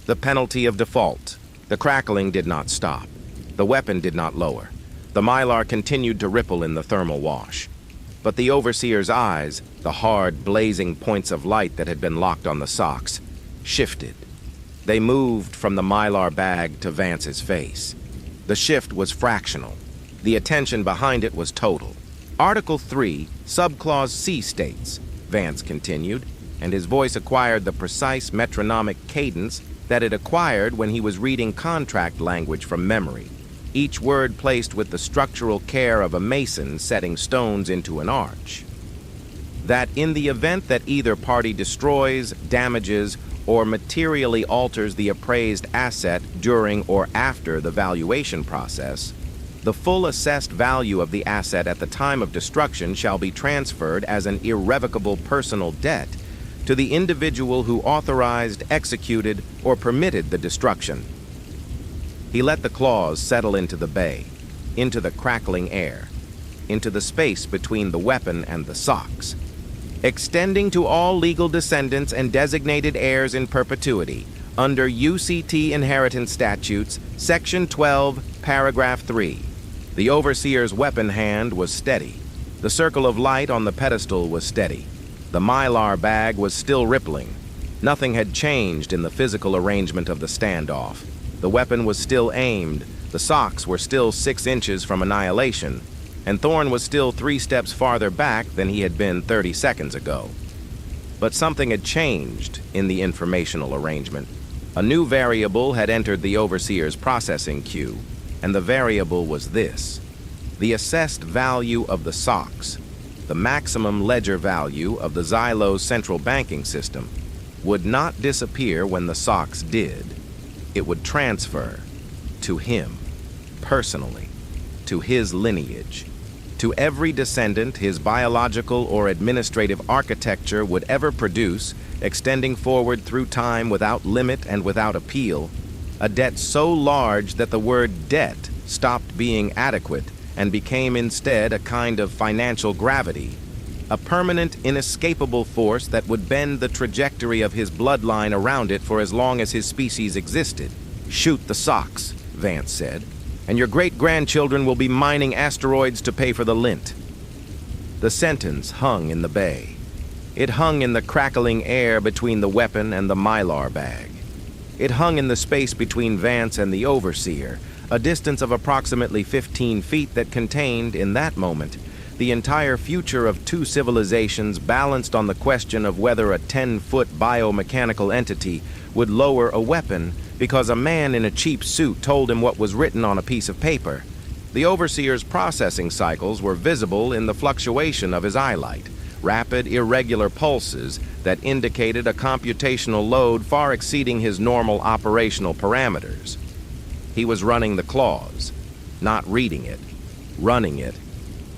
the penalty of default. The crackling did not stop. The weapon did not lower. The mylar continued to ripple in the thermal wash. But the overseer's eyes, the hard, blazing points of light that had been locked on the socks, shifted. They moved from the mylar bag to Vance's face. The shift was fractional. The attention behind it was total. Article 3, Subclause C states, Vance continued, and his voice acquired the precise metronomic cadence that it acquired when he was reading contract language from memory, each word placed with the structural care of a mason setting stones into an arch. That in the event that either party destroys, damages, or materially alters the appraised asset during or after the valuation process, the full assessed value of the asset at the time of destruction shall be transferred as an irrevocable personal debt to the individual who authorized, executed, or permitted the destruction. He let the clause settle into the bay, into the crackling air, into the space between the weapon and the socks, extending to all legal descendants and designated heirs in perpetuity, under UCT Inheritance Statutes, Section 12, Paragraph 3. The overseer's weapon hand was steady. The circle of light on the pedestal was steady. The mylar bag was still rippling. Nothing had changed in the physical arrangement of the standoff. The weapon was still aimed, the socks were still 6 inches from annihilation, and Thorne was still 3 steps farther back than he had been 30 seconds ago. But something had changed in the informational arrangement. A new variable had entered the overseer's processing queue, and the variable was this: the assessed value of the socks, the maximum ledger value of the Xylos central banking system, would not disappear when the socks did. It would transfer to him, personally, to his lineage, to every descendant his biological or administrative architecture would ever produce, extending forward through time without limit and without appeal, a debt so large that the word debt stopped being adequate and became instead a kind of financial gravity, a permanent, inescapable force that would bend the trajectory of his bloodline around it for as long as his species existed. "Shoot the socks," Vance said, "and your great-grandchildren will be mining asteroids to pay for the lint." The sentence hung in the bay. It hung in the crackling air between the weapon and the mylar bag. It hung in the space between Vance and the overseer, a distance of approximately 15 feet that contained, in that moment, the entire future of 2 civilizations balanced on the question of whether a 10-foot biomechanical entity would lower a weapon because a man in a cheap suit told him what was written on a piece of paper. The overseer's processing cycles were visible in the fluctuation of his eyelight, rapid, irregular pulses that indicated a computational load far exceeding his normal operational parameters. He was running the clause, not reading it, running it,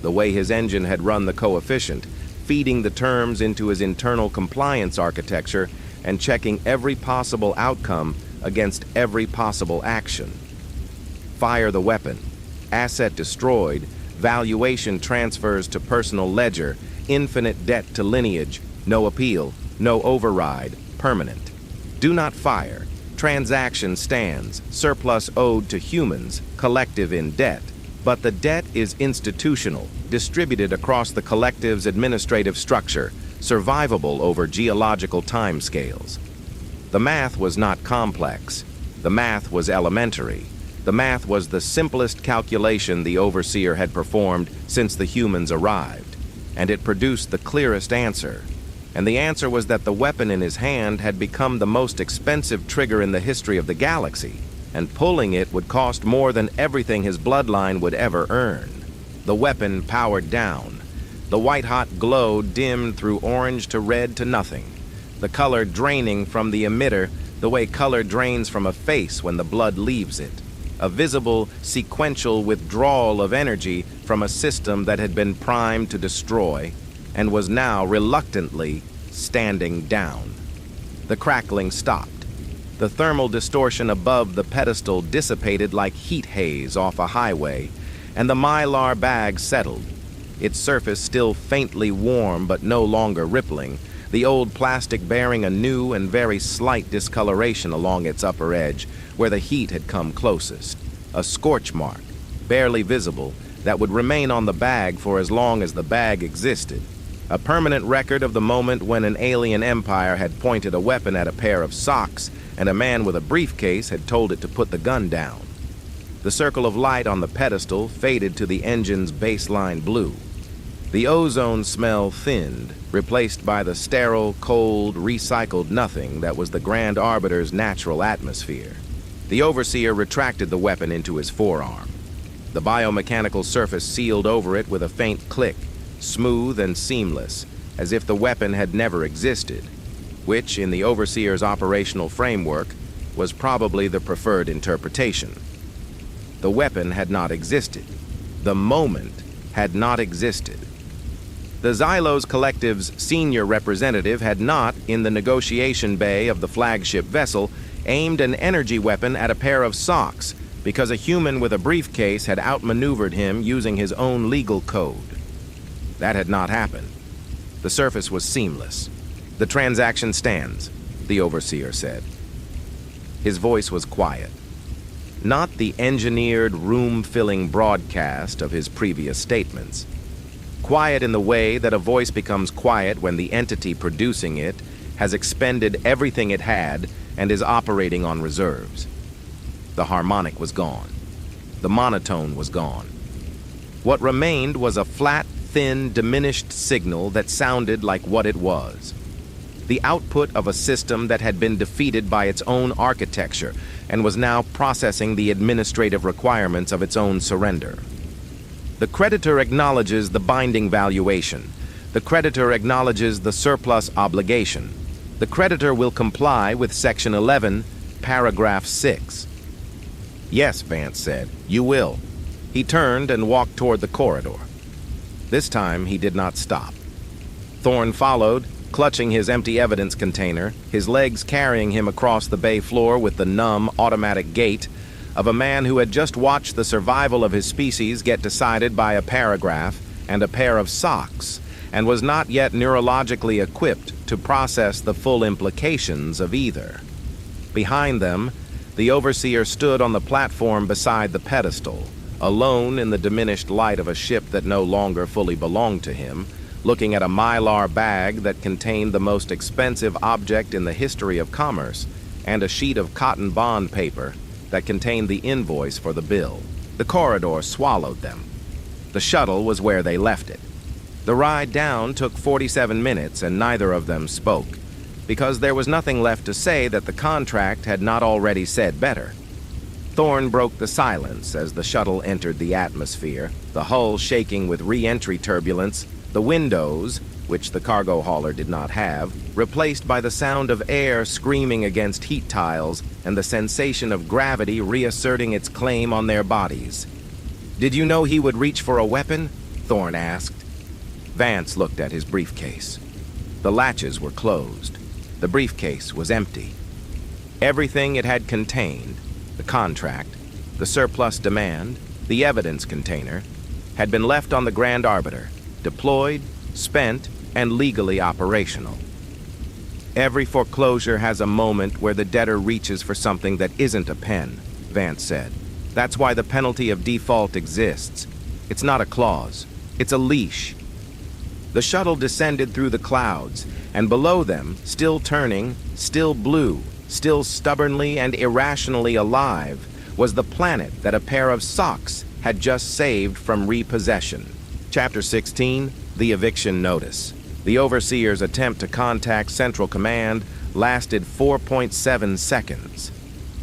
the way his engine had run the coefficient, feeding the terms into his internal compliance architecture and checking every possible outcome against every possible action. Fire the weapon. Asset destroyed. valuation transfers to personal ledger, infinite debt to lineage, no appeal, no override, permanent. Do not fire. Transaction stands, surplus owed to humans, collective in debt. But the debt is institutional, distributed across the collective's administrative structure, survivable over geological timescales. The math was not complex. The math was elementary. The math was the simplest calculation the Overseer had performed since the humans arrived, and it produced the clearest answer. And the answer was that the weapon in his hand had become the most expensive trigger in the history of the galaxy, and pulling it would cost more than everything his bloodline would ever earn. The weapon powered down. The white-hot glow dimmed through orange to red to nothing, the color draining from the emitter the way color drains from a face when the blood leaves it, a visible, sequential withdrawal of energy from a system that had been primed to destroy and was now reluctantly standing down. The crackling stopped. The thermal distortion above the pedestal dissipated like heat haze off a highway, and the mylar bag settled, its surface still faintly warm but no longer rippling, the old plastic bearing a new and very slight discoloration along its upper edge, where the heat had come closest, a scorch mark, barely visible, that would remain on the bag for as long as the bag existed, a permanent record of the moment when an alien empire had pointed a weapon at a pair of socks and a man with a briefcase had told it to put the gun down. The circle of light on the pedestal faded to the engine's baseline blue. The ozone smell thinned, replaced by the sterile, cold, recycled nothing that was the Grand Arbiter's natural atmosphere. The Overseer retracted the weapon into his forearm. The biomechanical surface sealed over it with a faint click, smooth and seamless, as if the weapon had never existed, which, in the Overseer's operational framework, was probably the preferred interpretation. The weapon had not existed. The moment had not existed. The Xylos Collective's senior representative had not, in the negotiation bay of the flagship vessel, aimed an energy weapon at a pair of socks because a human with a briefcase had outmaneuvered him using his own legal code. That had not happened. The surface was seamless. The transaction stands, the Overseer said. His voice was quiet. Not the engineered, room-filling broadcast of his previous statements. Quiet in the way that a voice becomes quiet when the entity producing it has expended everything it had and is operating on reserves. The harmonic was gone. The monotone was gone. What remained was a flat, thin, diminished signal that sounded like what it was. The output of a system that had been defeated by its own architecture and was now processing the administrative requirements of its own surrender. The creditor acknowledges the binding valuation. The creditor acknowledges the surplus obligation. The creditor will comply with Section 11, Paragraph 6. Yes, Vance said, you will. He turned and walked toward the corridor. This time, he did not stop. Thorne followed, clutching his empty evidence container, his legs carrying him across the bay floor with the numb, automatic gait of a man who had just watched the survival of his species get decided by a paragraph and a pair of socks, and was not yet neurologically equipped to process the full implications of either. Behind them, the Overseer stood on the platform beside the pedestal, alone in the diminished light of a ship that no longer fully belonged to him, looking at a mylar bag that contained the most expensive object in the history of commerce and a sheet of cotton bond paper that contained the invoice for the bill. The corridor swallowed them. The shuttle was where they left it. The ride down took 47 minutes and neither of them spoke, because there was nothing left to say that the contract had not already said better. Thorne broke the silence as the shuttle entered the atmosphere, the hull shaking with re-entry turbulence, the windows, which the cargo hauler did not have, replaced by the sound of air screaming against heat tiles and the sensation of gravity reasserting its claim on their bodies. "Did you know he would reach for a weapon?" Thorne asked. Vance looked at his briefcase. The latches were closed. The briefcase was empty. Everything it had contained, the contract, the surplus demand, the evidence container, had been left on the Grand Arbiter, deployed, spent, and legally operational. Every foreclosure has a moment where the debtor reaches for something that isn't a pen, Vance said. That's why the penalty of default exists. It's not a clause, it's a leash. The shuttle descended through the clouds, and below them, still turning, still blue, still stubbornly and irrationally alive, was the planet that a pair of socks had just saved from repossession. Chapter 16, The Eviction Notice. The Overseer's attempt to contact Central Command lasted 4.7 seconds.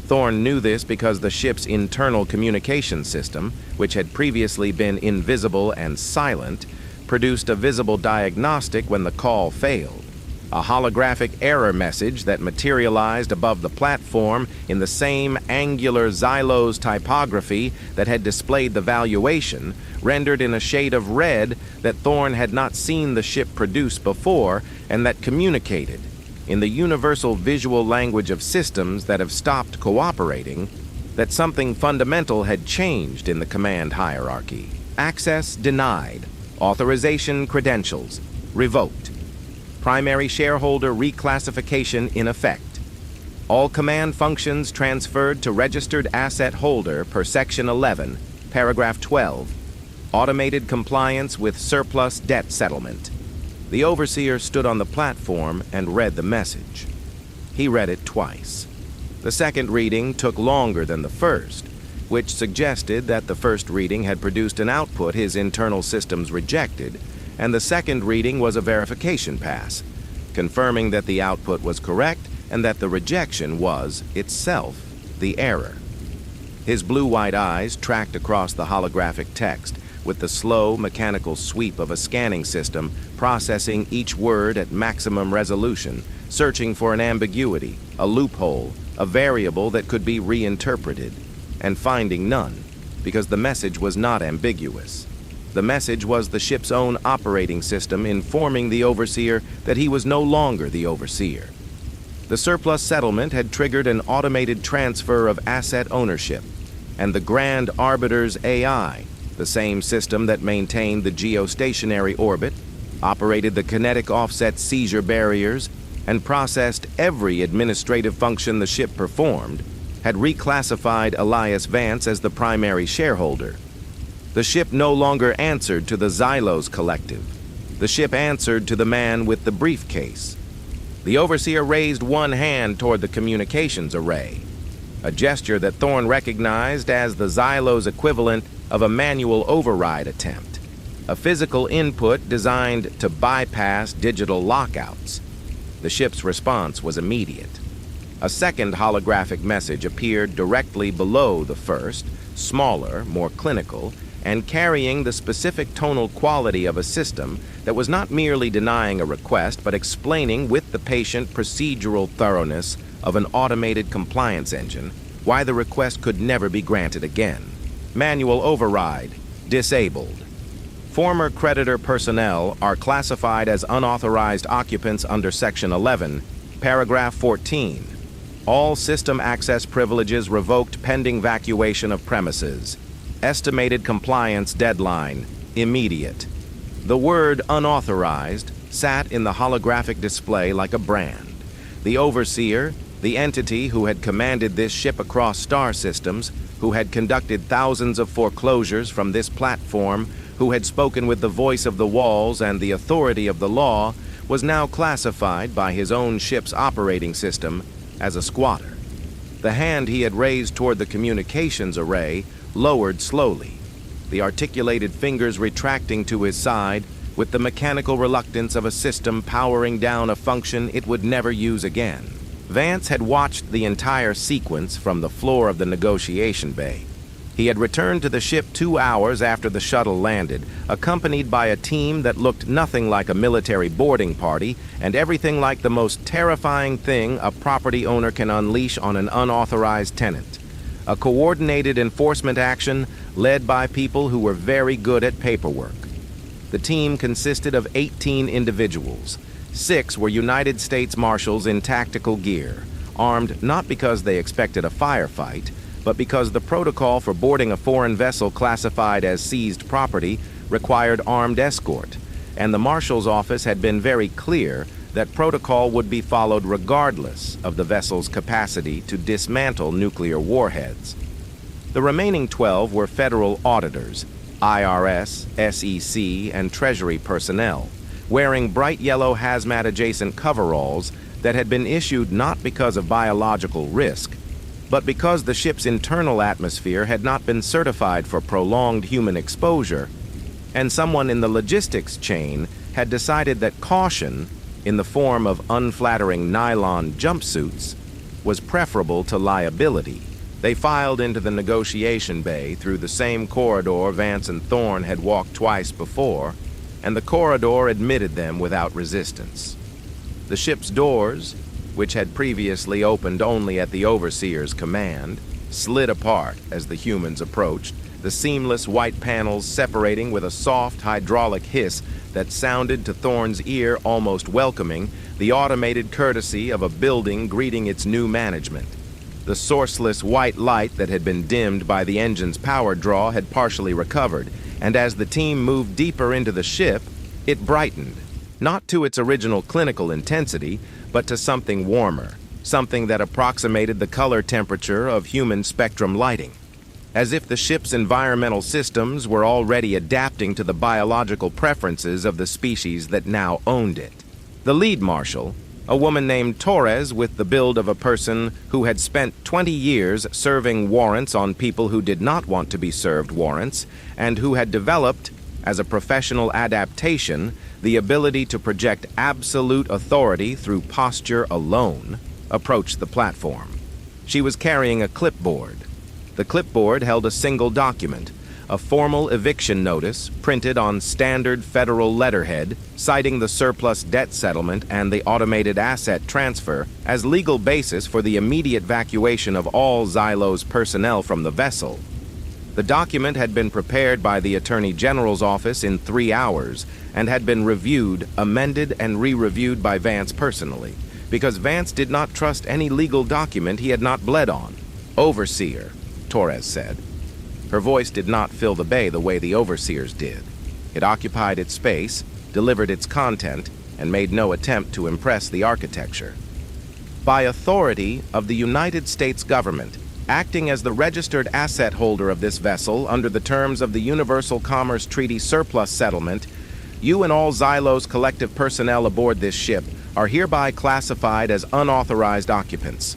Thorne knew this because the ship's internal communication system, which had previously been invisible and silent, produced a visible diagnostic when the call failed. A holographic error message that materialized above the platform in the same angular Xylos typography that had displayed the valuation, rendered in a shade of red that Thorne had not seen the ship produce before, and that communicated, in the universal visual language of systems that have stopped cooperating, that something fundamental had changed in the command hierarchy. Access denied. Authorization credentials revoked. Primary shareholder reclassification in effect. All command functions transferred to registered asset holder per Section 11, Paragraph 12. Automated compliance with surplus debt settlement. The Overseer stood on the platform and read the message. He read it twice. The second reading took longer than the first, which suggested that the first reading had produced an output his internal systems rejected, and the second reading was a verification pass, confirming that the output was correct and that the rejection was, itself, the error. His blue-white eyes tracked across the holographic text with the slow, mechanical sweep of a scanning system processing each word at maximum resolution, searching for an ambiguity, a loophole, a variable that could be reinterpreted, and finding none, because the message was not ambiguous. The message was the ship's own operating system informing the Overseer that he was no longer the Overseer. The surplus settlement had triggered an automated transfer of asset ownership, and the Grand Arbiter's AI, the same system that maintained the geostationary orbit, operated the kinetic offset seizure barriers, and processed every administrative function the ship performed, had reclassified Elias Vance as the primary shareholder. The ship no longer answered to the Xylos Collective. The ship answered to the man with the briefcase. The Overseer raised one hand toward the communications array, a gesture that Thorne recognized as the Xylos equivalent of a manual override attempt, a physical input designed to bypass digital lockouts. The ship's response was immediate. A second holographic message appeared directly below the first, smaller, more clinical, and carrying the specific tonal quality of a system that was not merely denying a request, but explaining with the patient procedural thoroughness of an automated compliance engine why the request could never be granted again. Manual override disabled. Former creditor personnel are classified as unauthorized occupants under Section 11, Paragraph 14. All system access privileges revoked pending vacuation of premises. Estimated compliance deadline, immediate. The word unauthorized sat in the holographic display like a brand. The Overseer, the entity who had commanded this ship across star systems, who had conducted thousands of foreclosures from this platform, who had spoken with the voice of the walls and the authority of the law, was now classified by his own ship's operating system as a squatter. The hand he had raised toward the communications array lowered slowly, the articulated fingers retracting to his side with the mechanical reluctance of a system powering down a function it would never use again. Vance had watched the entire sequence from the floor of the negotiation bay. He had returned to the ship 2 hours after the shuttle landed, accompanied by a team that looked nothing like a military boarding party and everything like the most terrifying thing a property owner can unleash on an unauthorized tenant. A coordinated enforcement action led by people who were very good at paperwork. The team consisted of 18 individuals. 6 were United States Marshals in tactical gear, armed not because they expected a firefight, but because the protocol for boarding a foreign vessel classified as seized property required armed escort, and the marshal's office had been very clear that protocol would be followed regardless of the vessel's capacity to dismantle nuclear warheads. The remaining 12 were federal auditors, IRS, SEC, and Treasury personnel, wearing bright yellow hazmat-adjacent coveralls that had been issued not because of biological risk, but because the ship's internal atmosphere had not been certified for prolonged human exposure, and someone in the logistics chain had decided that caution, in the form of unflattering nylon jumpsuits, was preferable to liability. They filed into the negotiation bay through the same corridor Vance and Thorne had walked twice before, and the corridor admitted them without resistance. The ship's doors, which had previously opened only at the Overseer's command, slid apart as the humans approached, the seamless white panels separating with a soft hydraulic hiss that sounded to Thorne's ear almost welcoming, the automated courtesy of a building greeting its new management. The sourceless white light that had been dimmed by the engine's power draw had partially recovered, and as the team moved deeper into the ship, it brightened, not to its original clinical intensity, but to something warmer, something that approximated the color temperature of human spectrum lighting, as if the ship's environmental systems were already adapting to the biological preferences of the species that now owned it. The lead marshal, a woman named Torres with the build of a person who had spent 20 years serving warrants on people who did not want to be served warrants, and who had developed, as a professional adaptation, the ability to project absolute authority through posture alone, approached the platform. She was carrying a clipboard. The clipboard held a single document, a formal eviction notice printed on standard federal letterhead, citing the surplus debt settlement and the automated asset transfer as legal basis for the immediate evacuation of all Xylos personnel from the vessel. The document had been prepared by the Attorney General's office in 3 hours and had been reviewed, amended, and re-reviewed by Vance personally, because Vance did not trust any legal document he had not bled on. Overseer, Torres said. Her voice did not fill the bay the way the Overseer's did. It occupied its space, delivered its content, and made no attempt to impress the architecture. By authority of the United States government, acting as the registered asset holder of this vessel under the terms of the Universal Commerce Treaty surplus settlement, you and all Xylos collective personnel aboard this ship are hereby classified as unauthorized occupants.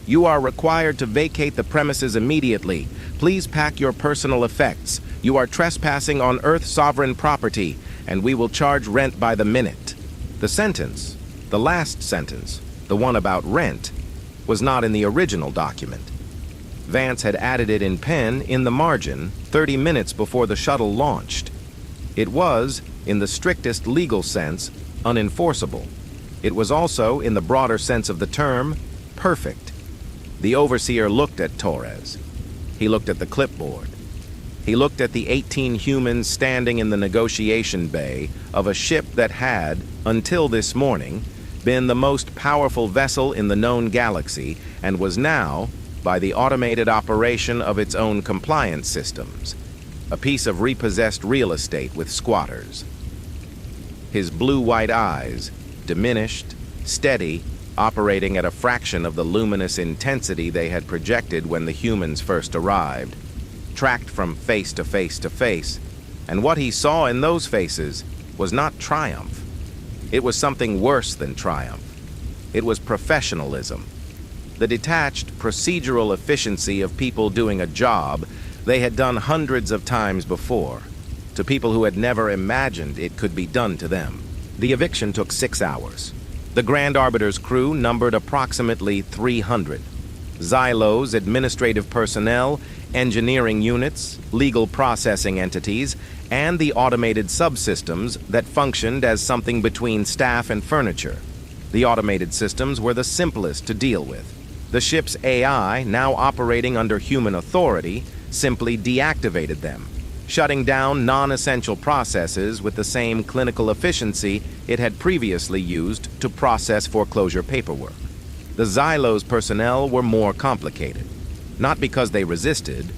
You are required to vacate the premises immediately. Please pack your personal effects. You are trespassing on Earth sovereign property, and we will charge rent by the minute. The sentence, the last sentence, the one about rent, was not in the original document. Vance had added it in pen in the margin 30 minutes before the shuttle launched. It was, in the strictest legal sense, unenforceable. It was also, in the broader sense of the term, perfect. The Overseer looked at Torres. He looked at the clipboard. He looked at the 18 humans standing in the negotiation bay of a ship that had, until this morning, been the most powerful vessel in the known galaxy and was now, by the automated operation of its own compliance systems, a piece of repossessed real estate with squatters. His blue-white eyes, diminished, steady, operating at a fraction of the luminous intensity they had projected when the humans first arrived, tracked from face to face to face, and what he saw in those faces was not triumph. It was something worse than triumph. It was professionalism. The detached, procedural efficiency of people doing a job they had done hundreds of times before, to people who had never imagined it could be done to them. The eviction took 6 hours. The Grand Arbiter's crew numbered approximately 300. Xylos administrative personnel, engineering units, legal processing entities, and the automated subsystems that functioned as something between staff and furniture. The automated systems were the simplest to deal with. The ship's AI, now operating under human authority, simply deactivated them, shutting down non-essential processes with the same clinical efficiency it had previously used to process foreclosure paperwork. The Xylos personnel were more complicated. Not because they resisted.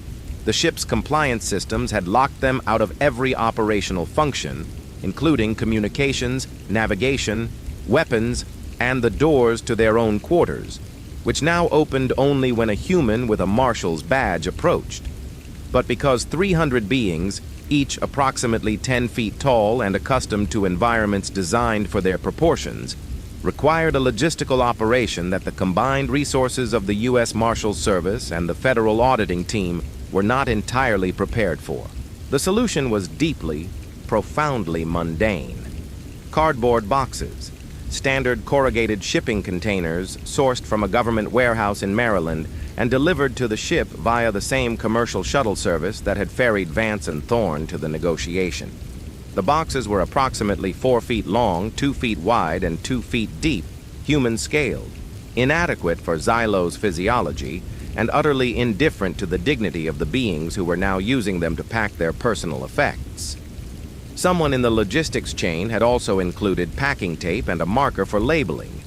The ship's compliance systems had locked them out of every operational function, including communications, navigation, weapons, and the doors to their own quarters, which now opened only when a human with a marshal's badge approached. But because 300 beings, each approximately 10 feet tall and accustomed to environments designed for their proportions, required a logistical operation that the combined resources of the U.S. Marshals Service and the Federal Auditing Team were not entirely prepared for. The solution was deeply, profoundly mundane. Cardboard boxes, standard corrugated shipping containers sourced from a government warehouse in Maryland and delivered to the ship via the same commercial shuttle service that had ferried Vance and Thorne to the negotiation. The boxes were approximately 4 feet long, 2 feet wide, and 2 feet deep, human-scaled, inadequate for Xylos physiology, and utterly indifferent to the dignity of the beings who were now using them to pack their personal effects. Someone in the logistics chain had also included packing tape and a marker for labeling,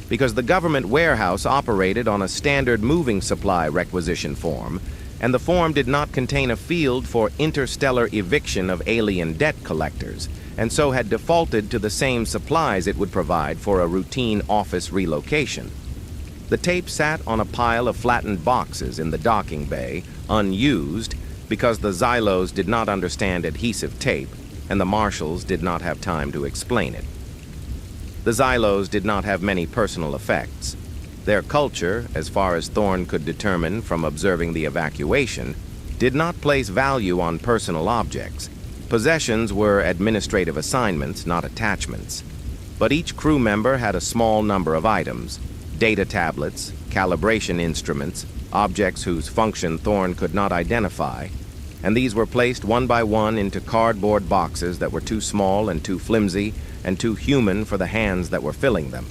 because the government warehouse operated on a standard moving supply requisition form, and the form did not contain a field for interstellar eviction of alien debt collectors, and so had defaulted to the same supplies it would provide for a routine office relocation. The tape sat on a pile of flattened boxes in the docking bay, unused, because the Xylos did not understand adhesive tape, and the marshals did not have time to explain it. The Xylos did not have many personal effects. Their culture, as far as Thorne could determine from observing the evacuation, did not place value on personal objects. Possessions were administrative assignments, not attachments. But each crew member had a small number of items: data tablets, calibration instruments, objects whose function Thorne could not identify, and these were placed one by one into cardboard boxes that were too small and too flimsy and too human for the hands that were filling them.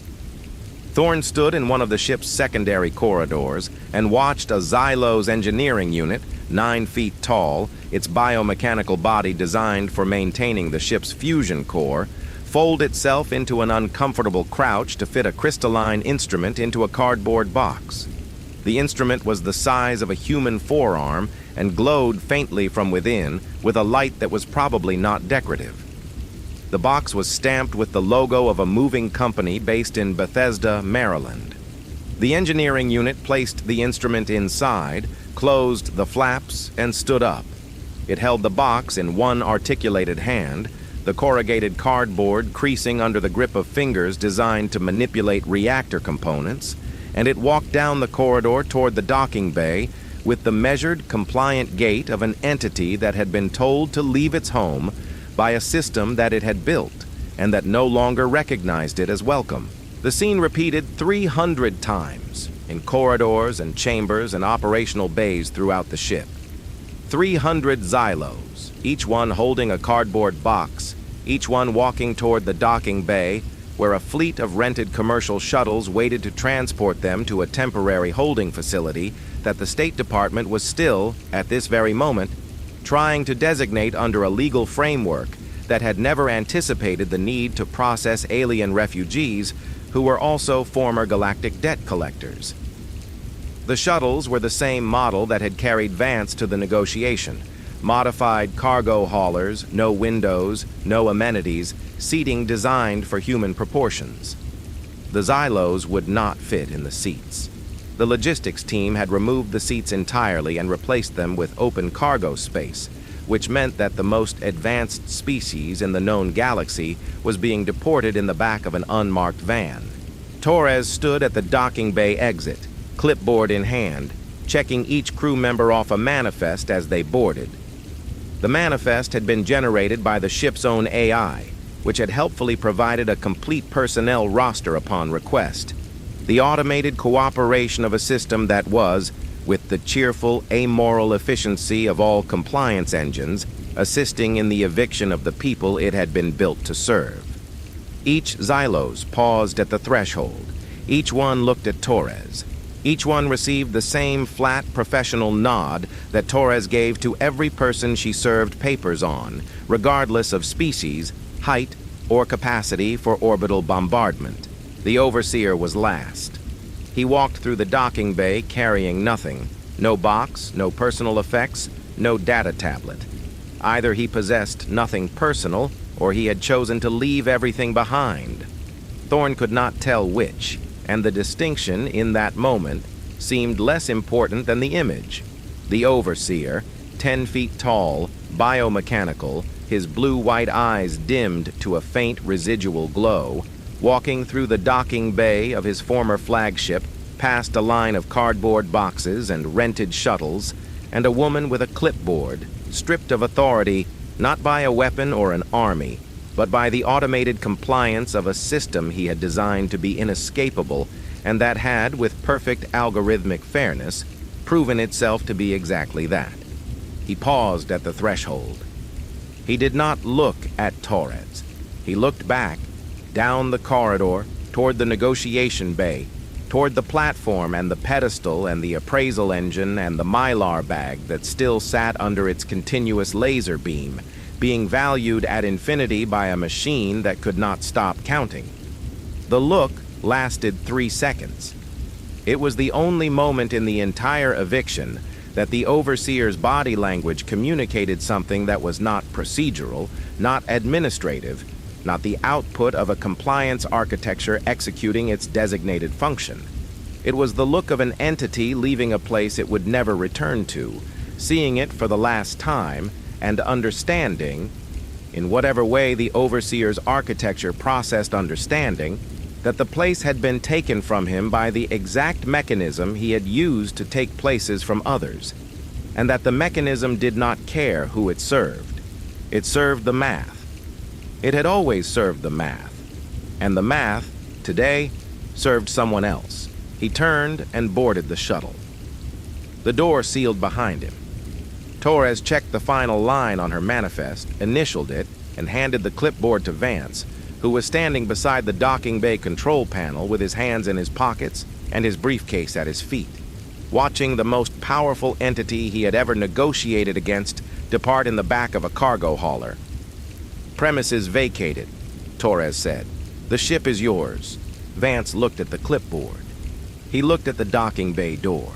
Thorne stood in one of the ship's secondary corridors and watched a Xylos engineering unit, 9 feet tall, its biomechanical body designed for maintaining the ship's fusion core, fold itself into an uncomfortable crouch to fit a crystalline instrument into a cardboard box. The instrument was the size of a human forearm and glowed faintly from within with a light that was probably not decorative. The box was stamped with the logo of a moving company based in Bethesda, Maryland. The engineering unit placed the instrument inside, closed the flaps, and stood up. It held the box in one articulated hand, the corrugated cardboard creasing under the grip of fingers designed to manipulate reactor components, and it walked down the corridor toward the docking bay with the measured, compliant gait of an entity that had been told to leave its home by a system that it had built and that no longer recognized it as welcome. The scene repeated 300 times in corridors and chambers and operational bays throughout the ship. 300 Xylos, each one holding a cardboard box, each one walking toward the docking bay, where a fleet of rented commercial shuttles waited to transport them to a temporary holding facility that the State Department was still, at this very moment, trying to designate under a legal framework that had never anticipated the need to process alien refugees who were also former Galactic debt collectors. The shuttles were the same model that had carried Vance to the negotiation: modified cargo haulers, no windows, no amenities, seating designed for human proportions. The Xylos would not fit in the seats. The logistics team had removed the seats entirely and replaced them with open cargo space, which meant that the most advanced species in the known galaxy was being deported in the back of an unmarked van. Torres stood at the docking bay exit, clipboard in hand, checking each crew member off a manifest as they boarded. The manifest had been generated by the ship's own AI, which had helpfully provided a complete personnel roster upon request. The automated cooperation of a system that was, with the cheerful, amoral efficiency of all compliance engines, assisting in the eviction of the people it had been built to serve. Each Xylos paused at the threshold. Each one looked at Torres. Each one received the same flat, professional nod that Torres gave to every person she served papers on, regardless of species, height, or capacity for orbital bombardment. The Overseer was last. He walked through the docking bay carrying nothing, No box, no personal effects, no data tablet. Either he possessed nothing personal, or he had chosen to leave everything behind. Thorne could not tell which, and the distinction in that moment seemed less important than the image. The Overseer, 10 feet tall, biomechanical, his blue-white eyes dimmed to a faint residual glow, walking through the docking bay of his former flagship, past a line of cardboard boxes and rented shuttles, and a woman with a clipboard, stripped of authority not by a weapon or an army, but by the automated compliance of a system he had designed to be inescapable and that had, with perfect algorithmic fairness, proven itself to be exactly that. He paused at the threshold. He did not look at Torres. He looked back, down the corridor, toward the negotiation bay, toward the platform and the pedestal and the appraisal engine and the mylar bag that still sat under its continuous laser beam, being valued at infinity by a machine that could not stop counting. The look lasted 3 seconds. It was the only moment in the entire eviction that the Overseer's body language communicated something that was not procedural, not administrative, not the output of a compliance architecture executing its designated function. It was the look of an entity leaving a place it would never return to, seeing it for the last time, and understanding, in whatever way the Overseer's architecture processed understanding, that the place had been taken from him by the exact mechanism he had used to take places from others, and that the mechanism did not care who it served. It served the math. It had always served the math, and the math, today, served someone else. He turned and boarded the shuttle. The door sealed behind him. Torres checked the final line on her manifest, initialed it, and handed the clipboard to Vance, who was standing beside the docking bay control panel with his hands in his pockets and his briefcase at his feet, watching the most powerful entity he had ever negotiated against depart in the back of a cargo hauler. "Premises vacated," Torres said. "The ship is yours." Vance looked at the clipboard. He looked at the docking bay door.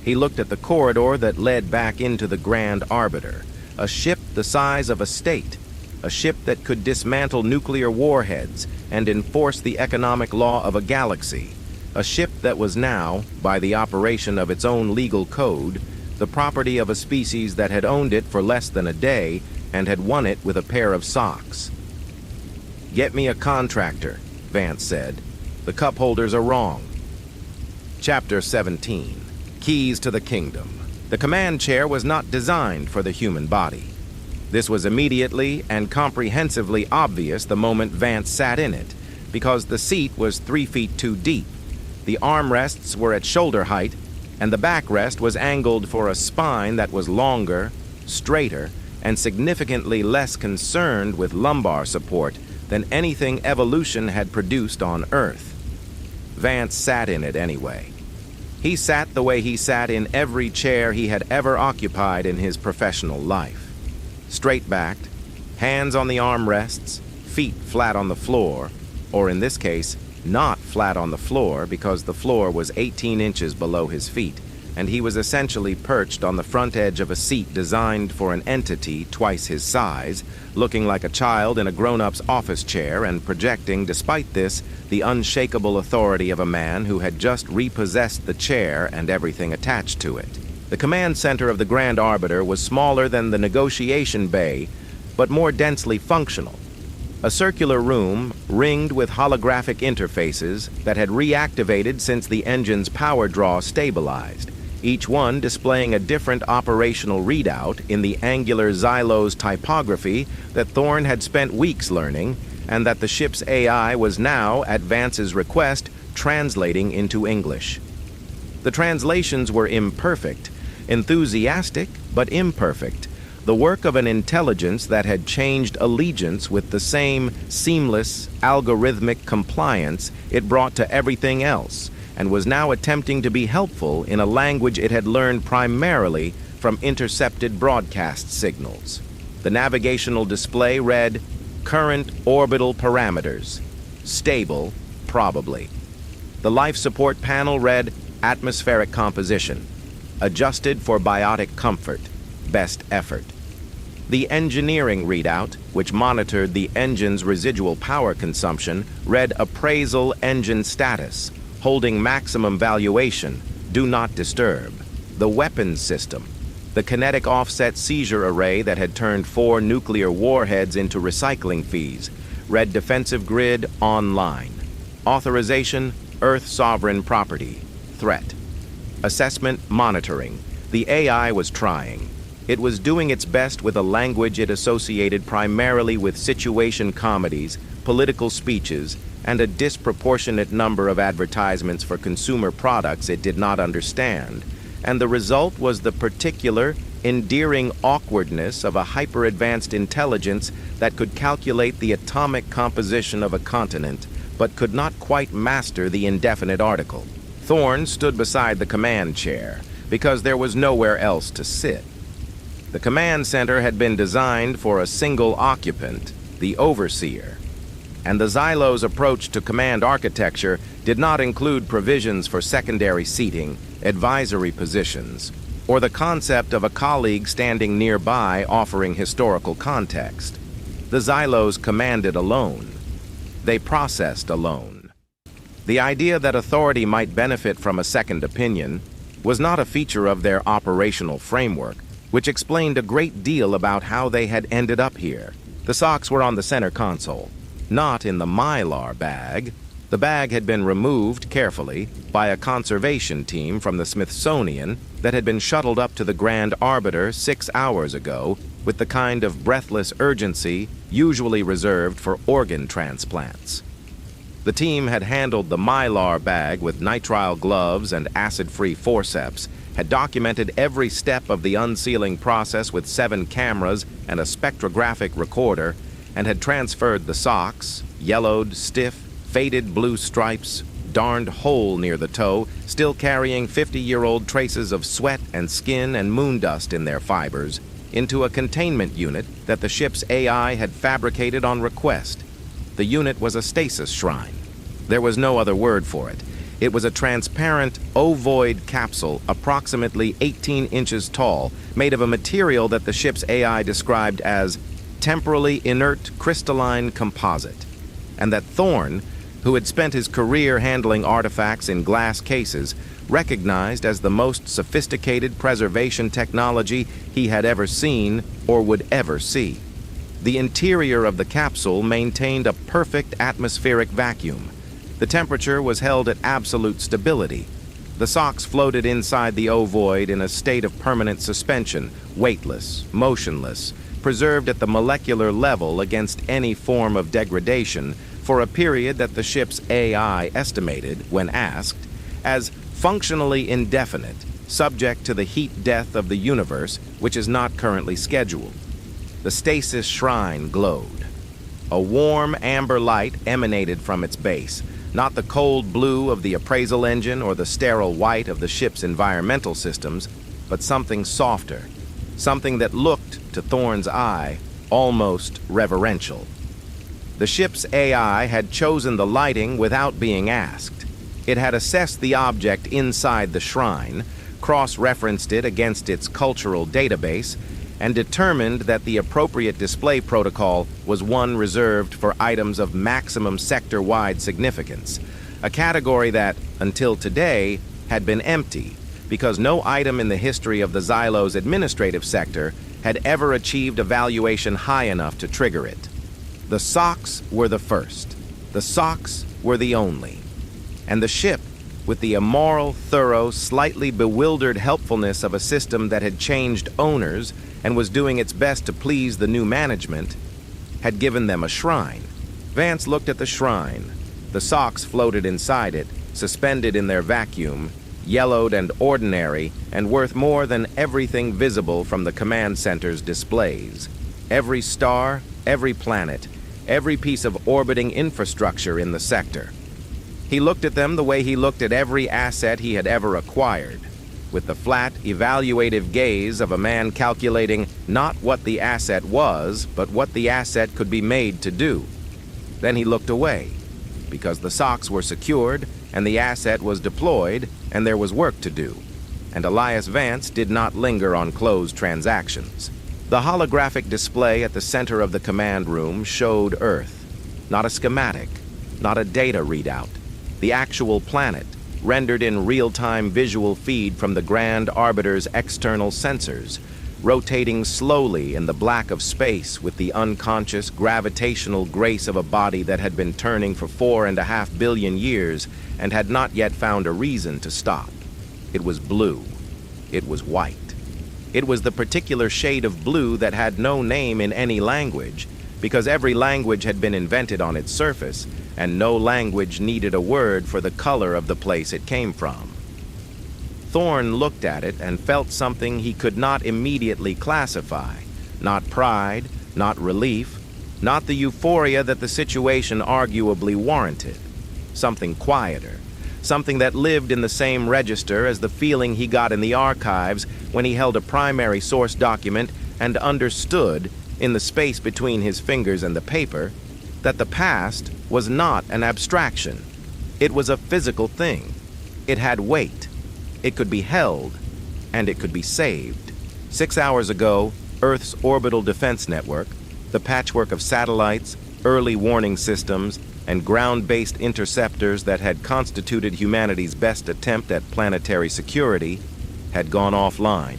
He looked at the corridor that led back into the Grand Arbiter, a ship the size of a state, a ship that could dismantle nuclear warheads and enforce the economic law of a galaxy, a ship that was now, by the operation of its own legal code, the property of a species that had owned it for less than a day and had won it with a pair of socks. "Get me a contractor," Vance said. "The cup holders are wrong." Chapter 17. Keys to the Kingdom. The command chair was not designed for the human body. This was immediately and comprehensively obvious the moment Vance sat in it, because the seat was 3 feet too deep. The armrests were at shoulder height, and the backrest was angled for a spine that was longer, straighter, and significantly less concerned with lumbar support than anything evolution had produced on Earth. Vance sat in it anyway. He sat the way he sat in every chair he had ever occupied in his professional life. Straight-backed, hands on the armrests, feet flat on the floor, or in this case, not flat on the floor because the floor was 18 inches below his feet, and he was essentially perched on the front edge of a seat designed for an entity twice his size, looking like a child in a grown-up's office chair and projecting, despite this, the unshakable authority of a man who had just repossessed the chair and everything attached to it. The command center of the Grand Arbiter was smaller than the negotiation bay, but more densely functional. A circular room ringed with holographic interfaces that had reactivated since the engine's power draw stabilized, each one displaying a different operational readout in the angular Xylos typography that Thorne had spent weeks learning, and that the ship's AI was now, at Vance's request, translating into English. The translations were imperfect, enthusiastic but imperfect, the work of an intelligence that had changed allegiance with the same seamless, algorithmic compliance it brought to everything else, and was now attempting to be helpful in a language it had learned primarily from intercepted broadcast signals. The navigational display read, "Current orbital parameters. Stable, probably." The life support panel read, "Atmospheric composition." adjusted for biotic comfort, best effort. The engineering readout, which monitored the engine's residual power consumption, read appraisal engine status, holding maximum valuation, do not disturb. The weapons system, the kinetic offset seizure array that had turned 4 nuclear warheads into recycling fees, read defensive grid online. Authorization, Earth sovereign property, threat. Assessment monitoring. The AI was trying. It was doing its best with a language it associated primarily with situation comedies, political speeches, and a disproportionate number of advertisements for consumer products it did not understand. And the result was the particular, endearing awkwardness of a hyper-advanced intelligence that could calculate the atomic composition of a continent, but could not quite master the indefinite article. Thorne stood beside the command chair, because there was nowhere else to sit. The command center had been designed for a single occupant, the Overseer, and the Xylos approach to command architecture did not include provisions for secondary seating, advisory positions, or the concept of a colleague standing nearby offering historical context. The Xylos commanded alone. They processed alone. The idea that authority might benefit from a second opinion was not a feature of their operational framework, which explained a great deal about how they had ended up here. The socks were on the center console, not in the Mylar bag. The bag had been removed carefully by a conservation team from the Smithsonian that had been shuttled up to the Grand Arbiter 6 hours ago with the kind of breathless urgency usually reserved for organ transplants. The team had handled the Mylar bag with nitrile gloves and acid-free forceps, had documented every step of the unsealing process with 7 cameras and a spectrographic recorder, and had transferred the socks, yellowed, stiff, faded blue stripes, darned hole near the toe, still carrying 50-year-old traces of sweat and skin and moon dust in their fibers, into a containment unit that the ship's AI had fabricated on request. The unit was a stasis shrine. There was no other word for it. It was a transparent, ovoid capsule approximately 18 inches tall, made of a material that the ship's AI described as temporally inert crystalline composite, and that Thorne, who had spent his career handling artifacts in glass cases, recognized as the most sophisticated preservation technology he had ever seen or would ever see. The interior of the capsule maintained a perfect atmospheric vacuum. The temperature was held at absolute stability. The socks floated inside the ovoid in a state of permanent suspension, weightless, motionless, preserved at the molecular level against any form of degradation for a period that the ship's AI estimated, when asked, as functionally indefinite, subject to the heat death of the universe, which is not currently scheduled. The stasis shrine glowed. A warm amber light emanated from its base, not the cold blue of the appraisal engine or the sterile white of the ship's environmental systems, but something softer, something that looked, to Thorne's eye, almost reverential. The ship's AI had chosen the lighting without being asked. It had assessed the object inside the shrine, cross-referenced it against its cultural database, and determined that the appropriate display protocol was one reserved for items of maximum sector-wide significance, a category that, until today, had been empty, because no item in the history of the Xylos administrative sector had ever achieved a valuation high enough to trigger it. The socks were the first. The socks were the only. And the ship, with the immoral, thorough, slightly bewildered helpfulness of a system that had changed owners and was doing its best to please the new management, had given them a shrine. Vance looked at the shrine. The socks floated inside it, suspended in their vacuum, yellowed and ordinary, and worth more than everything visible from the command center's displays. Every star, every planet, every piece of orbiting infrastructure in the sector. He looked at them the way he looked at every asset he had ever acquired, with the flat, evaluative gaze of a man calculating not what the asset was, but what the asset could be made to do. Then he looked away, because the socks were secured, and the asset was deployed, and there was work to do. and Elias Vance did not linger on closed transactions. The holographic display at the center of the command room showed Earth. Not a schematic, not a data readout. The actual planet, rendered in real-time visual feed from the Grand Arbiter's external sensors, rotating slowly in the black of space with the unconscious gravitational grace of a body that had been turning for 4.5 billion years and had not yet found a reason to stop. It was blue. It was white. It was the particular shade of blue that had no name in any language, because every language had been invented on its surface, and no language needed a word for the color of the place it came from. Thorne looked at it and felt something he could not immediately classify. Not pride, not relief, not the euphoria that the situation arguably warranted. Something quieter, something that lived in the same register as the feeling he got in the archives when he held a primary source document and understood, in the space between his fingers and the paper, that the past was not an abstraction. It was a physical thing. It had weight. It could be held, and it could be saved. 6 hours ago, Earth's orbital defense network, the patchwork of satellites, early warning systems, and ground-based interceptors that had constituted humanity's best attempt at planetary security, had gone offline.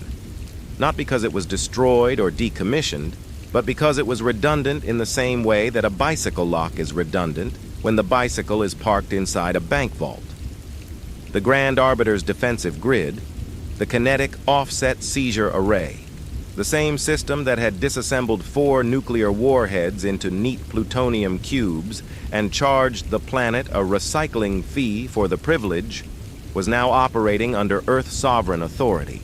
Not because it was destroyed or decommissioned, but because it was redundant in the same way that a bicycle lock is redundant when the bicycle is parked inside a bank vault. The Grand Arbiter's defensive grid, the Kinetic offset seizure array, the same system that had disassembled 4 nuclear warheads into neat plutonium cubes and charged the planet a recycling fee for the privilege, was now operating under Earth sovereign authority.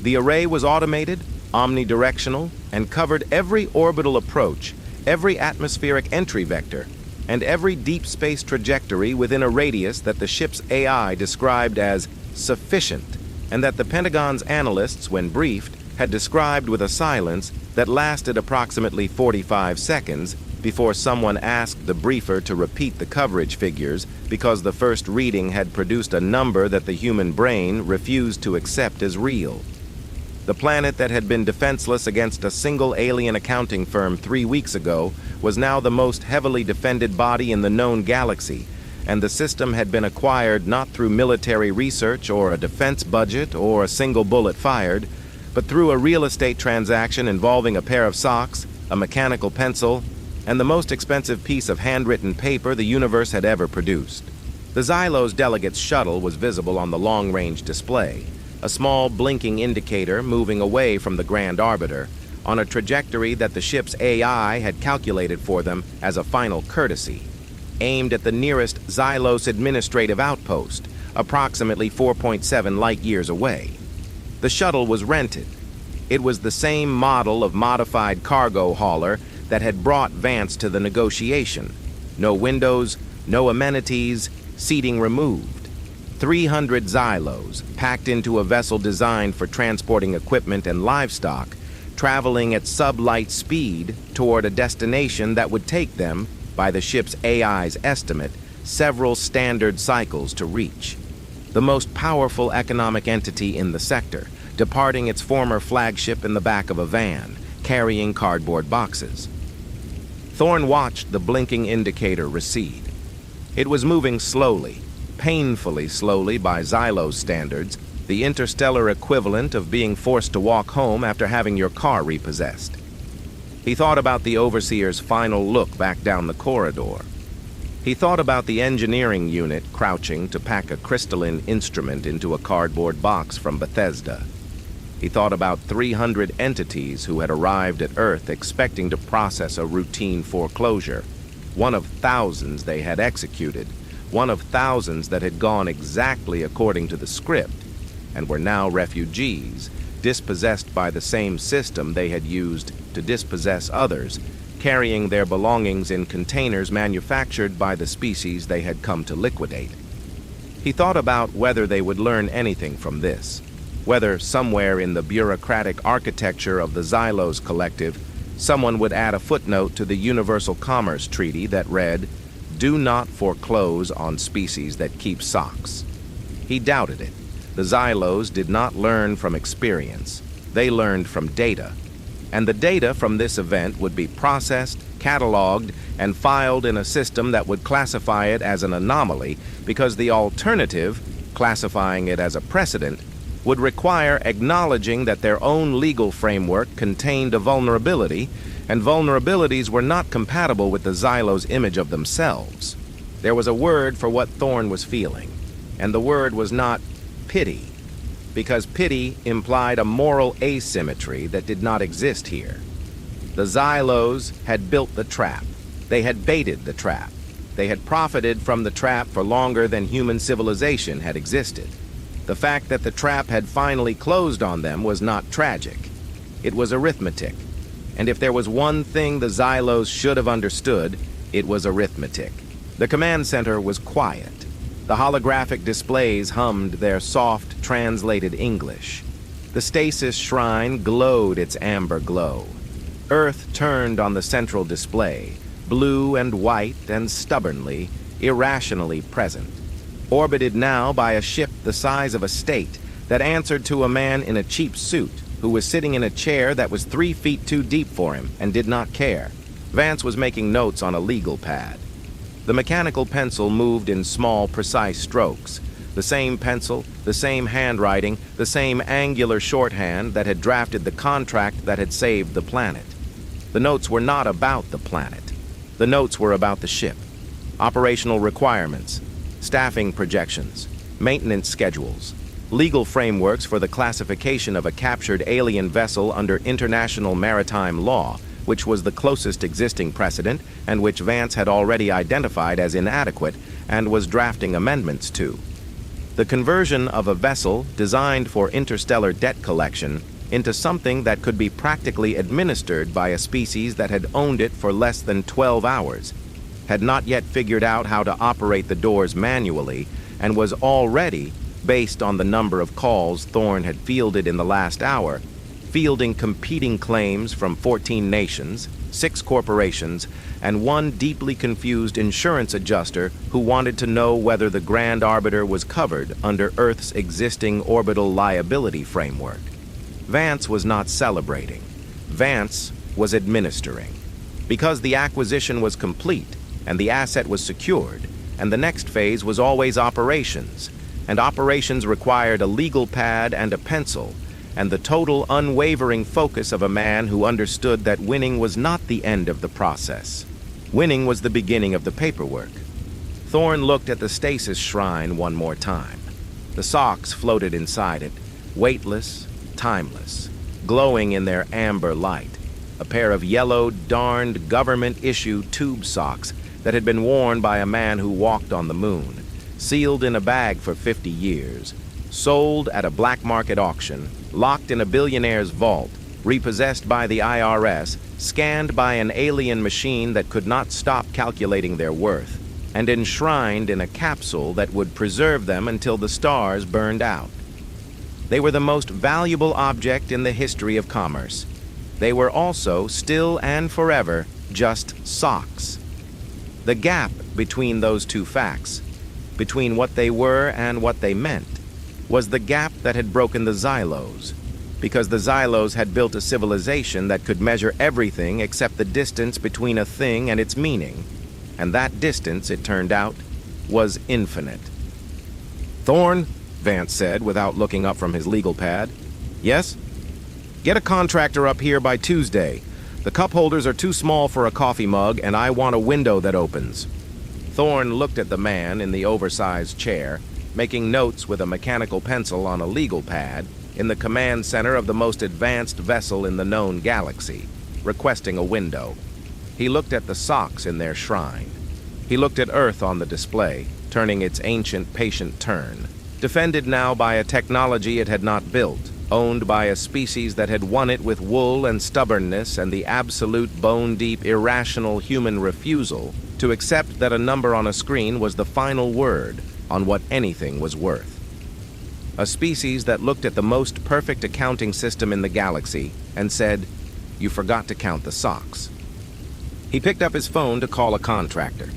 The array was automated, omnidirectional, and covered every orbital approach, every atmospheric entry vector, and every deep space trajectory within a radius that the ship's AI described as sufficient, and that the Pentagon's analysts, when briefed, had described with a silence that lasted approximately 45 seconds before someone asked the briefer to repeat the coverage figures because the first reading had produced a number that the human brain refused to accept as real. The planet that had been defenseless against a single alien accounting firm 3 weeks ago was now the most heavily defended body in the known galaxy, and the system had been acquired not through military research or a defense budget or a single bullet fired, but through a real estate transaction involving a pair of socks, a mechanical pencil, and the most expensive piece of handwritten paper the universe had ever produced. The Xylos delegate's shuttle was visible on the long-range display, a small blinking indicator moving away from the Grand Arbiter, on a trajectory that the ship's AI had calculated for them as a final courtesy, aimed at the nearest Xylos administrative outpost, approximately 4.7 light-years away. The shuttle was rented. It was the same model of modified cargo hauler that had brought Vance to the negotiation. No windows, no amenities, seating removed. 300 Xylos, packed into a vessel designed for transporting equipment and livestock, traveling at sub-light speed toward a destination that would take them, by the ship's AI's estimate, several standard cycles to reach. The most powerful economic entity in the sector, departing its former flagship in the back of a van, carrying cardboard boxes. Thorne watched the blinking indicator recede. It was moving slowly, painfully slowly by Xylos standards, the interstellar equivalent of being forced to walk home after having your car repossessed. He thought about the Overseer's final look back down the corridor. He thought about the engineering unit crouching to pack a crystalline instrument into a cardboard box from Bethesda. He thought about 300 entities who had arrived at Earth expecting to process a routine foreclosure, one of thousands they had executed, one of thousands that had gone exactly according to the script, and were now refugees, dispossessed by the same system they had used to dispossess others, carrying their belongings in containers manufactured by the species they had come to liquidate. He thought about whether they would learn anything from this, whether somewhere in the bureaucratic architecture of the Xylos Collective, someone would add a footnote to the Universal Commerce Treaty that read, "Do not foreclose on species that keep socks." He doubted it. The Xylos did not learn from experience. They learned from data. And the data from this event would be processed, cataloged, and filed in a system that would classify it as an anomaly, because the alternative, classifying it as a precedent, would require acknowledging that their own legal framework contained a vulnerability, and vulnerabilities were not compatible with the Xylos' image of themselves. There was a word for what Thorn was feeling, and the word was not pity, because pity implied a moral asymmetry that did not exist here. The Xylos had built the trap. They had baited the trap. They had profited from the trap for longer than human civilization had existed. The fact that the trap had finally closed on them was not tragic. It was arithmetic. And if there was one thing the Xylos should have understood, it was arithmetic. The command center was quiet. The holographic displays hummed their soft, translated English. The stasis shrine glowed its amber glow. Earth turned on the central display, blue and white and stubbornly, irrationally present, orbited now by a ship the size of a state that answered to a man in a cheap suit who was sitting in a chair that was 3 feet too deep for him and did not care. Vance was making notes on a legal pad. The mechanical pencil moved in small, precise strokes. The same pencil, the same handwriting, the same angular shorthand that had drafted the contract that had saved the planet. The notes were not about the planet. The notes were about the ship. Operational requirements, staffing projections, maintenance schedules, legal frameworks for the classification of a captured alien vessel under international maritime law, which was the closest existing precedent and which Vance had already identified as inadequate and was drafting amendments to. The conversion of a vessel designed for interstellar debt collection into something that could be practically administered by a species that had owned it for less than 12 hours, had not yet figured out how to operate the doors manually, and was already, based on the number of calls Thorn had fielded in the last hour, fielding competing claims from 14 nations, 6 corporations, and one deeply confused insurance adjuster who wanted to know whether the Grand Arbiter was covered under Earth's existing orbital liability framework. Vance was not celebrating. Vance was administering. Because the acquisition was complete, and the asset was secured, and the next phase was always operations, and operations required a legal pad and a pencil, and the total unwavering focus of a man who understood that winning was not the end of the process. Winning was the beginning of the paperwork. Thorn looked at the stasis shrine one more time. The socks floated inside it, weightless, timeless, glowing in their amber light, a pair of yellow, darned, government-issue tube socks that had been worn by a man who walked on the moon, sealed in a bag for 50 years, sold at a black market auction, locked in a billionaire's vault, repossessed by the IRS, scanned by an alien machine that could not stop calculating their worth, and enshrined in a capsule that would preserve them until the stars burned out. They were the most valuable object in the history of commerce. They were also, still and forever, just socks. The gap between those two facts, between what they were and what they meant, was the gap that had broken the Xylos, because the Xylos had built a civilization that could measure everything except the distance between a thing and its meaning, and that distance, it turned out, was infinite. "Thorn," Vance said without looking up from his legal pad. "Yes? Get a contractor up here by Tuesday. The cup holders are too small for a coffee mug, and I want a window that opens." Thorn looked at the man in the oversized chair, making notes with a mechanical pencil on a legal pad in the command center of the most advanced vessel in the known galaxy, requesting a window. He looked at the socks in their shrine. He looked at Earth on the display, turning its ancient, patient turn, defended now by a technology it had not built, owned by a species that had won it with wool and stubbornness and the absolute bone-deep, irrational human refusal to accept that a number on a screen was the final word on what anything was worth. A species that looked at the most perfect accounting system in the galaxy and said, "You forgot to count the socks." He picked up his phone to call a contractor.